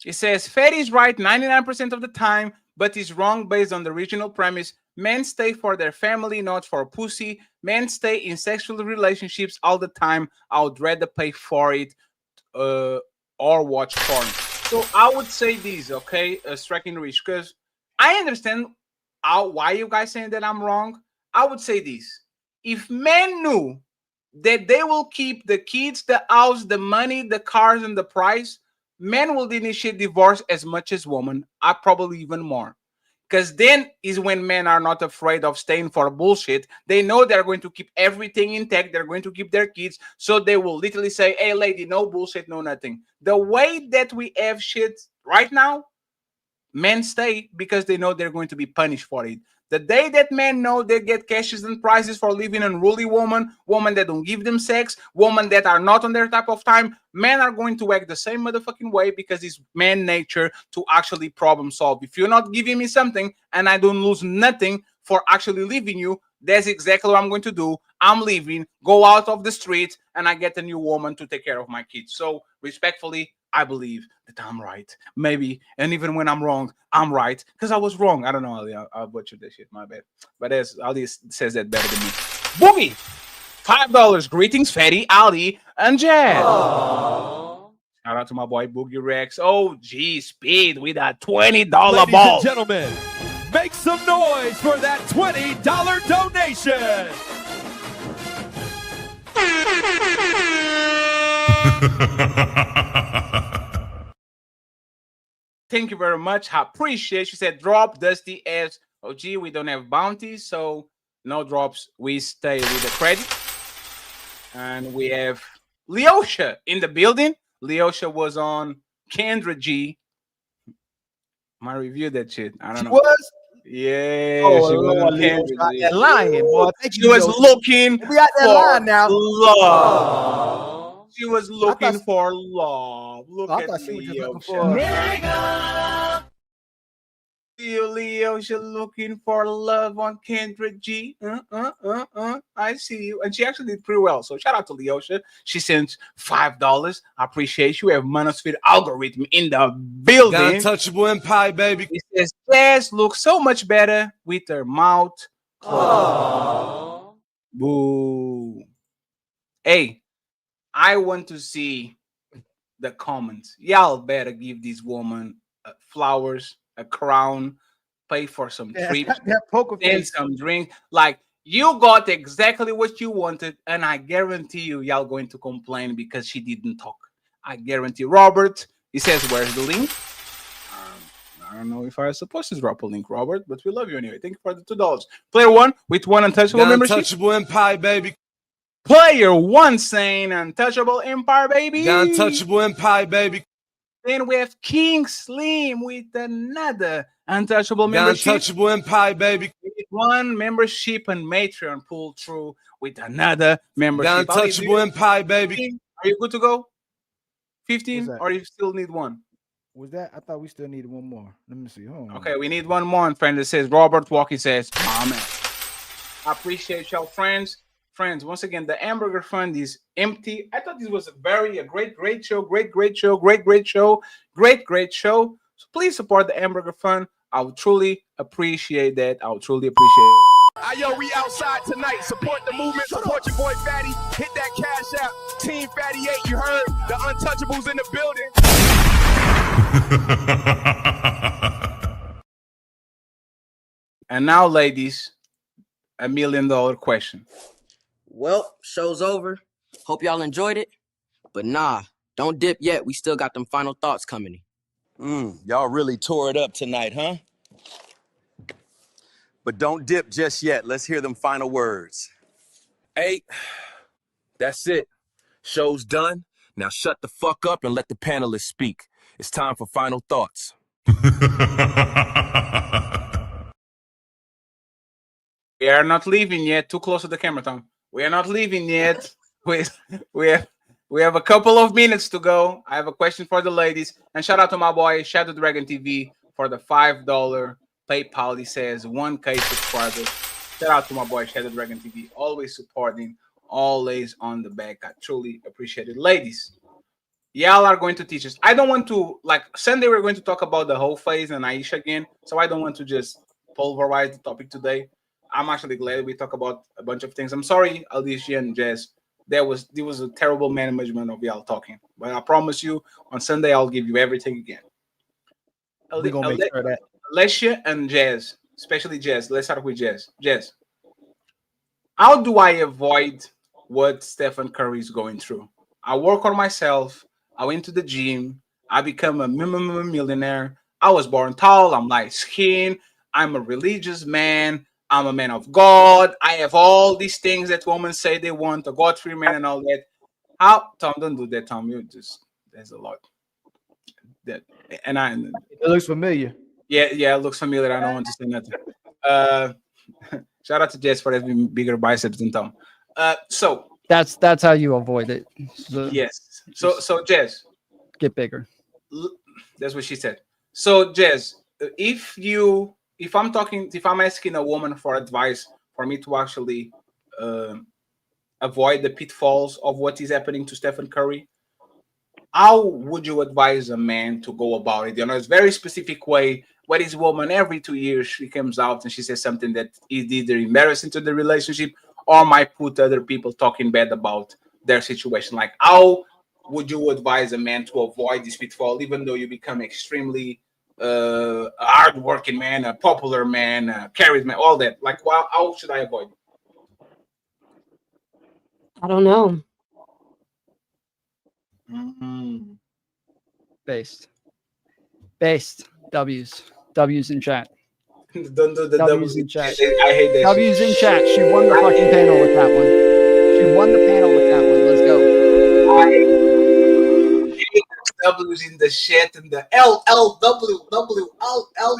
It says, Fed is right 99% of the time, but is wrong based on the original premise. Men stay for their family, not for pussy. Men stay in sexual relationships all the time. I would rather pay for it or watch porn. So I would say this, okay, striking rich, because I understand why you guys saying that I'm wrong. I would say this. If men knew that they will keep the kids, the house, the money, the cars, and the price, men will initiate divorce as much as women, probably even more. Because then is when men are not afraid of staying for bullshit. They know they're going to keep everything intact. They're going to keep their kids. So they will literally say, hey, lady, no bullshit, no nothing. The way that we have shit right now, men stay because they know they're going to be punished for it. The day that men know they get cashes and prizes for living unruly woman that don't give them sex, women that are not on their type of time, men are going to act the same motherfucking way because it's man nature to actually problem solve. If you're not giving me something and I don't lose nothing for actually leaving you, that's exactly what I'm going to do. I'm leaving, go out of the street, and I get a new woman to take care of my kids. So respectfully, I believe that I'm right. Maybe, and even when I'm wrong, I'm right. Because I was wrong. I don't know, Ali. I'll butcher that shit. My bad. But as Ali says that better than me. Boogie! $5. Greetings, Fatty, Ali, and Jed. Shout out to my boy Boogie Rex. Oh, gee, Speed with a $20 ball. Ladies and gentlemen, make some noise for that $20 donation. Thank you very much. I appreciate. She said, "Drop Dusty as OG. We don't have bounties, so no drops. We stay with the credit." And we have Leosha in the building. Leosha was on Kendra G. I reviewed that shit. I don't She know. was? Yeah, Oh, she was Lord, on Leo, Kendra out G. that line, boy. Thank She you, was Leo. looking We out that for line now. love. She was I looking thought, for love. Look I at thought she was just looking Leosha. for. Leo, she's looking for love on Kendra G. I see you. And she actually did pretty well. So shout out to Leosha. She sent $5. I appreciate you. We have Manosphere algorithm in the building. The untouchable empire, baby. It says Jazz looks so much better with her mouth closed. Boo. Hey, I want to see the comments. Y'all better give this woman flowers, a crown, pay for some trips, that poker send face. some drink. Like, you got exactly what you wanted, and I guarantee you, y'all going to complain because she didn't talk. I guarantee. Robert, he says, "Where's the link?" I don't know if I was supposed to drop a link, Robert, but we love you anyway. Thank you for the $2. Player one with one untouchable The membership. untouchable empire, baby. Player one saying untouchable empire, baby. The untouchable empire, baby. Then we have King Slim with another untouchable The membership. untouchable empire, baby. We need one membership and Matreon pull through with another membership. The untouchable empire, baby. Are you good to go? What's 15, that? or you still need one? Was that? I thought we still needed one more. Let me see. Hold on. Okay, we need one more. And friend that says Robert Walkie says, "Amen." I appreciate y'all, friends. Friends, once again, the hamburger fund is empty. I thought this was a great show, great show. So please support the hamburger fund. I would truly appreciate that. I would truly appreciate it. Yo, we outside tonight. Support the movement. Support your boy Fatty. Hit that cash out. Team Fatty 8, you heard? The untouchables in the building. And now, ladies, $1 million question. Well, show's over. Hope y'all enjoyed it. But nah, don't dip yet. We still got them final thoughts coming. Y'all really tore it up tonight, huh? But don't dip just yet. Let's hear them final words. Hey, that's it. Show's done. Now shut the fuck up and let the panelists speak. It's time for final thoughts. We are not leaving yet. Too close to the camera, Tom. We are not leaving yet. we have a couple of minutes to go. I have a question for the ladies. And shout out to my boy Shadow Dragon TV for the $5 PayPal. He says 1K subscribers. Shout out to my boy Shadow Dragon TV. Always supporting, always on the back. I truly appreciate it. Ladies, y'all are going to teach us. I don't want to, like, Sunday we're going to talk about the whole phase and Ayesha again. So I don't want to just pulverize the topic today. I'm actually glad we talk about a bunch of things. I'm sorry, Alicia and Jess. There was a terrible management of y'all talking. But I promise you, on Sunday I'll give you everything again. We're gonna make sure that Alicia and Jess, especially Jess. Let's start with Jess. Jess, how do I avoid what Stephen Curry is going through? I work on myself. I went to the gym. I become a millionaire. I was born tall. I'm light skinned. I'm a religious man. I'm a man of God. I have all these things that women say they want, a God-free man and all that. How, Tom, don't do that, Tom. You just, there's a lot. That, and it looks familiar. Yeah, it looks familiar. I don't want to say nothing. Shout out to Jess for having bigger biceps than Tom. So that's how you avoid it. Yes. So Jess, get bigger. That's what she said. So Jess, if I'm asking a woman for advice for me to actually avoid the pitfalls of what is happening to Stephen Curry, how would you advise a man to go about it? It's a very specific way. What is woman every 2 years she comes out and she says something that is either embarrassing to the relationship or might put other people talking bad about their situation. Like, how would you advise a man to avoid this pitfall, even though you become extremely a hardworking man, a popular man, a charismatic, all that? Like, how should I avoid it? I don't know. Based. W's in chat. Don't do the W's doubles. in chat. I hate that W's shit. in chat. She won the fucking panel with that one. She won the panel with that one. Let's go. W's in the chat and the L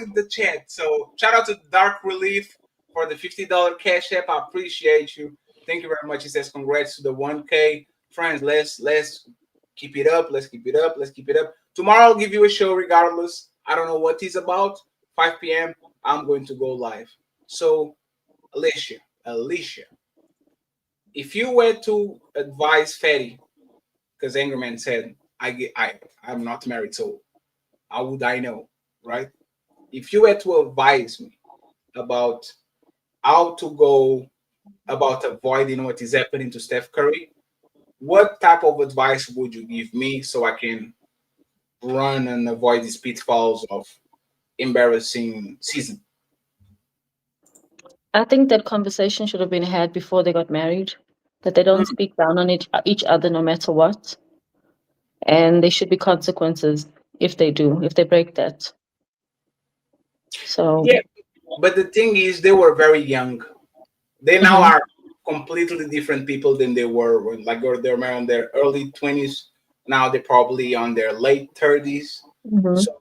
in the chat. So shout out to Dark Relief for the $50 cash app. I appreciate you. Thank you very much. He says congrats to the 1K. Friends, let's keep it up. Let's keep it up. Let's keep it up. Tomorrow I'll give you a show regardless. I don't know what it's about. 5 p.m. I'm going to go live. So Alicia, if you were to advise Fatty, because Angerman said I'm not married, so how would I know, right? If you were to advise me about how to go about avoiding what is happening to Steph Curry, what type of advice would you give me so I can run and avoid these pitfalls of embarrassing season? I think that conversation should have been had before they got married, that they don't speak down on each other no matter what. And there should be consequences if they do, if they break that. So Yeah, but the thing is, they were very young. They now are completely different people than they were when, like, they were in their early 20s. Now they're probably on their late 30s. So,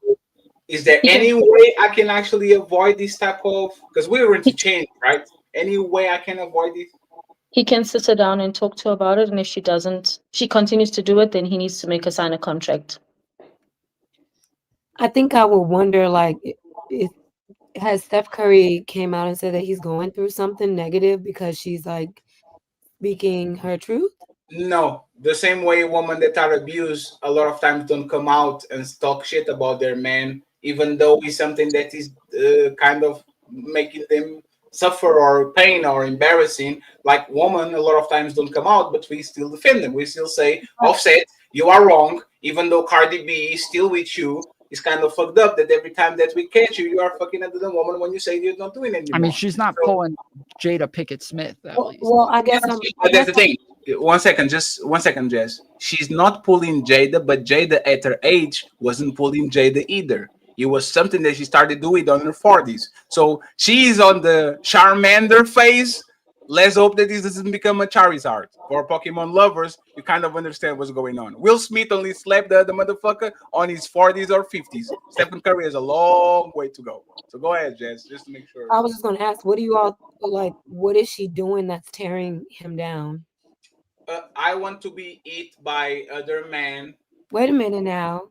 is there any way I can actually avoid this type of? Because we were into change, right? Any way I can avoid it? he can sit her down and talk to her about it, and if she continues to do it, then he needs to make her sign a contract. I think I would wonder, like, has Steph Curry came out and said that he's going through something negative because she's like speaking her truth? No, the same way women that are abused a lot of times don't come out and talk shit about their man, even though it's something that is kind of making them suffer or pain or embarrassing. Like women, a lot of times don't come out, but we still defend them. We still say, Offset, you are wrong, even though Cardi B is still with you. It's kind of fucked up that every time that we catch you, you are fucking another woman when you say you're not doing it anymore. I mean, she's not pulling Jada Pickett Smith, at least. Well, I guess But that's the thing. 1 second, just 1 second, Jess. She's not pulling Jada, but Jada at her age wasn't pulling Jada either. It was something that she started doing on her 40s. So she's on the Charmander phase. Let's hope that this doesn't become a Charizard. For Pokemon lovers, you kind of understand what's going on. Will Smith only slapped the motherfucker on his 40s or 50s. Stephen Curry has a long way to go. So go ahead, Jess, just to make sure. I was just going to ask, what do you all like? What is she doing that's tearing him down? I want to be eat by other men. Wait a minute now.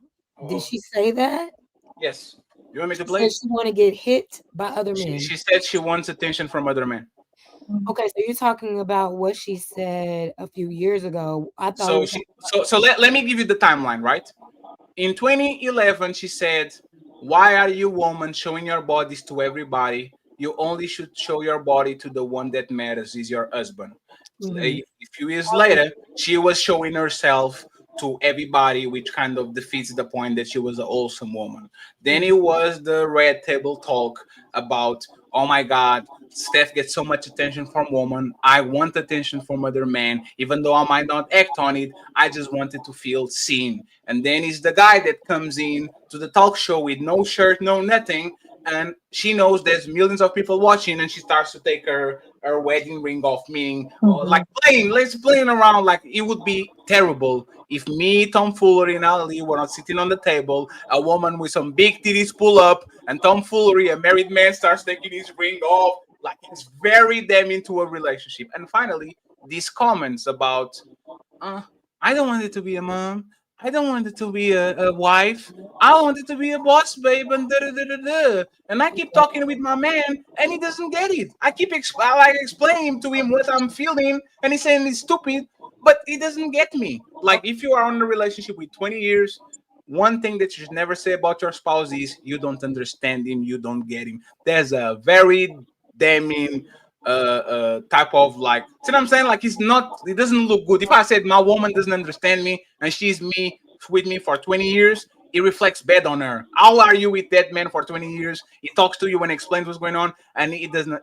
Did she say that? Yes. You want me to She play? said she want to get hit by other men. She said she wants attention from other men. Okay, so you're talking about what she said a few years ago. I thought So let me give you the timeline, right? In 2011, she said, "Why are you women showing your bodies to everybody? You only should show your body to the one that matters, is your husband." A few years later, she was showing herself to everybody, which kind of defeats the point that she was an awesome woman. Then it was the red table talk about, oh my God, Steph gets so much attention from women. I want attention from other men, even though I might not act on it. I just wanted to feel seen. And then is the guy that comes in to the talk show with no shirt, no nothing, and she knows there's millions of people watching, and she starts to take her wedding ring off, meaning like let's playing around. Like it would be terrible if me, Tom Foolery, and Ali were not sitting on the table, a woman with some big titties pull up, and Tom Foolery, a married man, starts taking his ring off. Like it's very damn into a relationship. And finally, these comments about, I don't want it to be a mom. I don't want it to be a wife. I want it to be a boss babe and da-da-da-da-da. And I keep talking with my man and he doesn't get it. I keep explaining to him what I'm feeling and he's saying it's stupid, but he doesn't get me. Like if you are in a relationship with 20 years, one thing that you should never say about your spouse is you don't understand him, you don't get him. There's a very damning type of like, see what I'm saying? Like it doesn't look good. If I said my woman doesn't understand me and she's with me for 20 years, it reflects bad on her. How are you with that man for 20 years? He talks to you and explains what's going on, and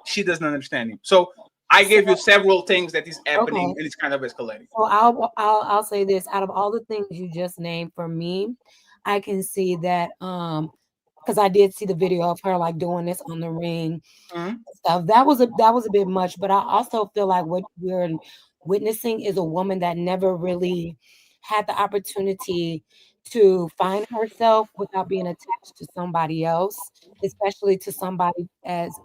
she doesn't understand him. So I gave you several things that is happening Okay. and it's kind of escalating. So I'll say this: out of all the things you just named, for me, I can see that because I did see the video of her like doing this on the ring stuff. That was a bit much, but I also feel like what we're witnessing is a woman that never really had the opportunity to find herself without being attached to somebody else, especially to somebody as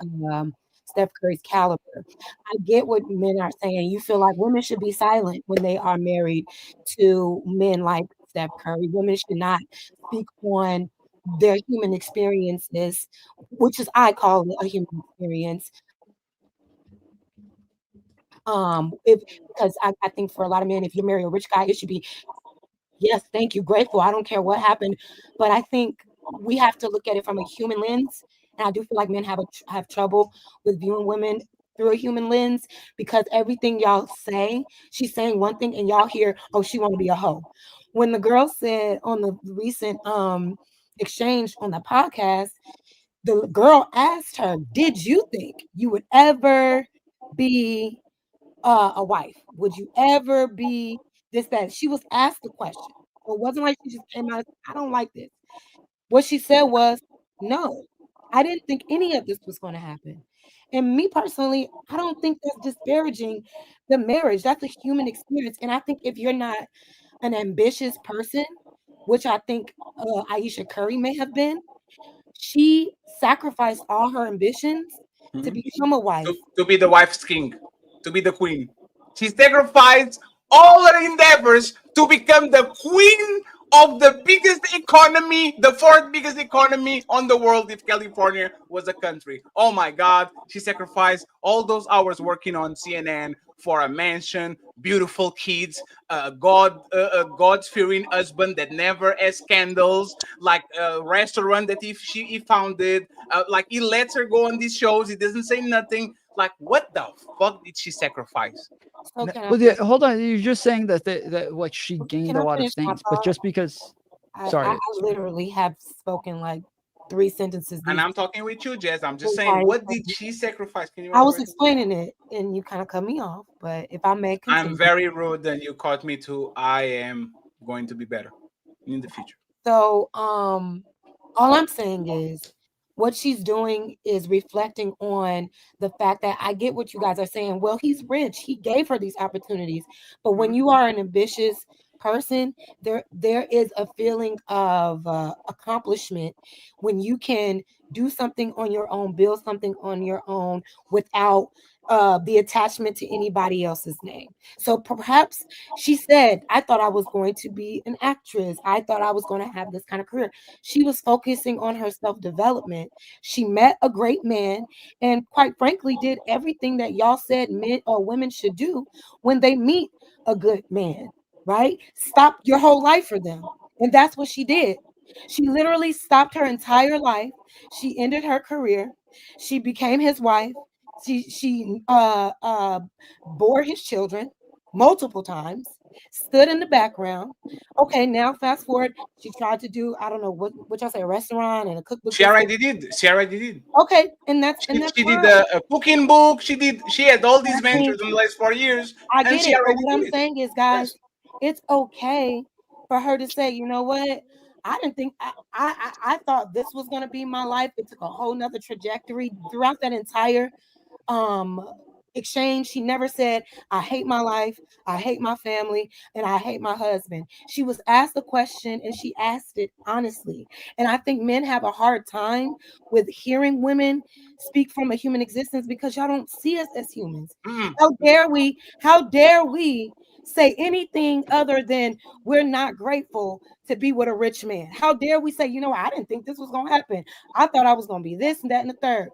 Steph Curry's caliber. I get what men are saying. You feel like women should be silent when they are married to men like Steph Curry. Women should not speak on their human experiences, which is I call it a human experience. If because I think for a lot of men, if you marry a rich guy, it should be yes, thank you, grateful. I don't care what happened, but I think we have to look at it from a human lens, and I do feel like men have trouble with viewing women through a human lens because everything y'all say, she's saying one thing, and y'all hear, oh, she want to be a hoe. When the girl said on the recent exchange on the podcast, the girl asked her, "Did you think you would ever be a wife? Would you ever be this, that?" She was asked the question. So it wasn't like she just came out and said, "I don't like this." What she said was, "No, I didn't think any of this was going to happen." And me personally, I don't think that's disparaging the marriage. That's a human experience. And I think if you're not an ambitious person, which I think Ayesha Curry may have been, she sacrificed all her ambitions to become a wife. To be the wife's king, to be the queen. She sacrificed all her endeavors to become the queen of the biggest economy, the fourth biggest economy on the world if California was a country. Oh my God, she sacrificed all those hours working on CNN for a mansion, beautiful kids, God-fearing husband that never has scandals, like a restaurant that if he founded, like he lets her go on these shows, he doesn't say nothing. Like, what the fuck did she sacrifice? So can I Well, finish? hold on. You're just saying that that like she gained Can a I lot of finish my things, but thought? just because, I sorry, literally have spoken like 3 sentences And these I'm talking with you, Jess. I'm just saying, entire what did time. she sacrifice? Can you I was elaborate? explaining it and you kind of cut me off, but if I may I'm continue. very rude, and you caught me too. I am going to be better in the future. So, all I'm saying is what she's doing is reflecting on the fact that I get what you guys are saying. Well, he's rich. He gave her these opportunities. But when you are an ambitious person, there is a feeling of accomplishment when you can do something on your own, build something on your own without the attachment to anybody else's name. So perhaps she said, I thought I was going to be an actress. I thought I was going to have this kind of career. She was focusing on her self development. She met a great man and, quite frankly, did everything that y'all said men or women should do when they meet a good man, right? Stop your whole life for them. And that's what she did. She literally stopped her entire life. She ended her career. She became his wife. She bore his children multiple times, stood in the background. Okay, now fast forward. She tried to do, I don't know what y'all say, a restaurant and a cookbook She business. already did. She already did. Okay, and that's She did fine. a cooking book. She did. She had all these I mean, ventures in the last 4 years, I and get she it, but already what I'm did it. saying is, guys, Yes. it's okay for her to say, you know what? I didn't think I thought this was gonna be my life. It took a whole nother trajectory throughout that entire um exchange. She never said, I hate my life, I hate my family, and I hate my husband. She was asked a question and she asked it honestly. And I think men have a hard time with hearing women speak from a human existence because y'all don't see us as humans. How dare we say anything other than we're not grateful to be with a rich man? How dare we say, you know, I didn't think this was going to happen. I thought I was going to be this and that and the third.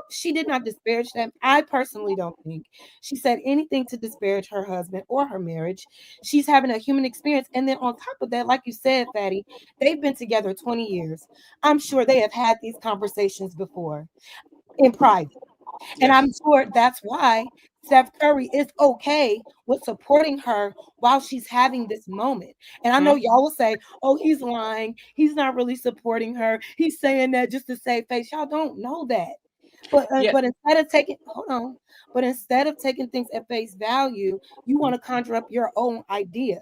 She did not disparage them. I personally don't think she said anything to disparage her husband or her marriage. She's having a human experience. And then on top of that, like you said, Fatty, they've been together 20 years. I'm sure they have had these conversations before in private. And I'm sure that's why Steph Curry is okay with supporting her while she's having this moment. And I know y'all will say, oh, he's lying. He's not really supporting her. He's saying that just to save face. Y'all don't know that. But instead of taking things at face value, you want to conjure up your own idea.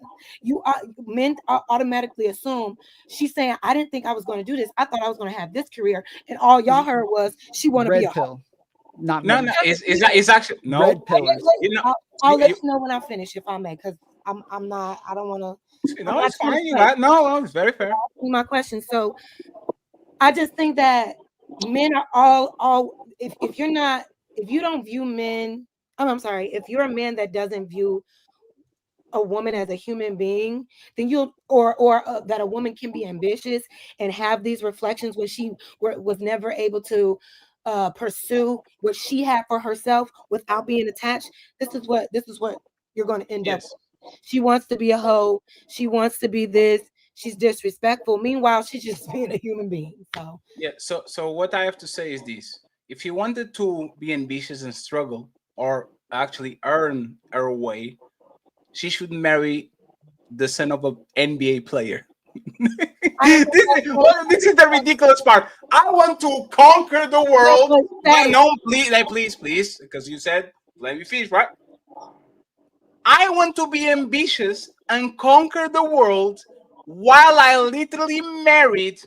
Men automatically assume she's saying, I didn't think I was going to do this. I thought I was going to have this career, and all y'all heard was she want to be Red a pill. Not No, men. it's actually no. Red pillers. I'll let you know when I finish, if I may, because I'm not. I don't want to. No, it's fine. You got no. It's very fair. My question. So, I just think that men are all. If you don't view men, I'm sorry. If you're a man that doesn't view a woman as a human being, then you'll or that a woman can be ambitious and have these reflections when she was never able to pursue what she had for herself without being attached. This is what you're going to end up with. She wants to be a hoe. She wants to be this. She's disrespectful. Meanwhile, she's just being a human being. So yeah. So what I have to say is this: if you wanted to be ambitious and struggle, or actually earn her way, she should marry the son of an NBA player. This is the ridiculous part. I want to conquer the world. No, please, because you said let me finish, right? I want to be ambitious and conquer the world while I literally married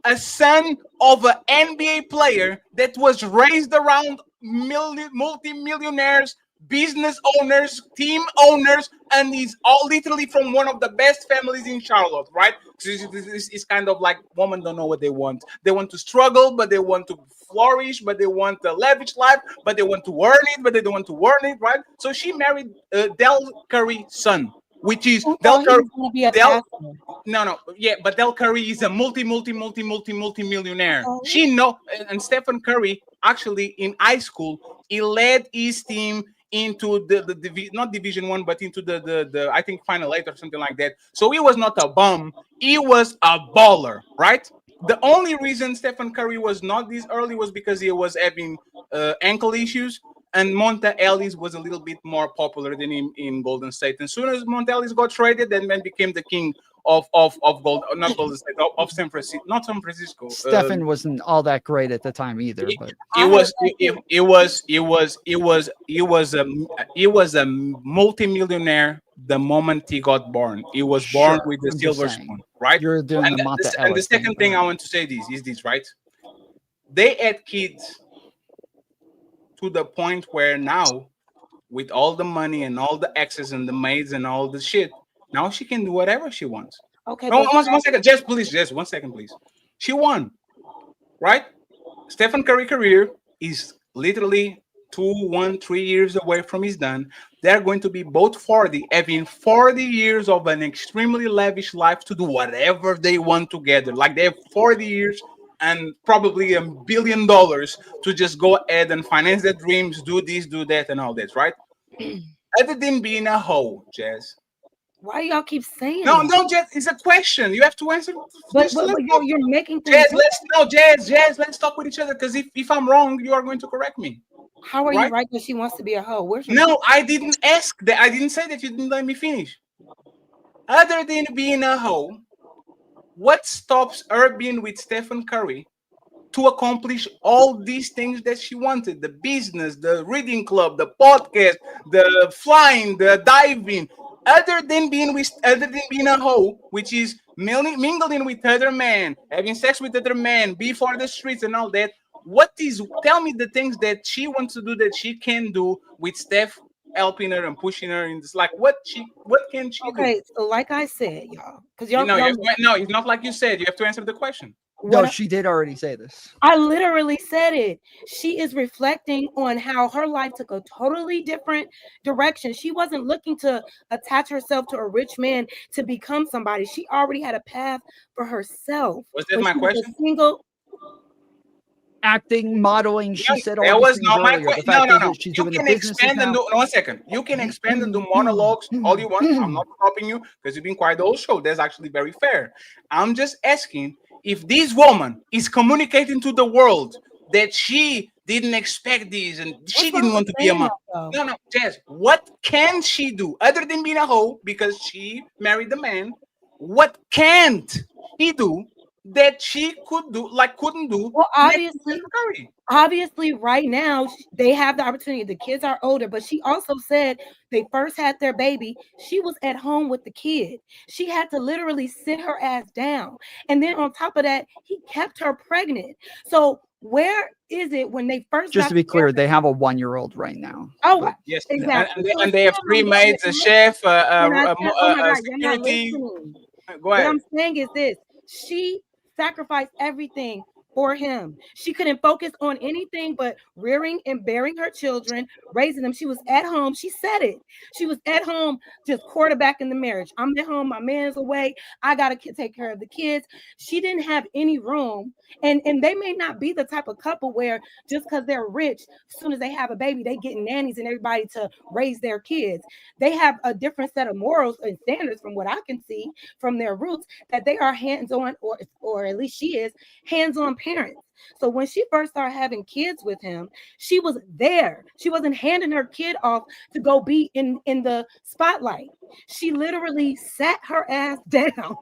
a son of an NBA player that was raised around multi-millionaires, business owners, team owners, and he's all literally from one of the best families in Charlotte, right? So it's kind of like women don't know what they want. They want to struggle, but they want to flourish, but they want a lavish life, but they want to earn it, but they don't want to earn it, right? So she married Del Curry's son, which is Del Curry. But Del Curry is a multi-millionaire. She know, and Stephen Curry actually in high school he led his team into the not Division 1, but into the I think Final 8 or something like that. So he was not a bum, he was a baller, right? The only reason Stephen Curry was not this early was because he was having ankle issues, and Monta Ellis was a little bit more popular than him in Golden State. And as soon as Monta Ellis got traded, that man became the king of not Golden State, of San Francisco, not San Francisco. Stephen wasn't all that great at the time either, but He was a multi-millionaire the moment he got born. He was born with the silver spoon, right? You're doing and the Monta and the Ellis second thing I want to say is this, right? They had kids to the point where now, with all the money and all the exes and the maids and all the shit, now she can do whatever she wants. Okay, no, one second, Jess, please, Jess, 1 second, please. She won, right? Stephen Curry career is literally 3 years away from his done. They're going to be both 40, having 40 years of an extremely lavish life to do whatever they want together. Like they have 40 years and probably $1 billion to just go ahead and finance their dreams, do this, do that, and all that, right? Other than being a hoe, Jazz. Why y'all keep saying no, that? No, Jazz, it's a question. You have to answer. But you're making things. Jazz, let's talk with each other, because if I'm wrong, you are going to correct me. How are you right that she wants to be a hoe? Where's your No, I didn't ask that. I didn't say that. You didn't let me finish. Other than being a hoe, what stops her being with Stephen Curry to accomplish all these things that she wanted? The business, the reading club, the podcast, the flying, the diving. Other than being a hoe, which is mingling with other men, having sex with other men, be for the streets and all that. Tell me the things that she wants to do that she can do with Steph helping her and pushing her in this. Like what can she do? Okay, so like I said, y'all, because no, it's not like you said. You have to answer the question. No, she did already say this. I literally said it. She is reflecting on how her life took a totally different direction. She wasn't looking to attach herself to a rich man to become somebody. She already had a path for herself. Was that my question? Single acting, modeling. She said all that these was things not my earlier. question. The fact No. She's You doing can the businesses expand and now. do 1 second. You can expand and do monologues all you want. I'm not stopping you because you've been quiet the whole show. That's actually very fair. I'm just asking if this woman is communicating to the world that she didn't expect this and she didn't want to be a mom. No, Jess, what can she do other than being a hoe because she married the man? What can't she do that she couldn't do? Well, obviously right now they have the opportunity. The kids are older, but she also said they first had their baby. She was at home with the kid. She had to literally sit her ass down. And then on top of that, he kept her pregnant. So where is it when they first Just got to be clear, together? they have a 1-year-old right now. Oh, Yes, exactly. So and it's they have still 3 no better maids, a than chef, when I said, oh my God, you're not security. listening. Go What ahead. I'm saying is this: she sacrificed everything for him. She couldn't focus on anything but rearing and bearing her children, raising them. She was at home. She said it. She was at home, just quarterbacking the marriage. I'm at home. My man's away. I gotta take care of the kids. She didn't have any room, and they may not be the type of couple where just because they're rich, as soon as they have a baby, they get nannies and everybody to raise their kids. They have a different set of morals and standards, from what I can see from their roots, that they are hands-on, or at least she is hands-on parents. So when she first started having kids with him, she was there. She wasn't handing her kid off to go be in the spotlight. She literally sat her ass down,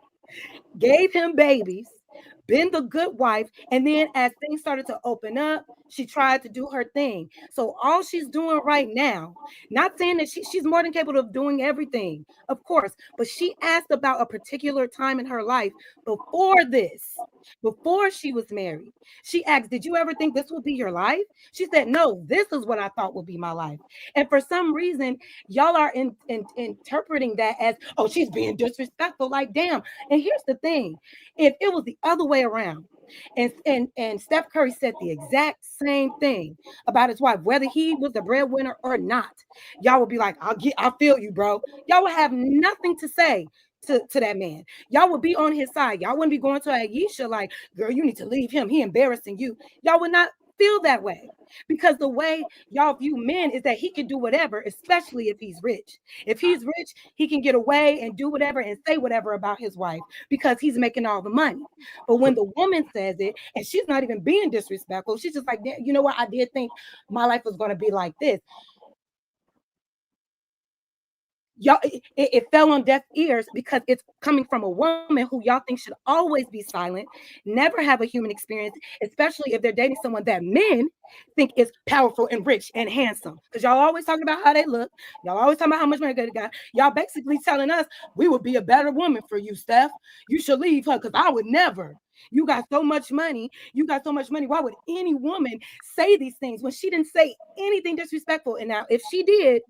gave him babies, been the good wife, and then as things started to open up, she tried to do her thing. So all she's doing right now, not saying that she's more than capable of doing everything, of course, but she asked about a particular time in her life before this, before she was married. She asked, did you ever think this would be your life? She said, no, this is what I thought would be my life. And for some reason, y'all are interpreting that as, oh, she's being disrespectful. Like, damn. And here's the thing: if it was the other way around, and Steph Curry said the exact same thing about his wife, whether he was the breadwinner or not, y'all would be like, I feel you, bro. Y'all would have nothing to say to that man. Y'all would be on his side. Y'all wouldn't be going to Ayesha like, girl, you need to leave him. He embarrassing you. Y'all would not feel that way, because the way y'all view men is that he can do whatever, especially if he's rich. If he's rich, he can get away and do whatever and say whatever about his wife because he's making all the money. But when the woman says it, and she's not even being disrespectful, she's just like, you know what, I did think my life was going to be like this. Y'all, it fell on deaf ears because it's coming from a woman who y'all think should always be silent, never have a human experience, especially if they're dating someone that men think is powerful and rich and handsome. Because y'all always talking about how they look. Y'all always talking about how much money they got. Y'all basically telling us we would be a better woman for you, Steph. You should leave her because I would never. You got so much money. You got so much money. Why would any woman say these things when she didn't say anything disrespectful? And now, if she did,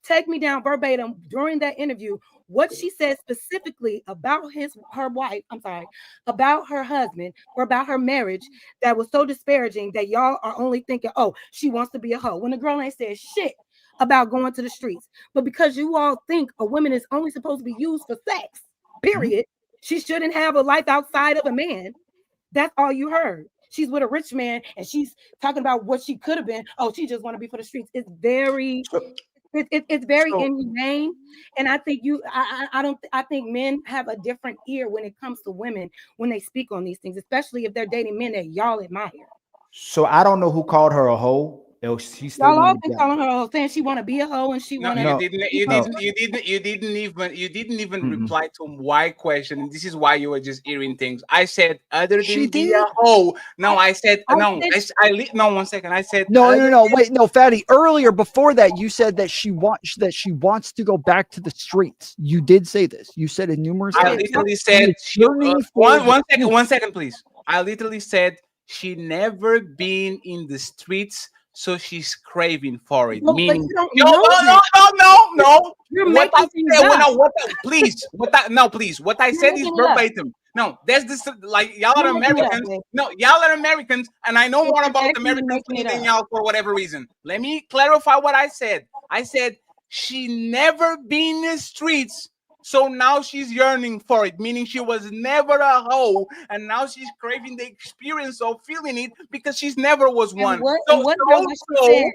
take me down verbatim during that interview what she said specifically about about her husband or about her marriage that was so disparaging that y'all are only thinking, oh, she wants to be a hoe, when the girl ain't said shit about going to the streets. But because you all think a woman is only supposed to be used for sex, period, she shouldn't have a life outside of a man. That's all you heard. She's with a rich man and she's talking about what she could have been. Oh, she just want to be for the streets. It's very it's very inhumane, and I think I think men have a different ear when it comes to women when they speak on these things, especially if they're dating men that y'all admire. So I don't know who called her a hoe. She's still Y'all all gonna been be calling her a hoe, saying she want to be a hoe and she No, want you to. didn't even reply to my question. And this is why you were just hearing things. I said other She than be did? a hoe. No, I said no. No, 1 second. I said No. Wait, no, Fatty. Earlier, before that, you said that she wants to go back to the streets. You did say this. You said it numerous I times. literally said one second, please. I literally said she never been in the streets, so she's craving for it. No, but Meaning, you don't know that. no. You're What I making said, things up. please. What I You're said is making it up. verbatim. No, there's this like y'all are You're making it up, Americans. babe. No, y'all are Americans, and I know more You're about actually Americans making it than up. y'all for whatever reason. Let me clarify what I said. I said she never been in the streets. So now she's yearning for it, meaning she was never a hoe, and now she's craving the experience of feeling it because she's never was And one. what So girl was she saying?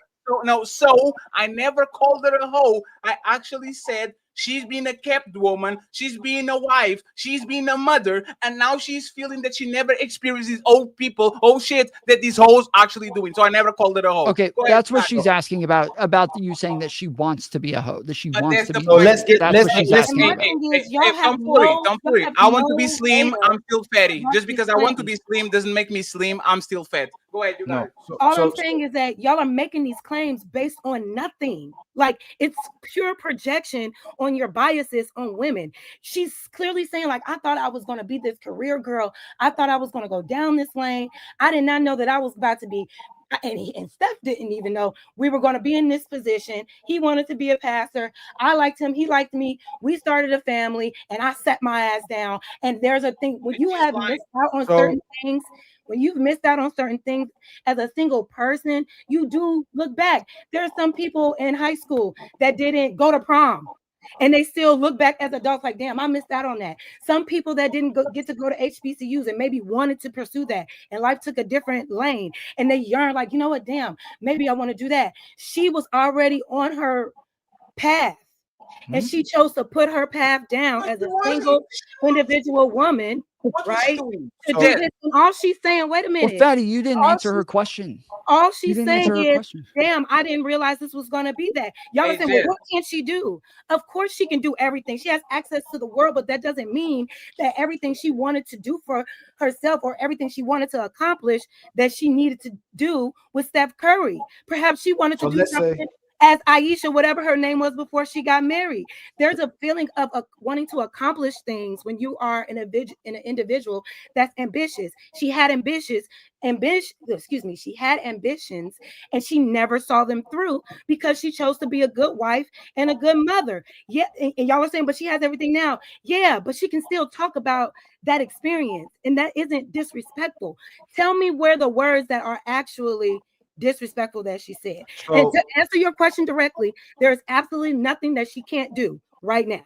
so I never called her a hoe. I actually said she's been a kept woman, she's been a wife, she's been a mother, and now she's feeling that she never experienced these old people, oh shit, that these hoes actually doing. So I never called her a hoe. Okay, Go ahead, that's what Taco. she's asking about you saying that she wants to be a hoe, that she But wants that's to the be. point. That's what she's asking My about. thing is, y'all have Don't worry. y'all have I want to be no slim. data I'm still fatty. about Just this because I want to place. be slim doesn't make me slim. I'm still fat. Go ahead, you guys. All I'm saying is that y'all are making these claims based on nothing. Like, it's pure projection on your biases on women. She's clearly saying, like, I thought I was going to be this career girl. I thought I was going to go down this lane. I did not know that I was about to be. And Steph didn't even know we were going to be in this position. He wanted to be a pastor. I liked him. He liked me. We started a family, and I sat my ass down. And there's a thing when you have missed out on certain things. When you've missed out on certain things as a single person, you do look back. There are some people in high school that didn't go to prom, and they still look back as adults like, damn, I missed out on that. Some people that didn't get to go to HBCUs and maybe wanted to pursue that, and life took a different lane, and they yearn like, you know what, damn, maybe I want to do that. She was already on her path, and she chose to put her path down as a single individual woman, right? To do this. And all she's saying, wait a minute. Well, Fatty, you didn't answer her question. All she's saying is, damn, I didn't realize this was going to be that. Y'all are saying, well, what can she do? Of course she can do everything. She has access to the world, but that doesn't mean that everything she wanted to do for herself or everything she wanted to accomplish that she needed to do with Steph Curry. Perhaps she wanted to do something as Ayesha, whatever her name was before she got married. There's a feeling of wanting to accomplish things when you are an individual that's ambitious. She had ambitions, and she never saw them through because she chose to be a good wife and a good mother. Yeah, and y'all are saying, but she has everything now. Yeah, but she can still talk about that experience, and that isn't disrespectful. Tell me where the words that are actually disrespectful that she said. And to answer your question directly, there's absolutely nothing that she can't do right now.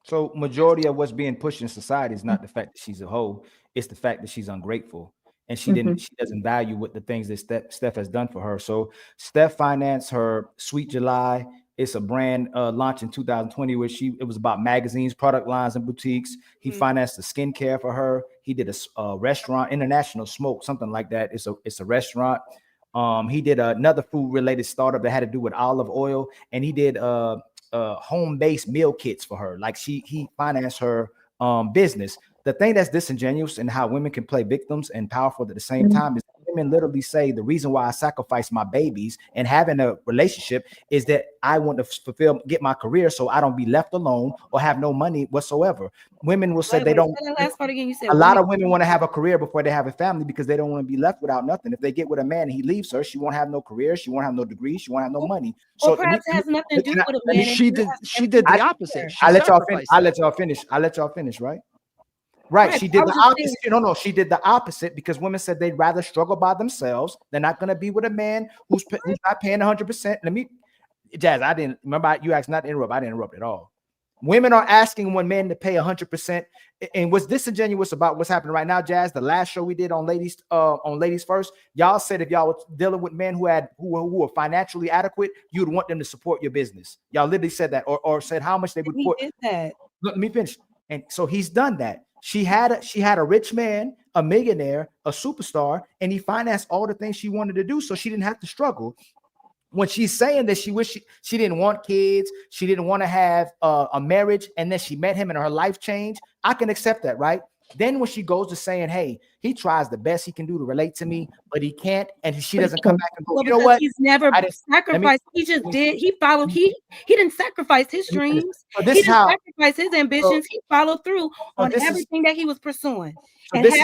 So majority of what's being pushed in society is not the fact that she's a hoe, it's the fact that she's ungrateful and she doesn't value what the things that Steph has done for her. So Steph financed her Sweet July. It's a brand launched in 2020 where it was about magazines, product lines, and boutiques. He financed the skincare for her. He did a restaurant, International Smoke, something like that. It's a restaurant. He did another food related startup that had to do with olive oil, and he did home-based meal kits for her. Like he financed her business. The thing that's disingenuous and how women can play victims and powerful at the same time is women literally say the reason why I sacrifice my babies and having a relationship is that I want to get my career so I don't be left alone or have no money whatsoever. Women will say they don't. Last part again, you said a lot of women want to have a career before they have a family because they don't want to be left without nothing. If they get with a man and he leaves her, she won't have no career, she won't have no degree, she won't have no money. So perhaps it has nothing to do with a man. She did the opposite. I'll let y'all finish, right? Right. She did the opposite. No, she did the opposite because women said they'd rather struggle by themselves. They're not going to be with a man who's not paying 100%. Jazz, I didn't remember you asked not to interrupt. I didn't interrupt at all. Women are asking one man to pay 100%. And what's disingenuous about what's happening right now, Jazz, the last show we did on Ladies First, y'all said if y'all were dealing with men who were financially adequate, you'd want them to support your business. Y'all literally said that or said how much they would put. Did that. Let me finish. And so he's done that. She had a rich man, a millionaire, a superstar, and he financed all the things she wanted to do so she didn't have to struggle. When she's saying that she wished she didn't want kids, she didn't want to have a marriage, and then she met him and her life changed, I can accept that, right? Then when she goes to saying, hey, he tries the best he can do to relate to me, but he can't, and she doesn't come back and go, you know what? He's never sacrificed. He just did. He followed. He didn't sacrifice his dreams. He didn't sacrifice his ambitions. He followed through on everything that he was pursuing. So this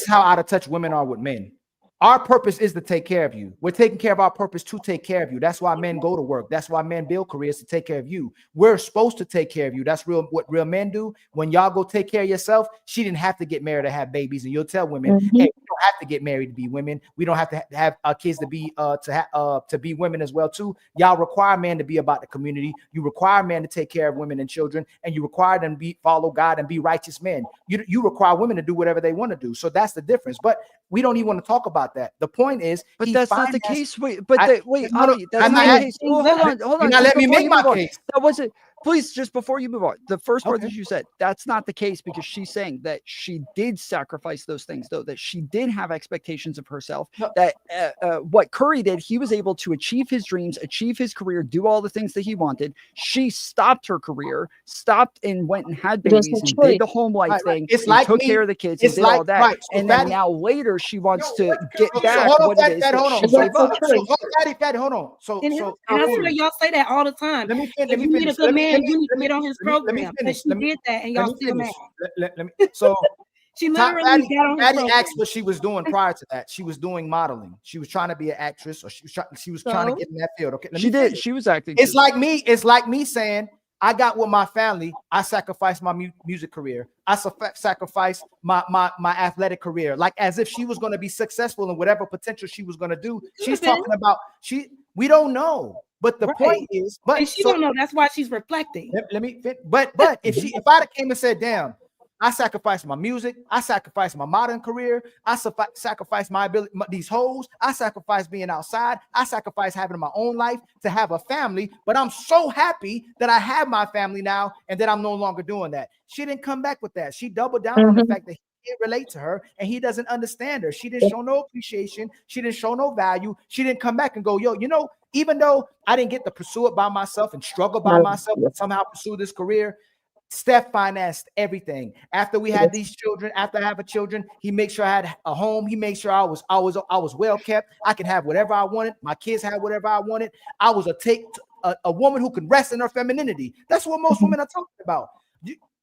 is how out of touch women are with men. Our purpose is to take care of you. We're taking care of our purpose to take care of you. That's why men go to work. That's why men build careers to take care of you. We're supposed to take care of you. That's what real men do. When y'all go take care of yourself, she didn't have to get married to have babies. And you'll tell women, hey, we don't have to get married to be women. We don't have to have our kids to be to be women as well too. Y'all require men to be about the community. You require men to take care of women and children, and you require them to follow God and be righteous men. You require women to do whatever they want to do. So that's the difference. But we don't even want to talk about that. The point is, but that's not the case. Wait, Ali, that's not the case. Well, hold on. You're not letting me make my case. That wasn't. please, just before you move on, the first part Okay. that you said, that's not the case, because she's saying that she did sacrifice those things, though, that she did have expectations of herself, that what Curry did, he was able to achieve his dreams, achieve his career, do all the things that he wanted. She stopped her career, stopped and went and had It was babies her and choice. did the home life Right, right. thing, It's and like took me. care of the kids and It's did like all that. right. So And then Fatty, now later she wants to get so back hold on, what it is Fatty, that hold on. she It was gave her up. choice. Fatty, hold on. So And, so and I swear Cooley, y'all say that all the time. let me If let me you need a finish. good man, you need to get on his Let me program. And finish. she did that, and Let y'all me still mad. finish. Let me. So She literally got on his Fatty program. asked what she was doing prior to that. She was doing modeling. She was trying to be an actress, or she was trying to So get in that field. Okay, let She me did. finish. She was acting. It's too. like me. It's like me saying, I got with my family. I sacrificed my music career. I sacrificed my athletic career. Like as if she was going to be successful in whatever potential she was going to do. She's talking about we don't know. But the point is, and she don't know. That's why she's reflecting. let me fit. But if I came and said, damn, I sacrificed my music, I sacrificed my modern career, I sacrificed my ability, these hoes, I sacrificed being outside, I sacrificed having my own life to have a family, but I'm so happy that I have my family now and that I'm no longer doing that. She didn't come back with that. She doubled down on the fact that he can't relate to her and he doesn't understand her. She didn't show no appreciation. She didn't show no value. She didn't come back and go, yo, even though I didn't get to pursue it by myself and struggle by myself and somehow pursue this career, Steph financed everything. After we had these children, after I have children, he made sure I had a home. He made sure I was well kept. I could have whatever I wanted. My kids had whatever I wanted. I was a woman who could rest in her femininity. That's what most women are talking about.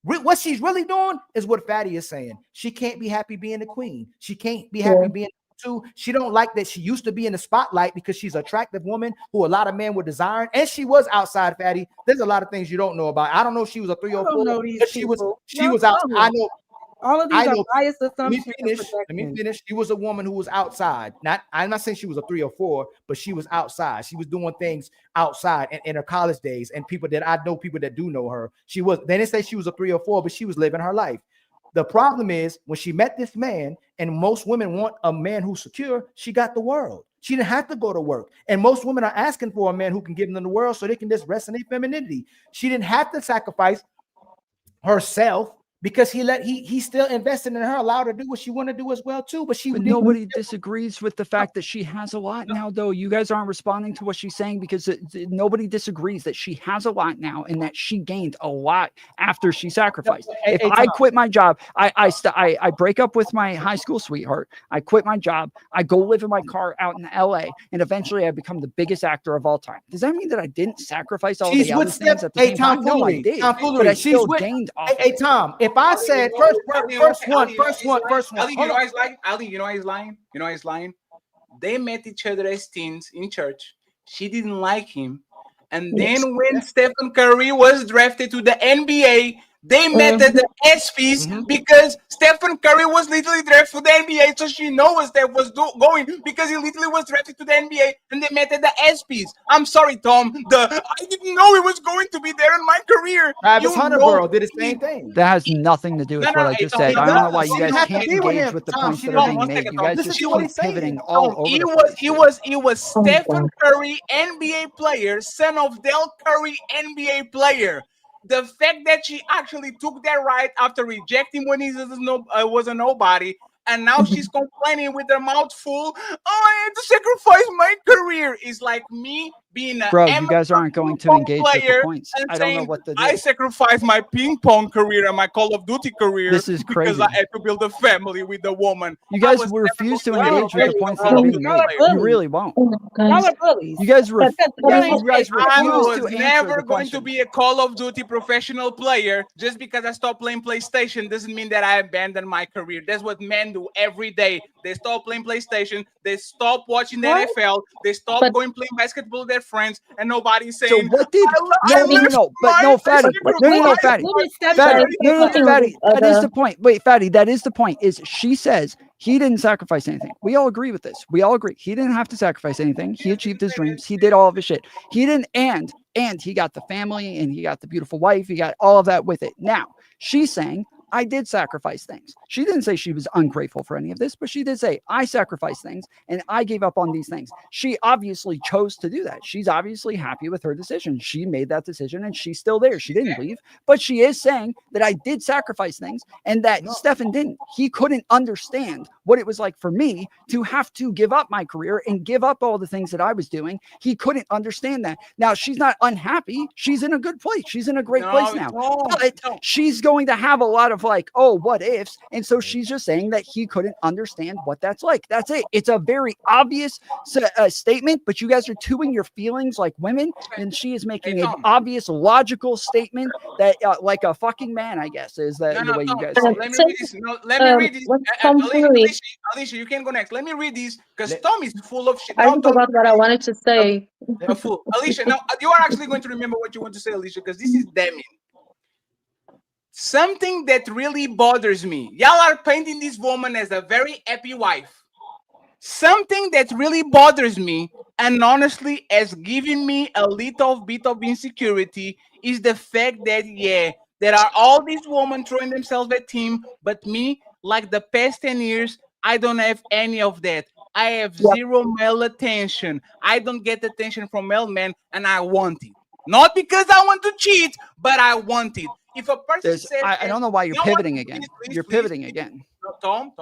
What she's really doing is what Fatty is saying. She can't be happy being the queen. She can't be happy being two. She don't like that she used to be in the spotlight because she's an attractive woman who a lot of men were desiring, and she was outside, Fatty. There's a lot of things you don't know about. I don't know if she was a 304, but she was out. I know. All of these are biased Let assumptions. me finish. She was a woman who was outside. I'm not saying she was a 304, but she was outside. She was doing things outside in her college days. And people that I know, people that do know her, she was. They didn't say she was a 304, but she was living her life. The problem is when she met this man, and most women want a man who's secure, she got the world. She didn't have to go to work. And most women are asking for a man who can give them the world so they can just rest in their femininity. She didn't have to sacrifice herself because he still invested in her, allowed her to do what she wanted to do as well too. But nobody disagrees with the fact that she has a lot now, though. You guys aren't responding to what she's saying because nobody disagrees that she has a lot now and that she gained a lot after she sacrificed. If I quit my job, I break up with my high school sweetheart. I quit my job. I go live in my car out in LA, and eventually I become the biggest actor of all time. Does that mean that I didn't sacrifice all the other things at the same time? No, I did. But I still gained off. Hey, Tom, if I said first one. Ali, you know he's lying. Ali, you know he's lying. You know he's lying. They met each other as teens in church. She didn't like him, and then when Stephen Curry was drafted to the NBA, they met at the ESPYs because Stephen Curry was literally drafted to the NBA, so she knows what Steph was going because he literally was drafted to the NBA, and they met at the ESPYs. I'm sorry, Tom. I didn't know he was going to be there in my career. Travis Hunterborough did the same thing. That has nothing to do with what I just said. I don't know why you guys can't engage with the points that are being made. You guys just keep pivoting all over the place. He was Stephen Curry, NBA player, son of Del Curry, NBA player. The fact that she actually took that right after rejecting when he was a nobody, and now she's complaining with her mouth full. Oh, I had to sacrifice my career. Is like me being a you guys aren't going to engage with the points. and I don't know saying, what to do. I sacrificed my ping pong career and my Call of Duty career. This is crazy. Because I had to build a family with a woman. You guys refuse to engage with the points that are being made. You really won't. Y'all are bullies. You guys refuse I was to answer never the going question. to be a Call of Duty professional player. Just because I stopped playing PlayStation doesn't mean that I abandoned my career. That's what men do every day. They stop playing PlayStation. They stop watching the NFL. They stop going playing basketball with their friends, and nobody's saying. So what did? Fatty. No, Fatty. That is the point. Wait, Fatty. That is the point. Is she says he didn't sacrifice anything. We all agree with this. We all agree. He didn't have to sacrifice anything. He achieved his dreams. He did all of his shit. He didn't, and he got the family and he got the beautiful wife. He got all of that with it. Now she's saying, I did sacrifice things. She didn't say she was ungrateful for any of this, but she did say, I sacrificed things and I gave up on these things. She obviously chose to do that. She's obviously happy with her decision. She made that decision and she's still there. She didn't leave, but she is saying that I did sacrifice things and that Stefan didn't. He couldn't understand what it was like for me to have to give up my career and give up all the things that I was doing. He couldn't understand that. Now, she's not unhappy. She's in a good place. She's in a great place now. But she's going to have a lot of like, oh, what ifs? And so she's just saying that he couldn't understand what that's like. That's it. It's a very obvious statement, but you guys are doing your feelings like women, and she is making an obvious, logical statement that, like a fucking man, I guess, is that the way you guys say it. Let me read this. No, let me read this. Alicia, you can go next. Let me read this because Tom is full of shit. I forgot what I wanted to say. Alicia, now you are actually going to remember what you want to say, Alicia, because this is damning. Something that really bothers me. Y'all are painting this woman as a very happy wife. Something that really bothers me and honestly has given me a little bit of insecurity is the fact that, yeah, there are all these women throwing themselves at him, but me, like the past 10 years, I don't have any of that. I have zero male attention. I don't get attention from male men, and I want it. Not because I want to cheat, but I want it. If a person says, I don't know why you're pivoting again. You're pivoting again. Tom,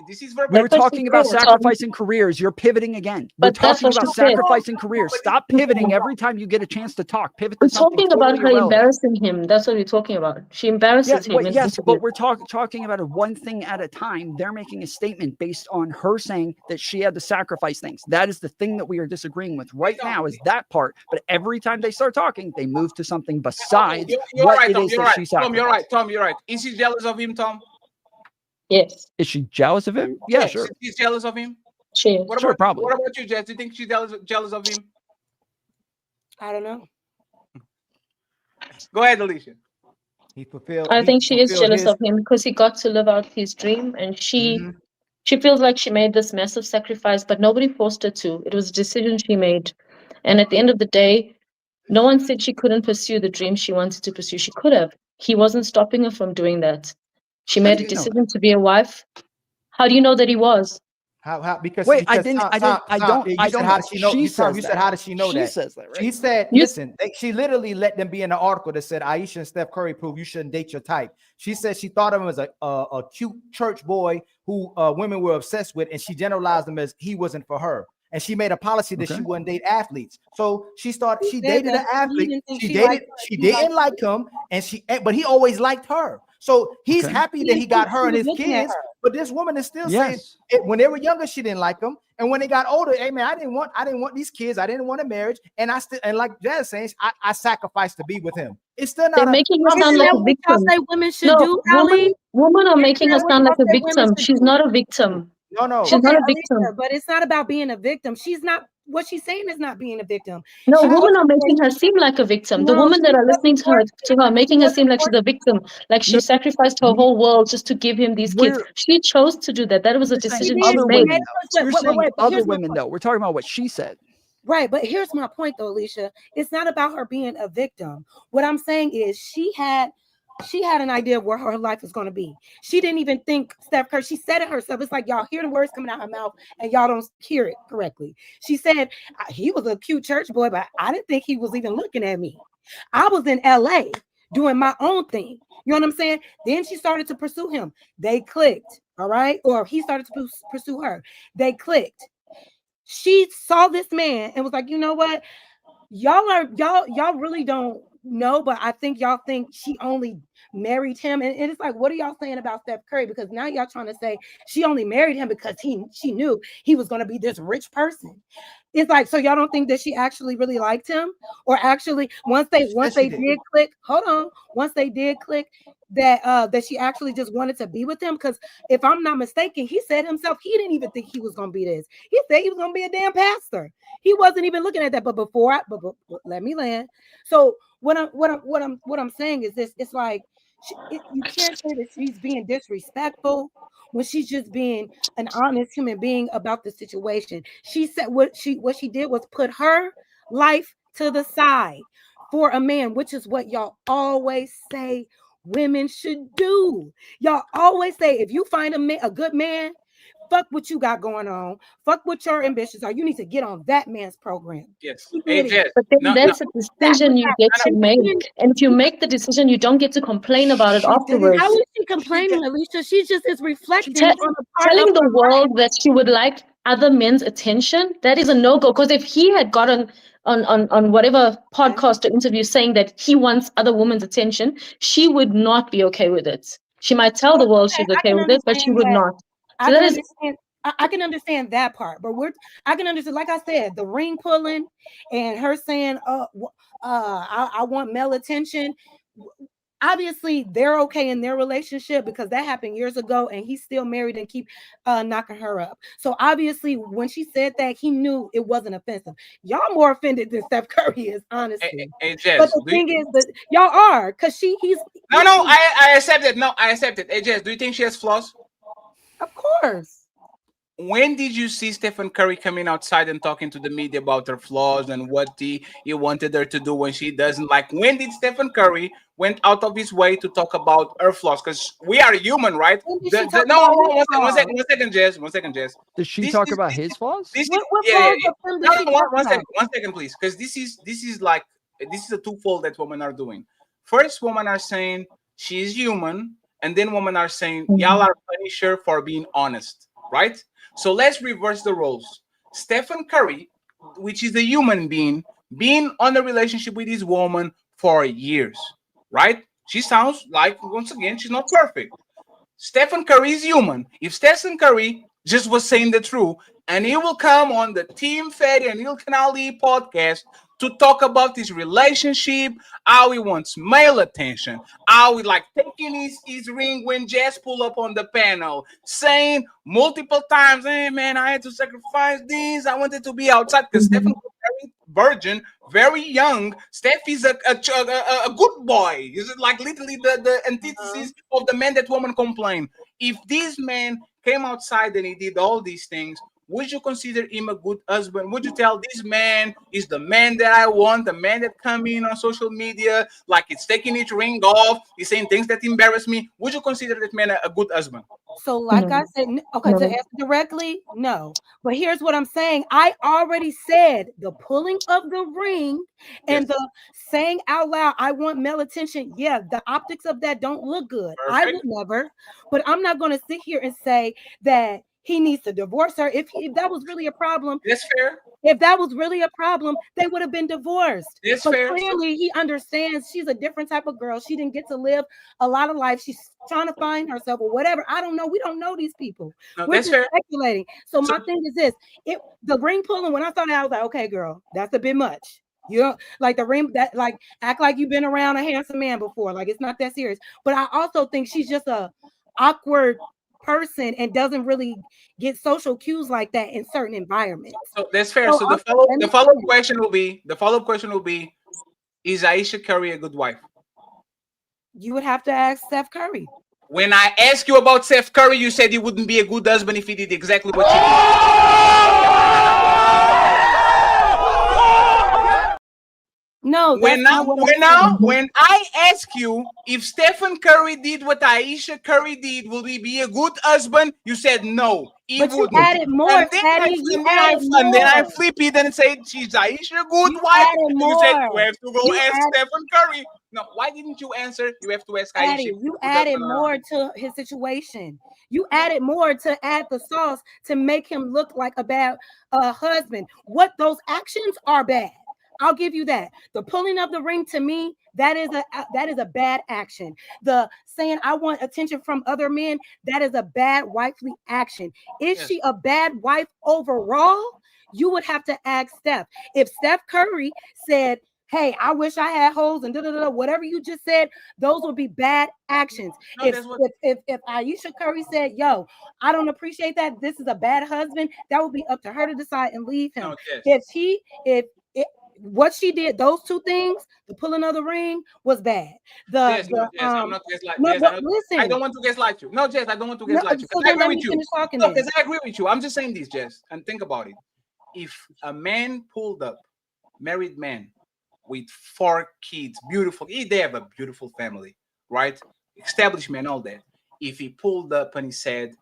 this is verbatim. We were talking about sacrificing careers. You're pivoting again. We're talking about sacrificing careers. Stop pivoting every time you get a chance to talk. Pivot to We're something talking about totally her irrelevant. embarrassing him. That's what we're talking about. She embarrasses him. Yes, but we're talking about it one thing at a time. They're making a statement based on her saying that she had to sacrifice things. That is the thing that we are disagreeing with right now, is that part. But every time they start talking, they move to something besides what it is that she sacrificed. Tom, you're right. Is she jealous of him, Tom? Yes. Is she jealous of him? Yeah, sure. She's jealous of him? She is. What Sure, about, probably. What about you, Jess? Do you think she's jealous of him? I don't know. Go ahead, Alicia. I think she is jealous of him because he got to live out his dream, and she feels like she made this massive sacrifice, but nobody forced her to. It was a decision she made. And at the end of the day, no one said she couldn't pursue the dream she wanted to pursue. She could have. He wasn't stopping her from doing that. She made a decision to be a wife. How do you know that he was? How? Because Wait, because I don't. You I said don't. how does she know? She You says said how does she know She that? says that, right? She said, listen, she literally let them be in the article that said Ayesha and Steph Curry prove you shouldn't date your type. She said she thought of him as a cute church boy who women were obsessed with, and she generalized him as he wasn't for her. And she made a policy that she wouldn't date athletes. So she dated an athlete. She didn't like him, but he always liked her. So he's happy that he got her and his kids. But this woman is still saying when they were younger, she didn't like him. And when they got older, hey man, I didn't want these kids. I didn't want a marriage. And like Jazz saying, I sacrificed to be with him. It's still not. They're making her sound like a victim. Women should do, Ali? Women are making her sound like a victim. She's not a victim. No. She's not a victim. Alicia, but it's not about being a victim. She's not. What she's saying is not being a victim. No, women are making her seem like a victim. The women that are listening to her are making her seem like she's a victim, like she sacrificed her whole world just to give him these kids. She chose to do that. That was a decision she made. We're saying other women, though. We're talking about what she said. Right, but here's my point, though, Alicia. It's not about her being a victim. What I'm saying is she had an idea of where her life was going to be. She didn't even think Steph Curry. She said it herself. It's like y'all hear the words coming out her mouth and y'all don't hear it correctly. She said he was a cute church boy, but I didn't think he was even looking at me. I was in LA doing my own thing. You know what I'm saying? Then she started to pursue him. They clicked, all right? Or he started to pursue her. They clicked. She saw this man and was like, you know what? Y'all really don't know, but I think y'all think she only married him. And it's like, what are y'all saying about Steph Curry? Because now y'all trying to say she only married him because she knew he was going to be this rich person. It's like, so y'all don't think that she actually really liked him? Or actually, once they did click, once they did click, that she actually just wanted to be with him? Because if I'm not mistaken, he said himself he didn't even think he was going to be this. He said he was going to be a damn pastor. He wasn't even looking at that. But let me land. So what I'm saying is this: it's like you can't say that she's being disrespectful when she's just being an honest human being about the situation. She said what she did was put her life to the side for a man, which is what y'all always say women should do. Y'all always say, if you find a good man, fuck what you got going on, fuck what your ambitions are. You need to get on that man's program. Yes. She Hey, did it. Jess. But then No, no. that's a decision you get to make. And if you make the decision, you don't get to complain about it afterwards. How is she complaining, Alicia? She just is reflecting on the part Telling of the her world that she would like other men's attention, that is a no-go. Because if he had gotten on whatever podcast or interview saying that he wants other women's attention, she would not be okay with it. She might tell the world she's okay with it, but she would not. So that is I can understand that part, but I can understand, like I said, the ring pulling and her saying, I want male attention. Obviously, they're okay in their relationship because that happened years ago, and he's still married and keep knocking her up. So obviously, when she said that, he knew it wasn't offensive. Y'all more offended than Steph Curry is, honestly. Hey, Jess, but the thing is that y'all are, because he's no, I accept it. No, I accept it. Hey, Jess, do you think she has flaws? Of course. When did you see Stephen Curry coming outside and talking to the media about her flaws and what he wanted her to do when she doesn't like? When did Stephen Curry went out of his way to talk about her flaws? Because we are human, right? No, one second, Jess. Does she talk about his flaws? One second, please. Because this is a twofold that women are doing. First, women are saying she's human, and then women are saying y'all are punish her for being honest, right? So let's reverse the roles. Stephen Curry, which is a human being on a relationship with this woman for years, right? She sounds like, once again, she's not perfect. Stephen Curry is human. If Stephen Curry just was saying the truth, and he will come on the Team Fetty and Ilkan Ali podcast to talk about his relationship, how he wants male attention, how he like taking his ring when Jess pull up on the panel, saying multiple times, hey man, I had to sacrifice this, I wanted to be outside, because Stephen was very virgin, very young. Steph is a good boy. He's like literally the antithesis of the man that women complain. If this man came outside and he did all these things, would you consider him a good husband? Would you tell this man is the man that I want, the man that come in on social media, like it's taking his ring off, he's saying things that embarrass me? Would you consider that man a good husband? So like I said, okay, to answer directly, no. But here's what I'm saying. I already said the pulling of the ring and the saying out loud, I want male attention. Yeah, the optics of that don't look good. Perfect. I would never, but I'm not going to sit here and say that he needs to divorce her. If that was really a problem, that's fair. If that was really a problem, they would have been divorced. That's but fair. Clearly, he understands she's a different type of girl. She didn't get to live a lot of life. She's trying to find herself or whatever. I don't know. We don't know these people. We're just speculating. So my thing is this: the ring pulling. When I saw that, I was like, okay, girl, that's a bit much. You don't like the ring that like act like you've been around a handsome man before. Like it's not that serious. But I also think she's just a awkward person and doesn't really get social cues like that in certain environments. So that's fair. So the follow-up question will be, is Ayesha Curry a good wife? You would have to ask Steph Curry. When I asked you about Steph Curry, you said he wouldn't be a good husband if he did exactly what you did. No, when I ask you if Stephen Curry did what Ayesha Curry did, will he be a good husband? You said no. He but wouldn't. You added more, and then I flip it and say she's Ayesha good wife. And you said you have to go ask Stephen Curry. No, why didn't you answer? You have to ask Ayesha. You added more to his situation. You added more to add the sauce to make him look like a bad husband. What those actions are bad. I'll give you that. The pulling of the ring to me, that is a bad action. The saying I want attention from other men, that is a bad wifely action. Is she a bad wife overall? You would have to ask Steph. If Steph Curry said, hey, I wish I had holes and whatever you just said, those would be bad actions. No, if Ayesha Curry said, yo, I don't appreciate that, this is a bad husband, that would be up to her to decide and leave him. No, what she did, those two things, the pulling of the ring was bad. I'm not listen. I don't want to gaslight you. No, Jess, I don't want to gaslight you. I agree with you. No, because I agree with you. I'm just saying this, Jess, and think about it. If a man pulled up, married man with 4 kids, beautiful, they have a beautiful family, right? establishment, all that. If he pulled up and he said,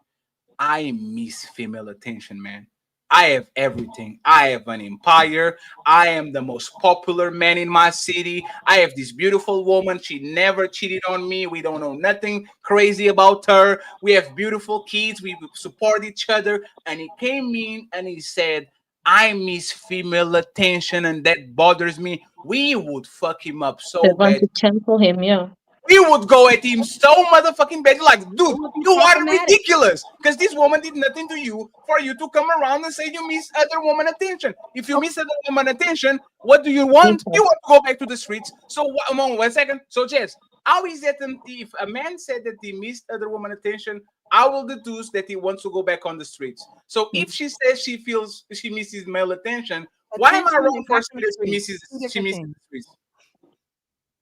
I miss female attention, man. I have everything. I have an empire. I am the most popular man in my city. I have this beautiful woman. She never cheated on me. We don't know nothing crazy about her. We have beautiful kids. We support each other. And he came in and he said, I miss female attention and that bothers me. We would fuck him up They so want bad. to cancel him, yeah. We would go at him so motherfucking bad. Like, dude, would be you are problematic. ridiculous. Because this woman did nothing to you for you to come around and say you miss other woman attention. If you miss other woman attention, what do you want? You want to go back to the streets. So, one second. So, Jess, how is that if a man said that he missed other woman attention, I will deduce that he wants to go back on the streets. So, if she says she feels she misses male attention, why am I Attention wrong and for not saying the that she streets. Two misses different the things. streets?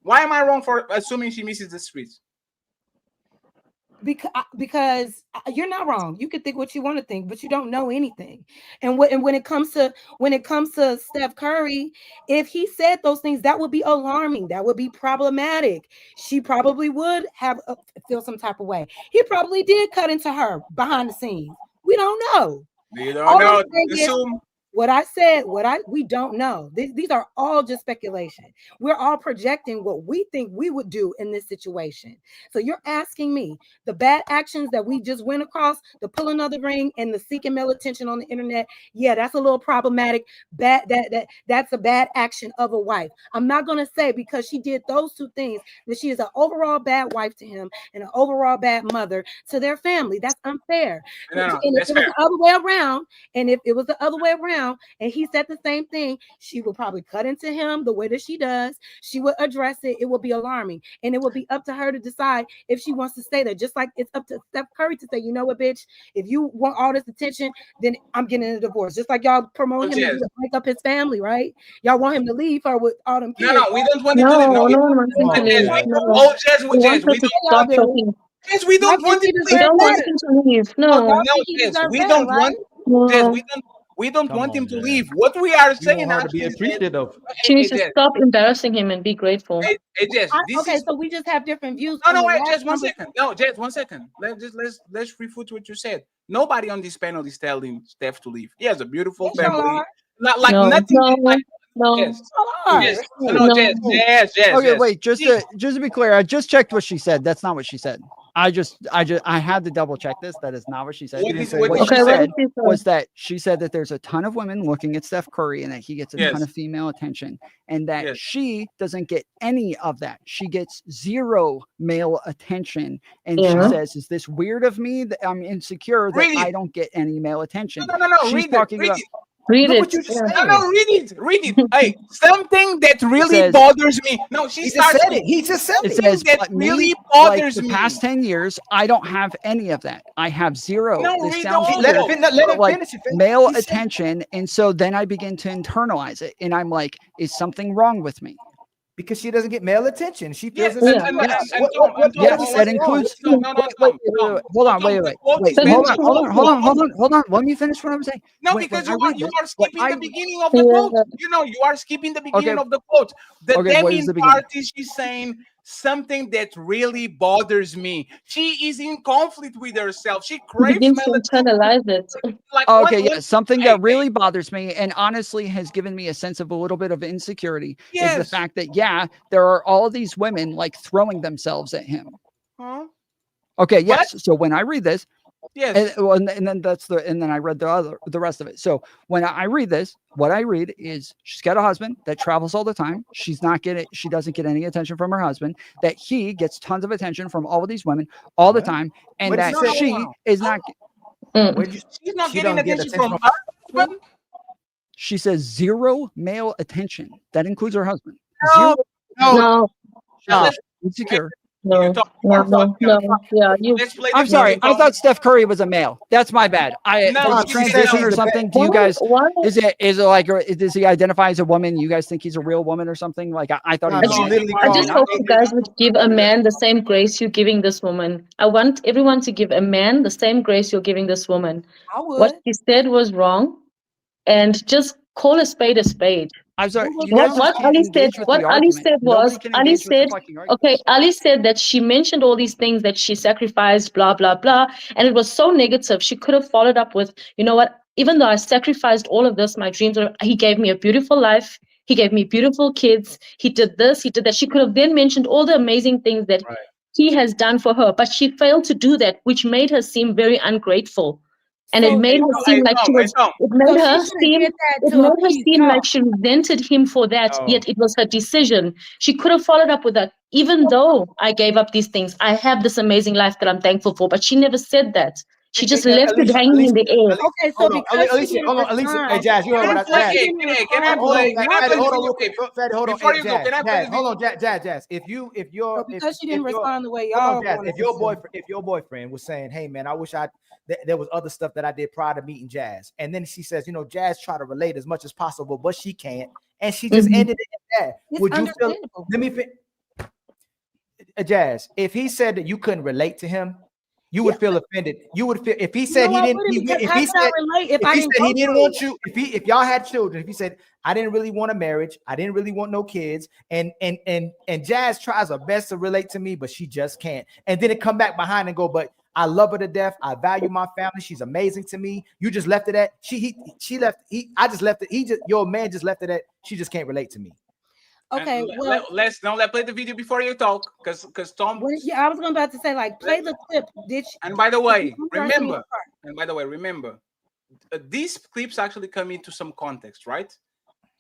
Why am I wrong for assuming she misses the streets? Because you're not wrong. You can think what you want to think, but you don't know anything. And when it comes to Steph Curry, if he said those things, that would be alarming. That would be problematic. She probably would have feel some type of way. He probably did cut into her behind the scenes. We don't know. You All don't I'm know. saying is, Assume. what I said, we don't know. These are all just speculation. We're all projecting what we think we would do in this situation. So you're asking me the bad actions that we just went across, the pulling of the ring and the seeking male attention on the internet. Yeah, that's a little problematic. That's a bad action of a wife. I'm not gonna say because she did those two things that she is an overall bad wife to him and an overall bad mother to their family. That's unfair. No, And if that's it was fair. the other way around, and if it was the other way around, and he said the same thing, she would probably cut into him the way that she does. She would address it. It would be alarming, and it would be up to her to decide if she wants to stay there. Just like it's up to Steph Curry to say, you know what, bitch, if you want all this attention, then I'm getting a divorce. Just like y'all promote him to break up his family, right? Y'all want him to leave her with all them kids. No, we don't want him to leave. No, no one wants him to leave. No. Jess, We want her we to don't stop want him. talking. Jess, we don't want him to We leave. don't want him to leave. No. Jess, we don't want. Jess, we don't want him to leave. What we are saying want her to be actually is appreciative. She needs to Jess, stop embarrassing him and be grateful. hey, Jess, this Okay, is so we just have different views. no, on the wait, last just one conversation. second. No, Jess, 1 second. Let's refute what you said. Nobody on this panel is telling Steph to leave. He has a beautiful Yes, y'all family. are. Not like No, nothing. no, Like, no. Yes. Y'all are. Yes. No, Jess. Okay, Yes. wait, just to be clear, I just checked what she said. That's not what she said. I had to double check this. That is not what she said. What What did she what said did she say? was that she said that there's a ton of women looking at Steph Curry and that he gets a ton Yes. of female attention, and that Yes. she doesn't get any of that. She gets zero male attention, and Yeah. she says, "Is this weird of me that I'm insecure that Read I it. don't get any male attention?" No. She's Read talking it. about. Read Look it. what you just Yeah. said. No, read it. Read it. Hey, something that really says- bothers me. No, she He just starts. said it. He just said It it. says, that but really me, bothers like the me. past 10 years, I don't have any of that. I have zero. No, This read sounds the weird, whole Let but him like finish it. male He said- attention. And so then I begin to internalize it. And I'm like, is something wrong with me? because she doesn't get male attention. She feels Yes, as and Yes. Tom, That includes. No, Wait, hold on, wait. Hold on. Let me finish what I'm saying. No, When because I you read are this, skipping the beginning of the Yeah. quote. You are skipping the beginning Okay. of the quote. The Okay, what Demi is the beginning? part is she's saying something that really bothers me. She is in conflict with herself. She He craves begins to melatonin. internalize it. Like Okay, one- yeah, something that really bothers me and honestly has given me a sense of a little bit of insecurity is the Yes. fact that, yeah, there are all these women like throwing themselves at him. Huh? Okay, yes. So when I read this, Yes. and then I read the rest of it. So when I read this, what I read is she's got a husband that travels all the time. She doesn't get any attention from her husband. That he gets tons of attention from all of these women all the time, and What did that you say? she is not. She's not She getting don't get attention attention from from her husband. She says zero male attention. That includes her husband. No, Zero. No, She's insecure. no. Yeah, you. I'm sorry. I thought Steph Curry was a male. That's my bad. No, From a she transition said or he's the something. Do you Why- guys? why- Is it like? Does he identify as a woman? You guys think he's a real woman or something? Like I thought he was. I just hope you guys would give a man the same grace you're giving this woman. I want everyone to give a man the same grace you're giving this woman. I would. What she said was wrong, and just call a spade a spade. I'm sorry. What was You guys wrong? just can't engage with the Ali argument. said Nobody was, can Ali engage with the said, fucking argument. okay, Ali said that she mentioned all these things that she sacrificed, blah, blah, blah. And it was so negative. She could have followed up with, you know what, even though I sacrificed all of this, my dreams, he gave me a beautiful life. He gave me beautiful kids. He did this, he did that. She could have then mentioned all the amazing things that he has done for her, but she failed to do that, which made her seem very ungrateful. And it So made her seem like she was, it so made she her should have seem, did that it to made her appease seem y'all. like she resented him for that, No. yet it was her decision. She could have followed up with that, even though I gave up these things, I have this amazing life that I'm thankful for, but she never said that. She just left it hanging in the air. Okay, so Hold on, because she Alicia, didn't hold on, Alicia. Hey, respond, Jazz, you heard what I because Jazz. she didn't Can I respond Hold to on, play? the Can I Fatty, play the hold on, video real quick. clip? Fatty, hold on. Before Hey, you go, Jazz, can I play the Jazz, hold video? on, Jazz. If so because she didn't your respond the way hold y'all on, Jazz. wanted If your boyfriend was saying, "Hey, man, I wish there was other stuff that I did prior to meeting Jazz," and then she says, Jazz try to relate as much as possible, but she can't, and she just ended it at that. It's Would you feel? understandable. Let me Jazz, if he said that you couldn't relate to him, you would feel offended. You would feel if he said he I didn't. wouldn't, because how could I relate if I He didn't said go he didn't through want it? you. If y'all had children, if he said I didn't really want a marriage, I didn't really want no kids, and Jazz tries her best to relate to me, but she just can't. And then it come back behind and go, but I love her to death. I value my family. She's amazing to me. You just left it at I just left it. Your man just left it at. She just can't relate to me. Okay, And well, let's play the video before you talk, because Tom. I was about to say, like, play the clip. Did she? And by the way, I'm sorry, remember, these clips actually come into some context, right?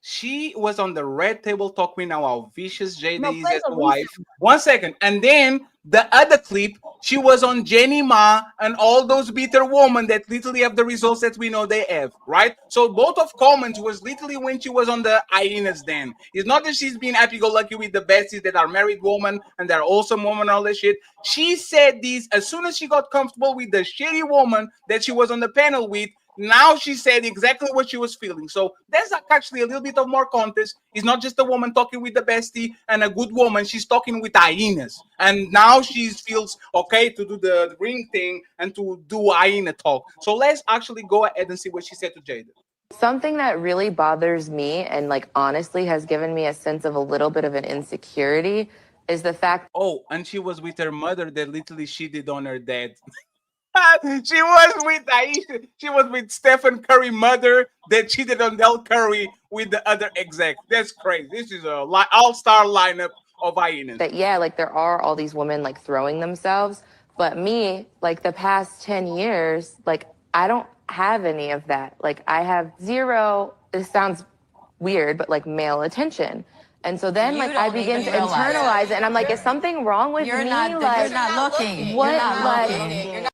She was on the Red Table Talk. We know how vicious JD is as a wife. 1 second. And then the other clip, she was on Jenny Ma and all those bitter women that literally have the results that we know they have, right? So both of comments was literally when she was on the hyenas den. It's not that she's being happy-go-lucky with the besties that are married women and they're awesome women and all that shit. She said these as soon as she got comfortable with the shitty woman that she was on the panel with. Now she said exactly what she was feeling. So there's actually a little bit of more context. It's not just a woman talking with the bestie and a good woman. She's talking with hyenas. And now she feels okay to do the ring thing and to do hyena talk. So let's actually go ahead and see what she said to Jada. Something that really bothers me and like honestly has given me a sense of a little bit of an insecurity is the fact. Oh, and she was with her mother that literally cheated on her dad. She was with Ayesha. She was with Stephen Curry mother that cheated on Del Curry with the other exec. That's crazy. This is a all-star lineup of hyenas. That yeah, like there are all these women like throwing themselves, but me, like the past 10 years, like I don't have any of that. Like I have zero, this sounds weird, but like male attention. And so then like I begin to internalize it and I'm like, is something wrong with me? You're not looking. What You're not like looking.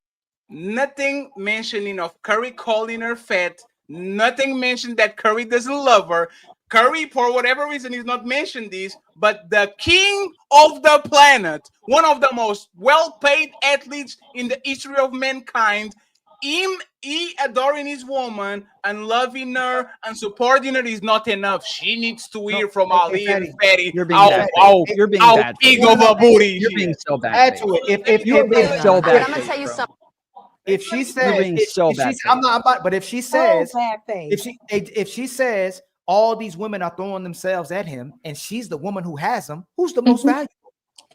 Nothing mentioning of Curry calling her fat. Nothing mentioned that Curry doesn't love her. Curry, for whatever reason, is not mentioned this, but the king of the planet, one of the most well-paid athletes in the history of mankind, he adoring his woman and loving her and supporting her is not enough. She needs to hear from Ali and Fatty You're being bad. You're being bad. big of a booty. You're being so bad. Add to it. If You're being so bad. I'm gonna tell you something. If she says, You're being so bad. I'm not about, but if she says, bad faith. if she says all these women are throwing themselves at him, and she's the woman who has them, who's the most valuable?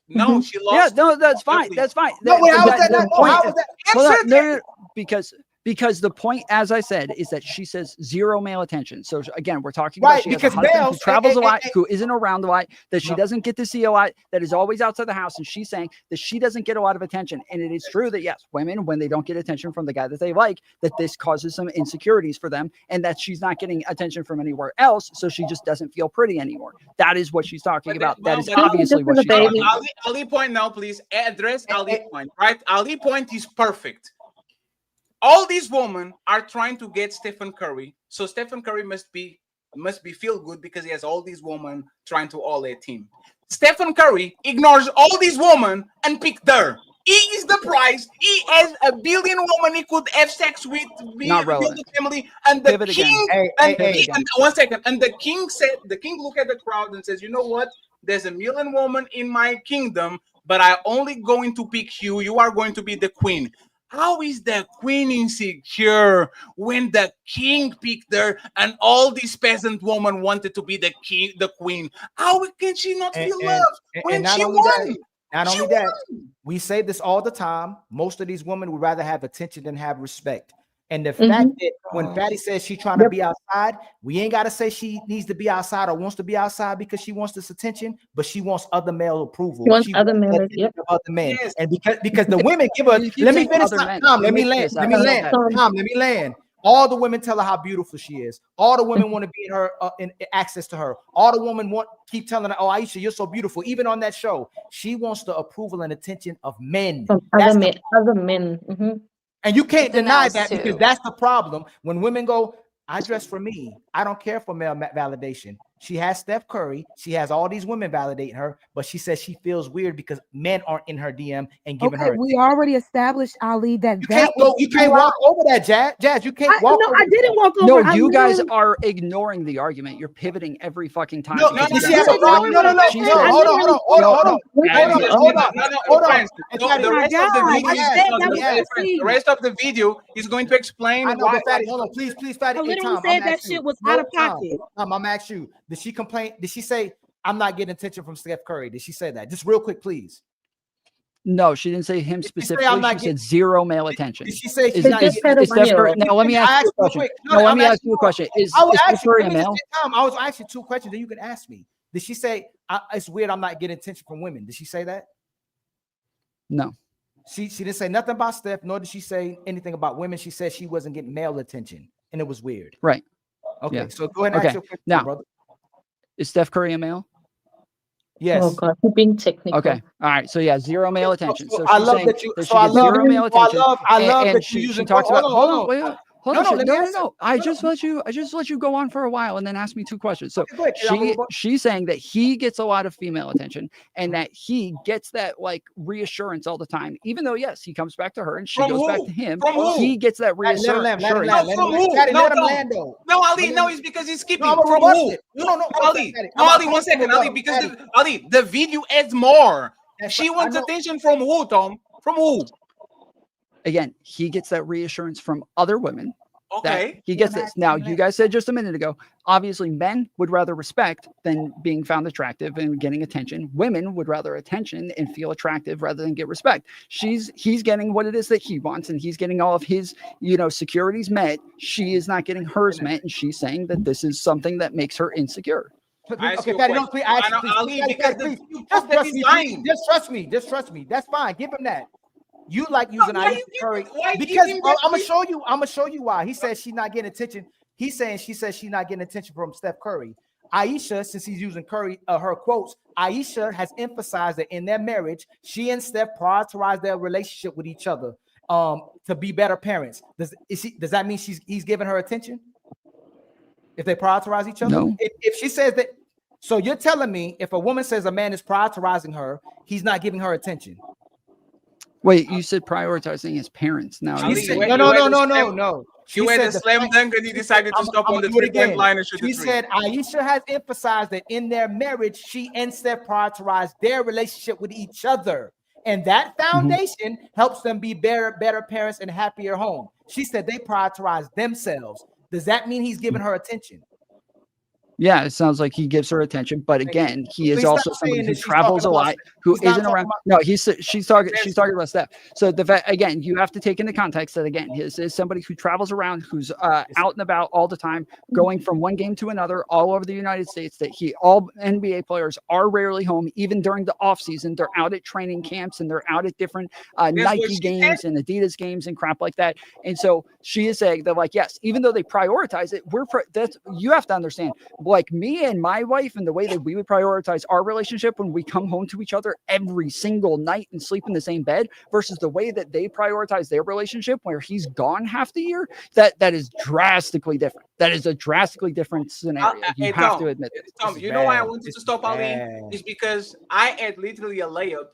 No, she lost. Yeah, no, that's fine. That's fine. No, wait, how was that? The No, point how is- was that? Hold on, no, because the point, as I said, is that she says zero male attention. So again, we're talking about she has a husband who travels a lot, who isn't around a lot, that she doesn't get to see a lot, that is always outside the house, and she's saying that she doesn't get a lot of attention. And it is true that yes, women, when they don't get attention from the guy that they like, that this causes some insecurities for them, and that she's not getting attention from anywhere else, so she just doesn't feel pretty anymore. That is what she's talking about. That is obviously what she's talking about. Ali point now, please address Ali point. Right, Ali point is perfect. All these women are trying to get Stephen Curry, so Stephen Curry must be feel good because he has all these women trying to all at him. Stephen Curry ignores all these women and picked her. He is the prize. He has 1 billion women he could have sex with, build a family, and the Pivot king. again. And 1 second, and the king said, the king looked at the crowd and says, "You know what? There's 1 million women in my kingdom, but I'm only going to pick you. You are going to be the queen." How is the queen insecure when the king picked her and all these peasant women wanted to be the king, the queen? How can she not feel loved when not she only that, won? not only that, we say this all the time. Most of these women would rather have attention than have respect. And the fact that when Fatty says she's trying to be outside, we ain't got to say she needs to be outside or wants to be outside because she wants this attention, but she wants other male approval. She wants She other wants men. attention Yep. from other men. And because the women give her, You keep let me saying finish. other men. Tom, You let me make land. this Let up. me I know land. that. Tom, let me land. All the women tell her how beautiful she is. All the women want to be in her in access to her. All the women keep telling her, "Oh, Ayesha, you're so beautiful." Even on that show, she wants the approval and attention of men. From That's other men. and you can't The deny males, that because too. that's the problem. When women go, I dress for me. I don't care for male validation. She has Steph Curry. She has all these women validating her, but she says she feels weird because men aren't in her DM and giving Okay, her. we already established, Ali, that You that can't was go. You can't walk over that, Jazz. Jazz, you can't walk. No, over I didn't walk over. No, I you guys literally- are ignoring the argument. You're pivoting every fucking time. No, because did you she guys have a are problem? No, arguing no, what no, she no. said. Hold on, hold on, hold on, hold on, hold on, hold on. Friends, the rest of the video is the rest of the video is going to explain I know, why. but Fatty, hold on, please, Fatty. I Hey, literally Tom, I'm said that asking you. shit was No, out of Tom, pocket. I'm gonna ask you. Did she complain? Did she say I'm not getting attention from Steph Curry? Did she say that? Just real quick, please. No, she didn't say him Did she say specifically. I'm not She getting? said zero male attention. Did she say she's Is, not is, getting? is Steph Curry? Now let me ask I you a asked you question. quick. No, let I'm me ask asking you a question. Is I will Steph ask you. Curry Let a me just male? Tom, I was asking 2 questions, then you can ask me. Did she say it's weird I'm not getting attention from women? Did she say that? No. She didn't say nothing about Steph, nor did she say anything about women. She said she wasn't getting male attention, and it was weird. Right. Okay, Yeah. so go ahead and ask Okay. your question, Now, brother. is Steph Curry a male? Yes. Oh God, you're being technical. Okay. All right. So yeah, zero male attention. So I she's love saying that you. that So she I gets love. zero male So attention. I love and that you she using. talks about. Hold on. Wait. Hold on. No, let me answer. No. I just let you go on for a while and then ask me 2 questions. So Okay, go ahead. she's saying that he gets a lot of female attention and that he gets that like reassurance all the time, even though yes, he comes back to her and she From goes who? back to him. From who? He gets that Let him land. Let him reassurance. land. No, from who? Fatty, No, let him no. land though. No, Ali, no, it's because he's skipping. No, I'm a From rebuttal who? it. No, Ali. Fatty. No, I'm Ali, a 1 second, rebuttal. Ali, because Fatty. Ali, the video adds more. She I wants know. attention from who, Tom? From who? Again, he gets that reassurance from other women. That Okay. he gets this. Now, you guys said just a minute ago, obviously men would rather respect than being found attractive and getting attention. Women would rather attention and feel attractive rather than get respect. He's getting what it is that he wants and he's getting all of his, securities met. She is not getting hers met. And she's saying that this is something that makes her insecure. Okay, Fatty, no, please. I ask you, Ali, please. because Fatty, the please. you Just put the trust me. design. Just trust me. Just trust me. That's fine. Give him that. You like using why Ayesha you Curry why because give him that I'm gonna show you. I'm gonna show you why. He says she's not getting attention. He's saying she says she's not getting attention from Steph Curry. Ayesha, since he's using Curry, her quotes, Ayesha has emphasized that in their marriage, she and Steph prioritize their relationship with each other to be better parents. Does that mean he's giving her attention? If they prioritize each other? No. If she says that, so you're telling me if a woman says a man is prioritizing her, he's not giving her attention. Wait, you said prioritizing his parents. Now She you said, saying no. She You had said a slam dunk and he decided to stop on the 3-point line and shoot the She three. said Ayesha has emphasized that in their marriage, she and Steph prioritize their relationship with each other. And that foundation helps them be better parents and happier home. She said they prioritize themselves. Does that mean he's giving her attention? Yeah, it sounds like he gives her attention, but again, he is Please also stop somebody saying who that she's travels talking a about lot, Steph. who She's not isn't talking around. about- No, she's talking about Steph. So the fact, again, you have to take into context that again, his is somebody who travels around, who's out and about all the time, going from one game to another all over the United States. That all NBA players are rarely home, even during the off season. They're out at training camps and they're out at different Nike games and Adidas games and crap like that. And so she is saying that, like, yes, even though they prioritize it, that's you have to understand, like me and my wife and the way that we would prioritize our relationship when we come home to each other every single night and sleep in the same bed versus the way that they prioritize their relationship where he's gone half the year, that is drastically different. That is a drastically different scenario. You have to admit this. Tom, you know why I wanted to stop Ali? Is because I had literally a layup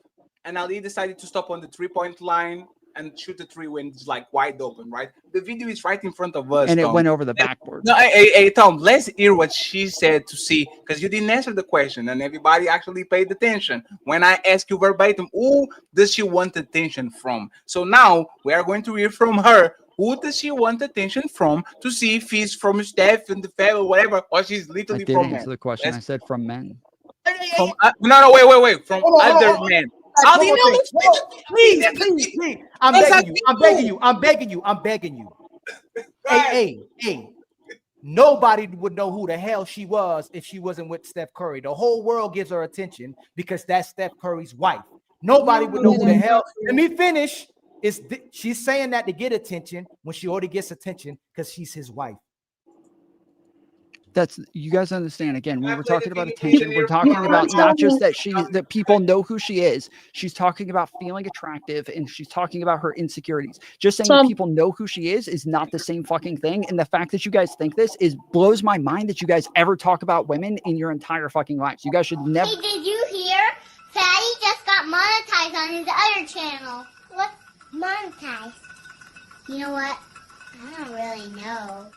and Ali decided to stop on the 3-point line and shoot the three when it's like wide open, right? The video is right in front of us, And it Tom. went over the backboard. No, hey, Tom, let's hear what she said to see, because you didn't answer the question, and everybody actually paid attention when I asked you verbatim, who does she want attention from? So now we are going to hear from her. Who does she want attention from, to see if he's from Steph and the family or whatever, or she's I literally did from answer men? the question. I said from men. From no, wait. From Hold on, other hold on. men. One Aldi, more no, thing. let's Hold on. Please, that's please, please. I'm that's begging you. I'm begging you. I'm begging you. I'm begging you. Hey. Nobody would know who the hell she was if she wasn't with Steph Curry. The whole world gives her attention because that's Steph Curry's wife. Nobody would know who the hell. Let me finish. She's saying that to get attention when she already gets attention because she's his wife. That's, you guys understand. Again, when we're talking about attention, we're talking about not just that people know who she is. She's talking about feeling attractive, and she's talking about her insecurities. Just saying that people know who she is not the same fucking thing. And the fact that you guys think this blows my mind that you guys ever talk about women in your entire fucking lives. You guys should never. Hey, did you hear? Fatty just got monetized on his other channel. What? Monetized? You know what? I don't really know.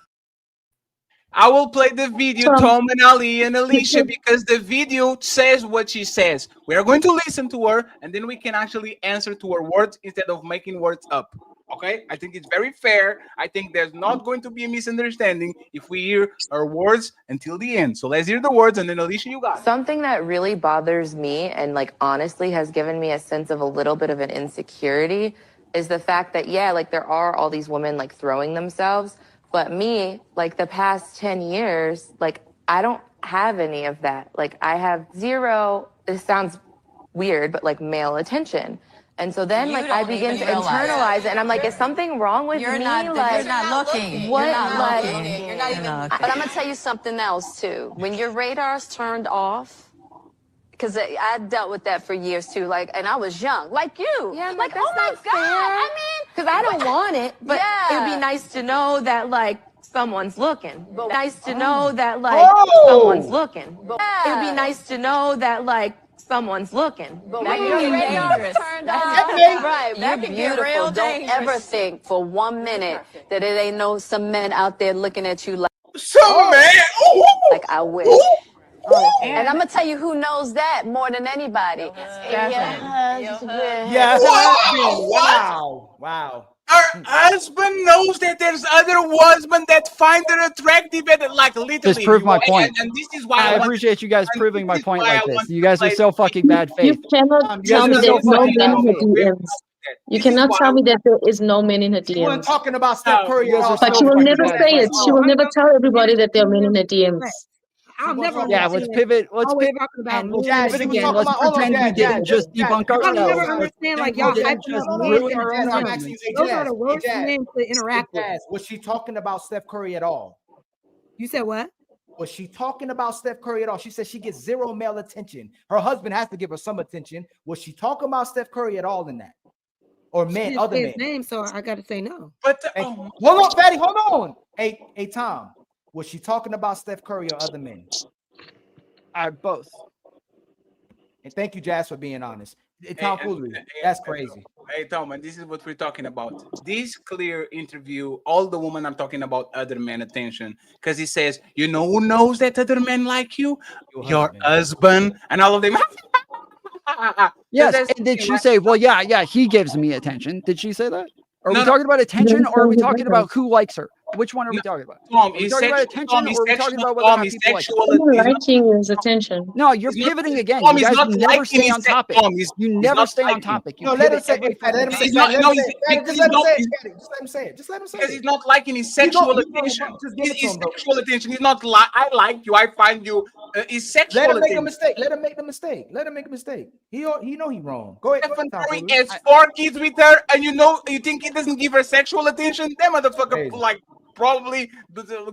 I will play the video, Tom and Ali and Alicia, because the video says what she says. We are going to listen to her, and then we can actually answer to her words instead of making words up. Okay? I think it's very fair. I think there's not going to be a misunderstanding if we hear her words until the end. So let's hear the words, and then Alicia, you got it. Something that really bothers me and like honestly has given me a sense of a little bit of an insecurity is the fact that, yeah, like there are all these women like throwing themselves. But me, like the past 10 years, like I don't have any of that. Like I have zero, this sounds weird, but like male attention. And so then like I begin to internalize it and I'm like, is something wrong with me? You're like, not looking. What? You're not like, looking. You're not even. But I'm gonna tell you something else too. When your radar's turned off, because I dealt with that for years too. Like, and I was young, like you. Yeah, I'm like, that's oh my not God. fair. I mean, because I don't want it, but Yeah. it'd be nice to know that like someone's looking. But- Nice to know that like someone's looking. It'd be nice to know that like someone's looking. But That when could your get radar's dangerous. turned That's off, dangerous. right? That You're can get beautiful. real Don't dangerous. ever think for 1 minute that it ain't no some men out there looking at you like. Some man. Like I wish. And I'm gonna tell you who knows that more than anybody. Your husband. Yes. What? Wow. Her husband knows that there's other husband that find her attractive, and like literally. Just prove my point. And this is why I want- appreciate you guys and proving my this is point why like I this. want You to guys are play so fucking bad faith. You cannot You tell guys me are so there's no fucking men bad in her faith. DMs. You This is cannot why tell I- me that there is no men in her She wasn't DMs. talking about Steph Curry. You guys are But so she will fucking never bad say faith. it. She will never tell everybody that there are men in her DMs. I'll never Yeah, understand. let's pivot. Let's Always pivot. talking about Let's men pivot and again. men. Let's pretend we didn't just debunk I'll never ourselves. understand like We y'all didn't hyping just up men ruin for our women. own I'm argument. asking you, hey, Those Jazz, are the worst men to interact with. Jazz, was she talking about Steph Curry at all? You said what? Was she talking about Steph Curry at all? She said she gets zero male attention. Her husband has to give her some attention. Was she talking about Steph Curry at all in that? Or She men, didn't other say men? his name, so I got to say no. But Hey, hold on, Fatty, hold on. Hey, Tom, was she talking about Steph Curry or other men? Both. And thank you, Jazz, for being honest. Tom Foolery, that's crazy. Hey Tom, and this is what we're talking about. This clear interview, all the women are talking about other men attention, because he says, you know who knows that other men like you? Your husband. And all of them. Yes. And did she say, well, yeah, he gives me attention? Did she say that? Are we talking about attention, or are we talking about who likes her? Which one are we talking about? Tom, Are we talking about attention, or are we talking about whether or Tom, not is people like sexual. her? Liking is attention. No, you're pivoting again. Tom, You he's guys not never liking stay his on sex- topic. Tom, he's never not stay on liking. topic. You No, let him pivot say every it. Let him fucking say He's it. not- Let no, him say he's- it. Just because let him he's say not- it. Just let him say it. Just let him say Because it. he's not liking his You know- sexual you know, attention. just give it It's to his him, though. sexual attention. He's not like, I like you, I find you. His sexual Let him make a attention. mistake. Let him make the mistake. Let him make a mistake. He know he wrong. Go ahead. Stephen Tom Curry Foolery. has 4 kids with her, and you think he doesn't give her sexual attention? That motherfucker Crazy. like probably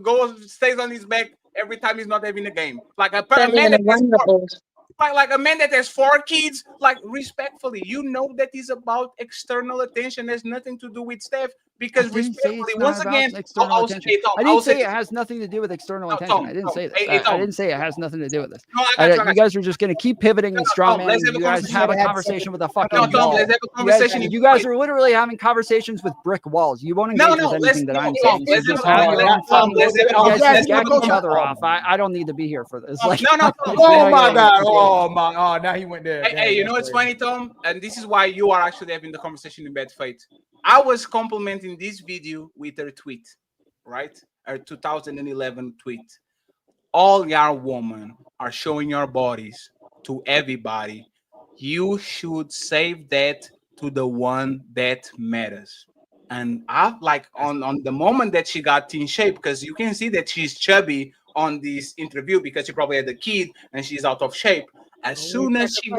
goes stays on his back every time he's not having a game. Like a Seven man and that a has wonderful. like a man that has 4 kids. Like respectfully, you know that is about external attention. Has nothing to do with Steph, because I didn't say it's respectfully, not once about again, external I'll attention. say, Tom, I I'll didn't say say it this. has nothing to do with external No, attention. Tom, I didn't Tom, say that. hey, I Tom. didn't say it has nothing to do with this. No, I got you. You guys are just going to keep pivoting and straw Tom, let's manning. have a You guys conversation. have a conversation with a fucking No, Tom, wall. let's have a conversation. You guys are literally having conversations with brick walls. You won't engage with anything that I'm saying. So just have your own fucking. You guys let's jack have a each other off. I don't need to be here for this. Like, no. Oh my God! Oh my! Oh, now he went there. Hey, you know what's funny, Tom? And this is why you are actually having the conversation in bad faith. I was complimenting this video with her tweet, right? Her 2011 tweet. All your women are showing your bodies to everybody. You should save that to the one that matters. And I like on the moment that she got in shape, because you can see that she's chubby on this interview because she probably had a kid and she's out of shape. As soon as she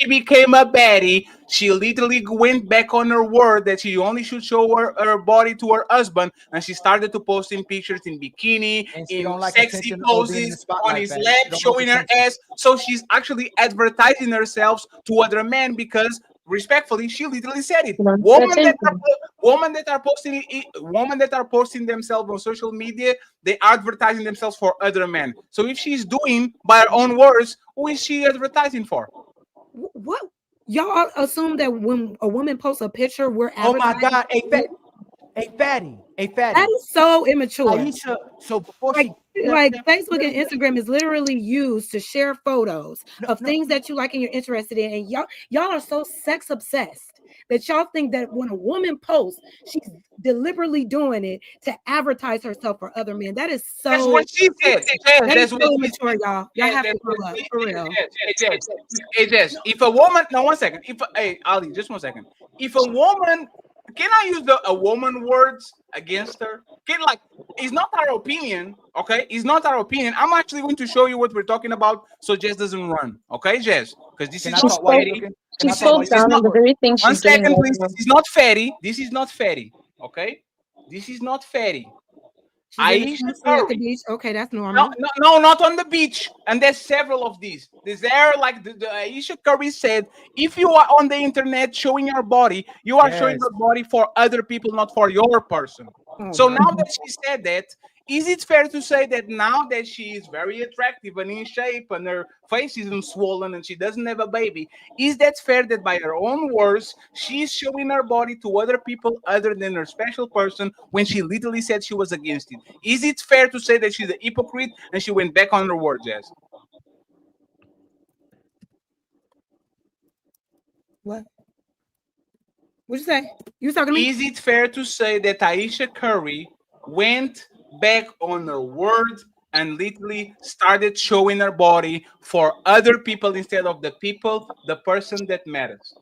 became a baddie, she literally went back on her word that she only should show her body to her husband, and she started to posting pictures in bikini, in sexy poses, on his lap, showing her ass. So she's actually advertising herself to other men because, respectfully, she literally said it. Women that are posting themselves on social media, they advertising themselves for other men. So if she's doing by her own words, who is she advertising for? What y'all assume that when a woman posts a picture, we're advertising? Oh my God! Hey, fatty. That is so immature. Ayesha, so before like Facebook and Instagram is literally used to share photos of things that you like and you're interested in, and y'all are so sex obsessed that y'all think that when a woman posts, she's deliberately doing it to advertise herself for other men. That is so. That's what she said. That's so immature, y'all. Y'all have to grow up for real. Hey, Jess, if a woman, no, 1 second. Hey, Ali, just 1 second. If a woman, can I use a woman words against her? It's not our opinion, okay? It's not our opinion. I'm actually going to show you what we're talking about, so Jess doesn't run, okay, Jess? Because this is not fatty. She spoke down on the very thing she's 1 second, doing. please. This is not fatty. This is not fatty, okay? This is not fatty. Ayesha at the beach. Okay, that's normal. No, not on the beach. And there's several of these. There, like the Ayesha Curry said, if you are on the internet showing your body, you are showing your body for other people, not for your person. So now that she said that, is it fair to say that now that she is very attractive and in shape and her face isn't swollen and she doesn't have a baby, is that fair that by her own words, she's showing her body to other people other than her special person when she literally said she was against it? Is it fair to say that she's a hypocrite and she went back on her word, Jess? What? What'd you say? You talking to me? Is it fair to say that Ayesha Curry went back on her word and literally started showing her body for other people instead of the person that matters?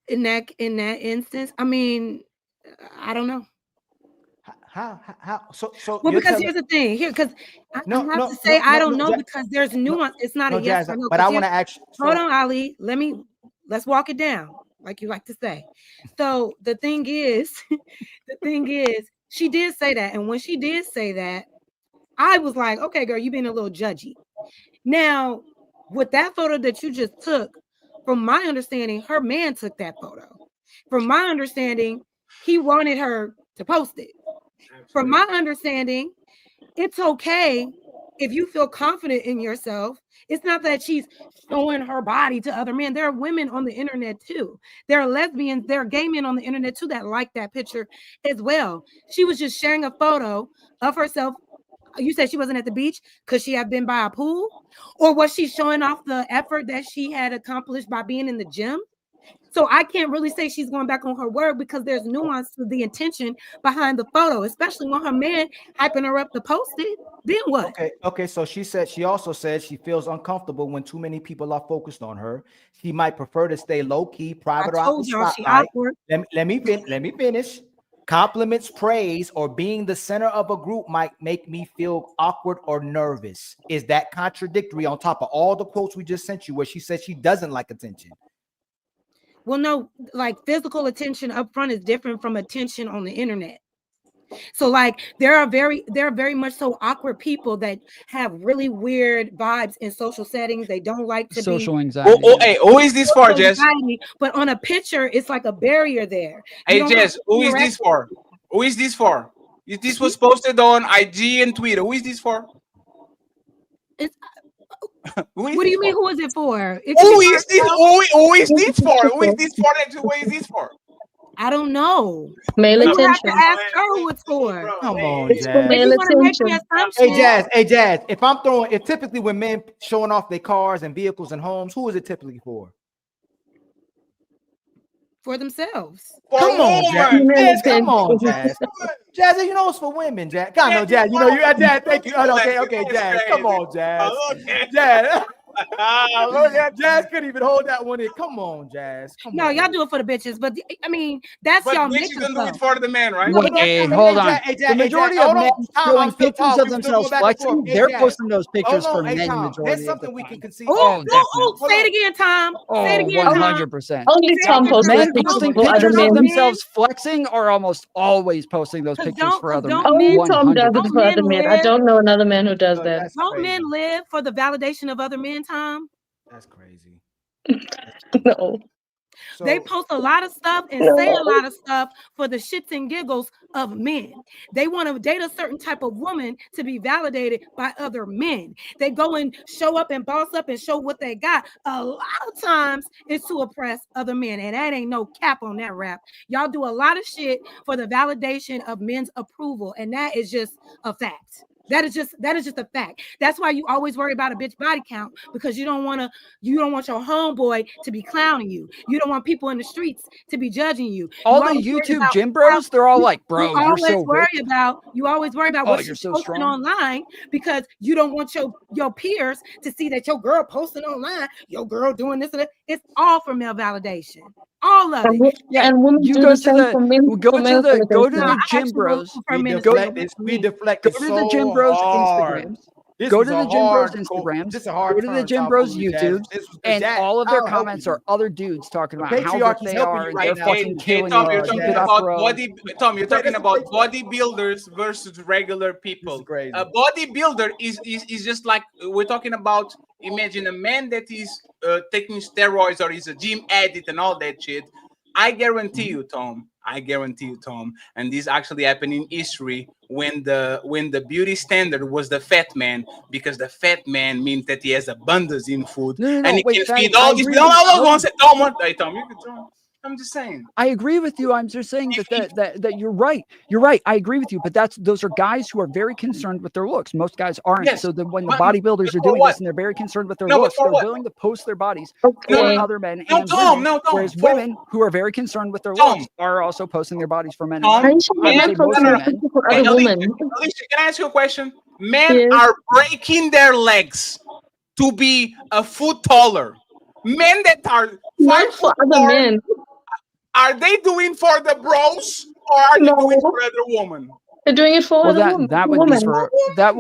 In that instance, I mean, I don't know. How? So well, because here's the thing. Because I have to say I don't know because there's nuance. It's not a yes or no. But I want to ask. Hold on, Ali. Let's walk it down, like you like to say. So the thing is, she did say that, and when she did say that, I was like, okay, girl, you being a little judgy. Now, with that photo that you just took, from my understanding, her man took that photo. From my understanding, he wanted her to post it. From my understanding, it's okay if you feel confident in yourself. It's not that she's showing her body to other men. There are women on the internet too. There are lesbians, there are gay men on the internet too that like that picture as well. She was just sharing a photo of herself. You said she wasn't at the beach because she had been by a pool? Or was she showing off the effort that she had accomplished by being in the gym? So I can't really say she's going back on her word because there's nuance to the intention behind the photo, especially when her man hyping her up to post it. Then what? Okay. So she also said she feels uncomfortable when too many people are focused on her. She might prefer to stay low key, private, or out the spotlight. Let me finish. Compliments, praise, or being the center of a group might make me feel awkward or nervous. Is that contradictory on top of all the quotes we just sent you where she said she doesn't like attention? Well, no, like physical attention up front is different from attention on the internet. So like there are very much so awkward people that have really weird vibes in social settings. They don't like to be Social anxiety. Hey, who is this for, Jess? anxiety, but on a picture, it's like a barrier there. You Hey, don't have Jess, who is this for? Who is this for? This was posted on IG and Twitter. Who is this for? What do you mean? Who is it for? It Who is this? Who is this for? Who is this for? Who is this for? I don't know. Male You have attention. to ask her who it's for. Come on, It's for Jazz. male attention. Hey, Jazz. Hey, Jazz. If typically when men showing off their cars and vehicles and homes, who is it typically for? For themselves. Come on, Jazz. Jazz, come on, Jazz. Jazz, you know it's for women, Jazz. God, no, Jazz. You know you Jazz. Thank you. Oh, okay, Jazz. Come on, Jazz. Jazz. Jazz couldn't even hold that one in. Come on, Jazz. Come No, on. y'all do it for the bitches, but I mean that's But y'all bitches makeup don't do it though. for the men, right? Hey, hold on. The majority of men showing pictures of themselves flexing, they're posting those pictures for men. There's Majority of the something we can concede. Oh, definitely. say it again, Tom. Say it again, Tom. 100%. Only Tom posts those Men pictures posting for other pictures of men. themselves flexing are almost always posting those pictures for other men. Only Tom does it for other men. I live- don't know another man who does that. Don't men live for the validation of other men, Tom? That's crazy. No. They post a lot of stuff and say a lot of stuff for the shits and giggles of men. They want to date a certain type of woman to be validated by other men. They go and show up and boss up and show what they got. A lot of times it's to oppress other men, and that ain't no cap on that rap. Y'all do a lot of shit for the validation of men's approval, and that is just a fact. That is just a fact. That's why you always worry about a bitch body count, because you don't want your homeboy to be clowning you. You don't want people in the streets to be judging you. All the YouTube gym bros, they're all like, bro, you're so rich. You always worry about Oh, what you're you're so posting strong. online, because you don't want your peers to see that your girl posting online, your girl doing this and that. It's all for male validation. All of it. And women You do go the to same the for men. go for to male the go to validation. the gym bros. We deflected Go to the gym bros Instagrams. Go to the gym bros Instagrams. This is a hard Go to the turn, gym Tom, bros for you, Jazz. YouTubes, This was- and Jazz, all of their I'll help comments you. are other dudes talking The about how rich patriarchy's they helping are you and right they're now. fucking Hey, killing Tom, it. you're Keep talking it up, about bro. Tom, you're talking that's about crazy. bodybuilders versus regular people. crazy. A bodybuilder is just like we're talking about. Imagine a man that is taking steroids or is a gym addict and all that shit. I guarantee you, Tom. And this actually happened in history when the beauty standard was the fat man, because the fat man means that he has abundance in food and he wait, can fatty, feed all I these. agree No, with no, you. no, Tom, you can Tom. I'm just saying. I agree with you. I'm just saying that you're right. You're right. I agree with you. But those are guys who are very concerned with their looks. Most guys aren't. Yes. So when the But bodybuilders are for doing what? this and they're very concerned with their No, but looks, for they're what? willing to post their bodies Okay. for other men No, and Tom, women. no, Tom. Whereas women who are very concerned with their Tom. looks are also posting their bodies for men. Tom, And women. Ayesha, I would men say posting mostly their men. pictures for Hey, other Alicia, women. Alicia, can I ask you a question? Men Yes. are breaking their legs to be a foot taller. Men that are Not for other men. are they doing for the bros or are they doing No. for other woman? They're doing it for Well, other women. that would be for that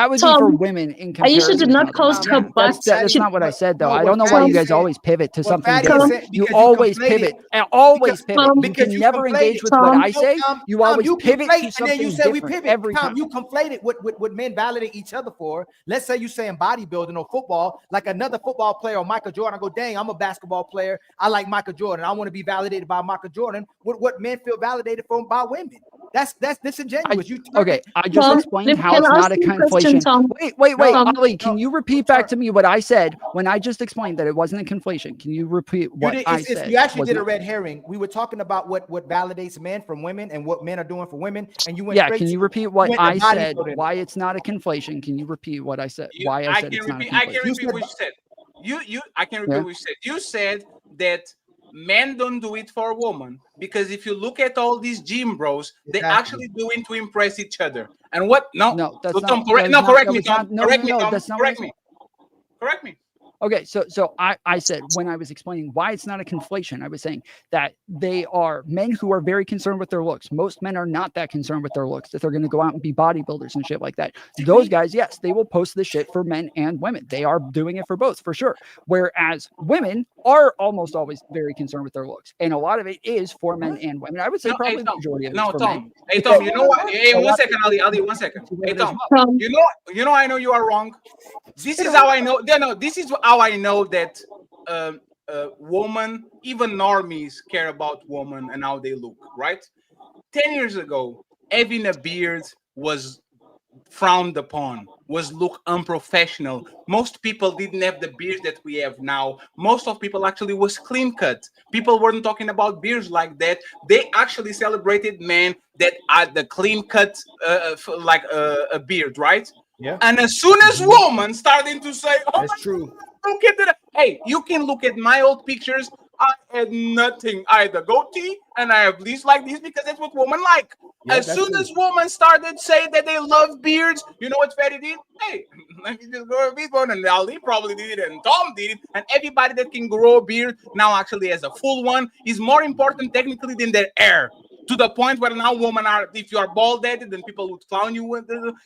would be for Tom, women in Ayesha comparison. did to not others. post her butt. That's She- not what I said, though. No, I what don't know why Fatty you guys said- always pivot to what something Fatty different. said, You because always conflated- pivot. Always because- pivot. Tom, You because can you never conflated. engage with Tom, what I say. Tom, You always you pivot conflate, to and something then you say we different pivot. every Tom, time. you conflated what men validate each other for. Let's say you saying bodybuilding or football, like another football player or Michael Jordan. I go, dang, I'm a basketball player. I like Michael Jordan. I want to be validated by Michael Jordan. What men feel validated from by women. That's disingenuous. Okay, I just Tom, explained how can it's I not ask a you a question, conflation. Tom? Wait, Tom. Ali, can you repeat back to me what I said when I just explained that it wasn't a conflation? Can you repeat what I said? You actually was did a not- red herring. We were talking about what validates men from women and what men are doing for women, and you went Yeah, straight can to- you repeat what went to I said? bodybuilding. Why it's not a conflation? Can you repeat what I said? Why I said it's not a I can conflation? repeat what you said. I can repeat Yeah. what you said. You said that men don't do it for a woman because if you look at all these gym bros, they actually do it to impress each other. And what? No, that's so not. Tom, that correct. was No, not- correct that me, was Tom. not- No, Correct no, me, no, Tom. that's not what I Correct said. me. Correct me. Okay, so I said when I was explaining why it's not a conflation, I was saying that they are men who are very concerned with their looks. Most men are not that concerned with their looks, that they're going to go out and be bodybuilders and shit like that. Those guys, yes, they will post this shit for men and women. They are doing it for both, for sure. Whereas women are almost always very concerned with their looks, and a lot of it is for men and women. I would say probably the majority of it's for men. Tom. Hey, Tom, you know what? Hey, one second, Ali, 1 second. Hey, Tom, you know, I know you are wrong. This is how I know. No, this is how I know that women, even normies, care about women and how they look. Right? 10 years ago, having a beard was frowned upon, was look unprofessional. Most people didn't have the beards that we have now. Most of people actually was clean cut. People weren't talking about beards like that. They actually celebrated men that had the clean cut like a beard, right? Yeah. And as soon as women starting to say, "Oh, that's true," look at that. Hey, you can look at my old pictures. I had nothing. I had a goatee and I have these like these because that's what women like. Yeah, as soon as women started saying that they love beards, you know what Fatty did? Hey, let me just grow a beard one. And Ali probably did it, and Tom did it, and everybody that can grow a beard now actually has a full one is more important technically than their hair. To the point where now women are, if you are bald headed, then people would clown you,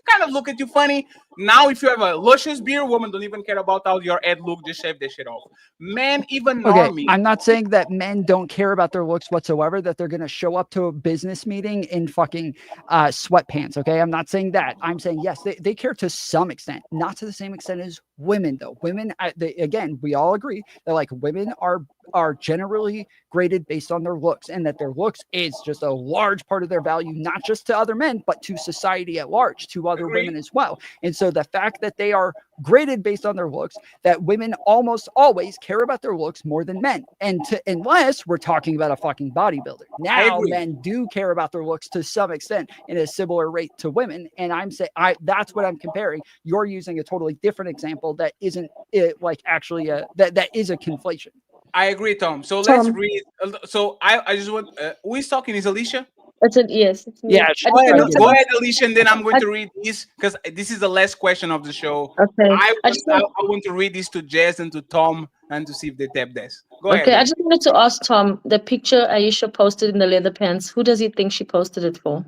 kind of look at you funny. Now, if you have a luscious beard, women don't even care about how your head look. Just shave that shit off. Men, even normie. I'm not saying that men don't care about their looks whatsoever, that they're going to show up to a business meeting in fucking sweatpants. Okay. I'm not saying that. I'm saying, yes, they care to some extent, not to the same extent as women, though. Women, again, we all agree that like women are generally graded based on their looks, and that their looks is just a large part of their value, not just to other men, but to society at large, to other women as well. And so the fact that they are graded based on their looks, that women almost always care about their looks more than men. And unless we're talking about a fucking bodybuilder. Now men do care about their looks to some extent in a similar rate to women. And I'm saying that's what I'm comparing. You're using a totally different example that isn't like actually that is a conflation. I agree, Tom. So let's read. So I just want. Who is talking? Is Alicia? Yes. It's me. Yeah. Go ahead, Alicia, and then I'm going to read this because this is the last question of the show. Okay. I want to read this to Jess and to Tom and to see if they tap this. Go ahead. Okay, I just wanted to ask Tom, the picture Ayesha posted in the leather pants, who does he think she posted it for?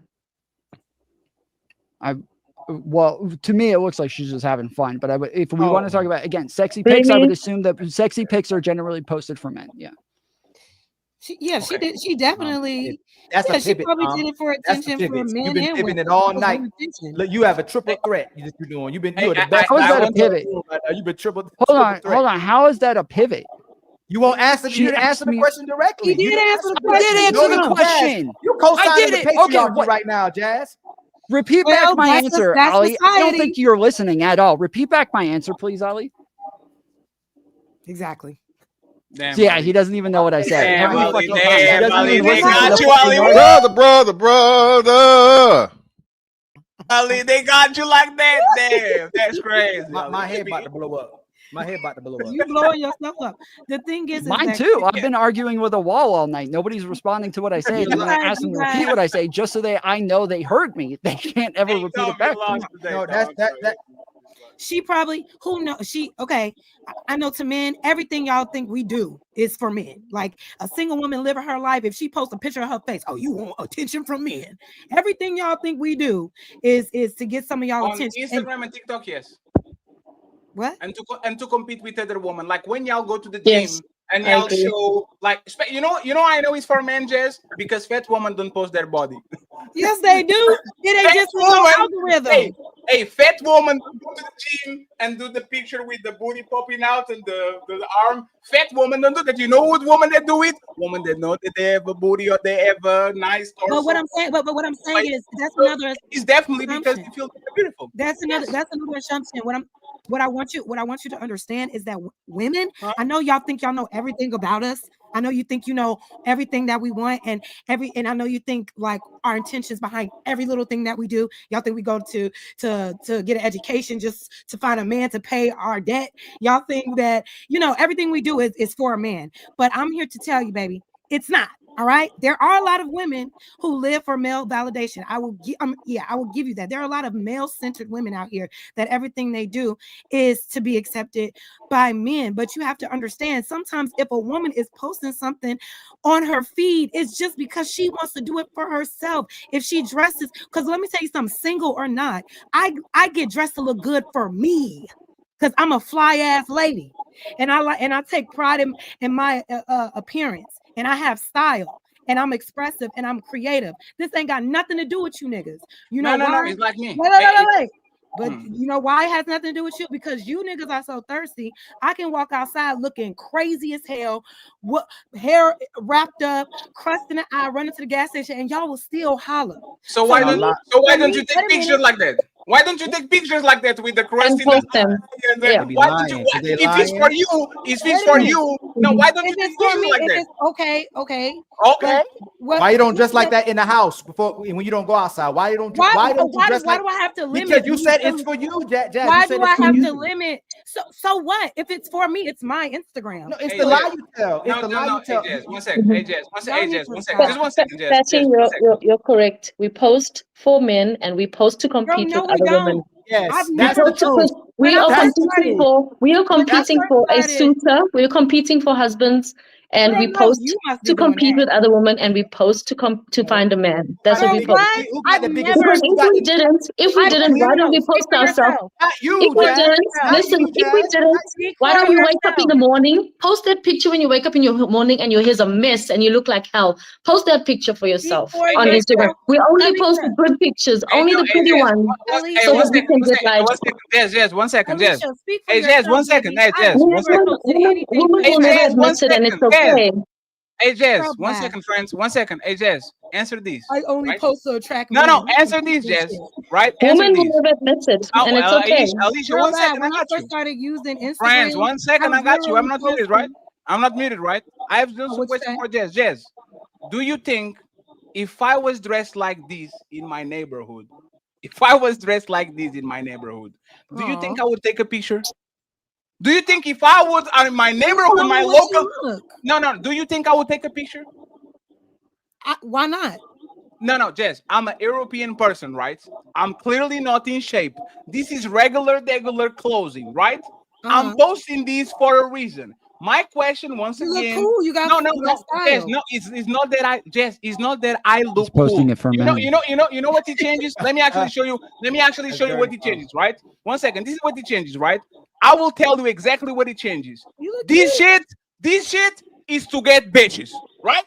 Well, to me, it looks like she's just having fun. But if we want to talk about, again, sexy pics, I would assume that sexy pics are generally posted for men. Yeah. She did. She definitely. That's a she pivot. probably did it for attention for men. You've been and pivoting women. it all night. Look, you have a triple threat. You're doing. You're the best. How is that a pivot? You've been triple. Hold on. How is that a pivot? You won't answer. You didn't answer the question directly. He did answer the question. I did answer the question. You co-signing the patriarchy right now, Jazz. Repeat back my answer, Ali. I don't think you're listening at all. Repeat back my answer, please, Ali. Exactly. Damn, yeah, he doesn't even know what I said. Damn, Ali, they got you, Ali. Brother. Ali, they got you like that. Damn, that's crazy. My head about to blow up. My head about to blow up. You blowing yourself up. The thing is mine too. I've been arguing with a wall all night. Nobody's responding to what I say. And then I ask them to repeat what I say just so I know they heard me. They can't ever repeat it back to me. No, that. She probably, who knows? I know to men, everything y'all think we do is for men. Like a single woman living her life, if she posts a picture of her face, oh, you want attention from men. Everything y'all think we do is to get some of y'all attention. Instagram and TikTok, yes. What? And to compete with other women. Like when y'all go to the gym and y'all show, like, you know, I know it's for men, Jess, because fat women don't post their body. Yes, they do. It ain't just an algorithm. Hey, fat woman go to the gym and do the picture with the booty popping out and the arm. Fat woman don't do that. You know what women that do it? Women that know that they have a booty or they have a nice torso. But what I'm saying, is that's another. It's definitely because they feel beautiful. That's another assumption. What I want you to understand is that women, I know y'all think y'all know everything about us. I know you think you know everything that we want, and I know you think like our intentions behind every little thing that we do. Y'all think we go to get an education just to find a man to pay our debt. Y'all think that everything we do is for a man. But I'm here to tell you, baby, it's not. All right. There are a lot of women who live for male validation. I will give you that. There are a lot of male-centered women out here that everything they do is to be accepted by men. But you have to understand, sometimes if a woman is posting something on her feed, it's just because she wants to do it for herself. If she dresses, because let me tell you something, single or not, I get dressed to look good for me because I'm a fly ass lady. and I take pride in my appearance, and I have style, and I'm expressive, and I'm creative. This ain't got nothing to do with you niggas. You know No, why? it's like me. Wait. But you know why it has nothing to do with you? Because you niggas are so thirsty. I can walk outside looking crazy as hell, what hair wrapped up, crust in the eye, running to the gas station, and y'all will still holler. So why don't you wait take a pictures minute. like that? Why don't you take pictures like that with the crust And in the post them. eye? And Yeah. then, why don't you? If it's for you, if it's for you, no. Why don't you If take it's for pictures me, like if that? it's okay. Okay. Why you don't dress like that in the house before when you don't go outside? Why you don't? Why don't you dress why like? do I have to limit? Because you said it's for you, Jazz. Why You said do I it's for have to you. limit? So what? If it's for me, it's my Instagram. No, it's Hey, the Jazz. lie you tell. It's No, the no, lie no. you Hey, tell. Jazz, one second. Hey, Jazz, one second. Hey, Y'all need Jazz, to one second. stop. Just one second, Jazz. Fatty, Jazz, one second. you're correct. We post for men and we post to Bro, compete no, with we other don't. women. Yes, We that's the post truth. because we are That's the competing truth. for a suitor. We're competing for husbands, and Girl, we no, post you must be to doing compete that. with other women, and we post to find a man. That's what Girl, we post. what? Who got I've the biggest? never. Because if we didn't, why don't we Speak post for ourselves? yourself. Not If you, we Jazz. didn't, Not listen, you, if we Jazz. didn't, Speak why for don't you wake up in yourself. the morning, post that picture when you wake up in your morning and your hair's a mess and you look like hell. Post that picture for yourself for on yourself. Instagram. We only post Alicia. the good pictures, Hey, only yo, the hey, pretty Jazz. ones, Hey, so Alicia. that we can get likes. one second. Jazz, one second. Jazz. Alicia, speak for Hey, Jazz, yourself, one second. baby. Hey, I've Jazz, one never second. posted anything Women Hey, will picture. never Jazz, one admit it, and it's second. Jazz. okay. Hey, Jazz, Girl, one bye. second, friends. 1 second. Hey, Jazz, answer this. I only Right? post to attract No, men. no, You answer compete this, with Jazz. shit. Right? Answer Women will this. never admit it, Oh, and it's okay. Alicia, Girl, 1 bye. second. I When I got first you. started using Friends, Instagram, 1 second. I I was got you. I'm literally not muted, right? posting. I'm not muted, right? I have just Oh, a what you question say? for Jazz. Jazz, do you think if I was dressed like this in my neighborhood, if I was dressed like this in my neighborhood, do you think I would take a picture? Do you think if I was in my You neighborhood, tell my me what local, you look. no, do you think I would take a picture? Why not? No, Jess, I'm an European person, right? I'm clearly not in shape. This is regular clothing, right? I'm posting these for a reason. My question, once You look again, cool. You got Jess, style. no, it's not that it's not that I look posting cool. it for You know, men. you know what it changes? Let me actually show you. Let me actually That's show you what dirty, it bro. changes, right? 1 second. This is what it changes, right? I will tell you exactly what it changes. You look This cute. shit is to get bitches, right?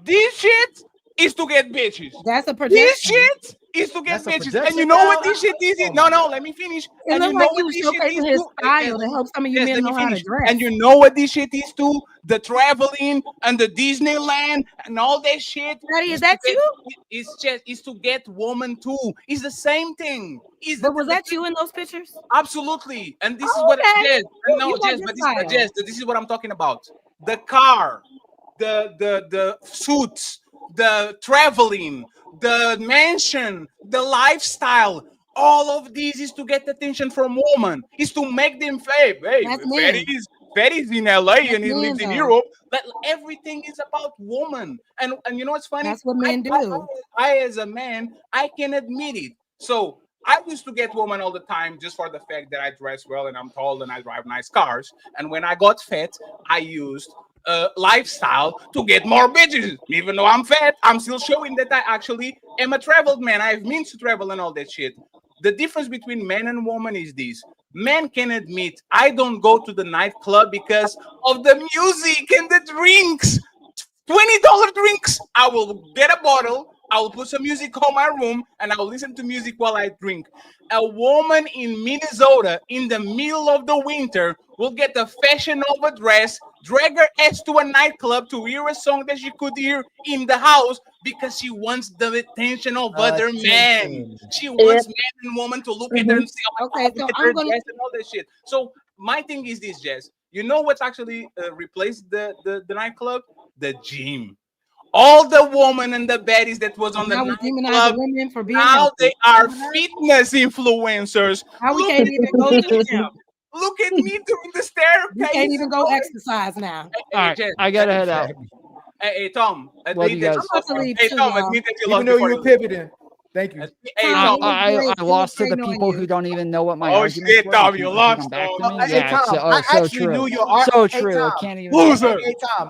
This shit is to get bitches. That's a This projection. shit is to get That's a bitches. And projection you know what now. this shit is? Oh No, my no, God. let me finish. It And you looked know like what you was this shit is showcasing his too? style to help some of you Yes, men let me know how to finish. dress. And you know what this shit is too? The traveling and the Disneyland and all that shit. Daddy, is that you? It's to get woman too. It's the same thing. But was that you in those pictures? Absolutely. And this is Oh, what okay. Jess, You got Jess, good but style. this is what I'm talking about. The car, the suits, the traveling, the mansion, the lifestyle. All of these is to get attention from women. Is to make them fame. Hey, That's men. Ferry's in LA That's and he men, lives in though. Europe. But everything is about woman. And you know what's funny? That's what men do. I as a man, I can admit it. So I used to get women all the time just for the fact that I dress well and I'm tall and I drive nice cars. And when I got fat, I used lifestyle to get more bitches. Even though I'm fat, I'm still showing that I actually am a traveled man. I have means to travel and all that shit. The difference between man and woman is this. Men can admit I don't go to the nightclub because of the music and the drinks. $20 drinks. I will get a bottle. I will put some music on my room and I will listen to music while I drink. A woman in Minnesota in the middle of the winter will get a Fashion Nova dress, drag her ass to a nightclub to hear a song that she could hear in the house because she wants the attention of other men. She wants men and women to look at her and say, oh my God, So look at I'm her gonna. dress and all that shit. So my thing is this, Jess. You know what's actually replaced the nightclub? The gym. All the women and the baddies that was on the Now we demonize the nightclub, women for being now they healthy. are fitness influencers. Now we Look can't at even go to the gym. look at me doing the We can't staircase. even go exercise now. All right, I gotta head out. Hey, Tom, Love you admit that guys. I'm about to leave hey too, Tom, y'all. admit that you Even lost though before you you were leave. pivoting. Thank you. Hey Tom, Tom. it was great. I It was lost to great the knowing people you. who don't even know what my Oh arguments shit, were. Tom, They you can't lost. come back to Oh, me. Hey Yeah, Tom, I so actually true. knew your art. So Hey true. I Tom, can't even. loser.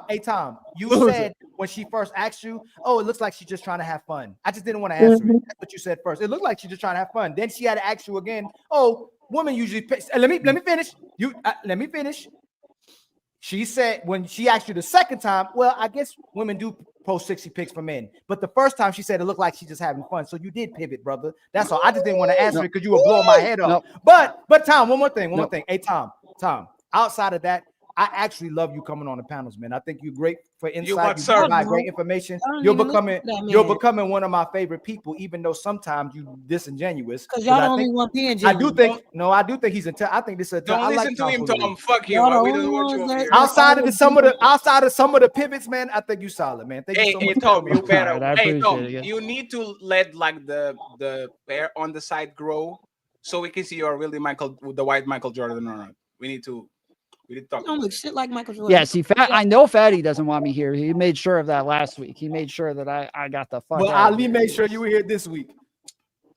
Hey Tom, you Loser. said when she first asked you, oh, it looks like she's just trying to have fun. I just didn't want to answer it. That's what you said first. It looked like she's just trying to have fun. Then she had to ask you again. Oh, women usually. Let me finish. Let me finish. She said when she asked you the second time, well, I guess women do post 60 pics for men, but the first time she said it looked like she's just having fun. So you did pivot, brother. That's all. I just didn't want to answer it because you were blowing my head up. But Tom, one more thing. Hey, Tom. Outside of that, I actually love you coming on the panels, man. I think you're great for insight. You provide great information. You're becoming one of my favorite people, even though sometimes you disingenuous. Because y'all the only one being genuine. I do think he's I think this is. Don't listen to him, Tom. Fuck you. We don't want you over here. Outside of some of the pivots, man, I think you solid, man. Thank you so much. Tom, you better. Right, Hey, Tom, you need to let like the hair on the side grow so we can see you're really the white Michael Jordan or not. We need to talk. You don't look shit like Michael Jordan. Yeah, see, I know Fatty doesn't want me here. He made sure of that last week. He made sure that I got the fuck. Well, Ali made sure you were here this week.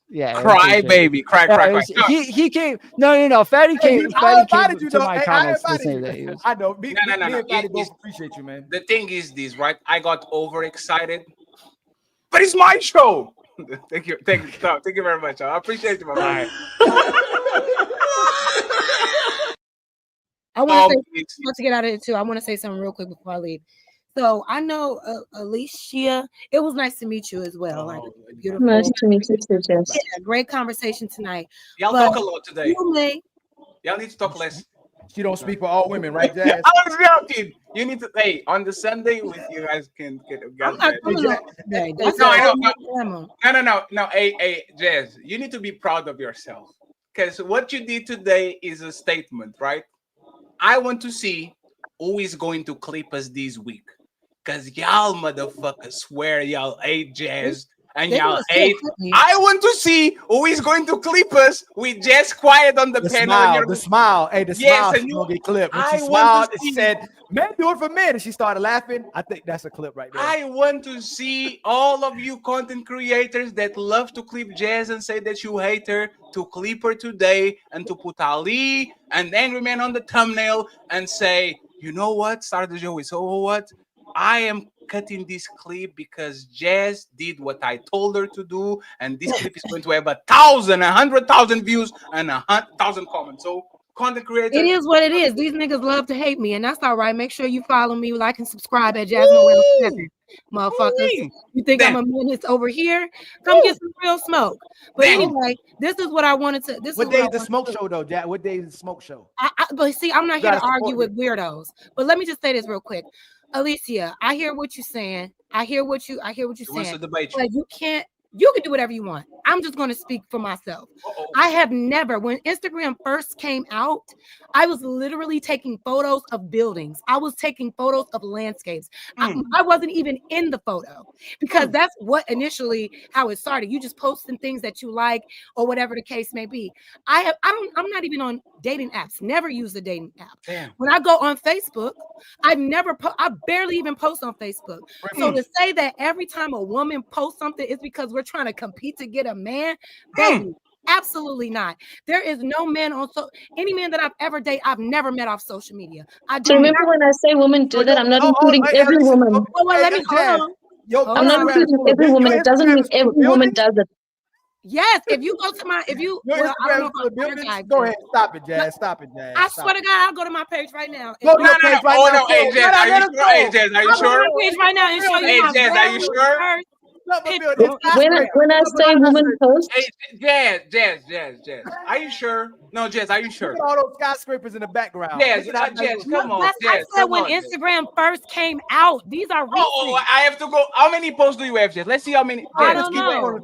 Yeah, cry, baby, cry. He came. No. Fatty came. Fatty came to my comments to say that he was. I know. Me and Fatty both appreciate you, man. The thing is this, right? I got overexcited, but it's my show. Thank you very much. I appreciate you, my man. I want to get out of it too. I want to say something real quick before I leave. So I know Alicia. It was nice to meet you as well. Like beautiful. Nice to meet you too, Jess. Yeah, great conversation tonight. Y'all talk a lot today. Y'all need to talk less. She don't speak for all women, right, Jazz? I was joking. You need to. Hey, on the Sunday, with you guys can get. No. Hey, Jazz. You need to be proud of yourself because what you did today is a statement, right? I want to see who is going to clip us this week. Because y'all motherfuckers swear y'all hate Jazz and y'all hate. I want to see who is going to clip us with Jazz quiet on the panel. The smile. Hey, the smile is going to get clipped. When she smiled and she said, men do it for men. And she started laughing. I think that's a clip right there. I want to see all of you content creators that love to clip Jazz and say that you hate her to clip her today and to put Ali and Angry Man on the thumbnail and say, you know what? Start the show with, so what? I am cutting this clip because Jazz did what I told her to do, and this clip is going to have 100,000 views and 100,000 comments. So, content creators, it is what it is. These niggas love to hate me, and that's all right. Make sure you follow me, like, and subscribe at Jasmine. Motherfuckers, you think I'm a menace over here? Come get some real smoke. But anyway, this is what I wanted to. What day is the smoke show though, Jack? What day is the smoke show? But see, I'm not here to argue with weirdos. But let me just say this real quick. Alicia, I hear what you're saying. I hear what you're saying. But you can do whatever you want. I'm just going to speak for myself. I have never, when Instagram first came out, I was literally taking photos of buildings. I was taking photos of landscapes. I wasn't even in the photo because that's what initially how it started. You just posting things that you like or whatever the case may be. I'm not even on dating apps. Never use a dating app. Damn. When I go on Facebook, I barely even post on Facebook. So to say that every time a woman posts something, it's because we're trying to compete to get a man, baby, absolutely not. There is no man any man that I've ever dated, I've never met off social media. So remember when I say women do that, I'm not including every woman. Let me hold on. I'm not including every woman. It doesn't mean every woman does it. Yes, if you go to my, I don't know go ahead, stop it, Jazz. Stop it, Jazz. I swear to God, I'll go to my page right now. Go to your page right now. Hey, Jazz, are you sure? Hey, Jazz, are you sure? I'll go to my page right now and show you. Hey, Jazz, are you sure? When I say woman post, hey, Jazz, are you sure? No, Jazz, are you sure? Look at all those skyscrapers in the background. Jazz, come on. I said when Instagram first came out, these are recent. I have to go. How many posts do you have, Jazz? Let's see how many. I don't know.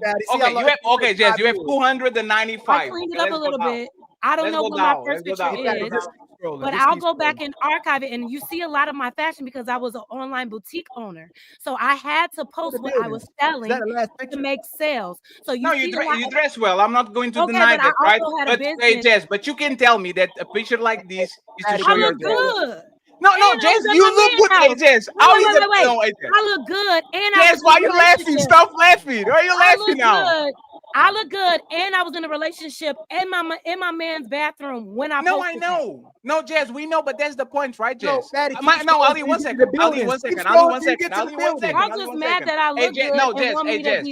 Okay, Jazz, you have 295. I cleaned it up a little bit. I don't know what my first picture is. But I'll go back and archive it, and you see a lot of my fashion because I was an online boutique owner, so I had to post what I was selling to make sales. So you dress well. I'm not going to deny that, right? But hey, Jess, but you can tell me that a picture like this is to show your good. No, Jess, you look good. Hey, Jess, I look good, and Jess, why are you laughing? Stop laughing. Why are you laughing now? I look good, and I was in a relationship in my man's bathroom when I. No, I know. No, Jess, we know, but that's the point, right, Jess? No, Ali, 1 second. Ali, 1 second. Ali, 1 second. Ali, 1 second. I'm just mad that I look good. No, Jess. Hey, Jess.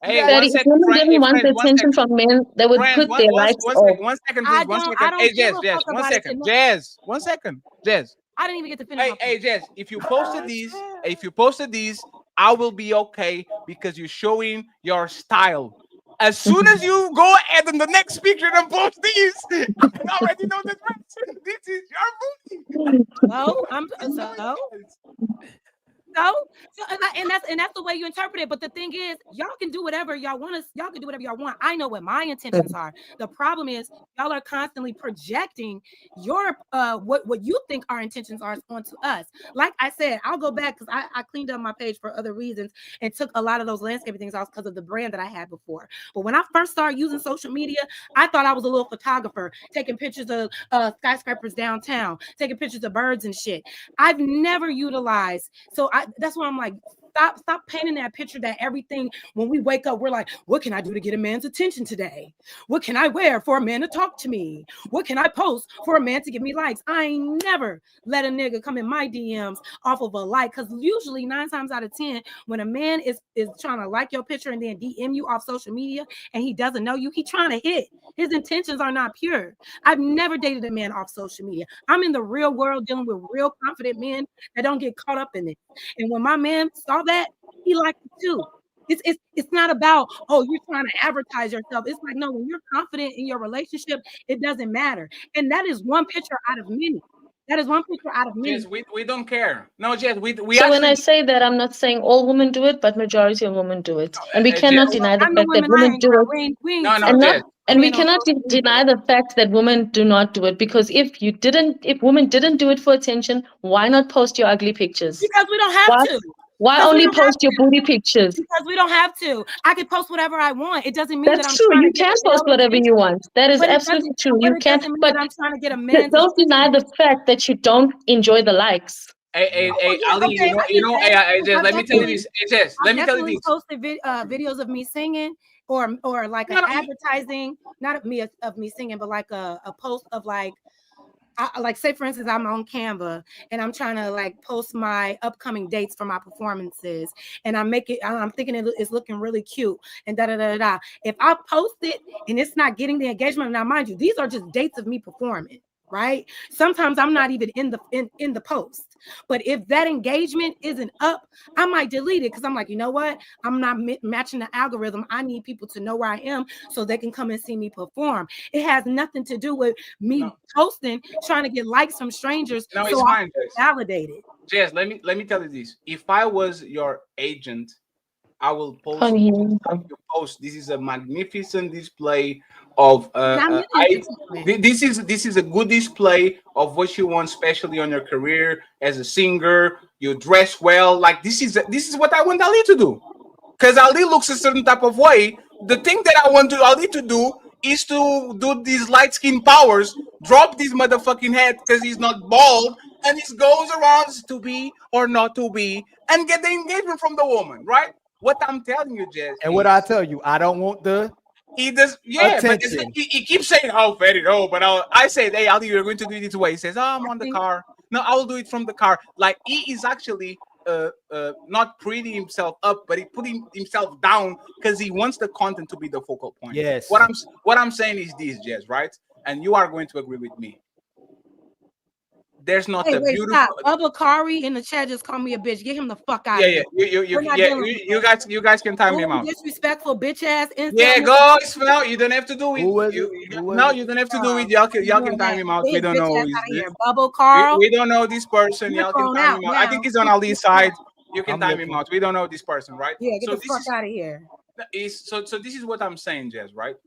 Hey, Yes. Fatty, one if second, women friend. didn't Hey, want friends, the one attention second. from men, they would Friends, put their lights off. One second, please. I One second. Hey, don't give Jazz, a Jazz, fuck 1 about second. it. Jazz, 1 second. Jazz. I didn't even get to finish my point. Hey, Jazz, if you posted these, I will be okay because you're showing your style. As soon as you go ahead in the next picture and post these, I already know the dress. This is your booty. So and that's the way you interpret it. But the thing is, y'all can do whatever y'all want. Y'all can do whatever y'all want. I know what my intentions are. The problem is y'all are constantly projecting your what you think our intentions are onto us. Like I said, I'll go back because I cleaned up my page for other reasons and took a lot of those landscaping things off because of the brand that I had before. But when I first started using social media, I thought I was a little photographer taking pictures of skyscrapers downtown, taking pictures of birds and shit. I've never utilized. So that's why I'm like, stop painting that picture that everything when we wake up, we're like, what can I do to get a man's attention today? What can I wear for a man to talk to me? What can I post for a man to give me likes? I ain't never let a nigga come in my DMs off of a like, because usually 9 times out of 10, when a man is trying to like your picture and then DM you off social media and he doesn't know you, he trying to hit. His intentions are not pure. I've never dated a man off social media. I'm in the real world dealing with real confident men that don't get caught up in it. And when my man saw that, he liked it too. It's not about, oh, you're trying to advertise yourself. It's like, no, when you're confident in your relationship, it doesn't matter. And that is one picture out of many. That is one picture out of many. Jess, we don't care. No, Jess, we So actually when I say that, I'm not saying all women do it, but majority of women do it, and we cannot deny the I know fact that women I women hang do around. it. We ain't And not, Jess. and we Men on cannot social media. deny the fact that women do not do it, because if women didn't do it for attention, why not post your ugly pictures? Because we don't have to. Why Because we only don't have post your to. booty pictures? Because we don't have to. I can post whatever I want. It doesn't mean that That's I'm true. trying You to get can a post male whatever you attention. want. That is But it absolutely doesn't. true. But You it can, doesn't mean but that I'm trying to get a man's don't deny attention. the fact that you don't enjoy the likes. Hey, Yeah, Ali, okay, I get that. hey, Jess, I've let me tell you definitely- this. Hey, Jess, I've let me tell you definitely this. posted videos of me singing, or like an advertising, not of me singing, but like a post of like say for instance, I'm on Canva and I'm trying to like post my upcoming dates for my performances, and I'm thinking it's looking really cute and da da da da. If I post it and it's not getting the engagement, now mind you, these are just dates of me performing. Right? Sometimes I'm not even in the post, but if that engagement isn't up, I might delete it because I'm like, you know what? I'm not matching the algorithm. I need people to know where I am so they can come and see me perform. It has nothing to do with me posting, trying to get likes from strangers. No, so it's I fine, can Jess. validate it. Jess, let me tell you this. If I was your agent, I will post Can't hear just you. like you post. This is a magnificent display of And I'm in it. this is a good display of what you want, especially on your career as a singer. You dress well. Like this is what I want Ali to do. Because Ali looks a certain type of way. The thing that I want Ali to do is to do these light skin powers, drop this motherfucking head because he's not bald, and he goes around to be or not to be, and get the engagement from the woman, right? What I'm telling you, Jess, And what I tell you, I don't want the he does, yeah, but it's, attention. he keeps saying how very low, but I said, hey, Ali, you're going to do it this way. He says, oh, I'm on the car. No, I will do it from the car. Like he is actually not pretty himself up, but he putting himself down because he wants the content to be the focal point. Yes. What I'm saying is this, Jess, right? And you are going to agree with me. There's not Hey, a wait, beautiful. stop. Bubba Kari in the chat just called me a bitch. Get him the fuck out Yeah, of yeah, here. you guys can time him out. Disrespectful bitch ass. Yeah, go Ismail. You don't have to do it. Who was You don't have to do it. Y'all Y'all can time him out. We don't know. Bubble Carl. We don't know this person. You're Y'all can thrown time out him out. now. I think he's on Ali's side. You can I'm time looking. him out. We don't know this person, right? Yeah, get So the this fuck out of here. so this is what I'm saying, Jess, right?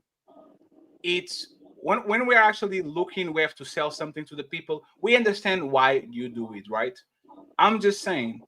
It's when we're actually looking, we have to sell something to the people. We understand why you do it, right? I'm just saying,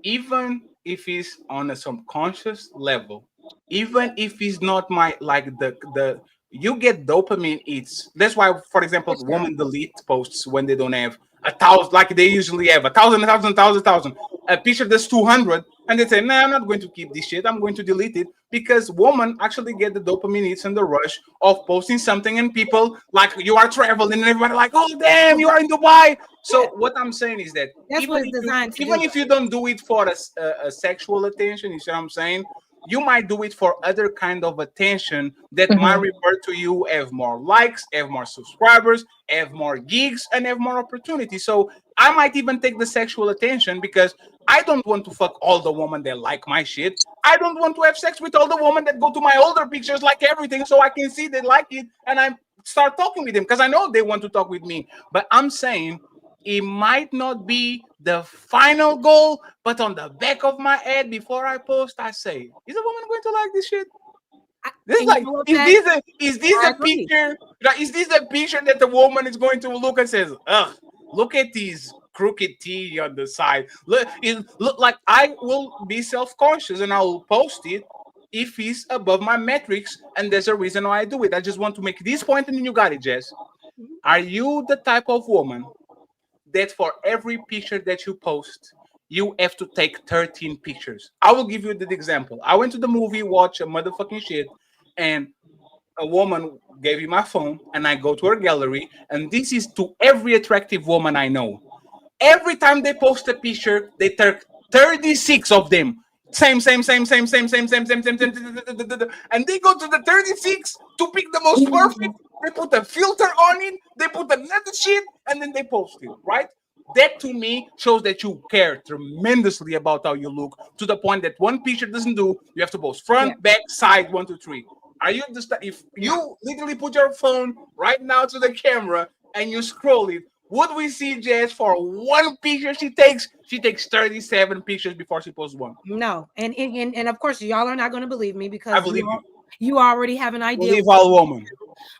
even if it's on a subconscious level, even if it's not my like the you get dopamine. It's that's why, for example, women delete posts when they don't have 1,000, like they usually have 1,000. A picture that's 200, and they say, "No, I'm not going to keep this shit. I'm going to delete it," because women actually get the dopamine hits and the rush of posting something, and people like you are traveling, and everybody like, "Oh damn, you are in Dubai." So what I'm saying is that That's what it's designed to even do. if you don't do it for a sexual attention, you see what I'm saying? you might do it for other kind of attention that might Mhm. revert to you, have more likes, have more subscribers, have more gigs, and have more opportunities. So I might even take the sexual attention because I don't want to fuck all the women that like my shit. I don't want to have sex with all the women that go to my older pictures, like everything, so I can see they like it and I start talking with them because I know they want to talk with me. But I'm saying it might not be the final goal, but on the back of my head, before I post, I say, "Is a woman going to like this shit?" This is And you like, know what, is Patty? this I a agree. picture? Like, is this a picture that the woman is going to look and says, "Ugh, look at these crooked teeth on the side. Look, it look like I will be self-conscious and I will post it if it's above my metrics, and there's a reason why I do it. I just want to make this point, and then you got it, Jess. Are you the type of woman that for every picture that you post, you have to take 13 pictures? I will give you the example. I went to the movie, watch a motherfucking shit, and a woman gave me my phone, and I go to her gallery, and this is to every attractive woman I know. Every time they post a picture, they take 36 of them. Same. And they go to the 36 to pick the most perfect. They put a filter on it, they put another shit, and then they post it, right? That to me shows that you care tremendously about how you look, to the point that one picture doesn't do, you have to post Yeah. front, back, side, 1, 2, 3. Are you just, if you literally put your phone right now to the camera and you scroll it, would we see Jess for one picture she takes? She takes 37 pictures before she posts one. No, and of course y'all are not going to believe me I because believe you. you already have an idea. Believe all woman.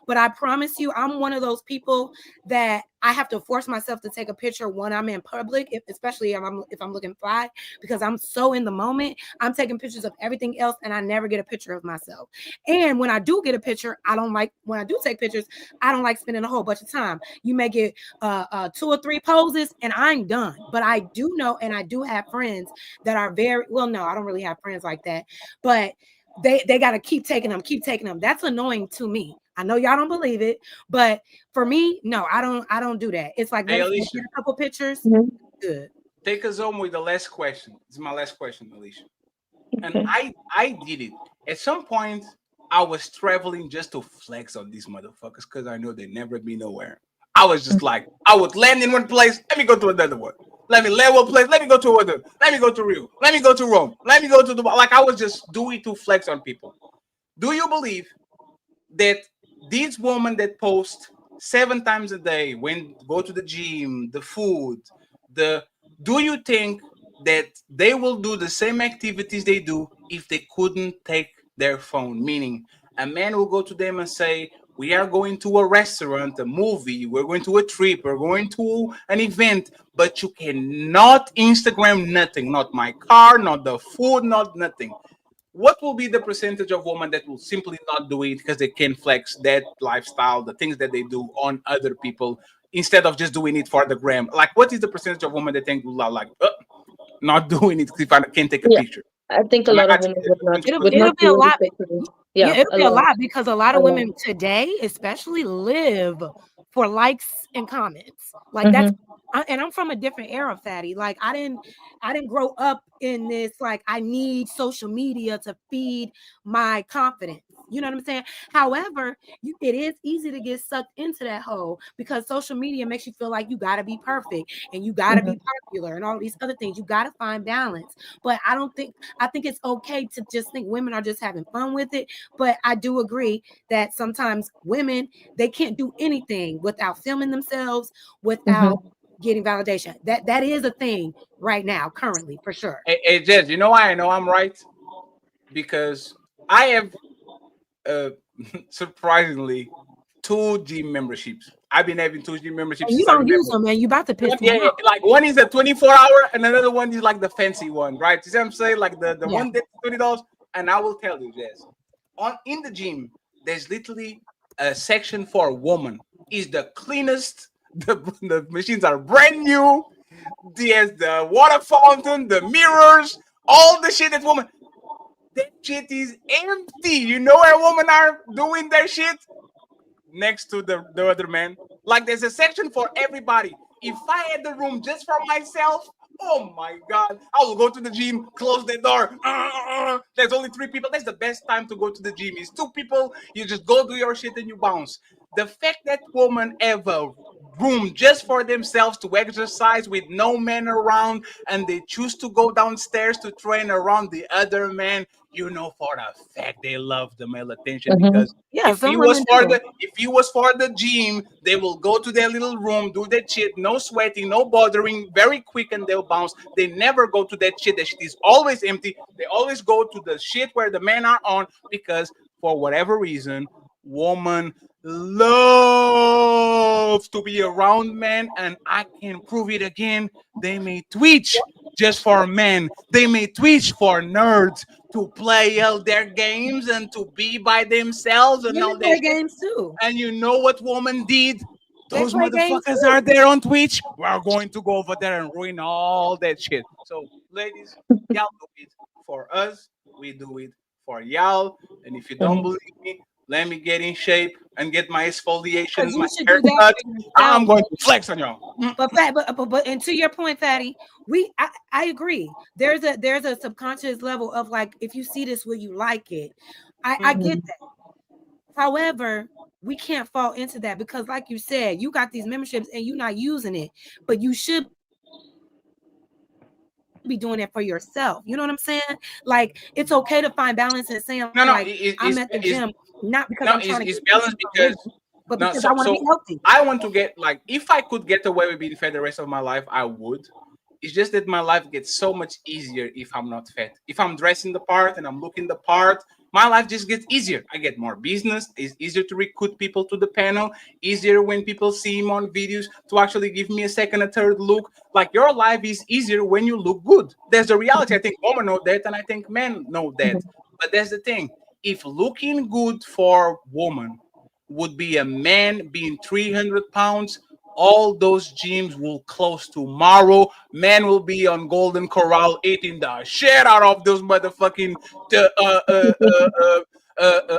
But I promise you, I'm one of those people that I have to force myself to take a picture when I'm in public, especially if I'm looking fly, because I'm so in the moment. I'm taking pictures of everything else, and I never get a picture of myself. And when I do get a picture, I don't like when I do take pictures. I don't like spending a whole bunch of time. You may get 2 or 3 poses, and I'm done. But I do know, and I do have friends that are very well. No, I don't really have friends like that, but they got to keep taking them. That's annoying to me. I know y'all don't believe it, but for me, no, I don't do that. It's like, Hey, let me Alicia, get a couple pictures. Good. take us home with the last question. This is my last question, Alicia. And Okay. I did it. At some point, I was traveling just to flex on these motherfuckers because I know they never be nowhere. I was just like, I would land in one place, let me go to another one. Let me land one place, let me go to another. Let me go to Rio. Let me go to Rome. Let me go to Dubai. Like, I was just doing to flex on people. Do you believe that these women that post 7 times a day, when go to the gym, the food, the do you think that they will do the same activities they do if they couldn't take their phone? Meaning, a man will go to them and say, "We are going to a restaurant, a movie, we're going to a trip, we're going to an event, but you cannot Instagram nothing, not my car, not the food, not nothing." What will be the percentage of women that will simply not do it because they can flex that lifestyle, the things that they do on other people, instead of just doing it for the gram? Like, what is the percentage of women that think, like, not doing it if I can't take a Yeah, picture? I think a Am I lot of not women would not It'll would it'll not be a do it lot. effectively. Yeah, Yeah, it'll a be a lot, lot because a lot a of lot. women today, especially, live for likes and comments. Like that's, Mm-hmm. and I'm from a different era, Fatty. Like I didn't grow up in this. Like I need social media to feed my confidence. You know what I'm saying? However, it is easy to get sucked into that hole because social media makes you feel like you got to be perfect and you got to Mm-hmm. be popular and all these other things. You got to find balance. But I think it's okay to just think women are just having fun with it. But I do agree that sometimes women, they can't do anything without filming themselves, without Mm-hmm. getting validation. That is a thing right now, currently, for sure. Hey, Jez, you know why I know I'm right? Because I have, uh, surprisingly, 2 gym memberships. I've been having 2 gym memberships And you since I don't use remember. them, man. You about to piss One, me yeah, off. like one is a 24-hour, and another one is like the fancy one, right? You see what I'm saying? Like the Yeah. one that's $20. And I will tell you, Jess, in the gym, there's literally a section for women. Is the cleanest. The machines are brand new. There's the water fountain, the mirrors, all the shit that woman. That shit is empty. You know where women are doing their shit? Next to the other man. Like, there's a section for everybody. If I had the room just for myself, Oh my God. I will go to the gym, close the door. There's only 3 people. That's the best time to go to the gym. It's 2 people. You just go do your shit and you bounce. The fact that women have a room just for themselves to exercise with no men around and they choose to go downstairs to train around the other man, you know for a fact they love the male attention Mhm. because Yeah, if he some was women for do. the gym, they will go to their little room, do that shit, no sweating, no bothering, very quick, and they'll bounce. They never go to that shit. That shit is always empty. They always go to the shit where the men are on because for whatever reason, woman love to be around men, and I can prove it again. They may twitch just for men. They may twitch for nerds to play all their games and to be by themselves and Women all that play shit. games too. And you know what woman did? They Those play games motherfuckers too. are there on Twitch. We're going to go over there and ruin all that shit. So, ladies, y'all do it for us. We do it for y'all. And if you don't Mhm. believe me, let me get in shape and get my exfoliation, Because you my should do that haircut. for yourself. I'm going to flex on y'all. But and to your point, Fatty, I agree. There's a subconscious level of like, if you see this, will you like it? I get Mhm. that. However, we can't fall into that because, like you said, you got these memberships and you're not using it, but you should be doing it for yourself. You know what I'm saying? Like, it's okay to find balance and saying, No, no, like, I'm at the gym not because I'm trying to it's get balanced pussy from because women, but no, because I want to be so healthy. I want to get like if I could get away with being fat the rest of my life, I would. It's just that my life gets so much easier if I'm not fat. If I'm dressing the part and I'm looking the part, my life just gets easier. I get more business. It's easier to recruit people to the panel. Easier when people see him on videos to actually give me a second, a third look. Like your life is easier when you look good. There's the reality. I think women know that, and I think men know that. But that's the thing. If looking good for woman would be a man being 300 pounds, all those gyms will close tomorrow. Men will be on Golden Corral eating the shit out of those motherfucking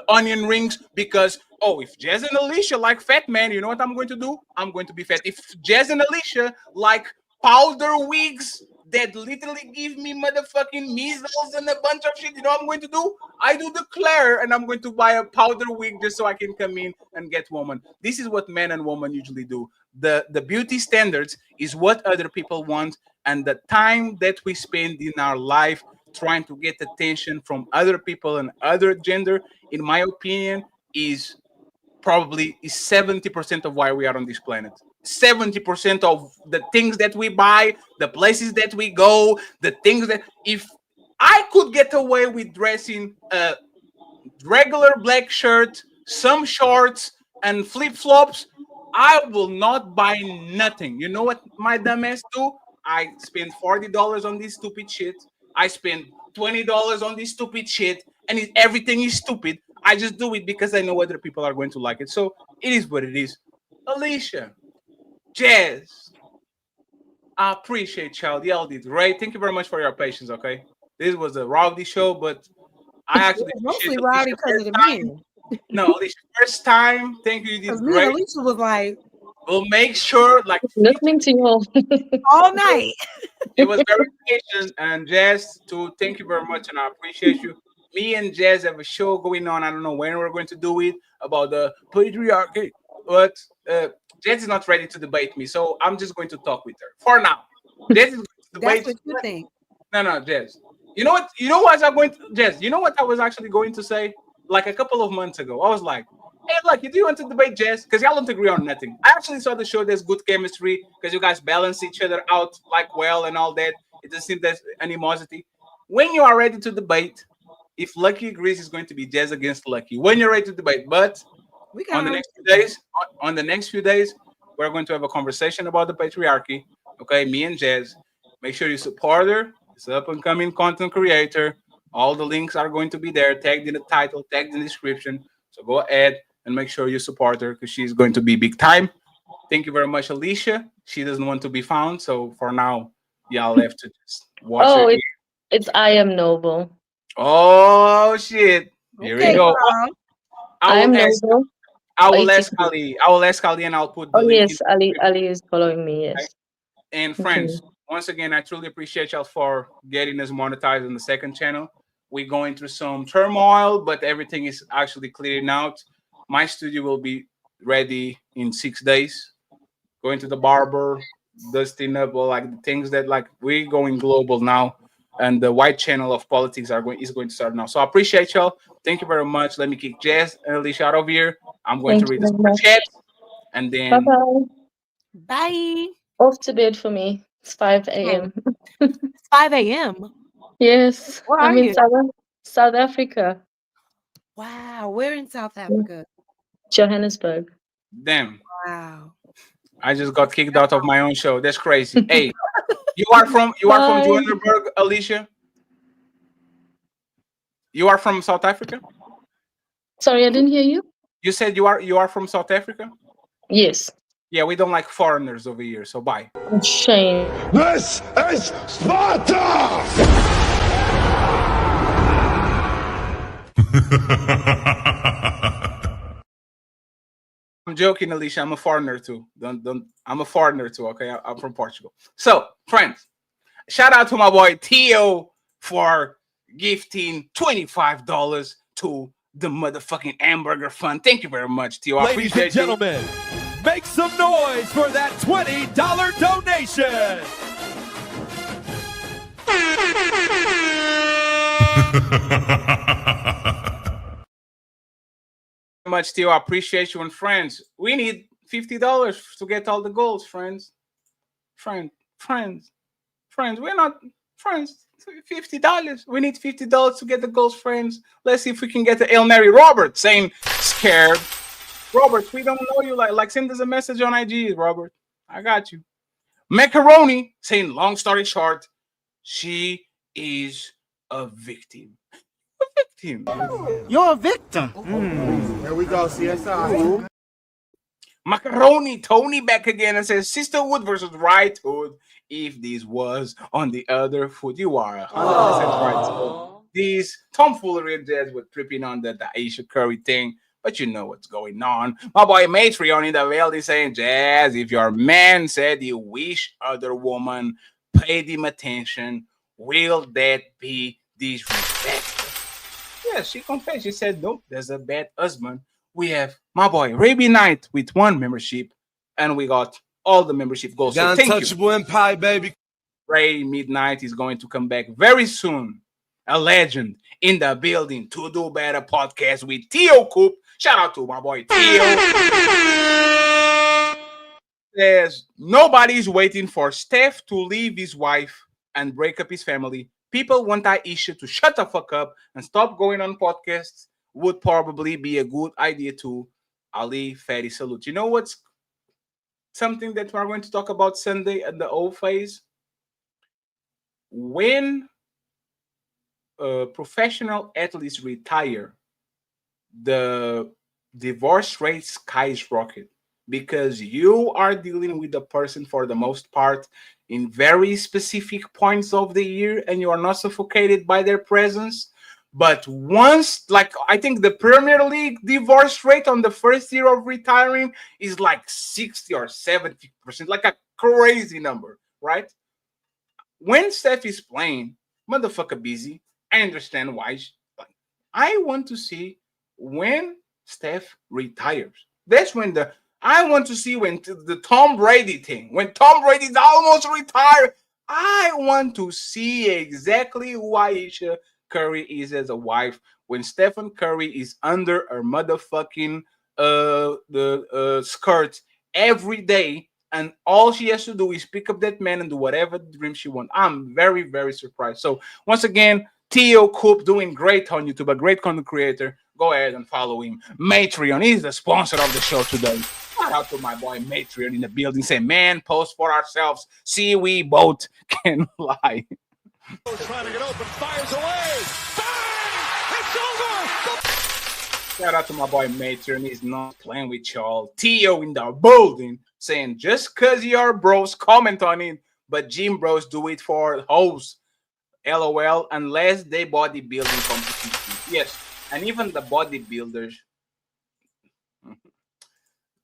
onion rings because, oh, if Jazz and Alicia like fat man, you know what I'm going to do? I'm going to be fat. If Jazz and Alicia like powder wigs that literally give me motherfucking measles and a bunch of shit, you know what I'm going to do? I do declare and I'm going to buy a powder wig just so I can come in and get woman. This is what men and women usually do. The beauty standards is what other people want, and the time that we spend in our life trying to get attention from other people and other gender, in my opinion, is probably is 70% of why we are on this planet. 70% of the things that we buy, the places that we go, the things that if I could get away with dressing a regular black shirt, some shorts, and flip flops, I will not buy nothing. You know what my dumbass do? I spend $40 on this stupid shit. I spend $20 on this stupid shit, and everything is stupid. I just do it because I know other people are going to like it. So it is what it is. Alicia, Jazz, I appreciate y'all. Y'all did great. Thank you very much for your patience. Okay, this was a rowdy show, but I It actually was appreciate mostly rowdy Alicia because of first the time. men. No, Alicia, first time. Thank you. You Because did me and great. Alicia was like We'll make sure, like, Listening to you all. all night. it was very patient. And Jazz, too, thank you very much. And I appreciate you. Me and Jazz have a show going on. I don't know when we're going to do it about the patriarchy, but Jazz is not ready to debate me. So I'm just going to talk with her for now. Jazz is going to That's debate. what you think. No, no, Jazz. You know what? You know what I'm going to Jazz. You know what I was actually going to say? Like a couple of months ago, I was like, "Hey, look, you do want to debate Jazz because y'all don't agree on nothing." I actually saw the show. There's good chemistry because you guys balance each other out like well and all that. It doesn't seem there's animosity. When you are ready to debate, if Lucky agrees, it's going to be Jazz against Lucky. When you're ready to debate, but We on can the always next do few that. days, on the next few days, we're going to have a conversation about the patriarchy. Okay, me and Jazz. Make sure you support her. It's an up and coming content creator. All the links are going to be there, tagged in the title, tagged in the description. So go ahead and make sure you support her because she's going to be big time. Thank you very much, Alicia. She doesn't want to be found, so for now, y'all have to just watch her. Oh, it's I am noble. Oh shit! Here we Okay, go. girl. I I will am ask. noble. I will ask ITK. Ali. I will ask Ali, and I'll put the Oh link in yes, the Ali description. Ali is following me. Okay? Yes. And Okay. friends, Once again, I truly appreciate y'all for getting us monetized on the second channel. We're going through some turmoil, but everything is actually clearing out. My studio will be ready in 6 days. Going to the barber, dusting up all like the things that like we're going global now, and the white channel of politics is going to start now. So I appreciate y'all. Thank you very much. Let me kick Jazz and Alicia out of here. I'm going to Thank you read the very super much. chat, and Bye then bye. Bye. Off to bed for me. It's 5 a.m. It's 5 a.m. Yes, Where I'm are in you? South Africa, Wow, we're in South Africa. Johannesburg. damn, Wow. I just got kicked out of my own show. That's crazy. Hey, you are from Bye. Johannesburg, Alicia? You are from South Africa? Sorry, I didn't hear you. You said you are from South Africa? Yes. Yeah, we don't like foreigners over here, so bye. Shame. This is Sparta! I'm joking, Alicia. I'm a foreigner too. Don't. I'm a foreigner too. Okay, I'm from Portugal. So, friends, shout out to my boy Tio for gifting $25 to the motherfucking hamburger fund. Thank you very much, Tio. I Ladies and appreciate you. gentlemen, make some noise for that $20 donation. Much, Tio. I appreciate you. And friends, we need $50 to get all the goals, friends. Friends. We're not friends. $50. We need $50 to get the goals, friends. Let's see if we can get the Hail Mary. Robert saying scared. Robert, we don't know you. Like send us a message on IG, Robert. I got you. Macaroni saying long story short, she is a victim. You're a victim. Here we go, CSI. Macaroni Tony back again and says Sisterhood versus Right Hood. If this was on the other foot, you are 100% right. So these tomfoolery jazz were tripping on the Ayesha Curry thing, but you know what's going on. My boy Matreon in the veil is saying, Jazz, if your man said he wish other woman paid him attention, will that be disrespectful? Yeah, she confessed. She said, no, there's a bad husband. We have my boy Raby Knight with 1 membership, and we got all the membership goals. So thank Untouchable Empire, baby. Ray Midnight is going to come back very soon. A legend in the building to do better podcast with Tio Coop. Shout out to my boy Tio. Says nobody's waiting for Steph to leave his wife and break up his family. People want Aisha to shut the fuck up and stop going on podcasts. Would probably be a good idea too. Ali Fatty salute. You know what's something that we're going to talk about Sunday at the O phase? When professional athletes retire, the divorce rate skyrocket because you are dealing with the person for the most part in very specific points of the year and you are not suffocated by their presence. But once, like, I think the Premier League divorce rate on the first year of retiring is like 60 or 70%, like a crazy number, right? When Steph is playing, motherfucker busy. I understand why. I want to see when Steph retires. That's when I want to see when the Tom Brady thing, when Tom Brady's almost retired. I want to see exactly who Ayesha Curry is as a wife when Stephen Curry is under her motherfucking skirt every day, and all she has to do is pick up that man and do whatever dream she wants. I'm very, very surprised. So once again, Tio Coop doing great on YouTube, a great content creator. Go ahead and follow him. Matreon is the sponsor of the show today. Shout out to my boy Matreon in the building. Say, man, post for ourselves. See, we both can lie. Trying to get open, fires away. Bang! It's over. Shout out to my boy Matreon. He's not playing with y'all. Tio in the building saying, just because your bros comment on it, but gym bros do it for hoes. LOL, unless they bodybuilding competition. Yes, and even the bodybuilders.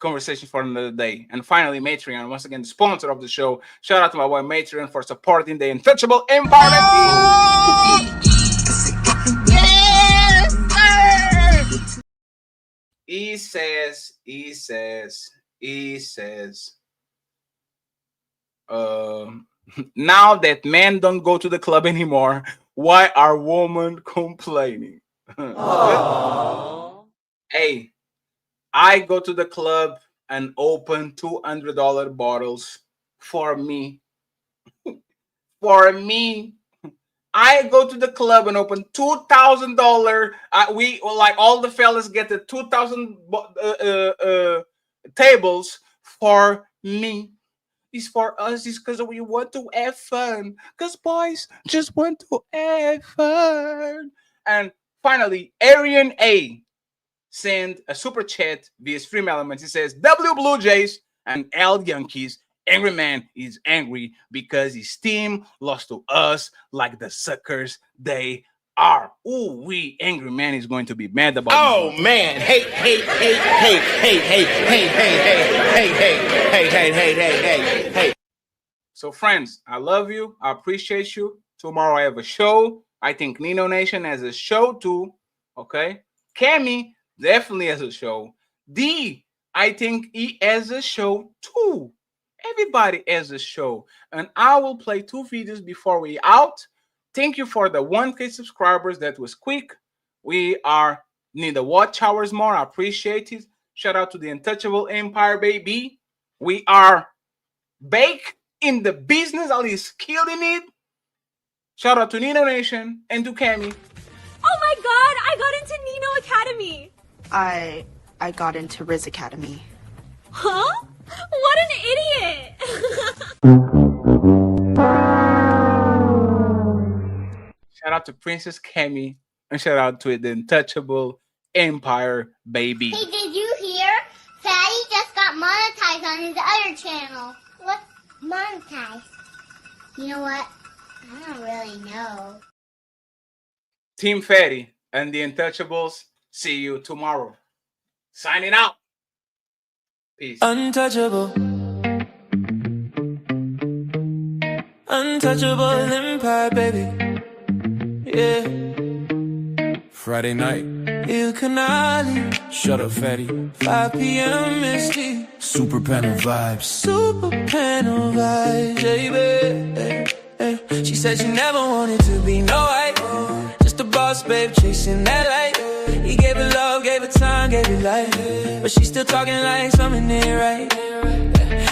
conversation for another day. And finally, Matreon, once again, the sponsor of the show. Shout out to my boy Matreon for supporting the Untouchable Empowerment Team. He says, now that men don't go to the club anymore, why are women complaining? Hey, I go to the club and open $200 bottles for me. For me. I go to the club and open $2,000. We like all the fellas get the 2,000 tables for me. It's for us. It's because we want to have fun. Because boys just want to have fun. And finally, Arian A sent a super chat via Stream Elements. He says, W Blue Jays and L Yankees. Angry man is angry because his team lost to us like the suckers they are. Ooh, angry man is going to be mad about Oh man, hey. So friends, I love you. I appreciate you. Tomorrow I have a show. I think Nino Nation has a show too. Okay. Cammy definitely has a show. D, I think he has a show too. Everybody has a show. And I will play 2 videos before we out. Thank you for the 1K subscribers. That was quick. We need the watch hours more. I appreciate it. Shout out to the Untouchable Empire, baby. We are back in the business. Ali is killing it. Shout out to Nino Nation and to Cammy. Oh my god, I got into Nino Academy. I got into Riz Academy. Huh? What an idiot! Shout out to Princess Cammy and shout out to the Untouchable Empire, baby. Hey, did you hear? Fatty just got monetized on his other channel. What? Monetized? You know what? I don't really know. Team Fatty and the Untouchables. See you tomorrow. Signing out. Peace. Untouchable. Untouchable empire, baby. Yeah. Friday night. Ilkan, Shut up, fatty. 5 p.m. Misty. Super panel vibes. Super panel vibes, baby. She said she never wanted to be no wife. Just a boss, babe, chasing that light. He gave her love, gave her time, gave her life. But she's still talking like something ain't right.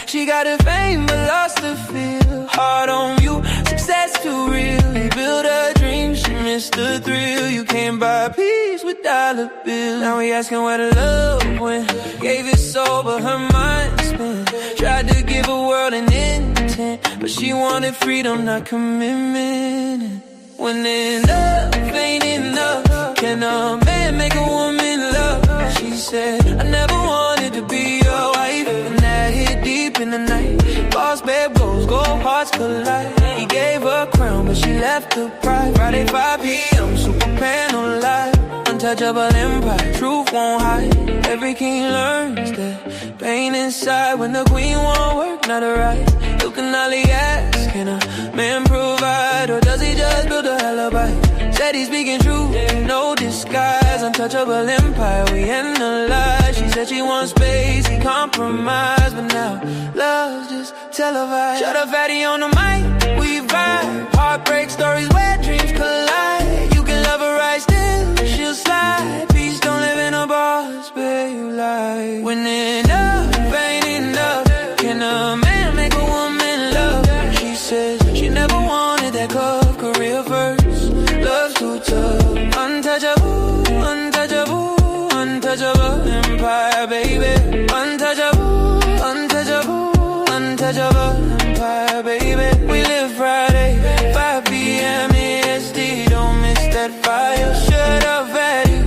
She got her fame, but lost her feel. Hard on you, success too real. You built her dreams, she missed the thrill. You can't buy peace with dollar bills. Now we asking where the love went. Gave it soul, but her mind spent. Tried to give a world an intent, but she wanted freedom, not commitment. When enough ain't enough, can a man make a woman love? She said, I never wanted to be your wife. And that hit deep in the night. Boss babe goes, go hearts collide. He gave her a crown, but she left her pride. Friday 5 p.m. Super panel live. Untouchable empire, truth won't hide. Every king learns that pain inside. When the queen won't work, not a right. You can only ask, can a man provide? Or does he just build a alibi? Said he's speaking truth, no disguise. Untouchable empire, we analyze. She said she wants space, he compromised. But now, love's just televised. Shut up, fatty on the mic, we vibe. Heartbreak stories where dreams collide. You can love her right still, she'll slide. Peace don't live in a boss, babe, like. When enough ain't enough, can a man make a woman love? She says she never wanted that cuff, career first. Love's too tough. Untouchable, untouchable, untouchable empire, baby. Untouchable, untouchable, untouchable empire, baby. We live Friday, 5 p.m. EST. Don't miss that fire. Shut up, fatty.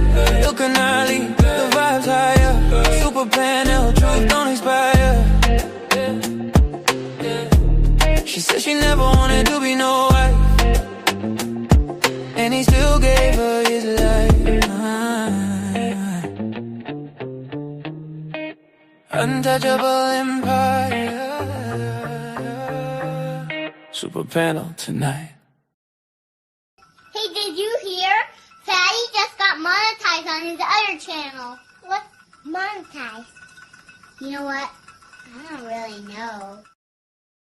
You cannot leave. The vibes higher. Super panel, truth don't expire. She said she never wanted to be no wife. And he still gave her his life. Untouchable empire. Super panel tonight. Hey, did you hear? Fatty just got monetized on his other channel. What? Monetized? You know what? I don't really know.